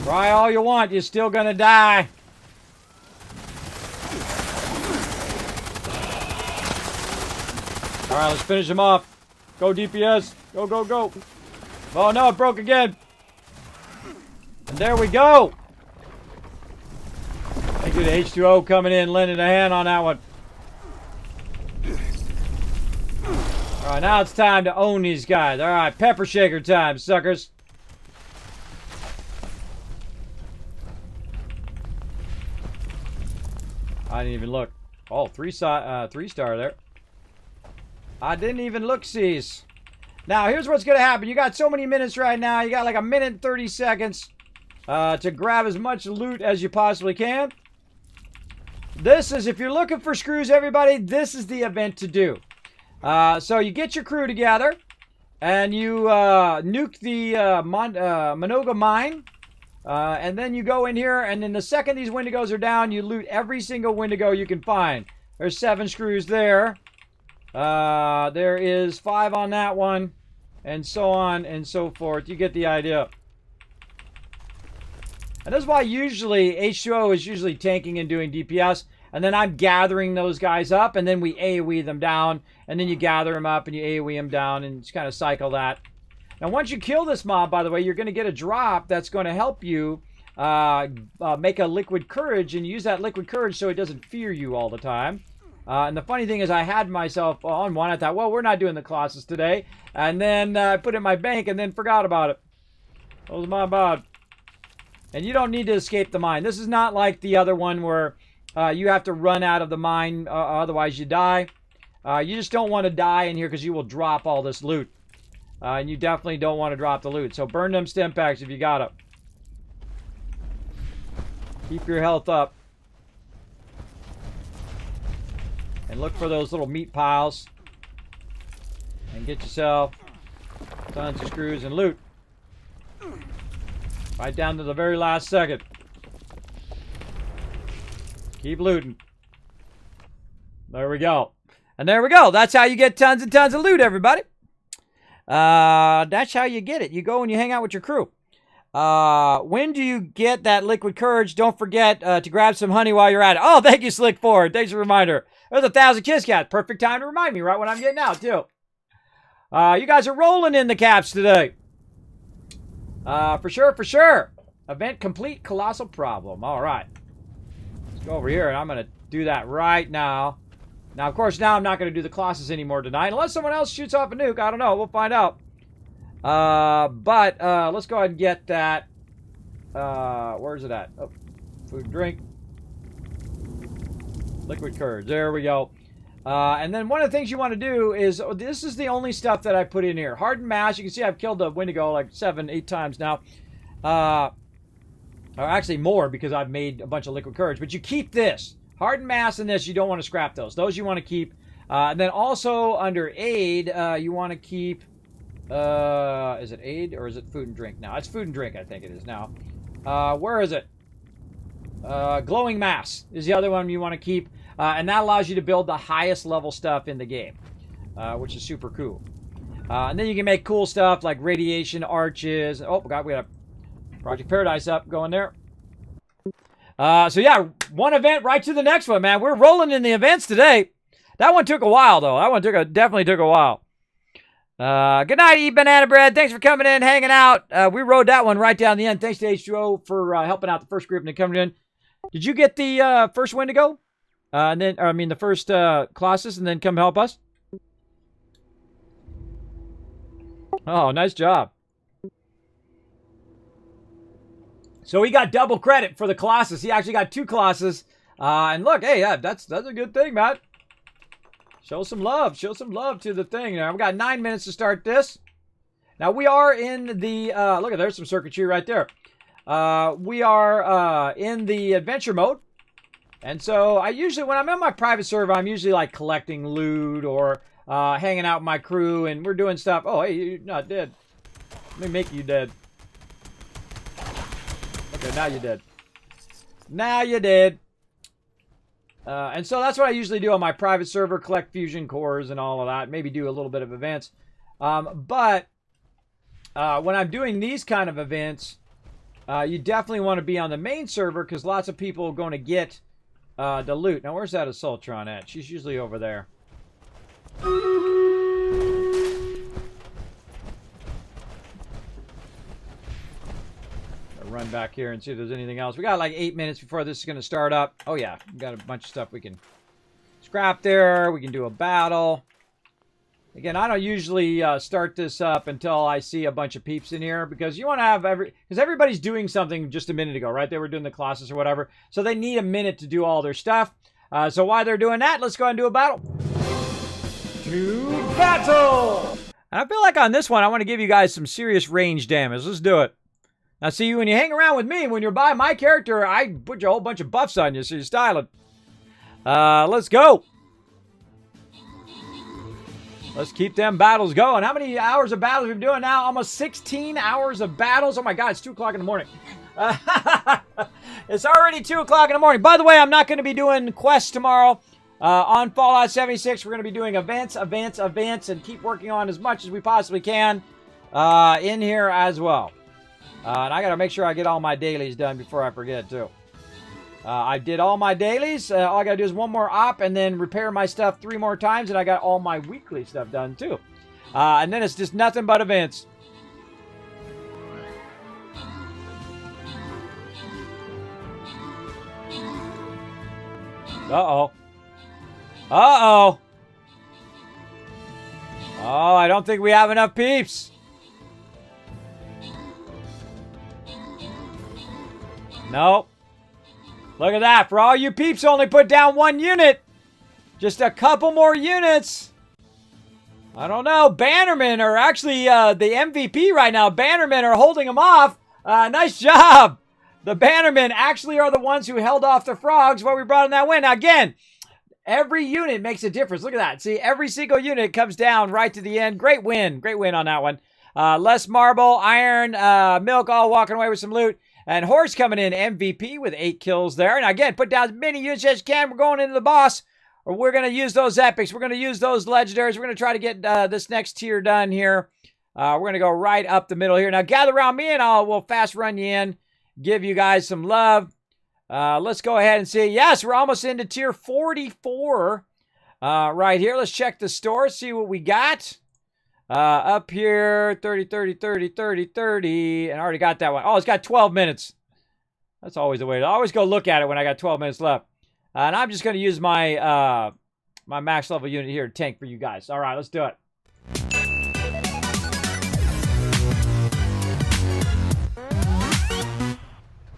Try all you want, you're still gonna die. Alright, let's finish him off. Go DPS. Go, go, go. Oh no, it broke again. And there we go. Thank you to H2O coming in, lending a hand on that one. Alright, now it's time to own these guys. Alright, pepper shaker time, suckers. I didn't even look. Oh, three star there. I didn't even look, sees. Now, here's what's going to happen. You got so many minutes right now. You got like a minute and 30 seconds to grab as much loot as you possibly can. This is, if you're looking for screws, everybody, this is the event to do. So you get your crew together, and you nuke the Monoga mine. And then you go in here, and then the second these Wendigos are down, you loot every single Wendigo you can find. There's 7 screws there. There is 5 on that one, and so on and so forth. You get the idea. And that's why usually H2O is usually tanking and doing DPS, and then I'm gathering those guys up, and then we AoE them down, and then you gather them up, and you AoE them down, and just kind of cycle that. Now, once you kill this mob, by the way, you're going to get a drop that's going to help you make a liquid courage, and use that liquid courage so it doesn't fear you all the time. And the funny thing is, I had myself on one. I thought, well, we're not doing the Colossus today. And then I put it in my bank and then forgot about it. That was my bad. And you don't need to escape the mine. This is not like the other one where you have to run out of the mine, otherwise you die. You just don't want to die in here because you will drop all this loot. And you definitely don't want to drop the loot. So burn them stim packs if you got it. Keep your health up. And look for those little meat piles. And get yourself tons of screws and loot. Right down to the very last second. Keep looting. There we go. And there we go. That's how you get tons and tons of loot, everybody. That's how you get it. You go and you hang out with your crew. When do you get that liquid courage? Don't forget to grab some honey while you're at it. Oh, thank you, Slick Ford. Thanks for the reminder. There's 1,000 Kiss Cats. Perfect time to remind me right when I'm getting out, too. You guys are rolling in the caps today. For sure, for sure. Event complete, colossal problem. All right. Let's go over here, and I'm going to do that right now. Now, of course, now I'm not going to do the Colossus anymore tonight. Unless someone else shoots off a nuke. I don't know. We'll find out. But let's go ahead and get that. Where's it at? Oh, food and drink. Liquid courage. There we go. And then one of the things you want to do is, this is the only stuff that I put in here. Hardened mass. You can see I've killed the Wendigo like 7, 8 times now. Or actually more because I've made a bunch of liquid courage. But you keep this. Hardened mass and this, you don't want to scrap those. Those you want to keep. And then also under aid, you want to keep, is it aid or is it food and drink now? It's food and drink, I think it is now. Where is it? Glowing mass is the other one you want to keep. And that allows you to build the highest level stuff in the game, which is super cool. And then you can make cool stuff like radiation arches. Oh, God, we got a Project Paradise up going there. So yeah, one event right to the next one, man. We're rolling in the events today. That one took a while, though. That one definitely took a while. Good night, Eat Banana Bread. Thanks for coming in, hanging out. We rode that one right down the end. Thanks to H2O for helping out the first group and then coming in. Did you get the first Wendigo? And then, or, I mean, the first Colossus, and then come help us? Oh, nice job. So he got double credit for the Colossus. He actually got 2 Colossus And look, hey, that's a good thing, Matt. Show some love. Show some love to the thing. Now, we've got 9 minutes to start this. Now, we are in the, look, there's some circuitry right there. We are in the adventure mode. And so, I usually, when I'm in my private server, I'm usually, like, collecting loot or hanging out with my crew, and we're doing stuff. Oh, hey, you're not dead. Let me make you dead. Okay, now you're dead. Now you're dead. And so that's what I usually do on my private server, collect fusion cores and all of that. Maybe do a little bit of events. But when I'm doing these kind of events, you definitely want to be on the main server because lots of people are going to get the loot. Now, where's that Assaultron at? She's usually over there. Run back here and see if there's anything else. We got like 8 minutes before this is going to start up. Oh yeah, we got a bunch of stuff we can scrap there. We can do a battle. Again, I don't usually start this up until I see a bunch of peeps in here because you want to have because everybody's doing something just a minute ago, right? They were doing the Colossus or whatever, so they need a minute to do all their stuff. So while they're doing that, let's go ahead and do a battle. To battle! And I feel like on this one, I want to give you guys some serious range damage. Let's do it. Now, see, when you hang around with me, when you're by my character, I put a whole bunch of buffs on you, so you're styling. Let's go. Let's keep them battles going. How many hours of battles we've been doing now? Almost 16 hours of battles. Oh, my God, it's 2 o'clock in the morning. It's already 2 o'clock in the morning. By the way, I'm not going to be doing quests tomorrow. On Fallout 76, we're going to be doing events, and keep working on as much as we possibly can in here as well. And I got to make sure I get all my dailies done before I forget, too. I did all my dailies. All I got to do is one more op and then repair my stuff 3 more times. And I got all my weekly stuff done, too. And then it's just nothing but events. Uh-oh. Uh-oh. Oh, I don't think we have enough peeps. Nope. Look at that. For all you peeps, only put down 1 unit. Just a couple more units. I don't know. Bannermen are actually the MVP right now. Bannermen are holding them off. Nice job. The Bannermen actually are the ones who held off the Frogs while we brought in that win. Now, again, every unit makes a difference. Look at that. See, every single unit comes down right to the end. Great win. Great win on that one. Less marble, iron, milk all walking away with some loot. And Horse coming in MVP with 8 kills there. And again, put down as many units as you can. We're going into the boss. Or we're going to use those epics. We're going to use those legendaries. We're going to try to get this next tier done here. We're going to go right up the middle here. Now, gather around me and we'll fast run you in. Give you guys some love. Let's go ahead and see. Yes, we're almost into tier 44 right here. Let's check the store. See what we got. Up here, 30, 30, 30, 30, 30. And I already got that one. Oh, it's got 12 minutes. That's always the way. I always go look at it when I got 12 minutes left. And I'm just going to use my my max level unit here to tank for you guys. All right, let's do it.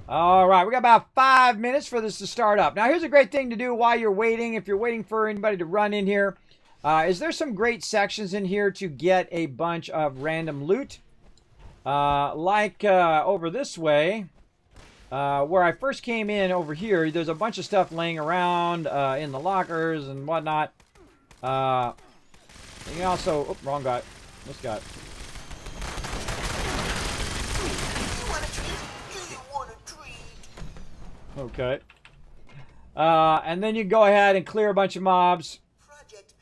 All right, we got about 5 minutes for this to start up. Now, here's a great thing to do while you're waiting. If you're waiting for anybody to run in here. Is there some great sections in here to get a bunch of random loot? Like over this way, where I first came in over here, there's a bunch of stuff laying around in the lockers and whatnot. You can also, oh, wrong guy, this guy. Okay. And then you go ahead and clear a bunch of mobs.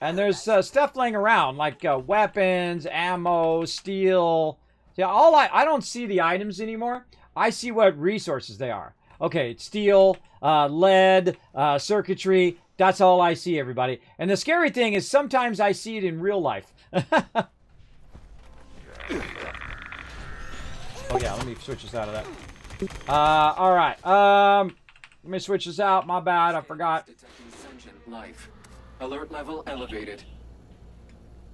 And there's stuff laying around, like weapons, ammo, steel. Yeah, I don't see the items anymore. I see what resources they are. Okay, steel, lead, circuitry. That's all I see, everybody. And the scary thing is sometimes I see it in real life. Oh, yeah, let me switch this out of that. All right. Let me switch this out. My bad, I forgot. Life. Alert level elevated.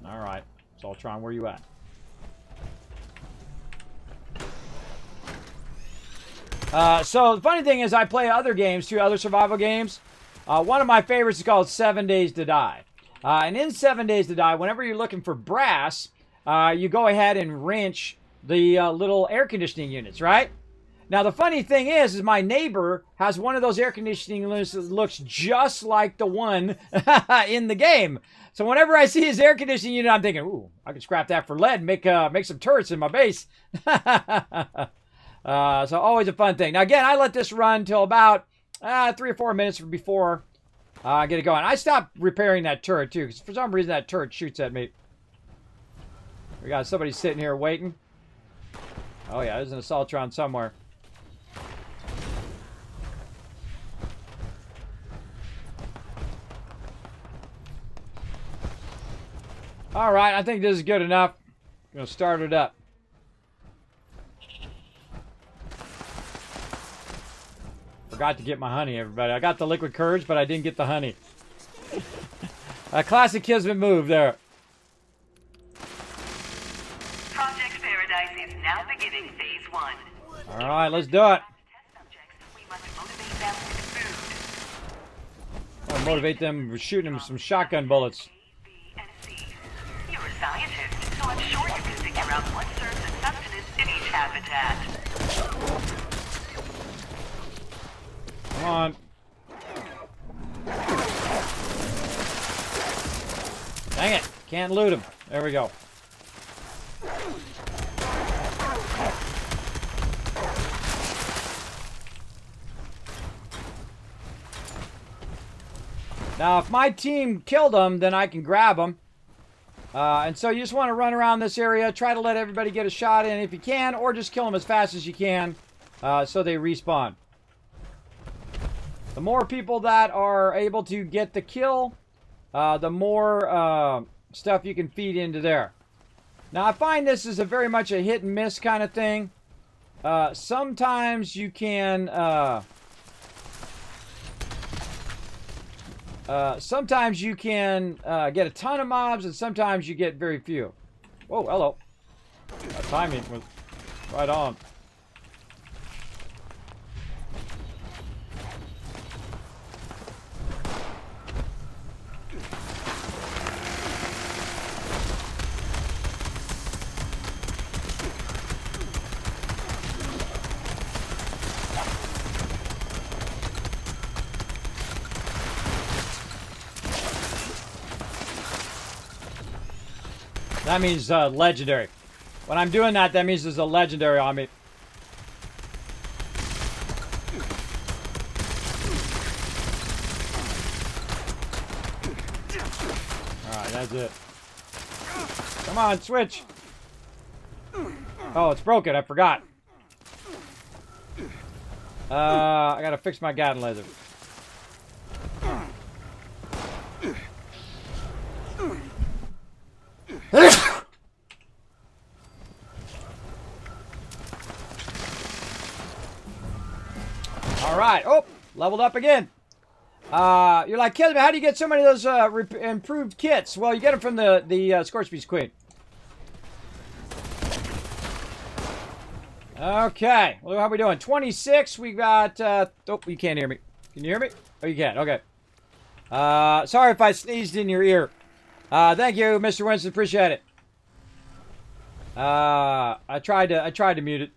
All right. Soltron, where you at? So the funny thing is I play other games too, other survival games. One of my favorites is called 7 Days to Die. And in 7 Days to Die, whenever you're looking for brass, you go ahead and wrench the little air conditioning units, right? Now, the funny thing is my neighbor has one of those air conditioning units that looks just like the one in the game. So whenever I see his air conditioning unit, I'm thinking, ooh, I could scrap that for lead and make some turrets in my base. So always a fun thing. Now, again, I let this run till about 3 or 4 minutes before I get it going. I stopped repairing that turret, too, because for some reason that turret shoots at me. We got somebody sitting here waiting. Oh, yeah, there's an Assaultron somewhere. All right, I think this is good enough. I'm going to start it up. Forgot to get my honey, everybody. I got the liquid courage, but I didn't get the honey. A classic Kismet move there. Project Paradise is now beginning phase 1. All right, let's do it. We must motivate them with food. I'll motivate them with shooting them with some shotgun bullets. A, B, and C. You're a scientist, so I'm sure you can figure out what serves as sustenance in each habitat. Come on. Dang it. Can't loot him. There we go. Now, if my team killed them, then I can grab them. And so you just want to run around this area, try to let everybody get a shot in if you can, or just kill them as fast as you can so they respawn. The more people that are able to get the kill, the more stuff you can feed into there. Now, I find this is a very much a hit and miss kind of thing. Sometimes you can... sometimes you can get a ton of mobs, and sometimes you get very few. Oh, hello. That timing was right on. That means legendary. When I'm doing that, that means there's a legendary on me. Alright, that's it. Come on, switch. Oh, it's broken. I forgot. I gotta fix my Gatling laser. Alright. Oh, leveled up again. You're like, Kismet, how do you get so many of those improved kits? Well, you get them from the s.p.e.c.i.a.l. Okay. Well, how are we doing? 26. We got... oh, you can't hear me. Can you hear me? Oh, you can. Okay. Sorry if I sneezed in your ear. Thank you, Mr. Winston. Appreciate it. I tried to mute it.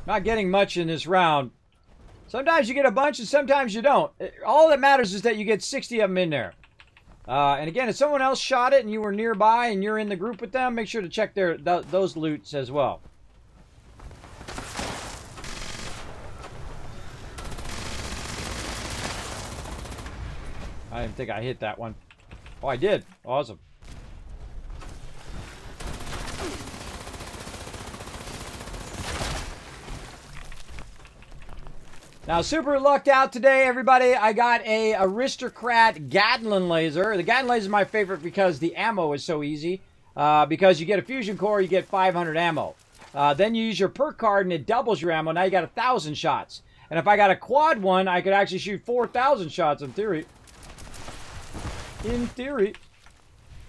Not getting much in this round. Sometimes you get a bunch and sometimes you don't. All that matters is that you get 60 of them in there. And again, if someone else shot it and you were nearby and you're in the group with them, make sure to check those loots as well. I didn't think I hit that one. Oh, I did. Awesome. Now, super lucked out today, everybody. I got a Aristocrat Gatling laser. The Gatling laser is my favorite because the ammo is so easy. Because you get a fusion core, you get 500 ammo. Then you use your perk card and it doubles your ammo. Now you got 1,000 shots. And if I got a quad one, I could actually shoot 4,000 shots in theory. In theory.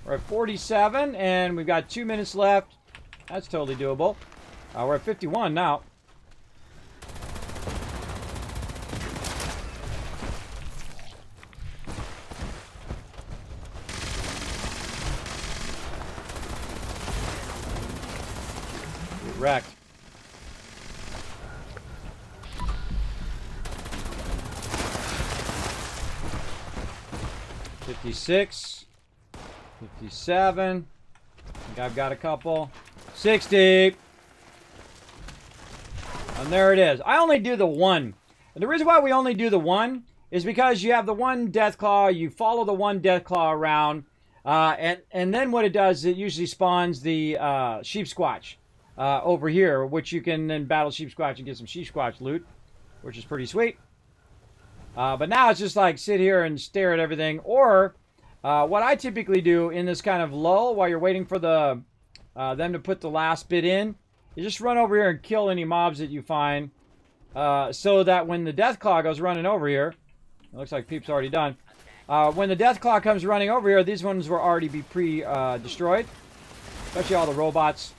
We're at 47 and we've got 2 minutes left. That's totally doable. We're at 51 now. Get wrecked. $56, $57. I think I've got a couple. $60. And there it is. I only do the one. And the reason why we only do the one is because you have the one Deathclaw, you follow the one Deathclaw around, and then what it does is it usually spawns the Sheep Squatch over here, which you can then battle Sheep Squatch and get some Sheep Squatch loot, which is pretty sweet. But now it's just like sit here and stare at everything. Or what I typically do in this kind of lull while you're waiting for the them to put the last bit in, you just run over here and kill any mobs that you find, so that when the Deathclaw goes running over here, it looks like Peep's already done. When the Deathclaw comes running over here, these ones will already be destroyed, especially all the robots.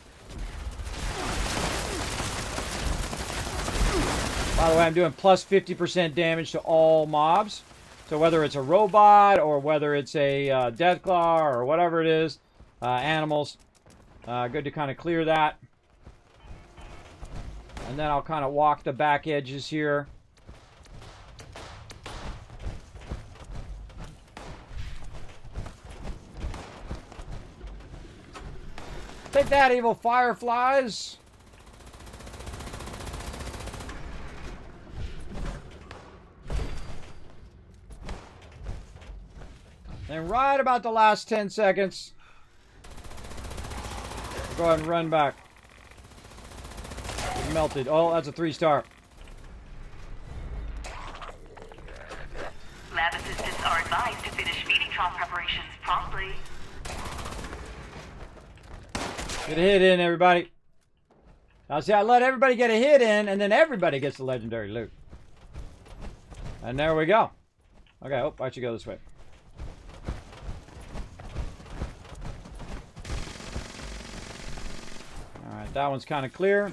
By the way, I'm doing plus 50% damage to all mobs. So whether it's a robot or whether it's a Deathclaw or whatever it is, animals, good to kind of clear that. And then I'll kind of walk the back edges here. Take that, evil fireflies. And right about the last 10 seconds, go ahead and run back. It's melted. Oh, that's a 3-star. Lab assistants are advised to finish feeding trough preparations promptly. Get a hit in, everybody. Now, see, I let everybody get a hit in, and then everybody gets the legendary loot. And there we go. Okay, oh, I should go this way. Alright, that one's kind of clear.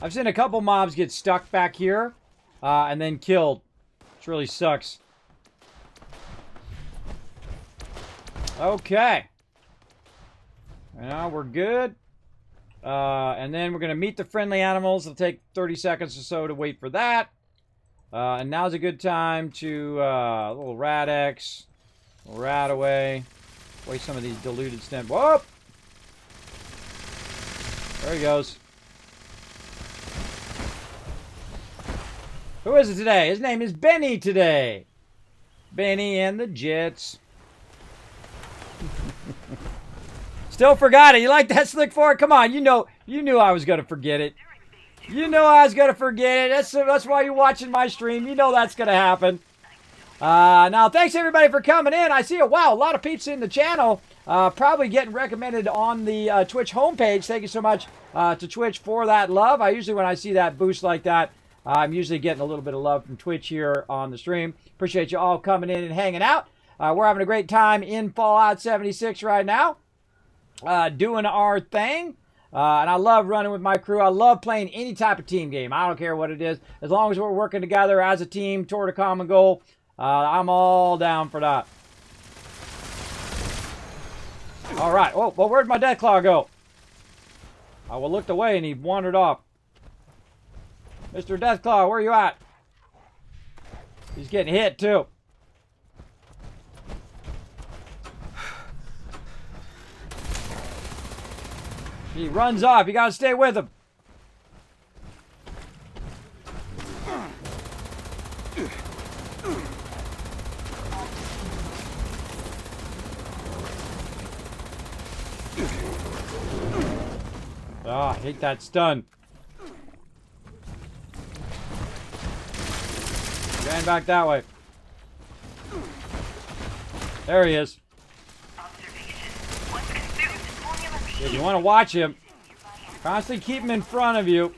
I've seen a couple mobs get stuck back here, and then killed. Which really sucks. Okay. Now we're good. And then we're going to meet the friendly animals. It'll take 30 seconds or so to wait for that. And now's a good time to a little Rad-X, a little Rad-Away. Waste some of these diluted stem. Whoop! There he goes. Who is it today? His name is Benny today. Benny and the Jets. Still forgot it. You like that, Slick Four? Come on, you knew I was gonna forget it. You know I was gonna forget it. That's why you're watching my stream. You know that's gonna happen. Now, thanks everybody for coming in. I see a lot of peeps in the channel. Probably getting recommended on the Twitch homepage. Thank you so much to Twitch for that love. I usually, when I see that boost like that, I'm usually getting a little bit of love from Twitch here on the stream. Appreciate you all coming in and hanging out. We're having a great time in Fallout 76 right now. Doing our thing. And I love running with my crew. I love playing any type of team game. I don't care what it is. As long as we're working together as a team toward a common goal, I'm all down for that. All right. Oh, well, where'd my Deathclaw go? I looked away and he wandered off. Mr. Deathclaw, where are you at? He's getting hit, too. He runs off. You gotta stay with him. Ah, I hate that stun. Ran back that way. There he is. If you want to watch him, constantly keep him in front of you.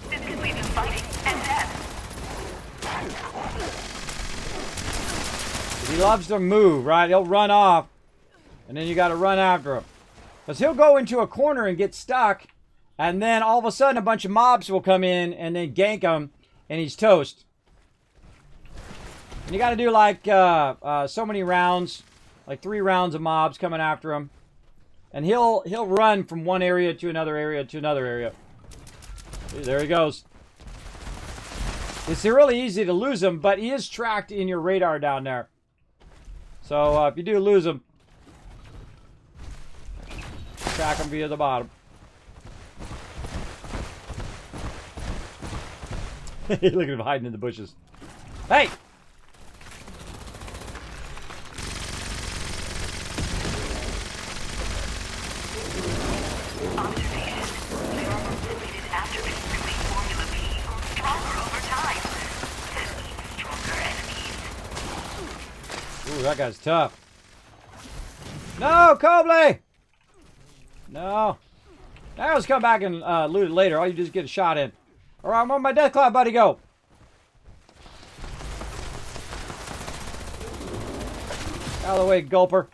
This could lead to fighting and death. He loves to move, right? He'll run off And then you got to run after him. Because he'll go into a corner and get stuck. And then all of a sudden a bunch of mobs will come in and then gank him. And he's toast. And you got to do like so many rounds. Like 3 rounds of mobs coming after him. And he'll run from one area to another area to another area. See, there he goes. It's really easy to lose him, but he is tracked in your radar down there. So if you do lose him, track him via the bottom. Look at him hiding in the bushes. Hey! Ooh, that guy's tough. No, Cobley! No. Arrows come back and loot it later. All you do is get a shot in. Alright, I'm on my death cloud, buddy. Go. Out of the way, gulper.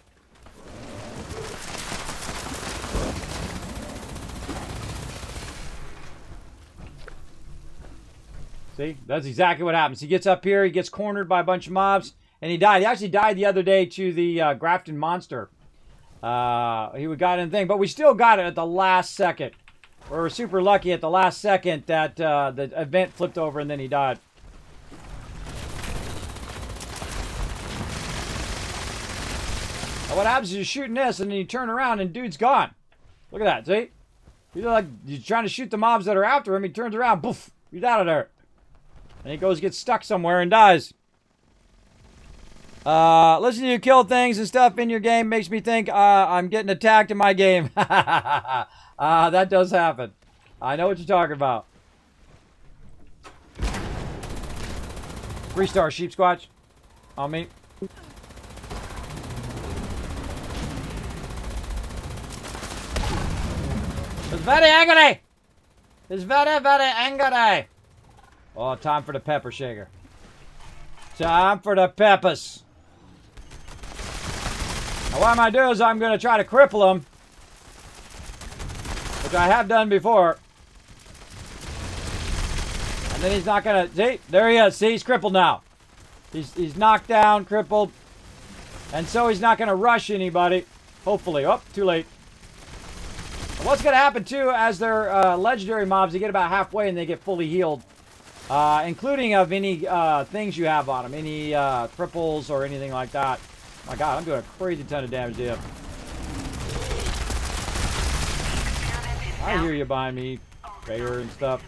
See? That's exactly what happens. He gets up here, he gets cornered by a bunch of mobs, and he died. He actually died the other day to the Grafton Monster. He got in the thing, but we still got it at the last second. We were super lucky at the last second that the event flipped over and then he died. And what happens is you're shooting this and then you turn around and dude's gone. Look at that, see? You're trying to shoot the mobs that are after him. He turns around, poof, he's out of there. And he goes, gets stuck somewhere and dies. Listening to you kill things and stuff in your game makes me think I'm getting attacked in my game. That does happen. I know what you're talking about. 3-star sheep squatch on me. It's very angry. It's very, very angry. Oh, time for the pepper shaker. Time for the peppers. Now what I'm going to do is I'm going to try to cripple him. Which I have done before. And then he's not going to... See? There he is. See? He's crippled now. He's knocked down, crippled. And so he's not going to rush anybody. Hopefully. Oh, too late. And what's going to happen, too, as they're legendary mobs, they get about halfway and they get fully healed. Including of any things you have on them. Any cripples or anything like that. My God, I'm doing a crazy ton of damage to him. I hear you behind me, Bayer and stuff.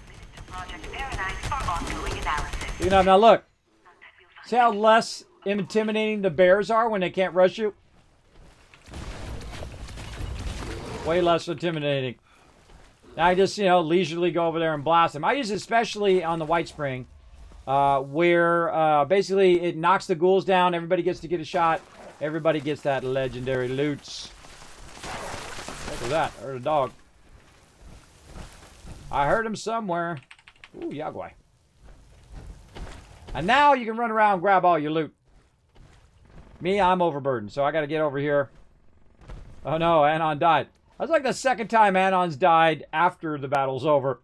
You know, now look. See how less intimidating the bears are when they can't rush you? Way less intimidating. Now I just, leisurely go over there and blast them. I use it especially on the White Spring, where basically it knocks the ghouls down. Everybody gets to get a shot. Everybody gets that legendary loot. Look at that. I heard a dog. I heard him somewhere. Ooh, Yagwai. And now you can run around and grab all your loot. Me, I'm overburdened, so I got to get over here. Oh no, Anon died. That's like the second time Anon's died after the battle's over.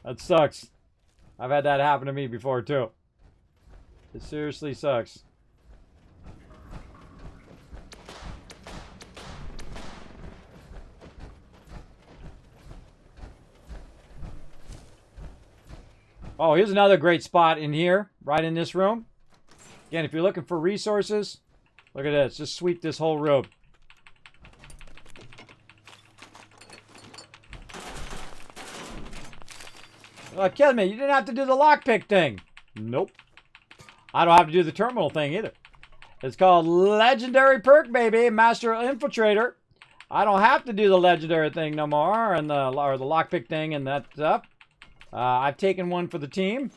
That sucks. I've had that happen to me before, too. It seriously sucks. Oh, here's another great spot in here, right in this room. Again, if you're looking for resources, look at this. Just sweep this whole room. Kismet, you didn't have to do the lockpick thing. Nope. I don't have to do the terminal thing either. It's called Legendary Perk, baby. Master Infiltrator. I don't have to do the legendary thing no more, and the lockpick thing and that stuff. I've taken one for the team.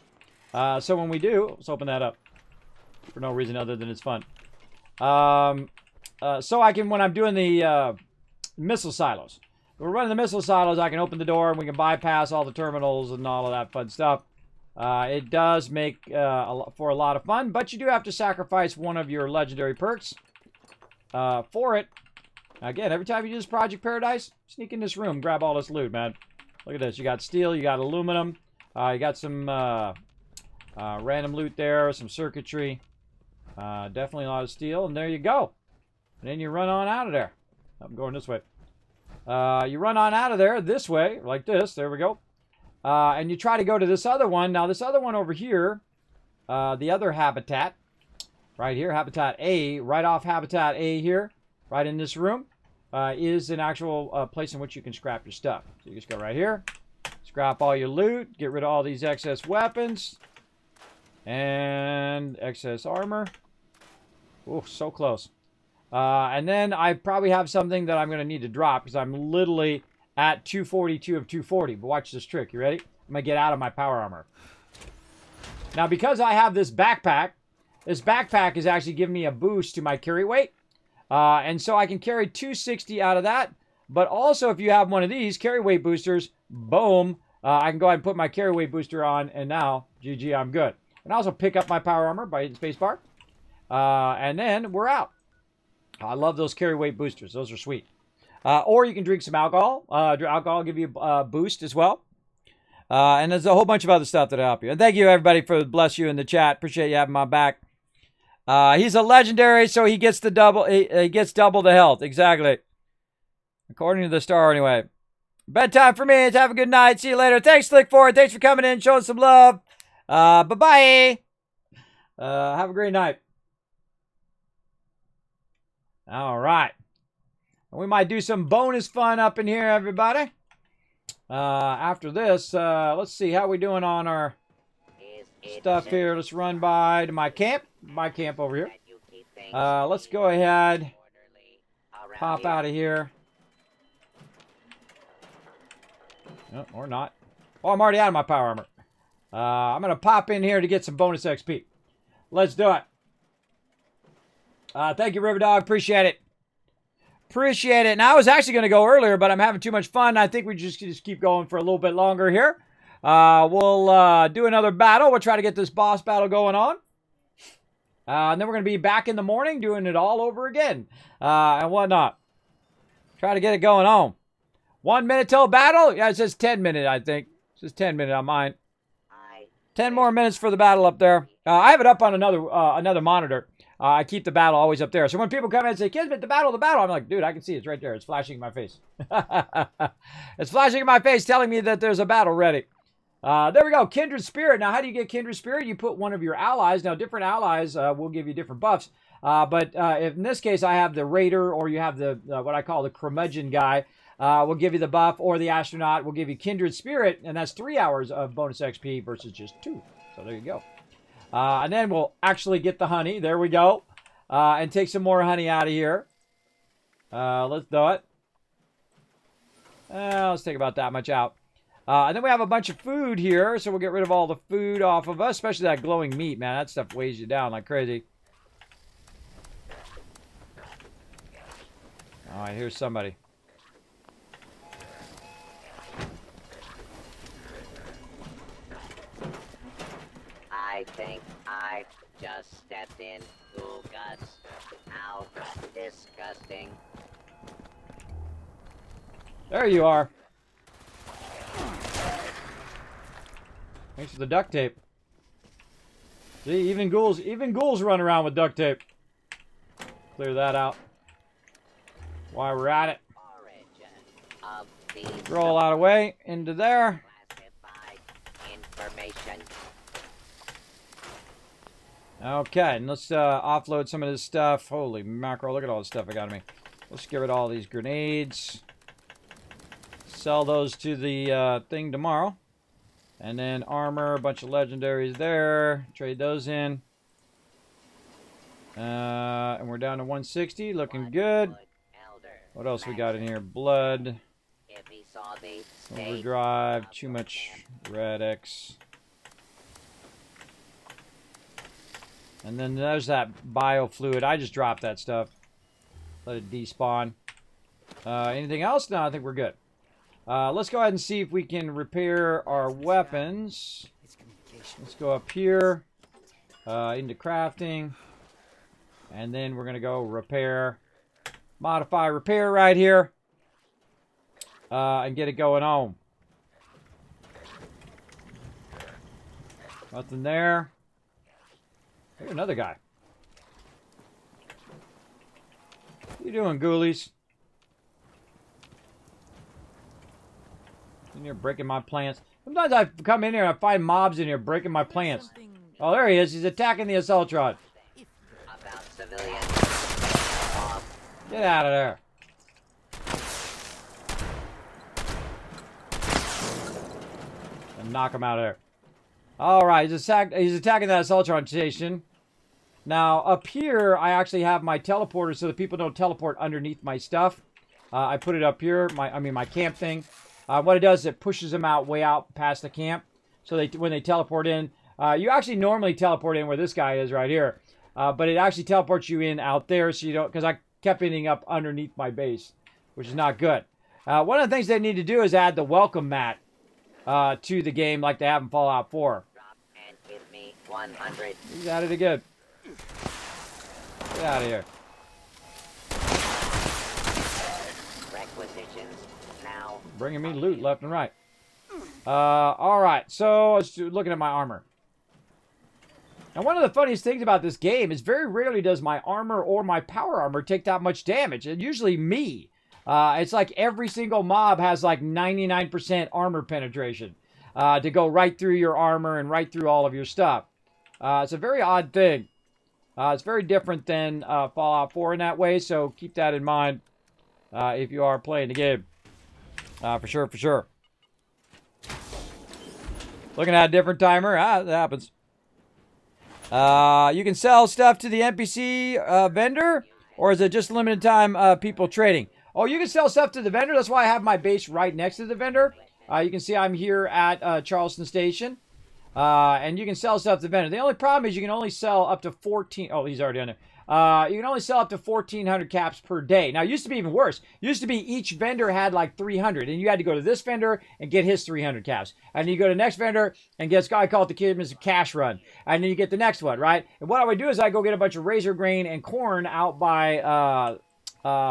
So when we do, let's open that up. For no reason other than it's fun. So I can, when I'm doing the missile silos. We're running the missile silos, I can open the door and we can bypass all the terminals and all of that fun stuff. It does make for a lot of fun, but you do have to sacrifice one of your legendary perks for it. Again, every time you use Project Paradise, sneak in this room, grab all this loot, man. Look at this. You got steel, you got aluminum, you got some random loot there, some circuitry. Definitely a lot of steel, and there you go. And then you run on out of there. I'm going this way. You run on out of there this way, like this. There we go. And you try to go to this other one. Now, this other one over here, the other habitat, right here, Habitat A, right off Habitat A here, right in this room, is an actual place in which you can scrap your stuff. So you just go right here, scrap all your loot, get rid of all these excess weapons, and excess armor. Oh, so close. And then I probably have something that I'm going to need to drop because I'm literally at 242 of 240. But watch this trick. You ready? I'm going to get out of my power armor. Now, because I have this backpack is actually giving me a boost to my carry weight. And so I can carry 260 out of that. But also, if you have one of these carry weight boosters, boom, I can go ahead and put my carry weight booster on. And now, GG, I'm good. And also pick up my power armor by hitting spacebar. And then we're out. I love those carry weight boosters. Those are sweet. Or you can drink some alcohol. Alcohol will give you a boost as well. And there's a whole bunch of other stuff that'll help you. And thank you, everybody, for bless you in the chat. Appreciate you having my back. He's a legendary, so he gets the double. He gets double the health. Exactly. According to the star, anyway. Bedtime for me. Have a good night. See you later. Thanks, Slick4. Thanks for coming in, showing some love. Bye-bye. Have a great night. All right. We might do some bonus fun up in here, everybody. After this, let's see how we doing on our stuff here. Let's run by to my camp. My camp over here. Let's go ahead. Pop out of here. Oh, or not. Oh, I'm already out of my power armor. I'm going to pop in here to get some bonus XP. Let's do it. Thank you, Riverdog. Appreciate it. Appreciate it. Now, I was actually going to go earlier, but I'm having too much fun. I think we just keep going for a little bit longer here. We'll do another battle. We'll try to get this boss battle going on. And then we're going to be back in the morning doing it all over again. And whatnot. Try to get it going on. 1 minute till battle? Yeah, it says 10 minutes, I think. It says 10 minutes on mine. 10 more minutes for the battle up there. I have it up on another monitor. I keep the battle always up there. So when people come in and say, Kismet, the battle, I'm like, dude, I can see it. It's right there. It's flashing in my face. It's flashing in my face telling me that there's a battle ready. There we go. Kindred Spirit. Now, how do you get Kindred Spirit? You put one of your allies. Now, different allies will give you different buffs. But if in this case, I have the Raider or you have the what I call the Curmudgeon guy, will give you the buff, or the Astronaut will give you Kindred Spirit, and that's 3 hours of bonus XP versus just 2. So there you go. And then we'll actually get the honey. There we go. And take some more honey out of here. Let's do it. Let's take about that much out. And then we have a bunch of food here, so we'll get rid of all the food off of us, especially that glowing meat, man. That stuff weighs you down like crazy. All right, here's somebody. I think I just stepped in ghoul guts. How disgusting. There you are. Thanks for the duct tape. See, even ghouls run around with duct tape. Clear that out. While we're at it. Roll out of the way into there. Information. Okay, and let's offload some of this stuff. Holy mackerel, look at all the stuff I got on me. Let's get rid of all these grenades. Sell those to the thing tomorrow. And then armor, a bunch of legendaries there. Trade those in. And we're down to 160, looking good. What else we got in here? Blood. Overdrive, too much red X. And then there's that biofluid. I just dropped that stuff. Let it despawn. Anything else? No, I think we're good. Let's go ahead and see if we can repair our weapons. Let's go up here into crafting. And then we're going to go repair. modify repair right here. And get it going on. Nothing there. Here's another guy. What you doing, ghoulies? In here breaking my plants. Sometimes I come in here and I find mobs in here breaking my plants. Oh, there he is. He's attacking the Assaultron. About civilians. Get out of there. And knock him out of there. Alright, he's attacking that Assaultron station. Now, up here, I actually have my teleporter so that people don't teleport underneath my stuff. I put it up here, my camp thing. What it does is it pushes them way out past the camp. So when they teleport in, you actually normally teleport in where this guy is right here. But it actually teleports you in out there so you don't, because I kept ending up underneath my base, which is not good. One of the things they need to do is add the welcome mat to the game like they have in Fallout 4. And give me 100. He's at it again. Get out of here. Requisitions now. Bringing me loot left and right. Alright, so let's looking at my armor. And one of the funniest things about this game is very rarely does my armor or my power armor take that much damage. It's usually me. It's like every single mob has like 99% armor penetration to go right through your armor and right through all of your stuff. It's a very odd thing. It's very different than Fallout 4 in that way, so keep that in mind if you are playing the game. For sure, for sure. Looking at a different timer. That happens. You can sell stuff to the NPC vendor, or is it just limited time people trading? Oh, you can sell stuff to the vendor. That's why I have my base right next to the vendor. You can see I'm here at Charleston Station. And you can sell stuff to the vendor. The only problem is you can only sell up to 14... Oh, he's already on there. You can only sell up to 1,400 caps per day. Now, it used to be even worse. It used to be each vendor had like 300. And you had to go to this vendor and get his 300 caps. And you go to the next vendor and get this guy called the Kismet cash run. And then you get the next one, right? And what I would do is I go get a bunch of razor grain and corn out by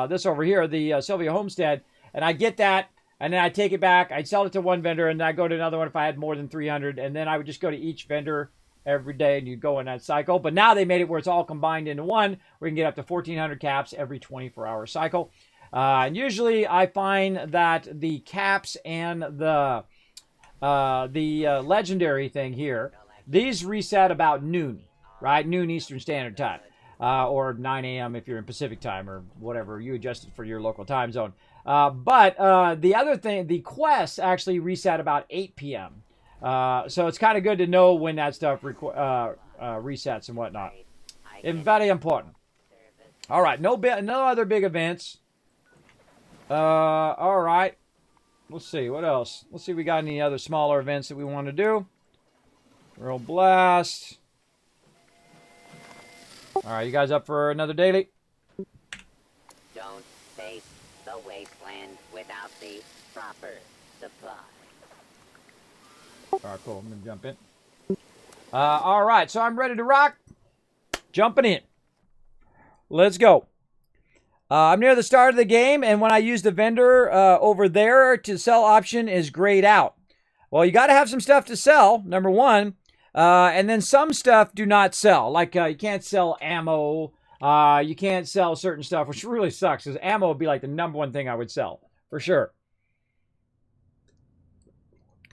this over here, the Sylvia Homestead. And I get that. And then I take it back, I'd sell it to one vendor, and then I'd go to another one if I had more than 300. And then I would just go to each vendor every day, and you'd go in that cycle. But now they made it where it's all combined into one, where you can get up to 1,400 caps every 24-hour cycle. And usually I find that the caps and the legendary thing here, these reset about noon, right? Noon Eastern Standard Time. Or 9 a.m. if you're in Pacific Time, or whatever. You adjust it for your local time zone. But the other thing, the quests actually reset about 8 p.m. So it's kind of good to know when that stuff resets and whatnot. It's very important. All right, no other big events. All right. Let's see, what else? Let's see if we got any other smaller events that we want to do. Real blast. All right, you guys up for another daily? Don't face the wasteland without the proper supply. All right, cool. I'm going to jump in. All right, so I'm ready to rock. Jumping in. Let's go. I'm near the start of the game, and when I use the vendor over there to sell option is grayed out. Well, you got to have some stuff to sell, number one. And then some stuff do not sell. Like, you can't sell ammo. You can't sell certain stuff, which really sucks, because ammo would be like the number one thing I would sell, for sure.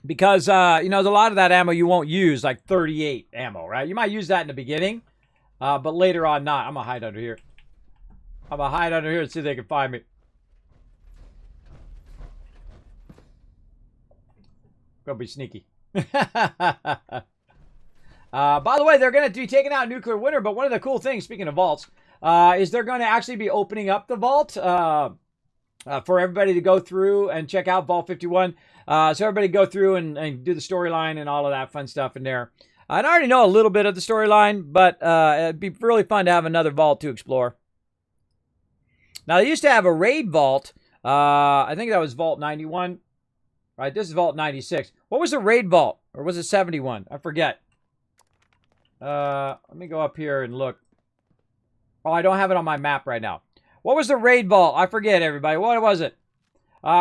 Because, you know, there's a lot of that ammo you won't use, like 38 ammo, right? You might use that in the beginning, but later on not. I'm going to hide under here. I'm going to hide under here and see if they can find me. Gonna be sneaky. By the way, they're going to be taking out Nuclear Winter, but one of the cool things, speaking of vaults, is they're going to actually be opening up the vault for everybody to go through and check out Vault 51. So everybody go through and do the storyline and all of that fun stuff in there. I already know a little bit of the storyline, but it'd be really fun to have another vault to explore. Now, they used to have a raid vault. I think that was Vault 91. Right, this is Vault 96. What was the raid vault? Or was it 71? I forget. Let me go up here and look. Oh, I don't have it on my map right now. What was the raid vault? I forget, everybody. What was it?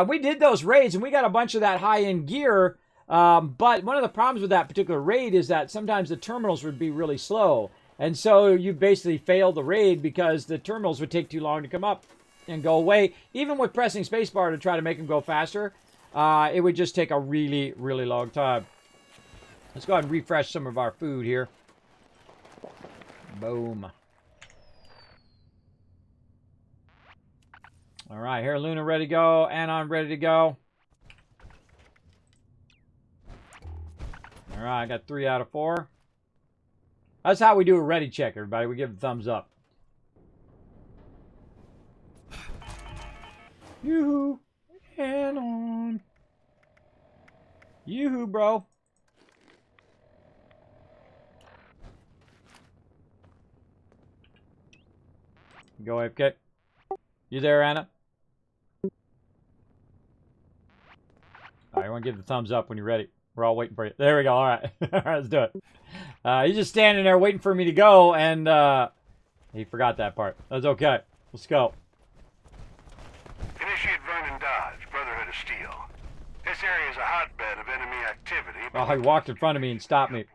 We did those raids, and we got a bunch of that high-end gear. But one of the problems with that particular raid is that sometimes the terminals would be really slow. And so you basically failed the raid because the terminals would take too long to come up and go away. Even with pressing spacebar to try to make them go faster, it would just take a really, really long time. Let's go ahead and refresh some of our food here. Boom. All right, here Luna ready to go. Anon ready to go. All right, I got 3 out of 4. That's how we do a ready check, everybody. We give a thumbs up. Yoo-hoo. Anon. Yoo-hoo, bro. Go AFK. You there, Anna? All right, I want to give the thumbs up when you're ready. We're all waiting for you. There we go. All right. All right, let's do it. He's just standing there waiting for me to go, and he forgot that part. That's okay. Let's go. Initiate Vernon Dodge, Brotherhood of Steel. This area is a hotbed of enemy activity. Oh, he walked in front of me and stopped me.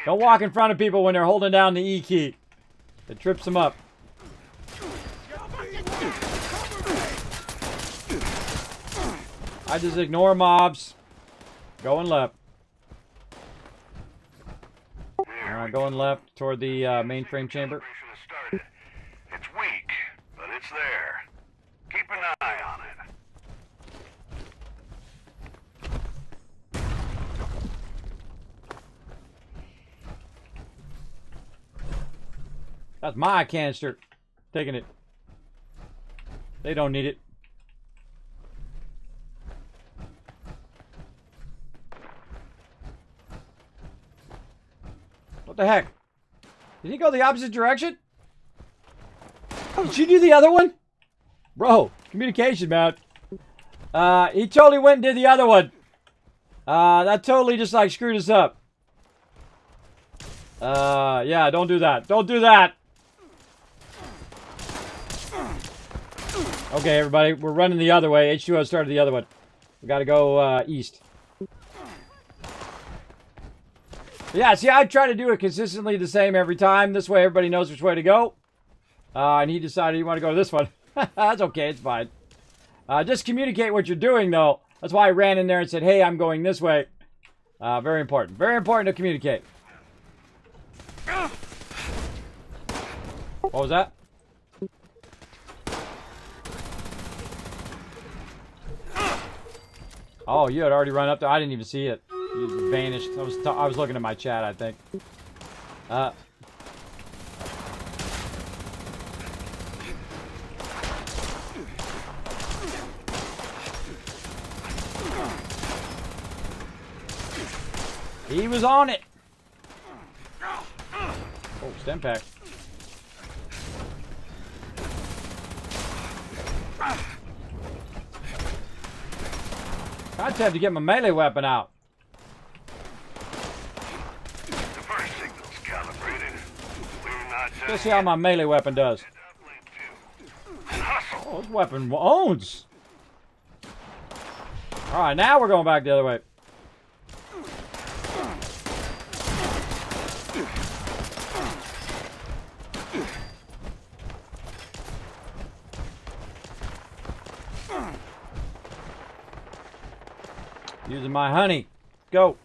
Don't walk in front of people when they're holding down the E key. It trips them up. I just ignore mobs. Going left. Alright, going left toward the mainframe chamber. It's weak, but it's there. Keep an eye on it. That's my canister. Taking it. They don't need it. What the heck? Did he go the opposite direction? Did you do the other one? Bro, communication, man. He totally went and did the other one. That totally just like screwed us up. Yeah, don't do that. Don't do that. Okay, everybody, we're running the other way. H2O started the other one. We gotta go east. Yeah, see, I try to do it consistently the same every time. This way everybody knows which way to go. And he decided he wanted to go to this one. That's okay, it's fine. Just communicate what you're doing, though. That's why I ran in there and said, hey, I'm going this way. Very important. Very important to communicate. What was that? Oh, you had already run up there. I didn't even see it. You vanished. I was looking at my chat, I think. He was on it. Oh, stem pack. I just have to get my melee weapon out. The first signal's calibrated. We're not Let's see how my melee weapon does. And hustle. Oh, this weapon owns. Alright, now we're going back the other way. Using my honey. Go.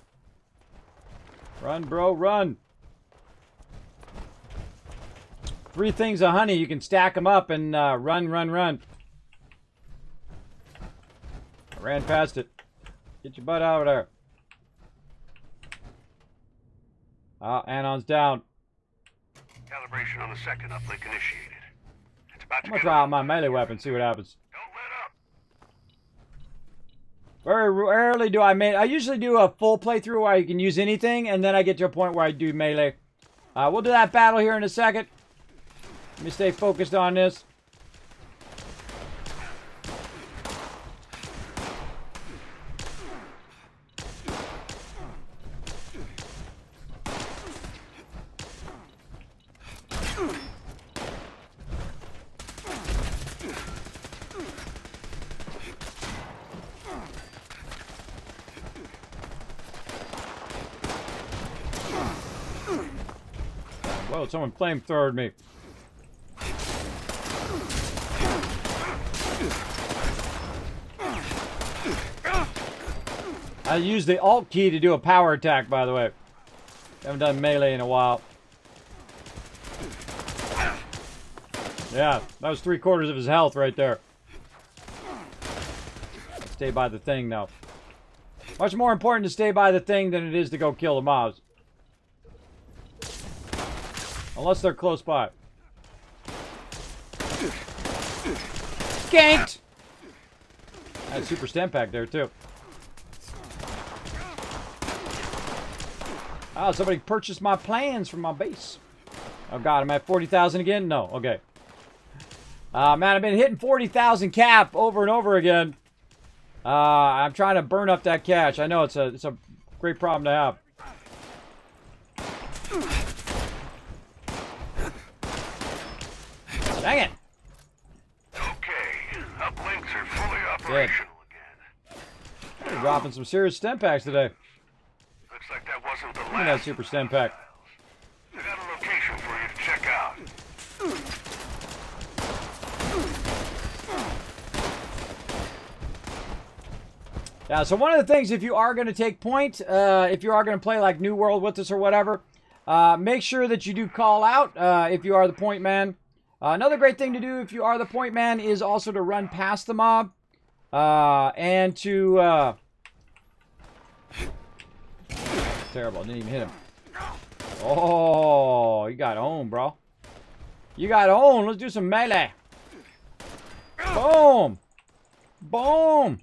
Run, bro, run. 3 things of honey. You can stack them up and run, run, run. I ran past it. Get your butt out of there. Anon's down. Calibration on the second uplink initiated. It's about I'm to gonna get try out my melee weapon, see what happens. Don't let up. Very rarely do I usually do a full playthrough where you can use anything, and then I get to a point where I do melee. We'll do that battle here in a second. Let me stay focused on this. Whoa, someone flamethrowered me. I used the Alt key to do a power attack, by the way. Haven't done melee in a while. Yeah, that was 3/4 of his health right there. Stay by the thing, though. Much more important to stay by the thing than it is to go kill the mobs. Unless they're close by. Ganked! I had super stem pack there, too. Oh, somebody purchased my plans from my base. Oh, God, I'm at 40,000 again? No, okay. Man, I've been hitting 40,000 cap over and over again. I'm trying to burn up that cash. I know it's a great problem to have. Dang it! Okay, uplinks are fully operational again. We're dropping some serious stem packs today. Looks like that wasn't the Look at that last. super stem pack. I got a location for you to check out. Yeah, so one of the things, if you are going to take point, if you are going to play like New World with us or whatever, make sure that you do call out if you are the point man. Another great thing to do if you are the point man is also to run past the mob and to... Terrible, didn't even hit him. Oh, you got owned, bro. You got owned. Let's do some melee. Boom. Boom.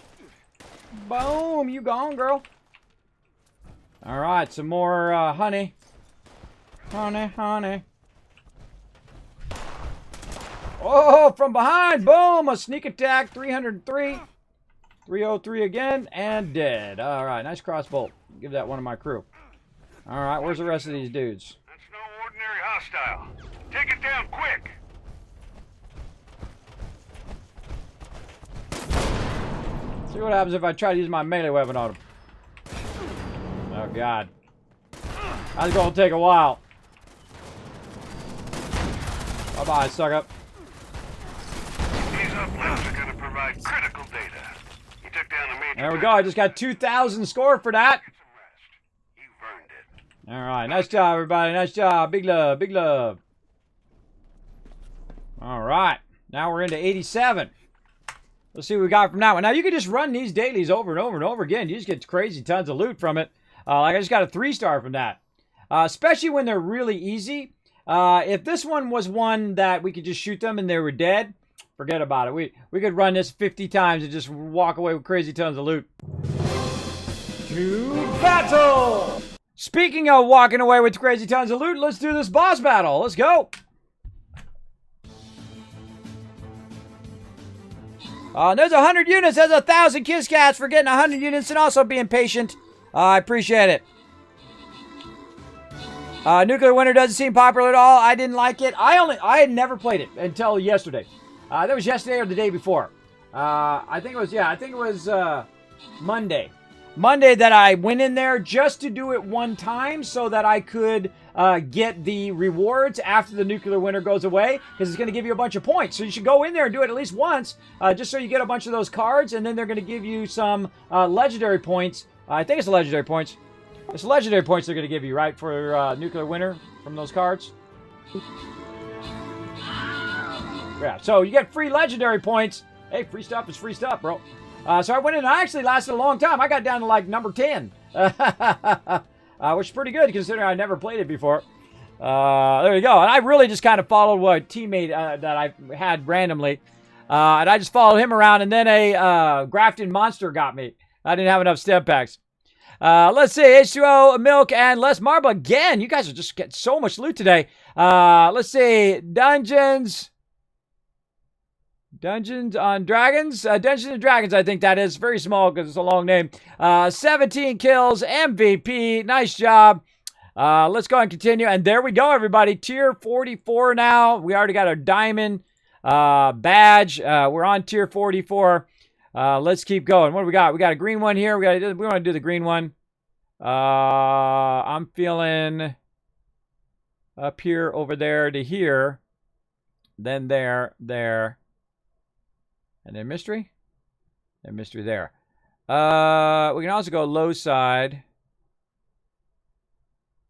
Boom. You gone, girl. All right, some more honey. Honey, honey. Oh, from behind. Boom. A sneak attack. 303. 303 again. And dead. All right, nice crossbow. Give that one of my crew. All right, where's the rest of these dudes? That's no ordinary hostile. Take it down quick. See what happens if I try to use my melee weapon on him. Oh, God. That's going to take a while. Bye-bye, suck up. These uplinks are going to provide critical data. You took down a major... There we go. I just got 2,000 score for that. Get some rest. You've earned it. All right. Nice job, everybody. Nice job. Big love. Big love. All right. Now we're into 87. Let's see what we got from that one. Now, you can just run these dailies over and over and over again. You just get crazy tons of loot from it. Like I just got a 3-star from that. Especially when they're really easy. If this one was one that we could just shoot them and they were dead, forget about it. We could run this 50 times and just walk away with crazy tons of loot. To battle! Speaking of walking away with crazy tons of loot, let's do this boss battle. Let's go! There's 100 units. There's 1,000 Kiss Cats for getting 100 units and also being patient. I appreciate it. Nuclear Winter doesn't seem popular at all. I didn't like it. I had never played it until yesterday. That was yesterday or the day before. I think it was Monday. Monday that I went in there just to do it one time so that I could get the rewards after the Nuclear Winter goes away, because it's going to give you a bunch of points. So you should go in there and do it at least once, just so you get a bunch of those cards, and then they're going to give you some legendary points. I think it's the legendary points. It's legendary points they're going to give you, right, for Nuclear Winter from those cards. Yeah, so you get free legendary points. Hey, free stuff is free stuff, bro. So I went in and I actually lasted a long time. I got down to like number 10. Which is pretty good considering I never played it before. There you go. And I really just kind of followed what a teammate that I had randomly. And I just followed him around, and then a Grafton Monster got me. I didn't have enough step packs. Let's see. H2O, Milk, and Less Marble. Again, you guys are just getting so much loot today. Let's see. Dungeons on Dragons? Dungeons and Dragons, I think that is. Very small because it's a long name. 17 kills, MVP. Nice job. Let's go and continue. And there we go, everybody. Tier 44 now. We already got our diamond badge. We're on tier 44. Let's keep going. What do we got? We got a green one here. We want to do the green one. I'm feeling up here, over there to here, then there, and then mystery, and mystery there. We can also go low side.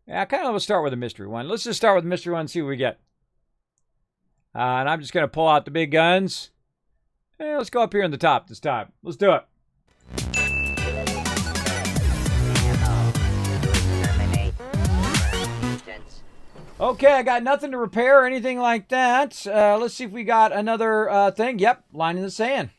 Yeah, I kind of want to start with a mystery one. Let's just start with the mystery one and see what we get. And I'm just going to pull out the big guns. Let's go up here in the top this time. Let's do it. Okay, I got nothing to repair or anything like that. Let's see if we got another thing. Yep, line in the sand.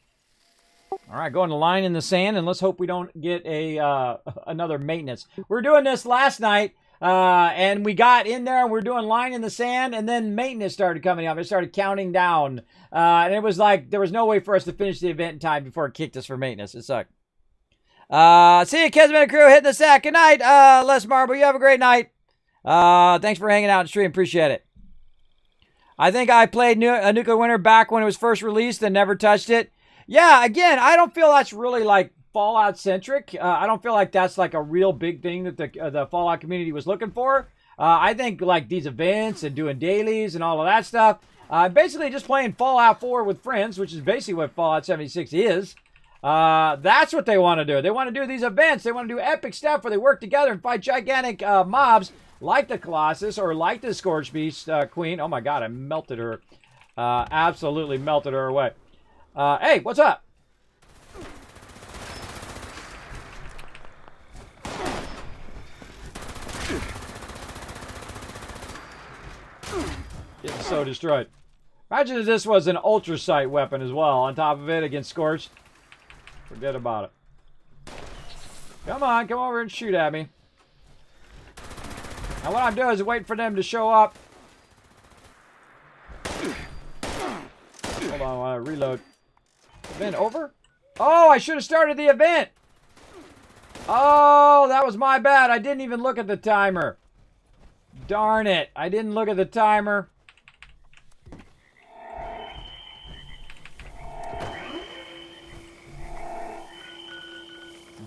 All right, going to line in the sand, and let's hope we don't get a another maintenance. We were doing this last night, and we got in there, and we were doing line in the sand, and then maintenance started coming up. It started counting down, and it was like there was no way for us to finish the event in time before it kicked us for maintenance. It sucked. See you, Kismet and crew, hitting the sack. Good night, Les Marble. You have a great night. Thanks for hanging out and stream. Appreciate it. I think I played a Nuclear Winter back when it was first released and never touched it. Yeah, again, I don't feel that's really like Fallout centric. I don't feel like that's like a real big thing that the Fallout community was looking for. I think like these events and doing dailies and all of that stuff. Basically just playing Fallout 4 with friends, which is basically what Fallout 76 is. That's what they want to do. They want to do these events. They want to do epic stuff where they work together and fight gigantic mobs like the Colossus or like the Scorched Beast Queen. Oh my god, I melted her. Absolutely melted her away. Hey, what's up? Getting so destroyed. Imagine if this was an ultrasight weapon as well on top of it against Scorched. Forget about it. Come on, come over and shoot at me. Now what I'm doing is waiting for them to show up. Hold on while I reload. Event over? Oh, I should have started the event. Oh, that was my bad. I didn't even look at the timer. Darn it. I didn't look at the timer.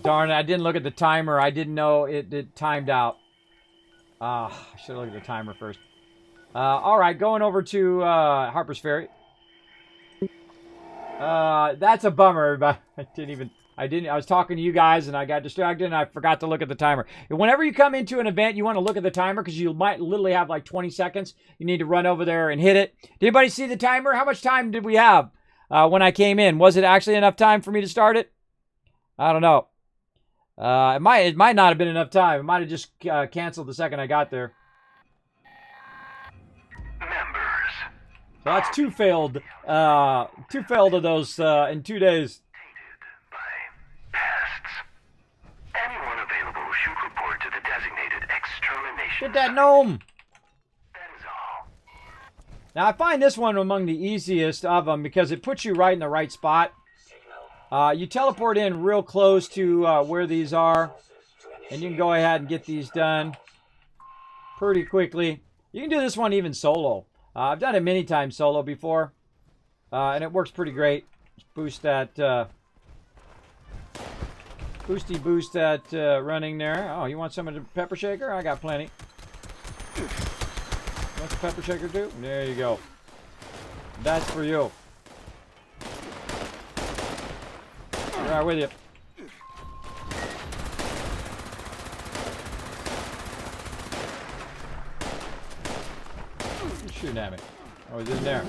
Darn it, I didn't look at the timer. I didn't know it timed out. I should have looked at the timer first. Alright, going over to Harper's Ferry. That's a bummer, everybody. I was talking to you guys and I got distracted and I forgot to look at the timer. And whenever you come into an event, you want to look at the timer because you might literally have like 20 seconds. You need to run over there and hit it. Did anybody see the timer? How much time did we have when I came in? Was it actually enough time for me to start it? I don't know. It might not have been enough time. It might have just canceled the second I got there. Members. So that's two failed of those in 2 days. By pests. Anyone available should report to the designated extermination. Get that gnome! That is all. Now I find this one among the easiest of them because it puts you right in the right spot. You teleport in real close to where these are, and you can go ahead and get these done pretty quickly. You can do this one even solo. I've done it many times solo before, and it works pretty great. Just boost that, boost that running there. Oh, you want some of the pepper shaker? I got plenty. What's the pepper shaker do? There you go. That's for you. Right with you. Who's shooting at me? Oh, he's in there.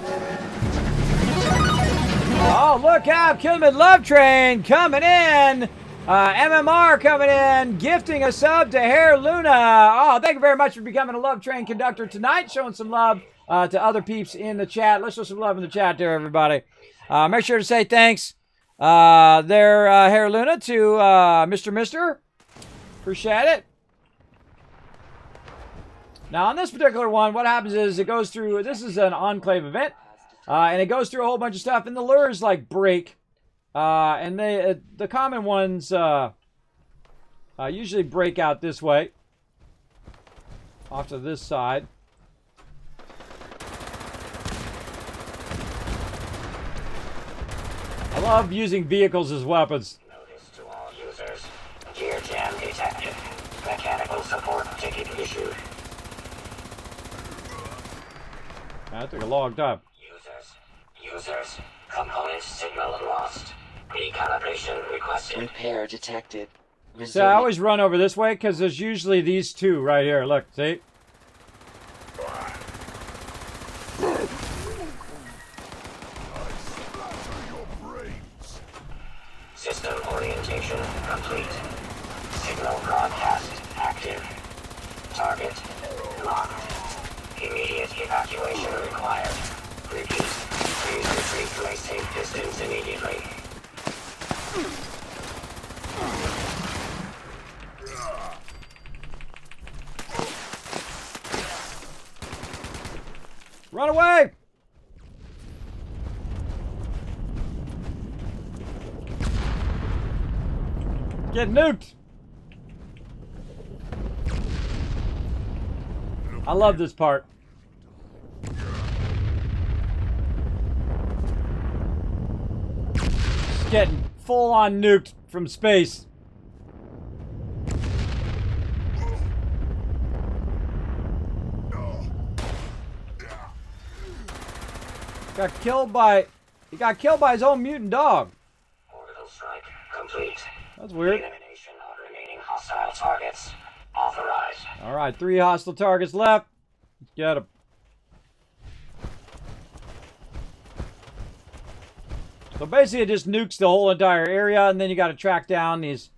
Oh, look out! Kismet Love Train coming in. MMR coming in, gifting a sub to Hair Luna. Oh, thank you very much for becoming a Love Train conductor tonight. Showing some love to other peeps in the chat. Let's show some love in the chat there, everybody. Make sure to say thanks. Hair Luna to Mr. Appreciate it. Now on this particular one, what happens is it goes through, this is an enclave event, and it goes through a whole bunch of stuff, and the lures like break, and the common ones usually break out this way, off to this side. I love using vehicles as weapons. Notice to all users. Gear jam detected. Mechanical support ticket issued. That took a long time. Users, component signal lost. Recalibration requested. Repair detected. So I always run over this way because there's usually these two right here. Look, see? System orientation complete. Signal broadcast active. Target locked. Immediate evacuation required. Repeat. Please retreat to a safe distance immediately. Run away! Get nuked! I love this part. Just getting full on nuked from space. He got killed by his own mutant dog. Orbital strike complete. That's weird. Elimination of remaining hostile targets authorized. All right, 3 hostile targets left. Let's get them. So basically, it just nukes the whole entire area, and then you got to track down these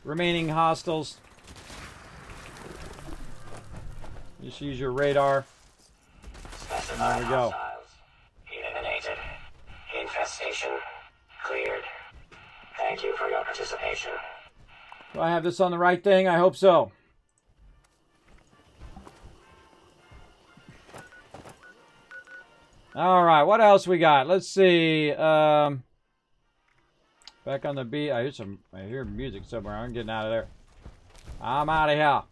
remaining hostiles. Just use your radar. Specified There we go. hostiles eliminated. Infestation cleared. Thank you for your participation. Do I have this on the right thing? I hope so. All right, what else we got? Let's see. Back on the beat. I hear music somewhere. I'm getting out of there. I'm out of here.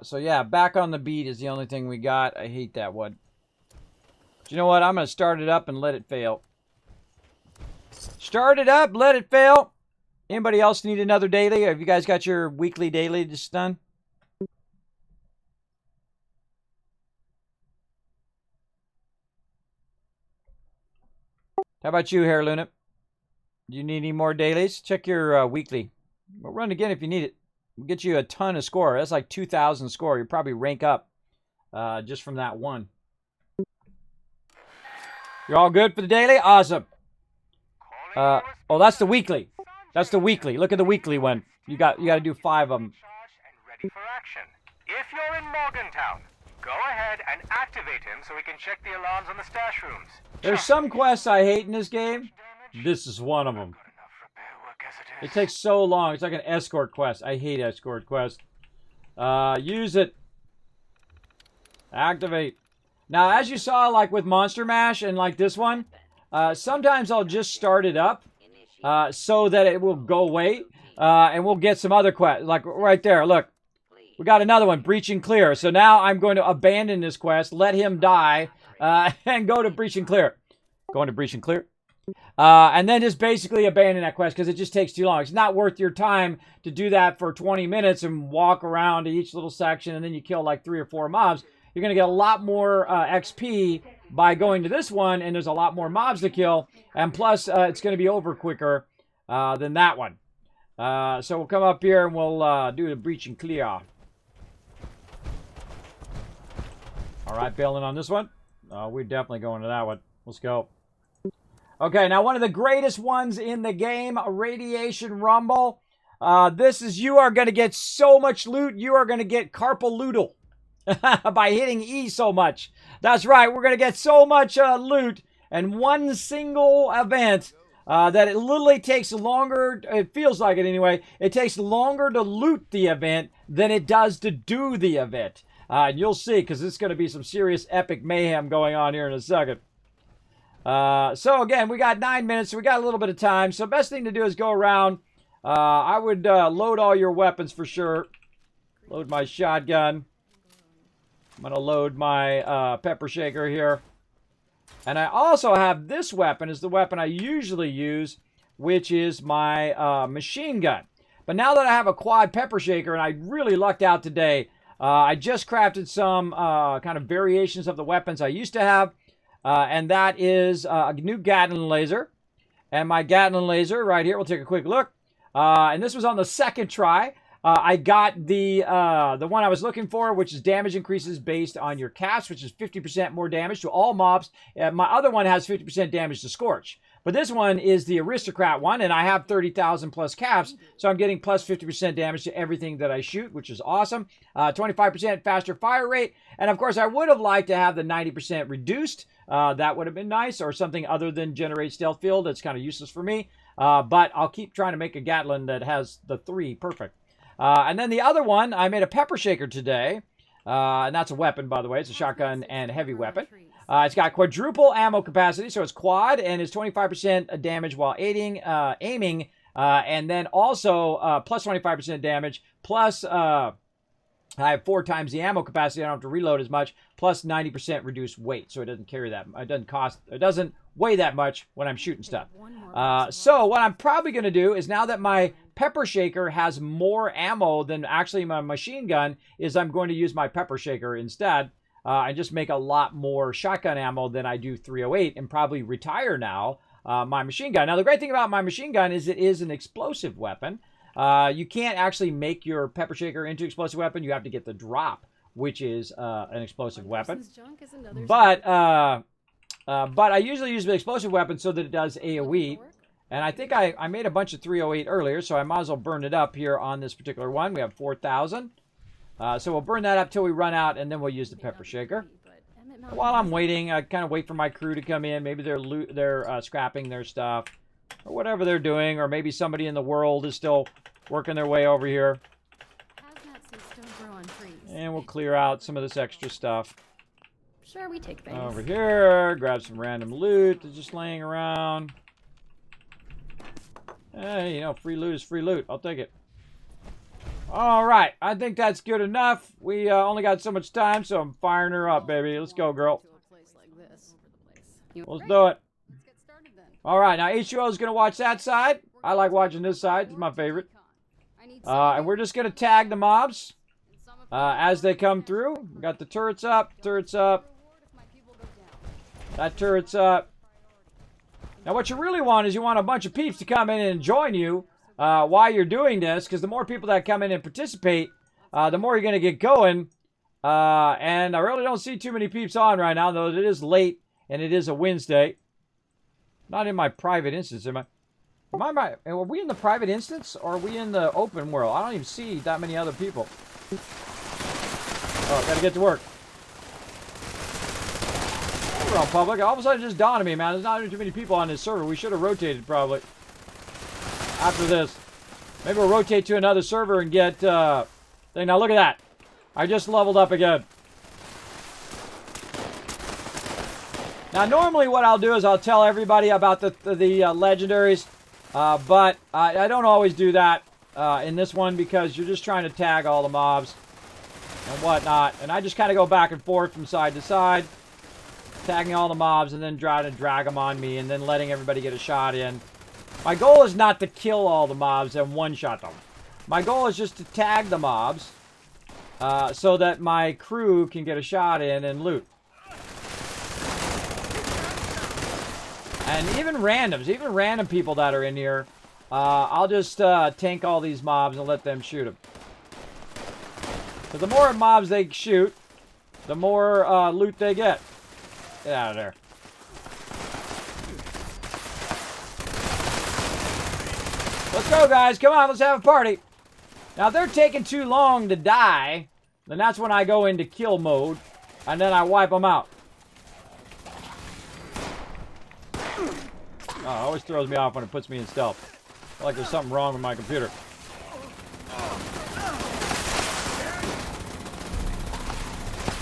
So yeah, back on the beat is the only thing we got. I hate that one. But you know what? I'm gonna start it up and let it fail. Start it up, let it fail. Anybody else need another daily? Have you guys got your weekly daily just done? How about you, Hair Luna? Do you need any more dailies? Check your weekly. We'll run again if you need it. We'll get you a ton of score. That's like 2,000 score. You probably rank up just from that one. You're all good for the daily? Awesome. Oh, that's the weekly. That's the weekly. Look at the weekly one. You got to do 5 of them. Ready for action. If you're in Morgantown, go ahead and activate him so we can check the alarms on the stash rooms. There's some quests I hate in this game. This is one of them. It takes so long. It's like an escort quest. I hate escort quests. Use it. Activate. Now, as you saw, like with Monster Mash and like this one, sometimes I'll just start it up so that it will go away, and we'll get some other quests. Like right there, look. We got another one, Breach and Clear. So now I'm going to abandon this quest, let him die, and go to Breach and Clear. Going to Breach and Clear. And then just basically abandon that quest because it just takes too long. It's not worth your time to do that for 20 minutes and walk around to each little section and then you kill like 3 or 4 mobs. You're going to get a lot more XP by going to this one, and there's a lot more mobs to kill. And plus, it's going to be over quicker than that one. So we'll come up here and we'll do the Breach and Clear. All right, bailing on this one. We're definitely going to that one. Let's go. Okay, now one of the greatest ones in the game, Radiation Rumble. This is, you are going to get so much loot, you are going to get carpal loodle by hitting E so much. That's right, we're going to get so much loot in one single event that it literally takes longer, it feels like it anyway, it takes longer to loot the event than it does to do the event. And you'll see, because it's going to be some serious epic mayhem going on here in a second. So again, we got 9 minutes, so we got a little bit of time. So best thing to do is go around. I would load all your weapons for sure. Load my shotgun. I'm going to load my pepper shaker here. And I also have this weapon is the weapon I usually use, which is my machine gun. But now that I have a quad pepper shaker, and I really lucked out today, I just crafted some kind of variations of the weapons I used to have, and that is a new Gatling laser. And my Gatling laser right here, we'll take a quick look. And this was on the second try. I got the one I was looking for, which is damage increases based on your caps, which is 50% more damage to all mobs. My other one has 50% damage to Scorch. But this one is the Aristocrat one, and I have 30,000 plus caps, so I'm getting plus 50% damage to everything that I shoot, which is awesome. 25% faster fire rate, and of course I would have liked to have the 90% reduced. That would have been nice, or something other than generate stealth field. That's kind of useless for me, but I'll keep trying to make a Gatling that has the 3 perfect. And then the other one, I made a pepper shaker today, and that's a weapon, by the way. It's a shotgun and heavy weapon. It's got quadruple ammo capacity, so it's quad, and it's 25% damage while aiming, and then also plus 25% damage, plus I have 4 times the ammo capacity. I don't have to reload as much, plus 90% reduced weight, so it doesn't carry that. It doesn't weigh that much when I'm shooting stuff. So what I'm probably going to do is, now that my pepper shaker has more ammo than actually my machine gun, is I'm going to use my pepper shaker instead. And just make a lot more shotgun ammo than I do 308, and probably retire now my machine gun. Now, the great thing about my machine gun is it is an explosive weapon. You can't actually make your pepper shaker into explosive weapon. You have to get the drop, which is an explosive weapon. But I usually use the explosive weapon so that it does AoE. And I think I made a bunch of 308 earlier, so I might as well burn it up here on this particular one. We have 4,000. So we'll burn that up till we run out, and then we'll use the pepper shaker. While I'm waiting, I kind of wait for my crew to come in. Maybe they're scrapping their stuff, or whatever they're doing, or maybe somebody in the world is still working their way over here. And we'll clear out some of this extra stuff. Sure, we take things. Over here, grab some random loot that's just laying around. Hey, you know, free loot is free loot. I'll take it. All right, I think that's good enough. We only got so much time, so I'm firing her up, baby. Let's go, girl. Let's do it. All right, now H2O is going to watch that side. I like watching this side. It's my favorite. And we're just going to tag the mobs as they come through. We got the turrets up, turrets up. That turret's up. Now, what you really want is you want a bunch of peeps to come in and join you while you're doing this, because the more people that come in and participate, the more you're going to get going. And I really don't see too many peeps on right now, though it is late and it is a Wednesday. Not in my private instance, am I? Are we in the private instance, or are we in the open world? I don't even see that many other people. Oh, gotta get to work. We're on public. All of a sudden it just dawned on me, man. There's not too many people on this server. We should have rotated, probably. After this. Maybe we'll rotate to another server and get, thing. Now look at that. I just leveled up again. Now normally what I'll do is I'll tell everybody about the legendaries. But I don't always do that in this one, because you're just trying to tag all the mobs and whatnot. And I just kind of go back and forth from side to side, tagging all the mobs and then trying to drag them on me and then letting everybody get a shot in. My goal is not to kill all the mobs and one-shot them. My goal is just to tag the mobs so that my crew can get a shot in and loot. And even random people that are in here, I'll just tank all these mobs and let them shoot them. Because the more mobs they shoot, the more loot they get. Get out of there. Let's go, guys. Come on, let's have a party. Now, if they're taking too long to die, then that's when I go into kill mode, and then I wipe them out. Oh, it always throws me off when it puts me in stealth. I feel like there's something wrong with my computer.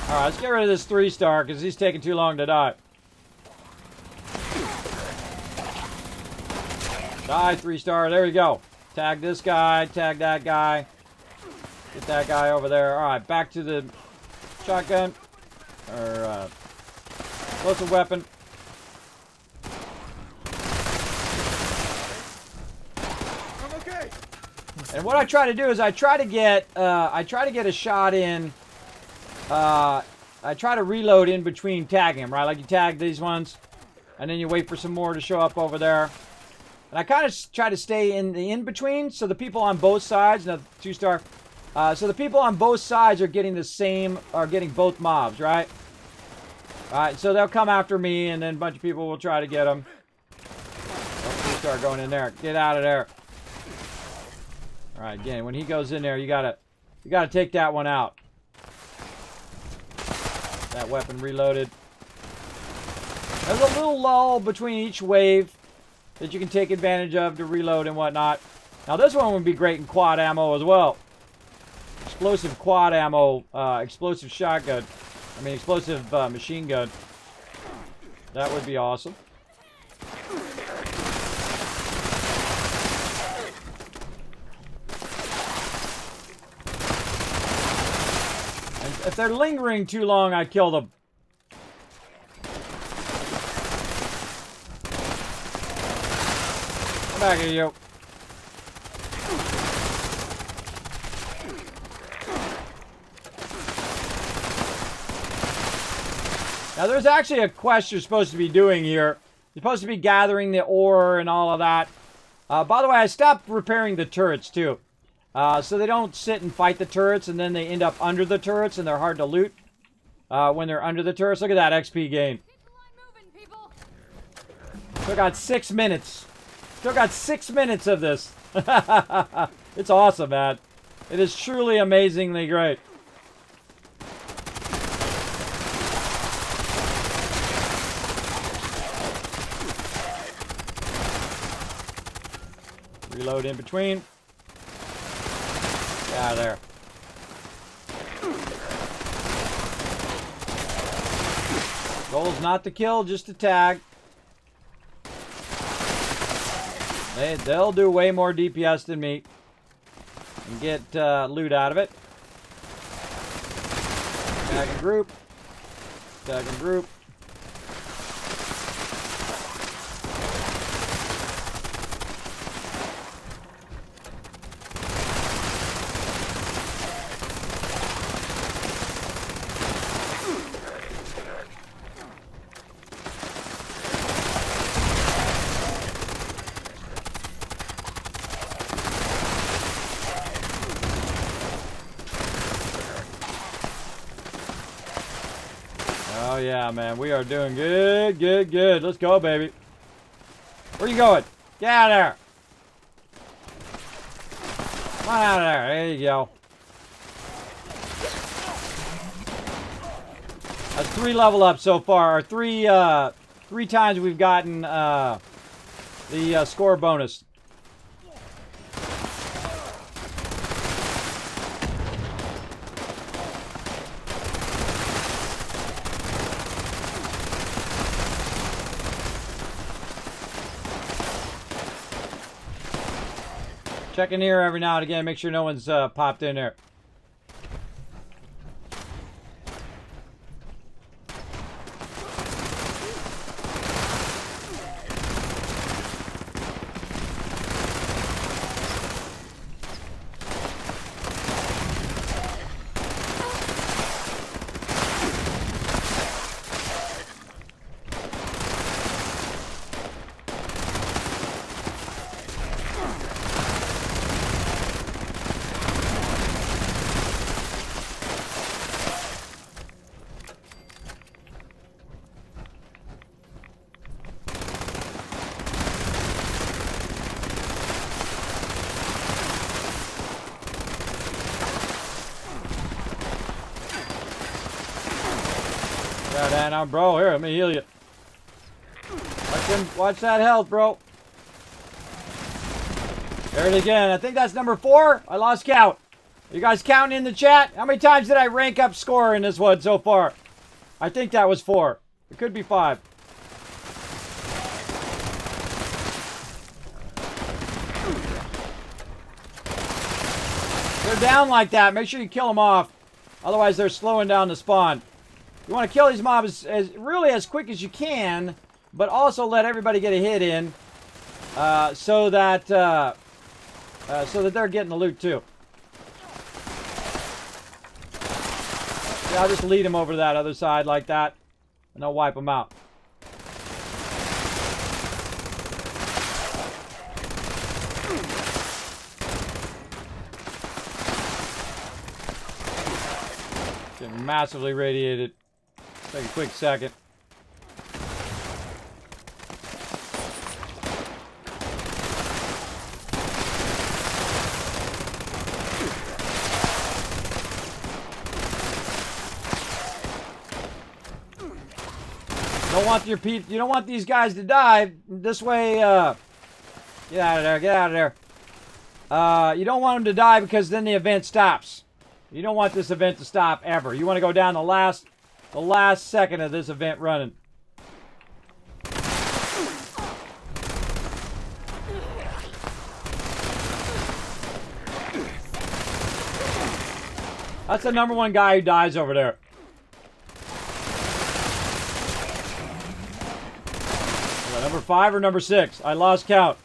Alright, let's get rid of this 3-star, because he's taking too long to die. Die, 3-star. There we go. Tag this guy. Tag that guy. Get that guy over there. Alright, back to the shotgun. Or, explosive weapon. And what I try to do is I try to get a shot in I try to reload in between tagging them, right? Like you tag these ones, and then you wait for some more to show up over there. And I kind of try to stay in the in-between, so the people on both sides, no, 2-star, so the people on both sides are getting the same, are getting both mobs, right? Alright, so they'll come after me, and then a bunch of people will try to get them. Oh, 2-star going in there. Get out of there. Alright, again, when he goes in there, you gotta take that one out. That weapon reloaded. There's a little lull between each wave that you can take advantage of to reload and whatnot. Now this one would be great in quad ammo as well. Explosive quad ammo, explosive shotgun. I mean explosive machine gun. That would be awesome. If they're lingering too long, I kill them. Come back here, you. Now, there's actually a quest you're supposed to be doing here. You're supposed to be gathering the ore and all of that. By the way, I stopped repairing the turrets, too. So they don't sit and fight the turrets, and then they end up under the turrets, and they're hard to loot when they're under the turrets. Look at that XP gain. Still got 6 minutes. Still got 6 minutes of this. It's awesome, man. It is truly amazingly great. Reload in between. Get out of there. Goal's not to kill, just to tag. They'll do way more DPS than me. And get loot out of it. Tag and group. Tag and group. Oh yeah, man, we are doing good, good, good. Let's go, baby. Where you going? Get out of there. Come on out of there. There you go. That's 3 level ups so far. Or three times we've gotten the score bonus. Check in here every now and again, make sure no one's popped in there. Bro, here, let me heal you. Watch that health, bro. There it again. I think that's number 4. I lost count. Are you guys counting in the chat? How many times did I rank up score in this one so far? I think that was 4. It could be 5. They're down like that. Make sure you kill them off. Otherwise, they're slowing down the spawn. You want to kill these mobs really as quick as you can, but also let everybody get a hit in, so that they're getting the loot too. Yeah, I'll just lead them over to that other side like that, and I'll wipe them out. Getting massively radiated. Take a quick second. You don't want these guys to die. This way, get out of there, get out of there. You don't want them to die because then the event stops. You don't want this event to stop ever. You want to go down the last second of this event running. That's the #1 guy who dies over there. Number 5 or number 6? I lost count.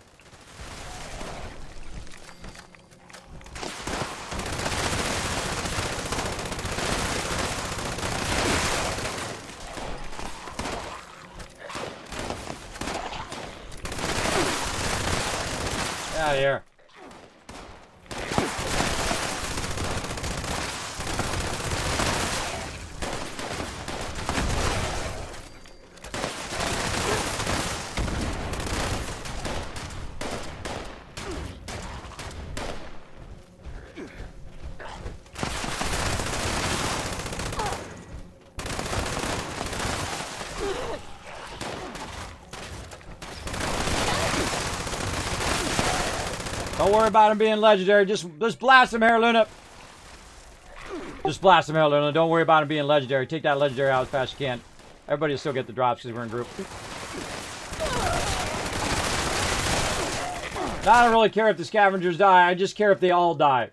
Get out of here. Don't worry about him being legendary. Just blast him, Hair Luna. Just blast him, Hair Luna. Don't worry about him being legendary. Take that legendary out as fast as you can. Everybody will still get the drops because we're in group. Now, I don't really care if the scavengers die. I just care if they all die.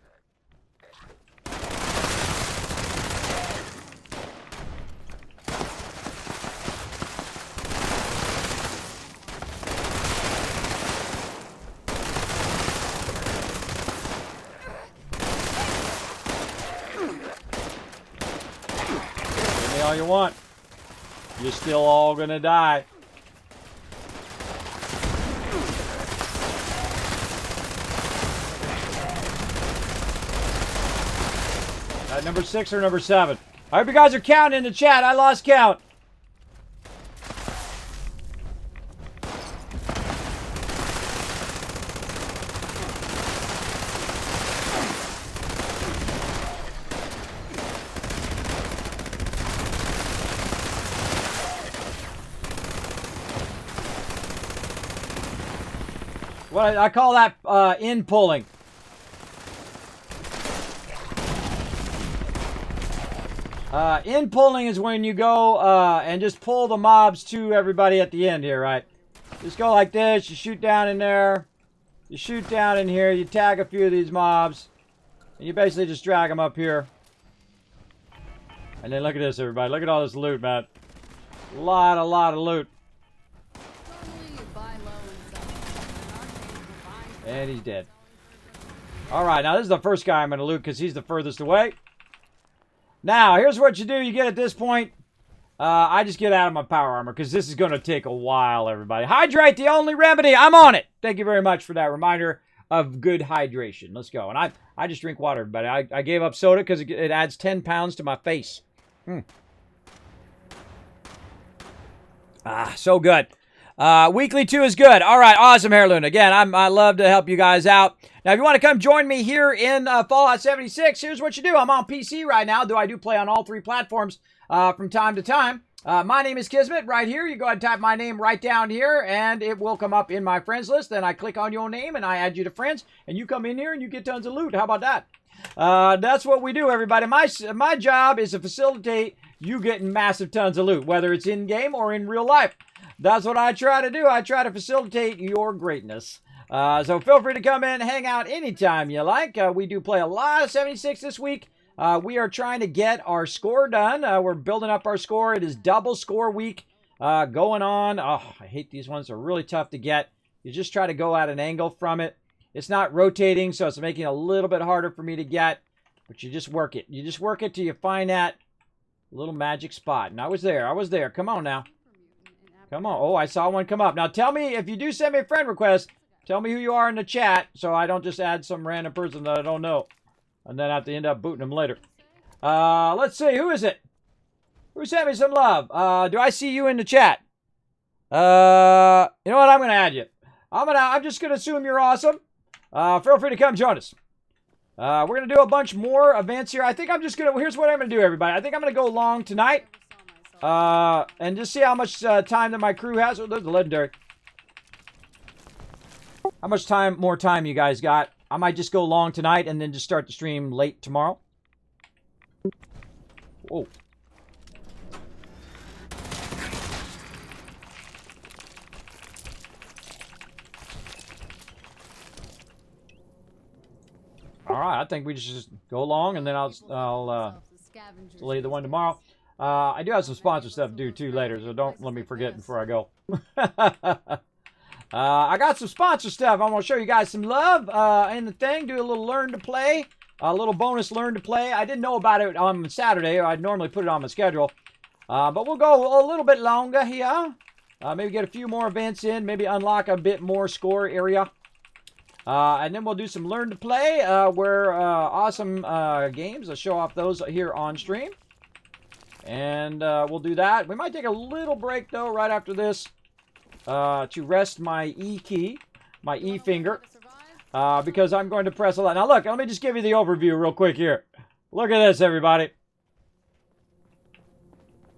All you want. You're still all gonna die. Number 6 or number 7? I hope you guys are counting in the chat. I lost count. What I call that in pulling. In pulling is when you go and just pull the mobs to everybody at the end here, right? Just go like this. You shoot down in there. You shoot down in here. You tag a few of these mobs. And you basically just drag them up here. And then look at this, everybody. Look at all this loot, man. A lot of loot. And he's dead. Alright, now this is the first guy I'm going to loot because he's the furthest away. Now, here's what you do. You get at this point. I just get out of my power armor because this is going to take a while, everybody. Hydrate, the only remedy. I'm on it. Thank you very much for that reminder of good hydration. Let's go. And I just drink water, everybody. I gave up soda because it adds 10 pounds to my face. Ah, so good. Weekly 2 is good. All right, awesome, Hair Luna. Again, I love to help you guys out. Now, if you want to come join me here in Fallout 76, here's what you do. I'm on PC right now, though I do play on all 3 platforms from time to time. My name is Kismet right here. You go ahead and type my name right down here, and it will come up in my friends list. Then I click on your name, and I add you to friends, and you come in here, and you get tons of loot. How about that? That's what we do, everybody. My job is to facilitate you getting massive tons of loot, whether it's in-game or in real life. That's what I try to do. I try to facilitate your greatness. So feel free to come in and hang out anytime you like. We do play a lot of 76 this week. We are trying to get our score done. We're building up our score. It is double score week going on. Oh, I hate these ones. They're really tough to get. You just try to go at an angle from it. It's not rotating, so it's making it a little bit harder for me to get. But you just work it. You just work it till you find that Little magic spot. And I was there. I was there. Come on now. Come on. Oh, I saw one come up. Now tell me, if you do send me a friend request, tell me who you are in the chat so I don't just add some random person that I don't know. And then I have to end up booting them later. Let's see. Who is it? Who sent me some love? Do I see you in the chat? You know what? I'm going to add you. I'm just going to assume you're awesome. Feel free to come join us. We're going to do a bunch more events here. I think I'm just going to... Here's what I'm going to do, everybody. I think I'm going to go long tonight. And just see how much time that my crew has. Oh, there's the legendary. How much more time you guys got? I might just go long tonight and then just start the stream late tomorrow. Whoa. All right, I think we just go long and then I'll delay the one tomorrow. I do have some sponsor stuff to do too later, so don't let me forget before I go. I got some sponsor stuff. I'm going to show you guys some love in the thing. Do a little learn to play. A little bonus learn to play. I didn't know about it on Saturday. I'd normally put it on my schedule. But we'll go a little bit longer here. Maybe get a few more events in. Maybe unlock a bit more score area. And then we'll do some learn to play. Where awesome games. I'll show off those here on stream. And we'll do that. We might take a little break, though, right after this. To rest my E key, my E finger, because I'm going to press a lot. Now look, let me just give you the overview real quick here. Look at this, everybody.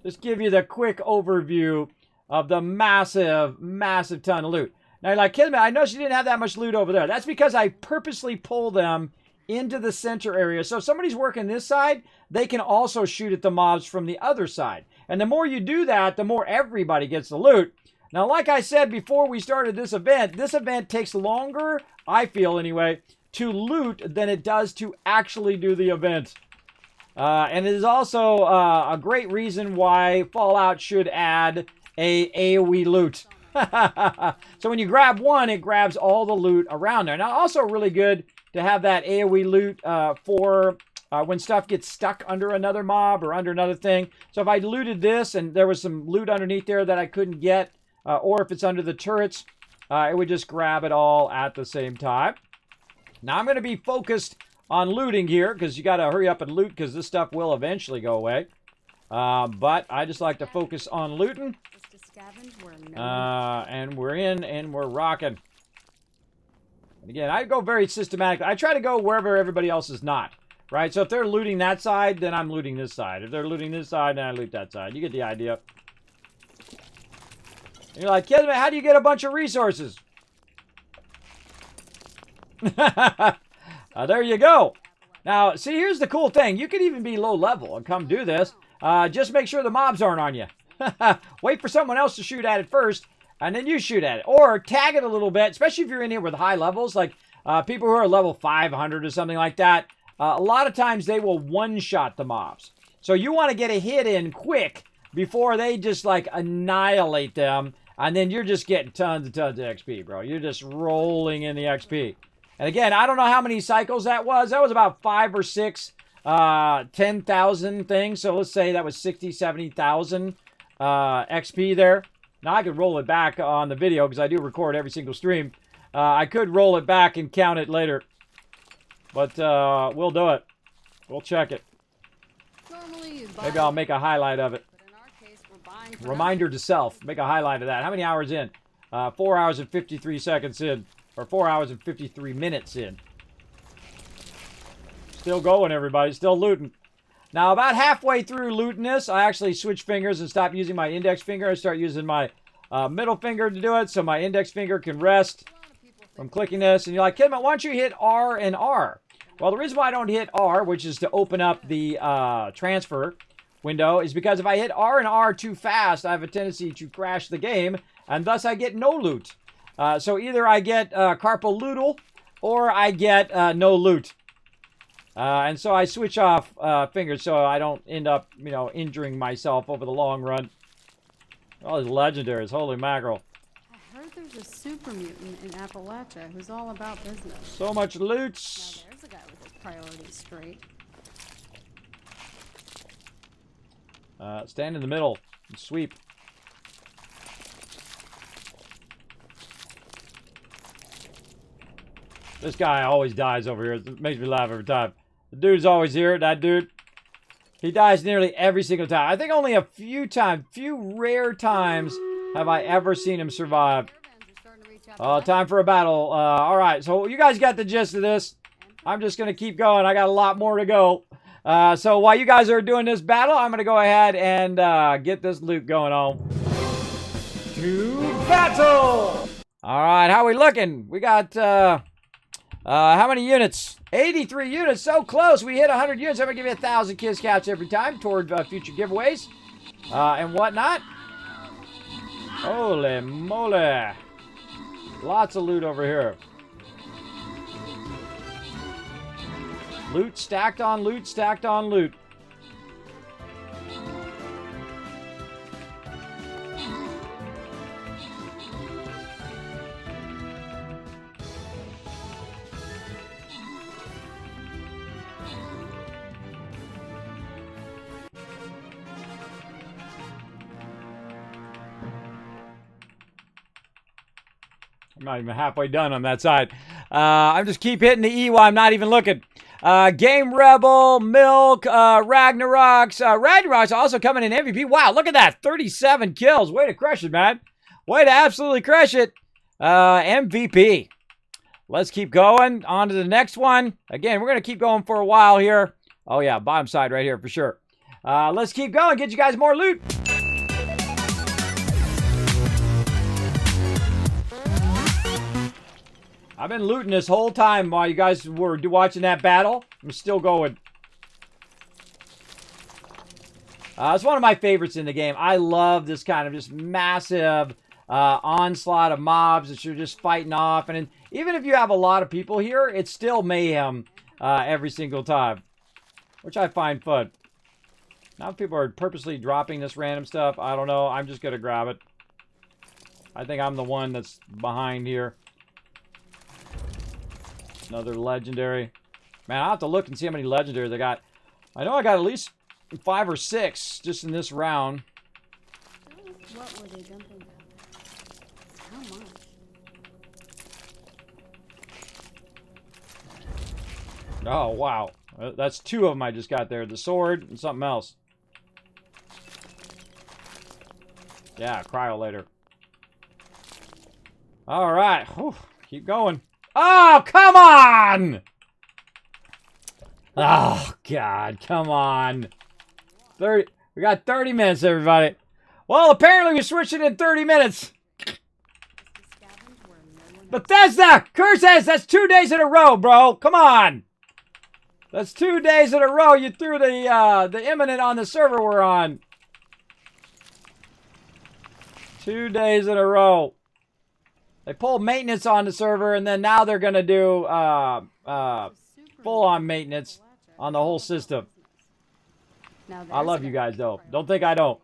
Just give you the quick overview of the massive, massive ton of loot. Now you're like, Kismet, I know she didn't have that much loot over there. That's because I purposely pull them into the center area. So if somebody's working this side, they can also shoot at the mobs from the other side. And the more you do that, the more everybody gets the loot. Now, like I said before we started this event takes longer, I feel anyway, to loot than it does to actually do the event. And it is also a great reason why Fallout should add a AoE loot. So when you grab one, it grabs all the loot around there. Now, also really good to have that AoE loot for when stuff gets stuck under another mob or under another thing. So if I looted this and there was some loot underneath there that I couldn't get, or if it's under the turrets, it would just grab it all at the same time. Now, I'm going to be focused on looting here, because you got to hurry up and loot, because this stuff will eventually go away. But I just like to focus on looting. And we're in, and we're rocking. And again, I go very systematically. I try to go wherever everybody else is not. Right? So if they're looting that side, then I'm looting this side. If they're looting this side, then I loot that side. You get the idea. You're like, Kismet, how do you get a bunch of resources? There you go. Now, see, here's the cool thing. You could even be low level and come do this. Just make sure the mobs aren't on you. Wait for someone else to shoot at it first, and then you shoot at it. Or tag it a little bit, especially if you're in here with high levels, like people who are level 500 or something like that. A lot of times they will one-shot the mobs. So you want to get a hit in quick before they just, like, annihilate them. And then you're just getting tons and tons of XP, bro. You're just rolling in the XP. And again, I don't know how many cycles that was. That was about 5 or 6, 10,000 things. So let's say that was 60, 70,000 XP there. Now I could roll it back on the video because I do record every single stream. I could roll it back and count it later. But we'll do it. We'll check it. Maybe I'll make a highlight of it. Reminder to self. Make a highlight of that. How many hours in? 4 hours and 53 seconds in. Or 4 hours and 53 minutes in. Still going, everybody. Still looting. Now, about halfway through looting this, I actually switch fingers and stop using my index finger. I start using my middle finger to do it, so my index finger can rest from clicking this. And you're like, Kismet, why don't you hit R and R? Well, the reason why I don't hit R, which is to open up the transfer window, is because if I hit R and R too fast, I have a tendency to crash the game, and thus I get no loot. So either I get carpal loodle, or I get no loot. And so I switch off fingers so I don't end up, you know, injuring myself over the long run. All these legendaries, holy mackerel. I heard there's a super mutant in Appalachia who's all about business. So much loot. Now there's a guy with his priorities straight. Stand in the middle and sweep. This guy always dies over here. It makes me laugh every time. The dude's always here. That dude. He dies nearly every single time. I think only a few rare times have I ever seen him survive. Time for a battle. All right, so you guys got the gist of this. I'm just going to keep going. I got a lot more to go. So while you guys are doing this battle, I'm going to go ahead and get this loot going on. To battle! All right, how we looking? We got... how many units? 83 units, so close. We hit 100 units. I'm going to give you 1,000 Kiss Couch every time toward future giveaways and whatnot. Holy moly. Lots of loot over here. Loot stacked on loot, stacked on loot. I'm not even halfway done on that side. I'm just keep hitting the E while I'm not even looking. Game Rebel, Milk, Ragnarok's. Ragnarok's also coming in MVP. Wow, look at that. 37 kills. Way to crush it, man. Way to absolutely crush it. MVP. Let's keep going. On to the next one. Again, we're going to keep going for a while here. Oh, yeah, bottom side right here for sure. Let's keep going. Get you guys more loot. I've been looting this whole time while you guys were watching that battle. I'm still going. It's one of my favorites in the game. I love this kind of just massive onslaught of mobs that you're just fighting off. And even if you have a lot of people here, it's still mayhem every single time, which I find fun. Now people are purposely dropping this random stuff. I don't know. I'm just going to grab it. I think I'm the one that's behind here. Another legendary. Man, I'll have to look and see how many legendaries I got. I know I got at least 5 or 6 just in this round. What were they dumping? How much? Oh, wow. That's 2 of them I just got there. The sword and something else. Yeah, cryo later. All right. Whew. Keep going. Oh, come on! Oh, God, come on. 30. We got 30 minutes, everybody. Well, apparently we switched it in 30 minutes. Bethesda! Curses! That's 2 days in a row, bro. Come on. That's 2 days in a row. You threw the imminent on the server we're on. 2 days in a row. They pulled maintenance on the server, and then now they're going to do full-on maintenance on the whole system. I love you guys, though. Don't think I don't.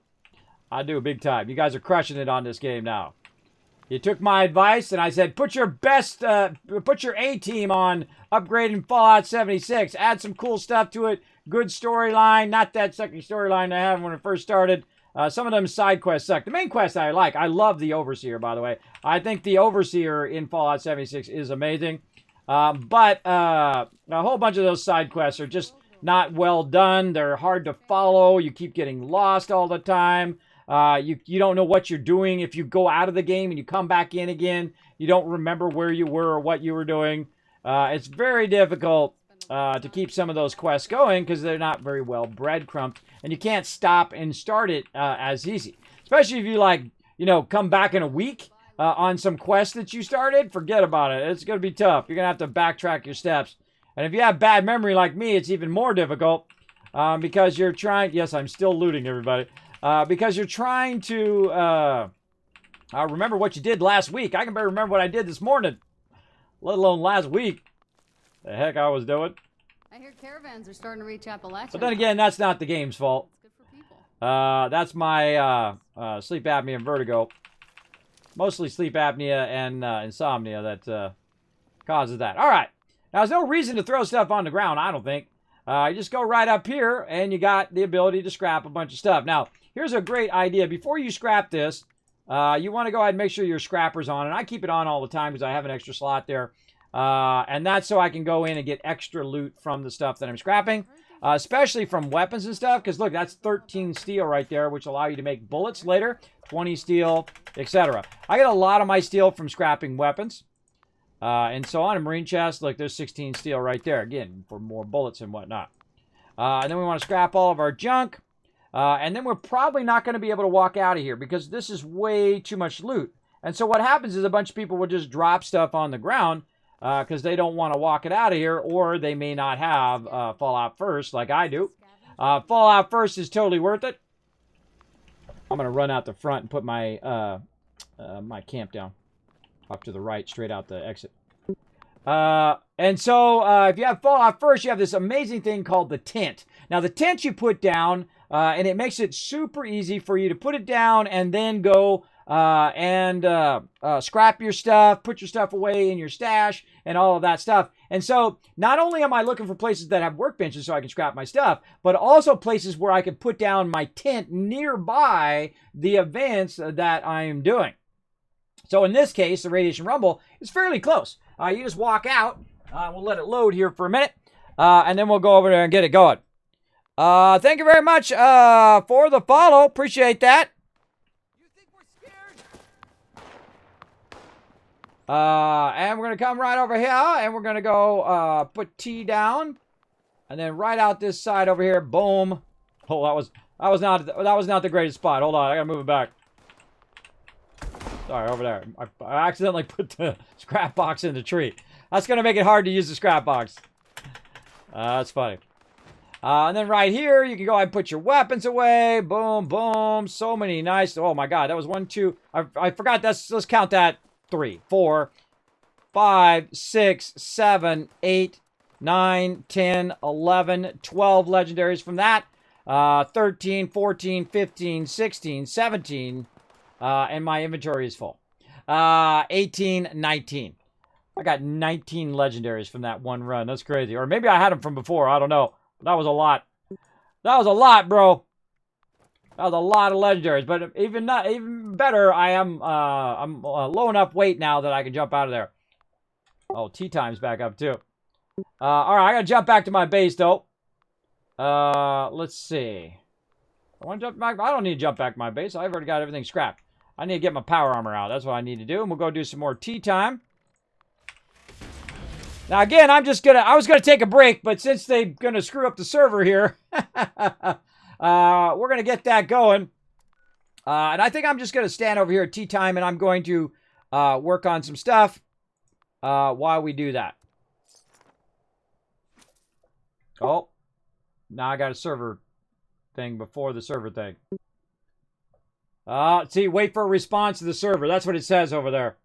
I do big time. You guys are crushing it on this game now. You took my advice, and I said, put your best, put your A-team on upgrading Fallout 76. Add some cool stuff to it. Good storyline. Not that sucky storyline I had when it first started. Some of them side quests suck. The main quest I like. I love the Overseer, by the way. I think the Overseer in Fallout 76 is amazing. But a whole bunch of those side quests are just not well done. They're hard to follow. You keep getting lost all the time. You don't know what you're doing. If you go out of the game and you come back in again, you don't remember where you were or what you were doing. It's very difficult to keep some of those quests going because they're not very well breadcrumbed. And you can't stop and start it as easy. Especially if you, like, you know, come back in a week on some quest that you started. Forget about it. It's going to be tough. You're going to have to backtrack your steps. And if you have bad memory like me, it's even more difficult because you're trying... Yes, I'm still looting, everybody. Because you're trying to remember what you did last week. I can barely remember what I did this morning, let alone last week. The heck I was doing. I hear caravans are starting to reach Appalachia. But then again, that's not the game's fault. It's good for people. That's my sleep apnea and vertigo. Mostly sleep apnea and insomnia that causes that. All right. Now, there's no reason to throw stuff on the ground, I don't think. You just go right up here, and you got the ability to scrap a bunch of stuff. Now, here's a great idea. Before you scrap this, you want to go ahead and make sure your scrapper's on. And I keep it on all the time because I have an extra slot there. And that's so I can go in and get extra loot from the stuff that I'm scrapping. Especially from weapons and stuff. Because look, that's 13 steel right there, which allow you to make bullets later. 20 steel, etc. I get a lot of my steel from scrapping weapons. And so on. A marine chest, look, there's 16 steel right there. Again, for more bullets and whatnot. And then we want to scrap all of our junk. And then we're probably not going to be able to walk out of here because this is way too much loot. And so what happens is a bunch of people will just drop stuff on the ground because they don't want to walk it out of here, or they may not have Fallout First like I do. Fallout First is totally worth it. I'm going to run out the front and put my my camp down. Off to the right, straight out the exit. And so if you have Fallout First, you have this amazing thing called the tent. Now, the tent you put down, and it makes it super easy for you to put it down and then go and scrap your stuff, put your stuff away in your stash, and all of that stuff. And so not only am I looking for places that have workbenches so I can scrap my stuff, but also places where I can put down my tent nearby the events that I am doing. So in this case, the Radiation Rumble is fairly close. You just walk out. We'll let it load here for a minute. And then we'll go over there and get it going. Thank you very much for the follow. Appreciate that. You think we're scared? And we're going to come right over here. And we're going to go put T down. And then right out this side over here. Boom. Oh, that was not the greatest spot. Hold on. I got to move it back. Sorry, over there. I accidentally put the scrap box in the tree. That's going to make it hard to use the scrap box. That's funny. And then right here, you can go ahead and put your weapons away. Boom, boom. So many nice. Oh, my God. That was 1, 2. I forgot. Let's count that. 3, 4, 5, 6, 7, 8, 9, 10, 11, 12 legendaries from that. 13, 14, 15, 16, 17. And my inventory is full. 18, 19. I got 19 legendaries from that one run. That's crazy. Or maybe I had them from before. I don't know. But that was a lot. That was a lot, bro. That was a lot of legendaries. But even better, I'm low enough weight now that I can jump out of there. Oh, tea time's back up too. All right, I gotta jump back to my base though. Let's see. I want to jump back. I don't need to jump back to my base. I've already got everything scrapped. I need to get my power armor out. That's what I need to do. And we'll go do some more tea time. Now, again, I was going to take a break, but since they're going to screw up the server here, we're going to get that going. And I think I'm just going to stand over here at tea time, and I'm going to work on some stuff while we do that. Oh, now I got a server thing before the server thing. See, wait for a response to the server. That's what it says over there.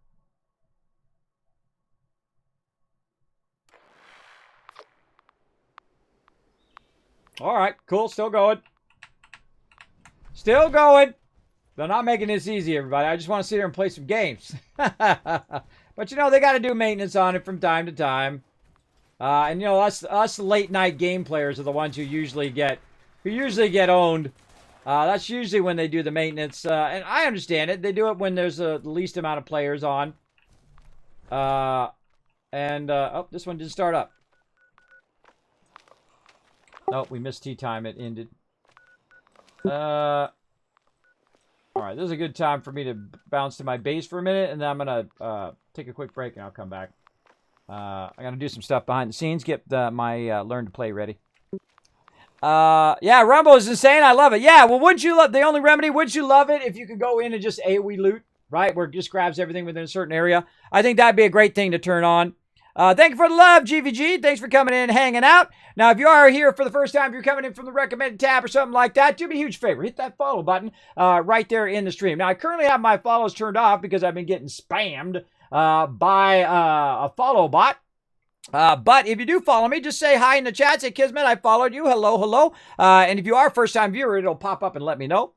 All right, cool. Still going. Still going. They're not making this easy, everybody. I just want to sit here and play some games. But, you know, they got to do maintenance on it from time to time. And, you know, us late night game players are the ones who usually get owned. That's usually when they do the maintenance. And I understand it. They do it when there's the least amount of players on. Oh, this one didn't start up. Oh, we missed tea time. It ended. All right, this is a good time for me to bounce to my base for a minute, and then I'm going to take a quick break, and I'll come back. I got to do some stuff behind the scenes, get my Learn to Play ready. Yeah, Rumble is insane. I love it. Yeah, well, wouldn't you love the only remedy? Wouldn't you love it if you could go in and just AoE loot, right? Where it just grabs everything within a certain area. I think that'd be a great thing to turn on. Thank you for the love, GVG. Thanks for coming in and hanging out. Now, if you are here for the first time, if you're coming in from the recommended tab or something like that, do me a huge favor. Hit that follow button right there in the stream. Now, I currently have my follows turned off because I've been getting spammed by a follow bot. But if you do follow me, just say hi in the chat. Say, Kismet, I followed you. Hello, hello. And if you are a first-time viewer, it'll pop up and let me know.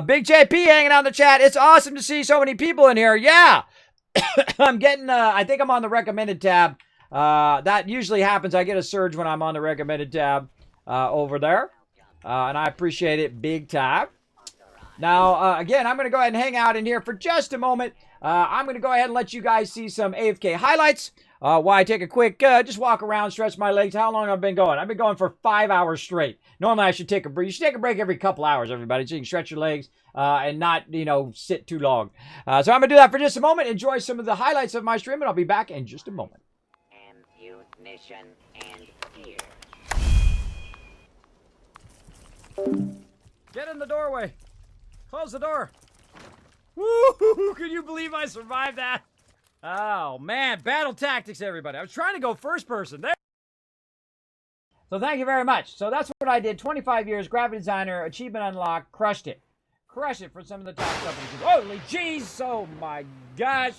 Big JP hanging out in the chat. It's awesome to see so many people in here. Yeah. I'm getting, I think I'm on the recommended tab. That usually happens. I get a surge when I'm on the recommended tab over there. And I appreciate it big time. Now, again, I'm going to go ahead and hang out in here for just a moment. I'm going to go ahead and let you guys see some AFK highlights while I take a quick, just walk around, stretch my legs. How long have I been going? I've been going for 5 hours straight. Normally, I should take a break. You should take a break every couple hours, everybody, so you can stretch your legs and not, sit too long. So I'm going to do that for just a moment. Enjoy some of the highlights of my stream, and I'll be back in just a moment. Ammunition and gear. Get in the doorway. Close the door. Woo! Can you believe I survived that? Oh, man. Battle tactics, everybody. I was trying to go first person. There. So thank you very much. So that's what I did. 25 years, graphic designer, achievement unlocked, crushed it. Crushed it for some of the top companies. Holy jeez. Oh, my gosh.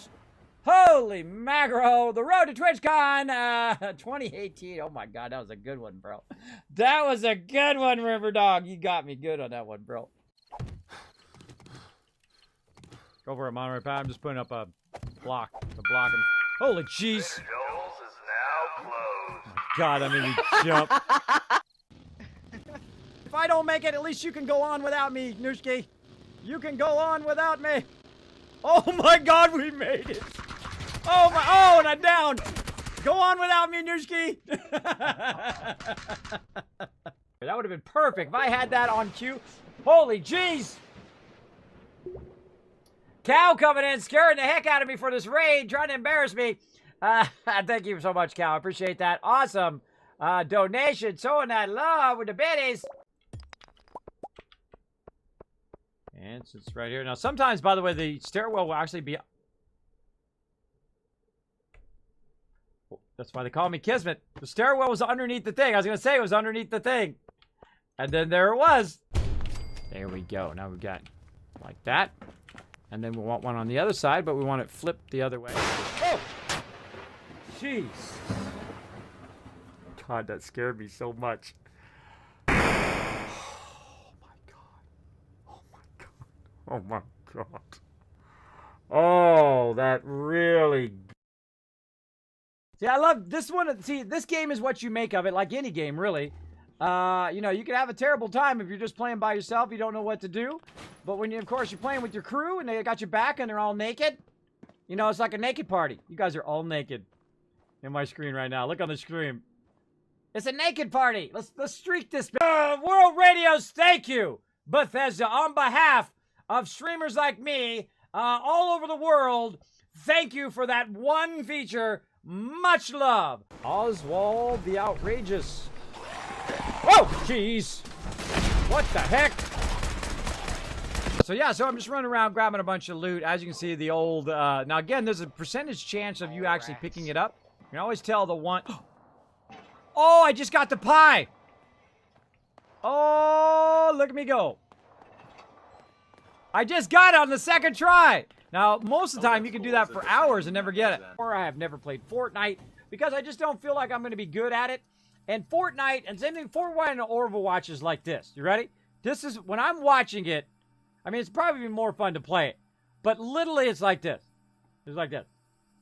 Holy mackerel. The road to TwitchCon 2018. Oh, my God. That was a good one, bro. That was a good one, River Dog. You got me good on that one, bro. Go for it, Monterey Pie. I'm just putting up a block. Holy jeez. Joel's is now closed. God, that made me jump. If I don't make it, at least you can go on without me, Nooshki. You can go on without me. Oh my God, we made it. Oh my, oh, and I'm down. Go on without me, Nooshki. That would have been perfect if I had that on cue. Holy jeez. Cal coming in, scaring the heck out of me for this raid, trying to embarrass me. Thank you so much, Cal. I appreciate that. Awesome donation, showing that love with the biddies. And it's right here. Now, sometimes, by the way, the stairwell will actually be... That's why they call me Kismet. The stairwell was underneath the thing. I was going to say it was underneath the thing. And then there it was. There we go. Now we've got like that. And then we want one on the other side, but we want it flipped the other way. Oh! Jeez. God, that scared me so much. Oh my God. Oh my God. Oh my God. Oh, that really... See, I love this one. See, this game is what you make of it, like any game, really. You can have a terrible time if you're just playing by yourself. You don't know what to do. But when, of course, you're playing with your crew and they got your back and they're all naked, it's like a naked party. You guys are all naked in my screen right now. Look on the screen. It's a naked party. Let's streak this. World Radios, thank you, Bethesda, on behalf of streamers like me all over the world. Thank you for that one feature. Much love. Oswald the Outrageous. Whoa, jeez. What the heck? So I'm just running around grabbing a bunch of loot. As you can see, the old, now again, there's a percentage chance of you actually picking it up. You can always tell the one. Oh, I just got the pie. Oh, look at me go. I just got it on the second try. Now, most of the time, you can do that for hours and never get it. Or I have never played Fortnite because I just don't feel like I'm going to be good at it. And Fortnite, and same thing, Fortnite and Overwatch is like this. You ready? This is, when I'm watching it, I mean, it's probably more fun to play it. But literally, it's like this. It's like this.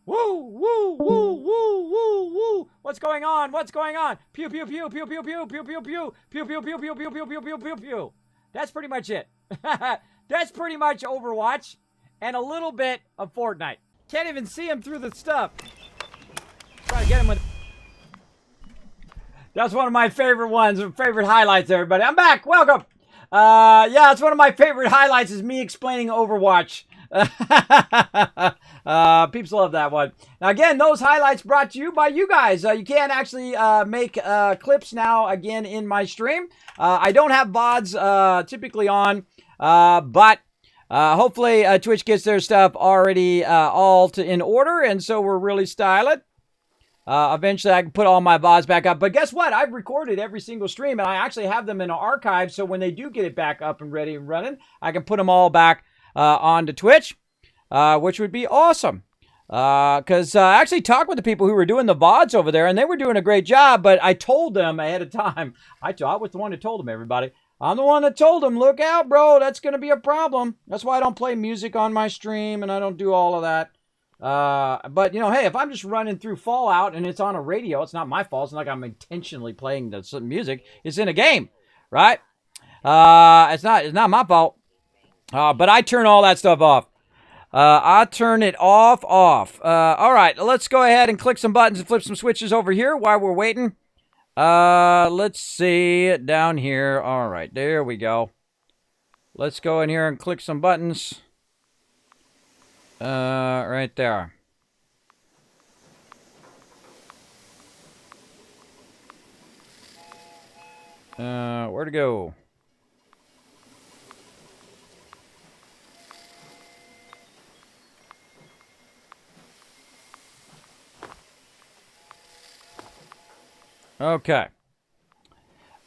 Woo, woo, woo, woo, woo, woo. What's going on? What's going on? Pew, pew, pew, pew, pew, pew, pew, pew, pew. Pew, pew, pew, pew, pew, pew, pew, pew, pew, pew. That's pretty much it. That's pretty much Overwatch and a little bit of Fortnite. Can't even see him through the stuff. Try to get him with... That's one of my favorite ones, favorite highlights, everybody. I'm back. Welcome. It's one of my favorite highlights is me explaining Overwatch. Peeps love that one. Now, again, those highlights brought to you by you guys. You can actually make clips now, again, in my stream. I don't have VODs typically on, but hopefully Twitch gets their stuff already in order, and so we're really styling. Eventually, I can put all my VODs back up. But guess what? I've recorded every single stream, and I actually have them in an archive, so when they do get it back up and ready and running, I can put them all back onto Twitch, which would be awesome. Because I actually talked with the people who were doing the VODs over there, and they were doing a great job, but I told them ahead of time. I was the one who told them, everybody. I'm the one that told them, look out, bro, that's going to be a problem. That's why I don't play music on my stream, and I don't do all of that. But, hey, if I'm just running through Fallout and it's on a radio, it's not my fault. It's not like I'm intentionally playing the music. It's in a game, right? It's not my fault. But I turn all that stuff off. I turn it off. All right, let's go ahead and click some buttons and flip some switches over here while we're waiting. Let's see down here. All right, there we go. Let's go in here and click some buttons. Right there. Where to go? Okay.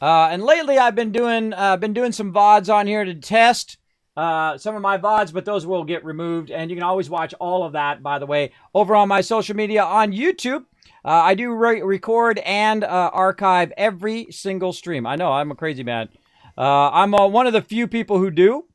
And lately I've been doing some VODs on here to test some of my VODs, but those will get removed, and you can always watch all of that, by the way, over on my social media on YouTube. I do record and archive every single stream. I know, I'm a crazy man. I'm one of the few people who do.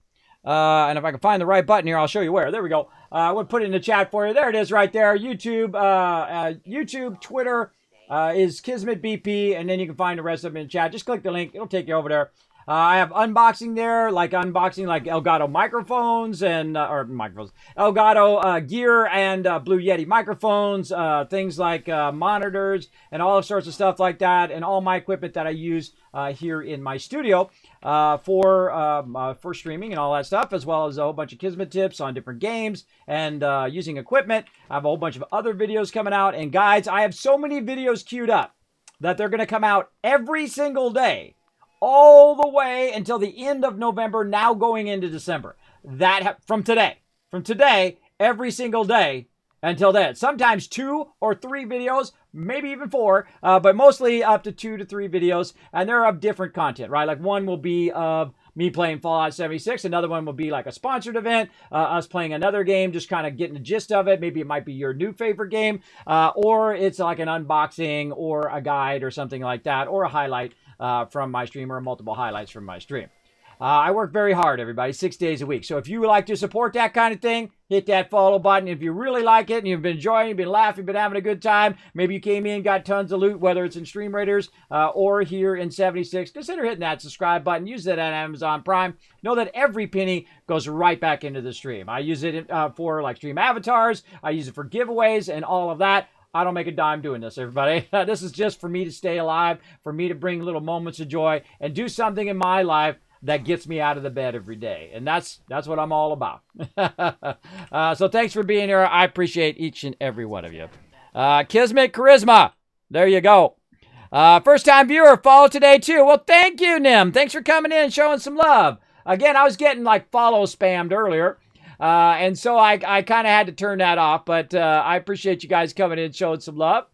And if I can find the right button here, I'll show you where. There we go. I would put it in the chat for you. There it is right there. YouTube, Twitter is Kismet BP, and then you can find the rest of them in the chat. Just click the link. It'll take you over there. I have unboxing there, like Elgato microphones and, Elgato gear and Blue Yeti microphones, things like monitors and all sorts of stuff like that, and all my equipment that I use here in my studio for streaming and all that stuff, as well as a whole bunch of Kismet tips on different games and using equipment. I have a whole bunch of other videos coming out, and guys, I have so many videos queued up that they're going to come out every single day, all the way until the end of November, now going into December. From today, every single day until then. Sometimes 2 or 3 videos, maybe even 4, but mostly up to 2 to 3 videos, and they're of different content, right? Like one will be of me playing Fallout 76, another one will be like a sponsored event, us playing another game, just kind of getting the gist of it. Maybe it might be your new favorite game, or it's like an unboxing or a guide or something like that, or a highlight from my stream, or multiple highlights from my stream. I work very hard, everybody, 6 days a week. So if you would like to support that kind of thing, hit that follow button. If you really like it and you've been enjoying, you've been laughing, been having a good time, maybe you came in, got tons of loot, whether it's in Stream Raiders or here in 76, consider hitting that subscribe button. Use that on Amazon Prime. Know that every penny goes right back into the stream. I use it for like stream avatars. I use it for giveaways and all of that. I don't make a dime doing this, everybody. This is just for me to stay alive, for me to bring little moments of joy and do something in my life that gets me out of the bed every day. And that's what I'm all about. So thanks for being here. I appreciate each and every one of you. Kismet Charisma. There you go. First time viewer, follow today too. Well, thank you, Nim. Thanks for coming in and showing some love. Again, I was getting like follow spammed earlier. And so I kind of had to turn that off, but I appreciate you guys coming in and showing some love.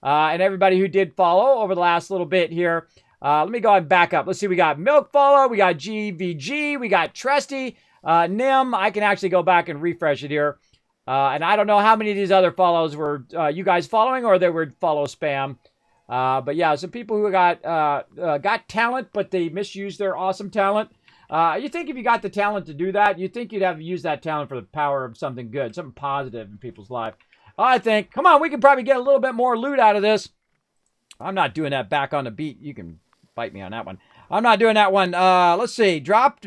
And everybody who did follow over the last little bit here. Let me go ahead and back up. Let's see, we got Milk Follow, we got GVG, we got Trusty, Nim. I can actually go back and refresh it here. And I don't know how many of these other follows were you guys following, or they were follow spam. But yeah, some people who got talent, but they misused their awesome talent. You think if you got the talent to do that, you think you'd have to use that talent for the power of something good, something positive in people's life. I think, come on, we can probably get a little bit more loot out of this. I'm not doing that back on the beat. You can bite me on that one. I'm not doing that one. Let's see. Drop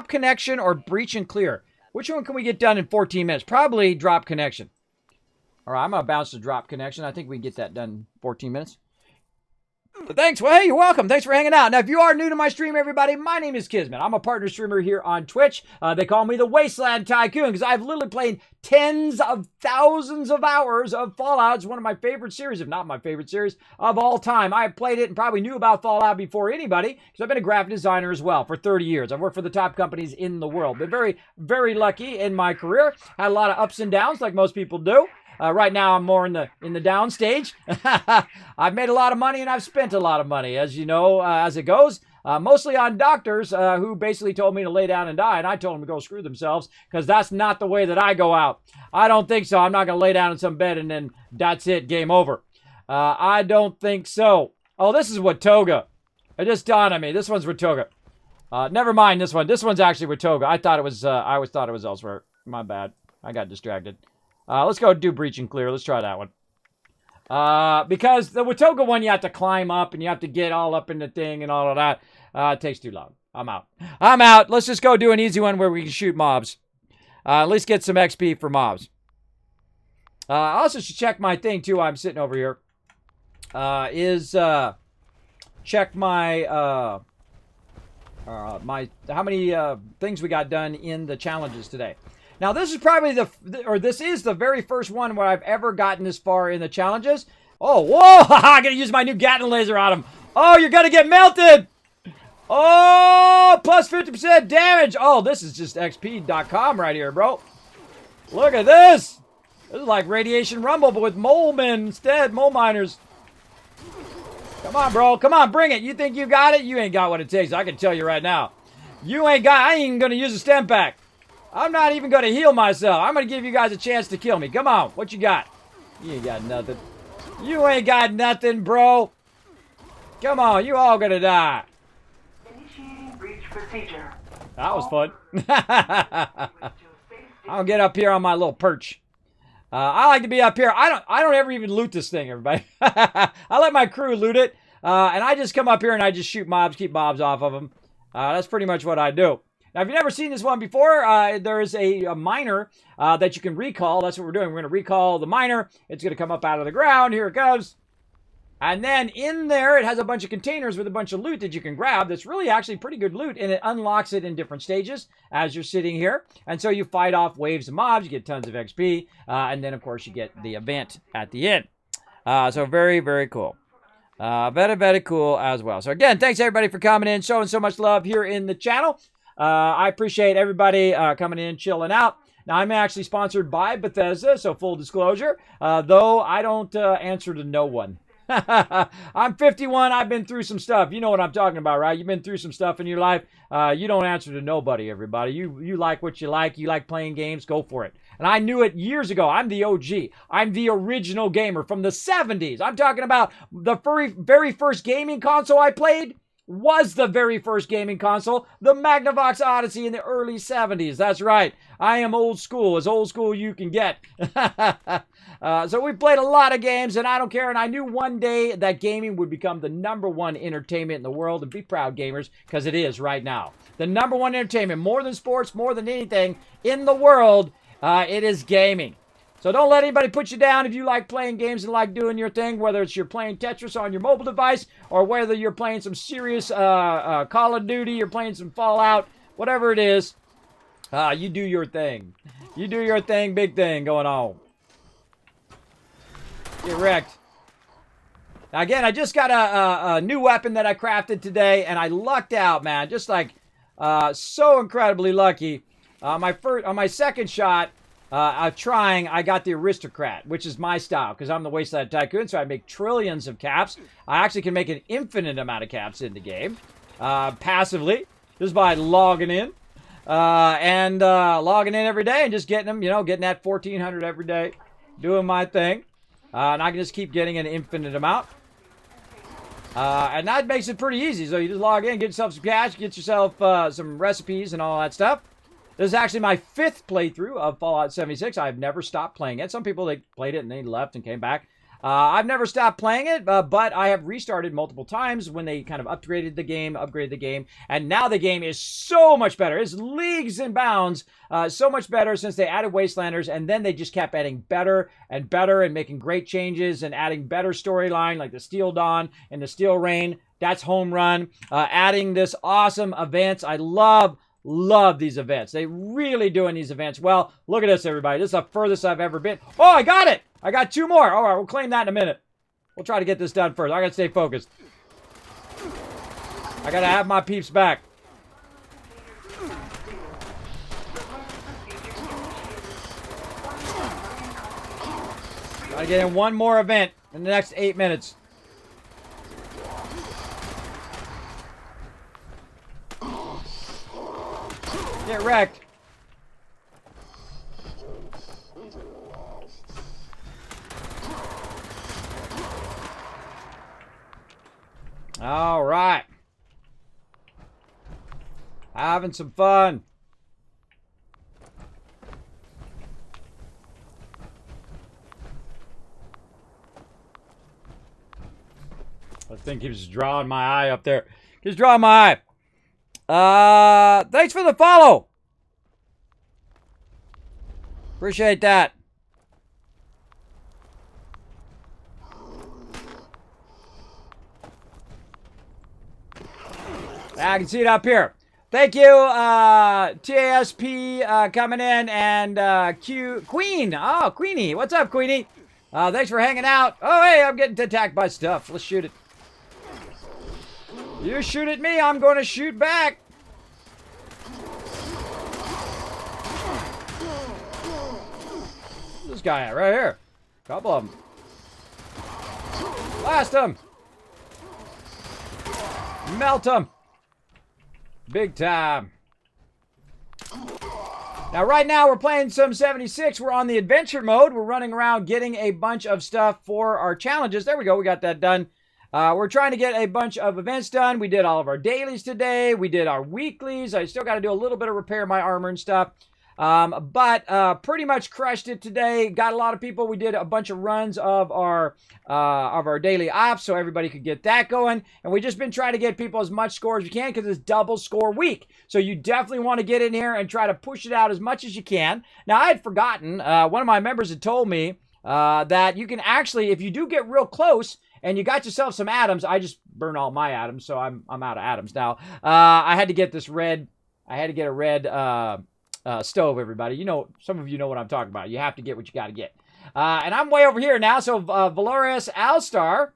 connection or breach and clear. Which one can we get done in 14 minutes? Probably drop connection. All right, I'm going to bounce to drop connection. I think we can get that done in 14 minutes. Thanks. Well, hey, you're welcome. Thanks for hanging out. Now, if you are new to my stream, everybody, my name is Kismet. I'm a partner streamer here on Twitch. They call me the Wasteland Tycoon because I've literally played tens of thousands of hours of Fallout. It's one of my favorite series, if not my favorite series of all time. I played it and probably knew about Fallout before anybody because I've been a graphic designer as well for 30 years. I've worked for the top companies in the world. Been very, very lucky in my career. Had a lot of ups and downs like most people do. Right now, I'm more in the down stage. I've made a lot of money and I've spent a lot of money, as you know, as it goes. Mostly on doctors who basically told me to lay down and die, and I told them to go screw themselves because that's not the way that I go out. I don't think so. I'm not going to lay down in some bed and then that's it, game over. I don't think so. Oh, this is Watoga. It just dawned on me. This one's Watoga. Never mind this one. This one's actually Watoga. I always thought it was elsewhere. My bad. I got distracted. Let's go do breach and clear. Let's try that one. Because the Watoga one, you have to climb up and you have to get all up in the thing and all of that. It takes too long. I'm out. I'm out. Let's just go do an easy one where we can shoot mobs. At least get some XP for mobs. I also should check my thing, too. I'm sitting over here. Check my, how many things we got done in the challenges today. Now, this is probably this is the very first one where I've ever gotten this far in the challenges. Oh, whoa! I'm going to use my new Gatling laser on him. Oh, you're going to get melted! Oh, plus 50% damage. Oh, this is just XP.com right here, bro. Look at this. This is like Radiation Rumble, but with mole men instead, mole miners. Come on, bro. Come on, bring it. You think you got it? You ain't got what it takes. I can tell you right now. You ain't got, I ain't even going to use a stem pack. I'm not even going to heal myself. I'm going to give you guys a chance to kill me. Come on. What you got? You ain't got nothing. You ain't got nothing, bro. Come on. You all going to die. Initiating breach procedure. That was fun. I'll get up here on my little perch. I like to be up here. I don't ever even loot this thing, everybody. I let my crew loot it. And I just come up here and I just shoot mobs, keep mobs off of them. That's pretty much what I do. Now, if you've never seen this one before, there's a miner that you can recall. That's what we're doing. We're going to recall the miner. It's going to come up out of the ground. Here it goes. And then in there, it has a bunch of containers with a bunch of loot that you can grab. That's really actually pretty good loot. And it unlocks it in different stages as you're sitting here. And so you fight off waves of mobs. You get tons of XP. And then, of course, you get the event at the end. So very, very cool. Very, very cool as well. So again, thanks everybody for coming in, showing so much love here in the channel. I appreciate everybody coming in, chilling out. Now, I'm actually sponsored by Bethesda, so full disclosure, though I don't answer to no one. I'm 51. I've been through some stuff. You know what I'm talking about, right? You've been through some stuff in your life. You don't answer to nobody, everybody. You like what you like. You like playing games. Go for it. And I knew it years ago. I'm the OG. I'm the original gamer from the 70s. I'm talking about the very first gaming console I played was the very first gaming console, the Magnavox Odyssey in the early 70s. That's right. I am old school, as old school you can get. So we played a lot of games, and I don't care. And I knew one day that gaming would become the #1 entertainment in the world. And be proud, gamers, because it is right now. The #1 entertainment, more than sports, more than anything in the world, it is gaming. So don't let anybody put you down if you like playing games and like doing your thing, whether it's you're playing Tetris on your mobile device or whether you're playing some serious Call of Duty, you're playing some Fallout, whatever it is, you do your thing. You do your thing, big thing going on. Get wrecked. Now again, I just got a new weapon that I crafted today, and I lucked out, man. Just like so incredibly lucky. On my second shot, trying, I got the Aristocrat, which is my style, because I'm the Wasteland Tycoon, so I make trillions of caps. I actually can make an infinite amount of caps in the game, passively, just by logging in, logging in every day and just getting them, getting that 1,400 every day, doing my thing, and I can just keep getting an infinite amount, and that makes it pretty easy. So you just log in, get yourself some cash, get yourself some recipes and all that stuff. This is actually my 5th playthrough of Fallout 76. I've never stopped playing it. Some people, they played it and they left and came back. I've never stopped playing it, but I have restarted multiple times when they kind of upgraded the game, and now the game is so much better. It's leagues and bounds, so much better since they added Wastelanders, and then they just kept adding better and better and making great changes and adding better storyline like the Steel Dawn and the Steel Rain. That's home run. Adding this awesome events. I love these events. They really doing these events well. Look at this, everybody. This is the furthest I've ever been. Oh, I got it. I got 2 more. All right, we'll claim that in a minute. We'll try to get this done first. I got to stay focused. I got to have my peeps back. Got to get in one more event in the next 8 minutes. Get wrecked. All right. Having some fun. That thing keeps drawing my eye up there. Keeps drawing my eye. Thanks for the follow. Appreciate that. I can see it up here. Thank you, TASP coming in, and Queen. Oh, Queenie. What's up, Queenie? Thanks for hanging out. Oh, hey, I'm getting attacked by stuff. Let's shoot it. You shoot at me, I'm going to shoot back. This guy at right here. Couple of them. Blast him. Melt him. Big time. Now, right now, we're playing some 76. We're on the adventure mode. We're running around getting a bunch of stuff for our challenges. There we go. We got that done. We're trying to get a bunch of events done. We did all of our dailies today. We did our weeklies. I still got to do a little bit of repair my armor and stuff. But pretty much crushed it today. Got a lot of people. We did a bunch of runs of our daily ops so everybody could get that going. And we just been trying to get people as much score as we can because it's double score week. So you definitely want to get in here and try to push it out as much as you can. Now, I had forgotten. One of my members had told me that you can actually, if you do get real close and you got yourself some atoms, I just burned all my atoms, so I'm out of atoms now. I had to get this red. I had to get a red stove, everybody. You know, some of you know what I'm talking about. You have to get what you got to get. And I'm way over here now. So Valorius Alstar,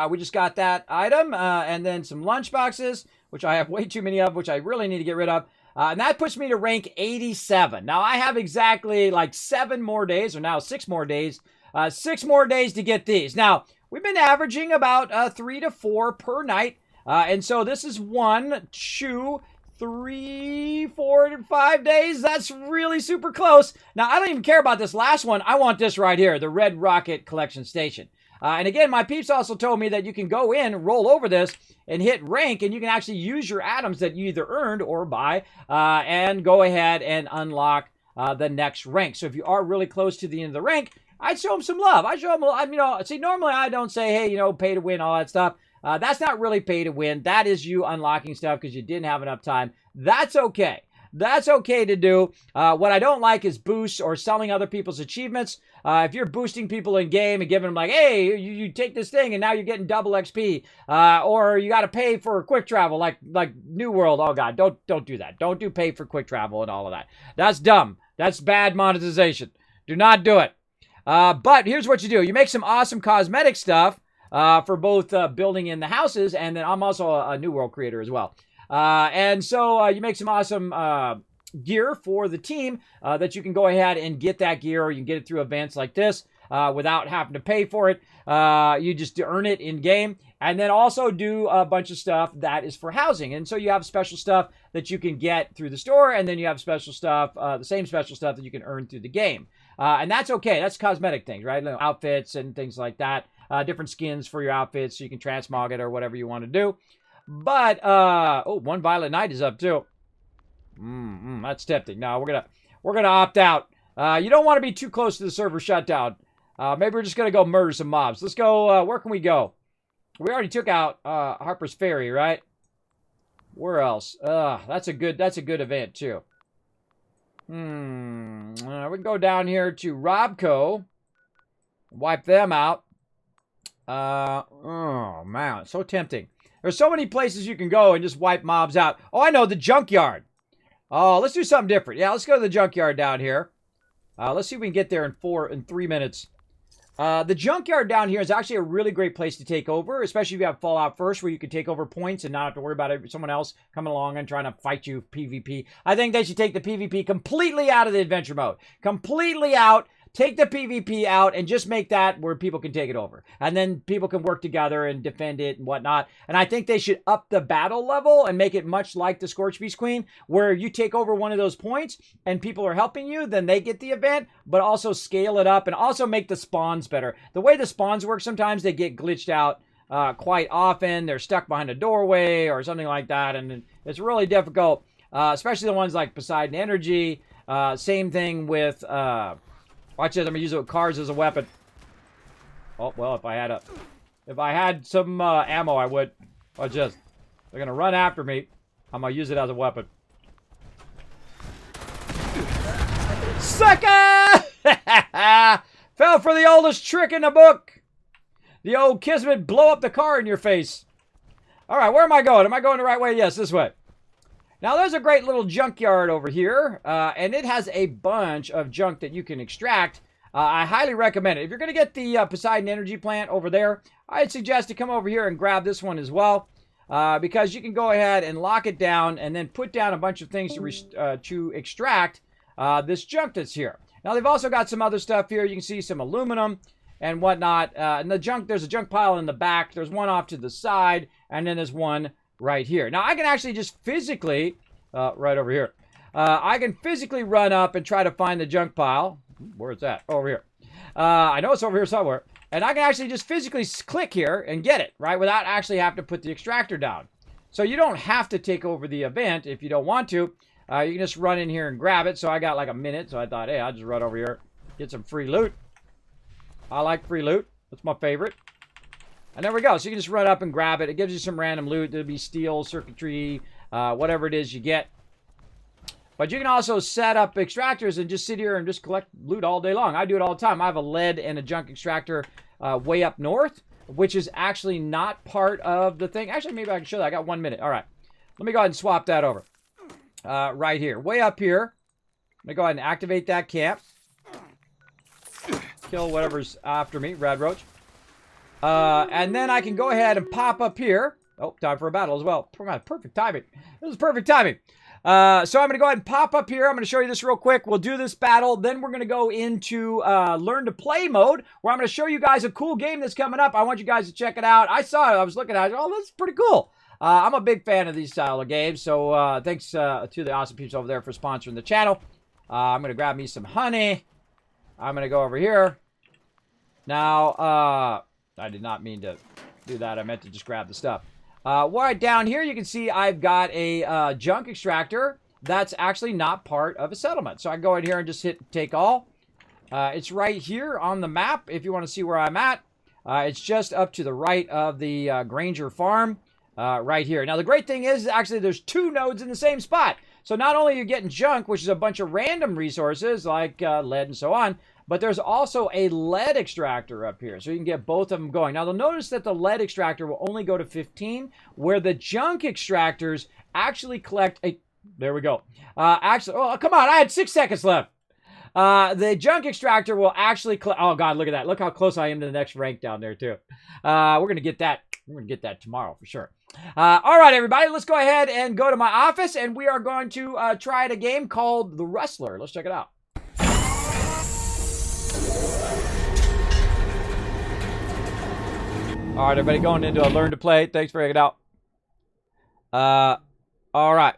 we just got that item. And then some lunch boxes, which I have way too many of, which I really need to get rid of. And that puts me to rank 87. Now, I have exactly like 7 more days, or now 6 more days. 6 more days to get these. Now, we've been averaging about 3 to 4 per night. And so this is 1, 2, 3, 4, 5 days. That's really super close. Now, I don't even care about this last one. I want this right here, the Red Rocket Collection Station. And again, my peeps also told me that you can go in, roll over this, and hit rank, and you can actually use your atoms that you either earned or buy, and go ahead and unlock the next rank. So if you are really close to the end of the rank, I'd show them some love. I show them, you know, see, normally I don't say, hey, you know, pay to win, all that stuff. That's not really pay to win. That is you unlocking stuff because you didn't have enough time. That's okay. That's okay to do. What I don't like is boosts or selling other people's achievements. If you're boosting people in game and giving them like, hey, you take this thing and now you're getting double XP, or you got to pay for quick travel like New World. Oh God, don't do that. Don't do pay for quick travel and all of that. That's dumb. That's bad monetization. Do not do it. But here's what you do. You make some awesome cosmetic stuff for both building in the houses, and then I'm also a New World creator as well. And so you make some awesome gear for the team that you can go ahead and get that gear, or you can get it through events like this without having to pay for it. You just earn it in game, and then also do a bunch of stuff that is for housing. And so you have special stuff that you can get through the store, and then you have special stuff, the same special stuff that you can earn through the game. And that's okay. That's cosmetic things, right? Outfits and things like that. Different skins for your outfits, so you can transmog it or whatever you want to do. But oh, one Violet Knight is up too. That's tempting. No, we're gonna opt out. You don't want to be too close to the server shutdown. Maybe we're just gonna go murder some mobs. Let's go. Where can we go? We already took out Harper's Ferry, right? Where else? That's a good event too. We can go down here to Robco. Wipe them out. Oh man, it's so tempting. There's so many places you can go and just wipe mobs out. Oh, I know, the junkyard. Oh, let's do something different. Yeah, let's go to the junkyard down here. Let's see if we can get there in 3 minutes. The junkyard down here is actually a really great place to take over, especially if you have Fallout First, where you can take over points and not have to worry about someone else coming along and trying to fight you PvP. I think they should take the PvP completely out of the adventure mode. Completely out. Take the PvP out and just make that where people can take it over. And then people can work together and defend it and whatnot. And I think they should up the battle level and make it much like the Scorch Beast Queen, where you take over one of those points and people are helping you, then they get the event, but also scale it up and also make the spawns better. The way the spawns work, sometimes they get glitched out quite often. They're stuck behind a doorway or something like that. And it's really difficult, especially the ones like Poseidon Energy. Same thing with... watch this, I'm going to use cars as a weapon. Oh, well, if I had a If I had some ammo, I would. Or just, they're going to run after me. I'm going to use it as a weapon. Sucker! Fell for the oldest trick in the book. The old Kismet blow up the car in your face. All right, where am I going? Am I going the right way? Yes, this way. Now, there's a great little junkyard over here, and it has a bunch of junk that you can extract. I highly recommend it. If you're going to get the Poseidon Energy Plant over there, I'd suggest to come over here and grab this one as well, because you can go ahead and lock it down and then put down a bunch of things to extract this junk that's here. Now, they've also got some other stuff here. You can see some aluminum and whatnot. And the junk, there's a junk pile in the back. There's one off to the side, and then there's one right here. Now, I can actually just physically, right over here, I can physically run up and try to find the junk pile. Where's that? Over here. I know it's over here somewhere. And I can actually just physically click here and get it, right, without actually having to put the extractor down. So you don't have to take over the event if you don't want to. You can just run in here and grab it. So I got like a minute, so I thought, hey, I'll just run over here, get some free loot. I like free loot. That's my favorite. And there we go. So you can just run up and grab it. It gives you some random loot. There'll be steel, circuitry, whatever it is you get. But you can also set up extractors and just sit here and just collect loot all day long. I do it all the time. I have a lead and a junk extractor way up north, which is actually not part of the thing. Actually, maybe I can show that. I got 1 minute. All right. Let me go ahead and swap that over. Right here. Way up here. Let me go ahead and activate that camp. Kill whatever's after me. Rad roach. And then I can go ahead and pop up here. Oh, time for a battle as well. Perfect timing. This is perfect timing. So I'm going to go ahead and pop up here. I'm going to show you this real quick. We'll do this battle. Then we're going to go into Learn to Play mode, where I'm going to show you guys a cool game that's coming up. I want you guys to check it out. I saw it. I was looking at it. Oh, that's pretty cool. I'm a big fan of these style of games. So thanks to the awesome people over there for sponsoring the channel. I'm going to grab me some honey. I'm going to go over here. Now, I did not mean to do that. I meant to just grab the stuff. Right down here, you can see I've got a junk extractor that's actually not part of a settlement. So I go in here and just hit take all. It's right here on the map if you want to see where I'm at. It's just up to the right of the Granger farm right here. Now, the great thing is actually there's 2 nodes in the same spot. So not only are you getting junk, which is a bunch of random resources like lead and so on, but there's also a lead extractor up here. So you can get both of them going. Now, they'll notice that the lead extractor will only go to 15, where the junk extractors actually collect a... There we go. Actually, oh, come on. I had 6 seconds left. The junk extractor will actually... Oh, God, look at that. Look how close I am to the next rank down there, too. We're going to get that. We're going to get that tomorrow for sure. All right, everybody. Let's go ahead and go to my office, and we are going to try a game called The Wrestler. Let's check it out. All right, everybody, going into a Learn to Play. Thanks for hanging out. All right.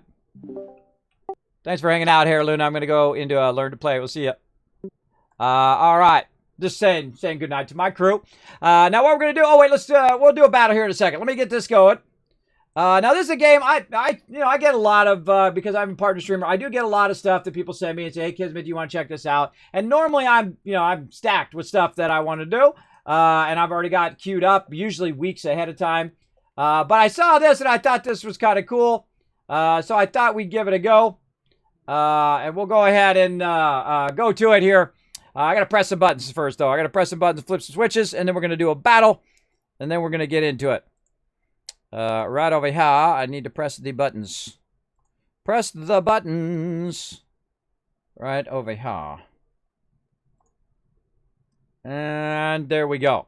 Thanks for hanging out here, Luna. I'm going to go into a Learn to Play. We'll see you. All right. Just saying goodnight to my crew. Now, what we're going to do... Oh, wait, we'll do a battle here in a second. Let me get this going. Now, this is a game I get a lot of, because I'm a partner streamer, I do get a lot of stuff that people send me and say, hey, Kismet, do you want to check this out? And normally I'm stacked with stuff that I want to do. And I've already got queued up, usually weeks ahead of time. But I saw this and I thought this was kind of cool. So I thought we'd give it a go. And we'll go ahead and go to it here. I got to press some buttons first, though. I got to press some buttons, flip some switches, and then we're going to do a battle. And then we're going to get into it. Right over here, I need to press the buttons. Press the buttons. Right over here. And there we go.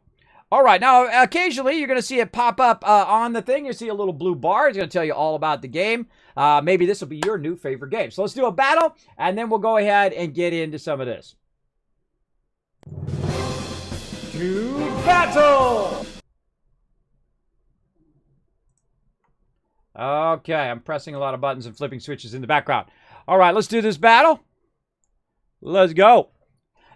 All right, now, occasionally, you're going to see it pop up on the thing. You see a little blue bar. It's going to tell you all about the game. Maybe this will be your new favorite game. So let's do a battle, and then we'll go ahead and get into some of this. To battle! Okay, I'm pressing a lot of buttons and flipping switches in the background. All right, let's do this battle. Let's go.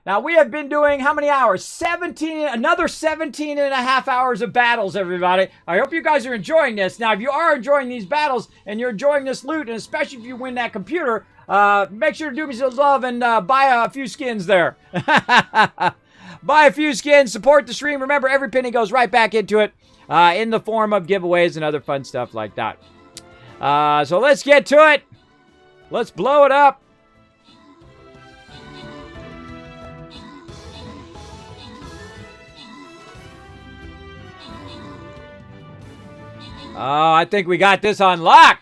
Now, we have been doing how many hours? Another 17 and a half hours of battles, everybody. I hope you guys are enjoying this. Now, if you are enjoying these battles and you're enjoying this loot, and especially if you win that computer, make sure to do me some love and buy a few skins there. buy a few skins, support the stream. Remember, every penny goes right back into it in the form of giveaways and other fun stuff like that. So let's get to it. Let's blow it up. Oh, I think we got this on lock.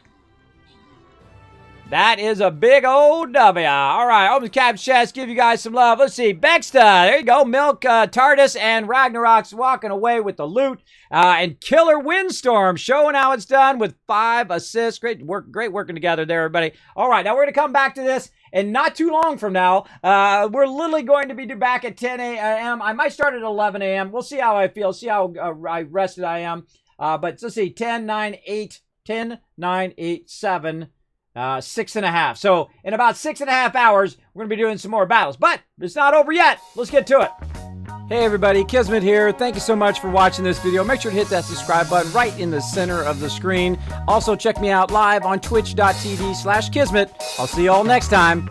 That is a big old W. All right, open the captain chest, give you guys some love. Let's see, Bexta, there you go. Milk, Tardis, and Ragnarok's walking away with the loot. And Killer Windstorm showing how it's done with 5 assists. Great working together there, everybody. All right, now we're going to come back to this, and not too long from now, we're literally going to be back at 10 a.m. I might start at 11 a.m. We'll see how I feel, see how rested I am. But let's see, 10, 9, 8, 10, 9, 8, 7, 6.5. So in about 6.5 hours, we're going to be doing some more battles. But it's not over yet. Let's get to it. Hey everybody, Kismet here. Thank you so much for watching this video. Make sure to hit that subscribe button right in the center of the screen. Also check me out live on twitch.tv/Kismet. I'll see you all next time.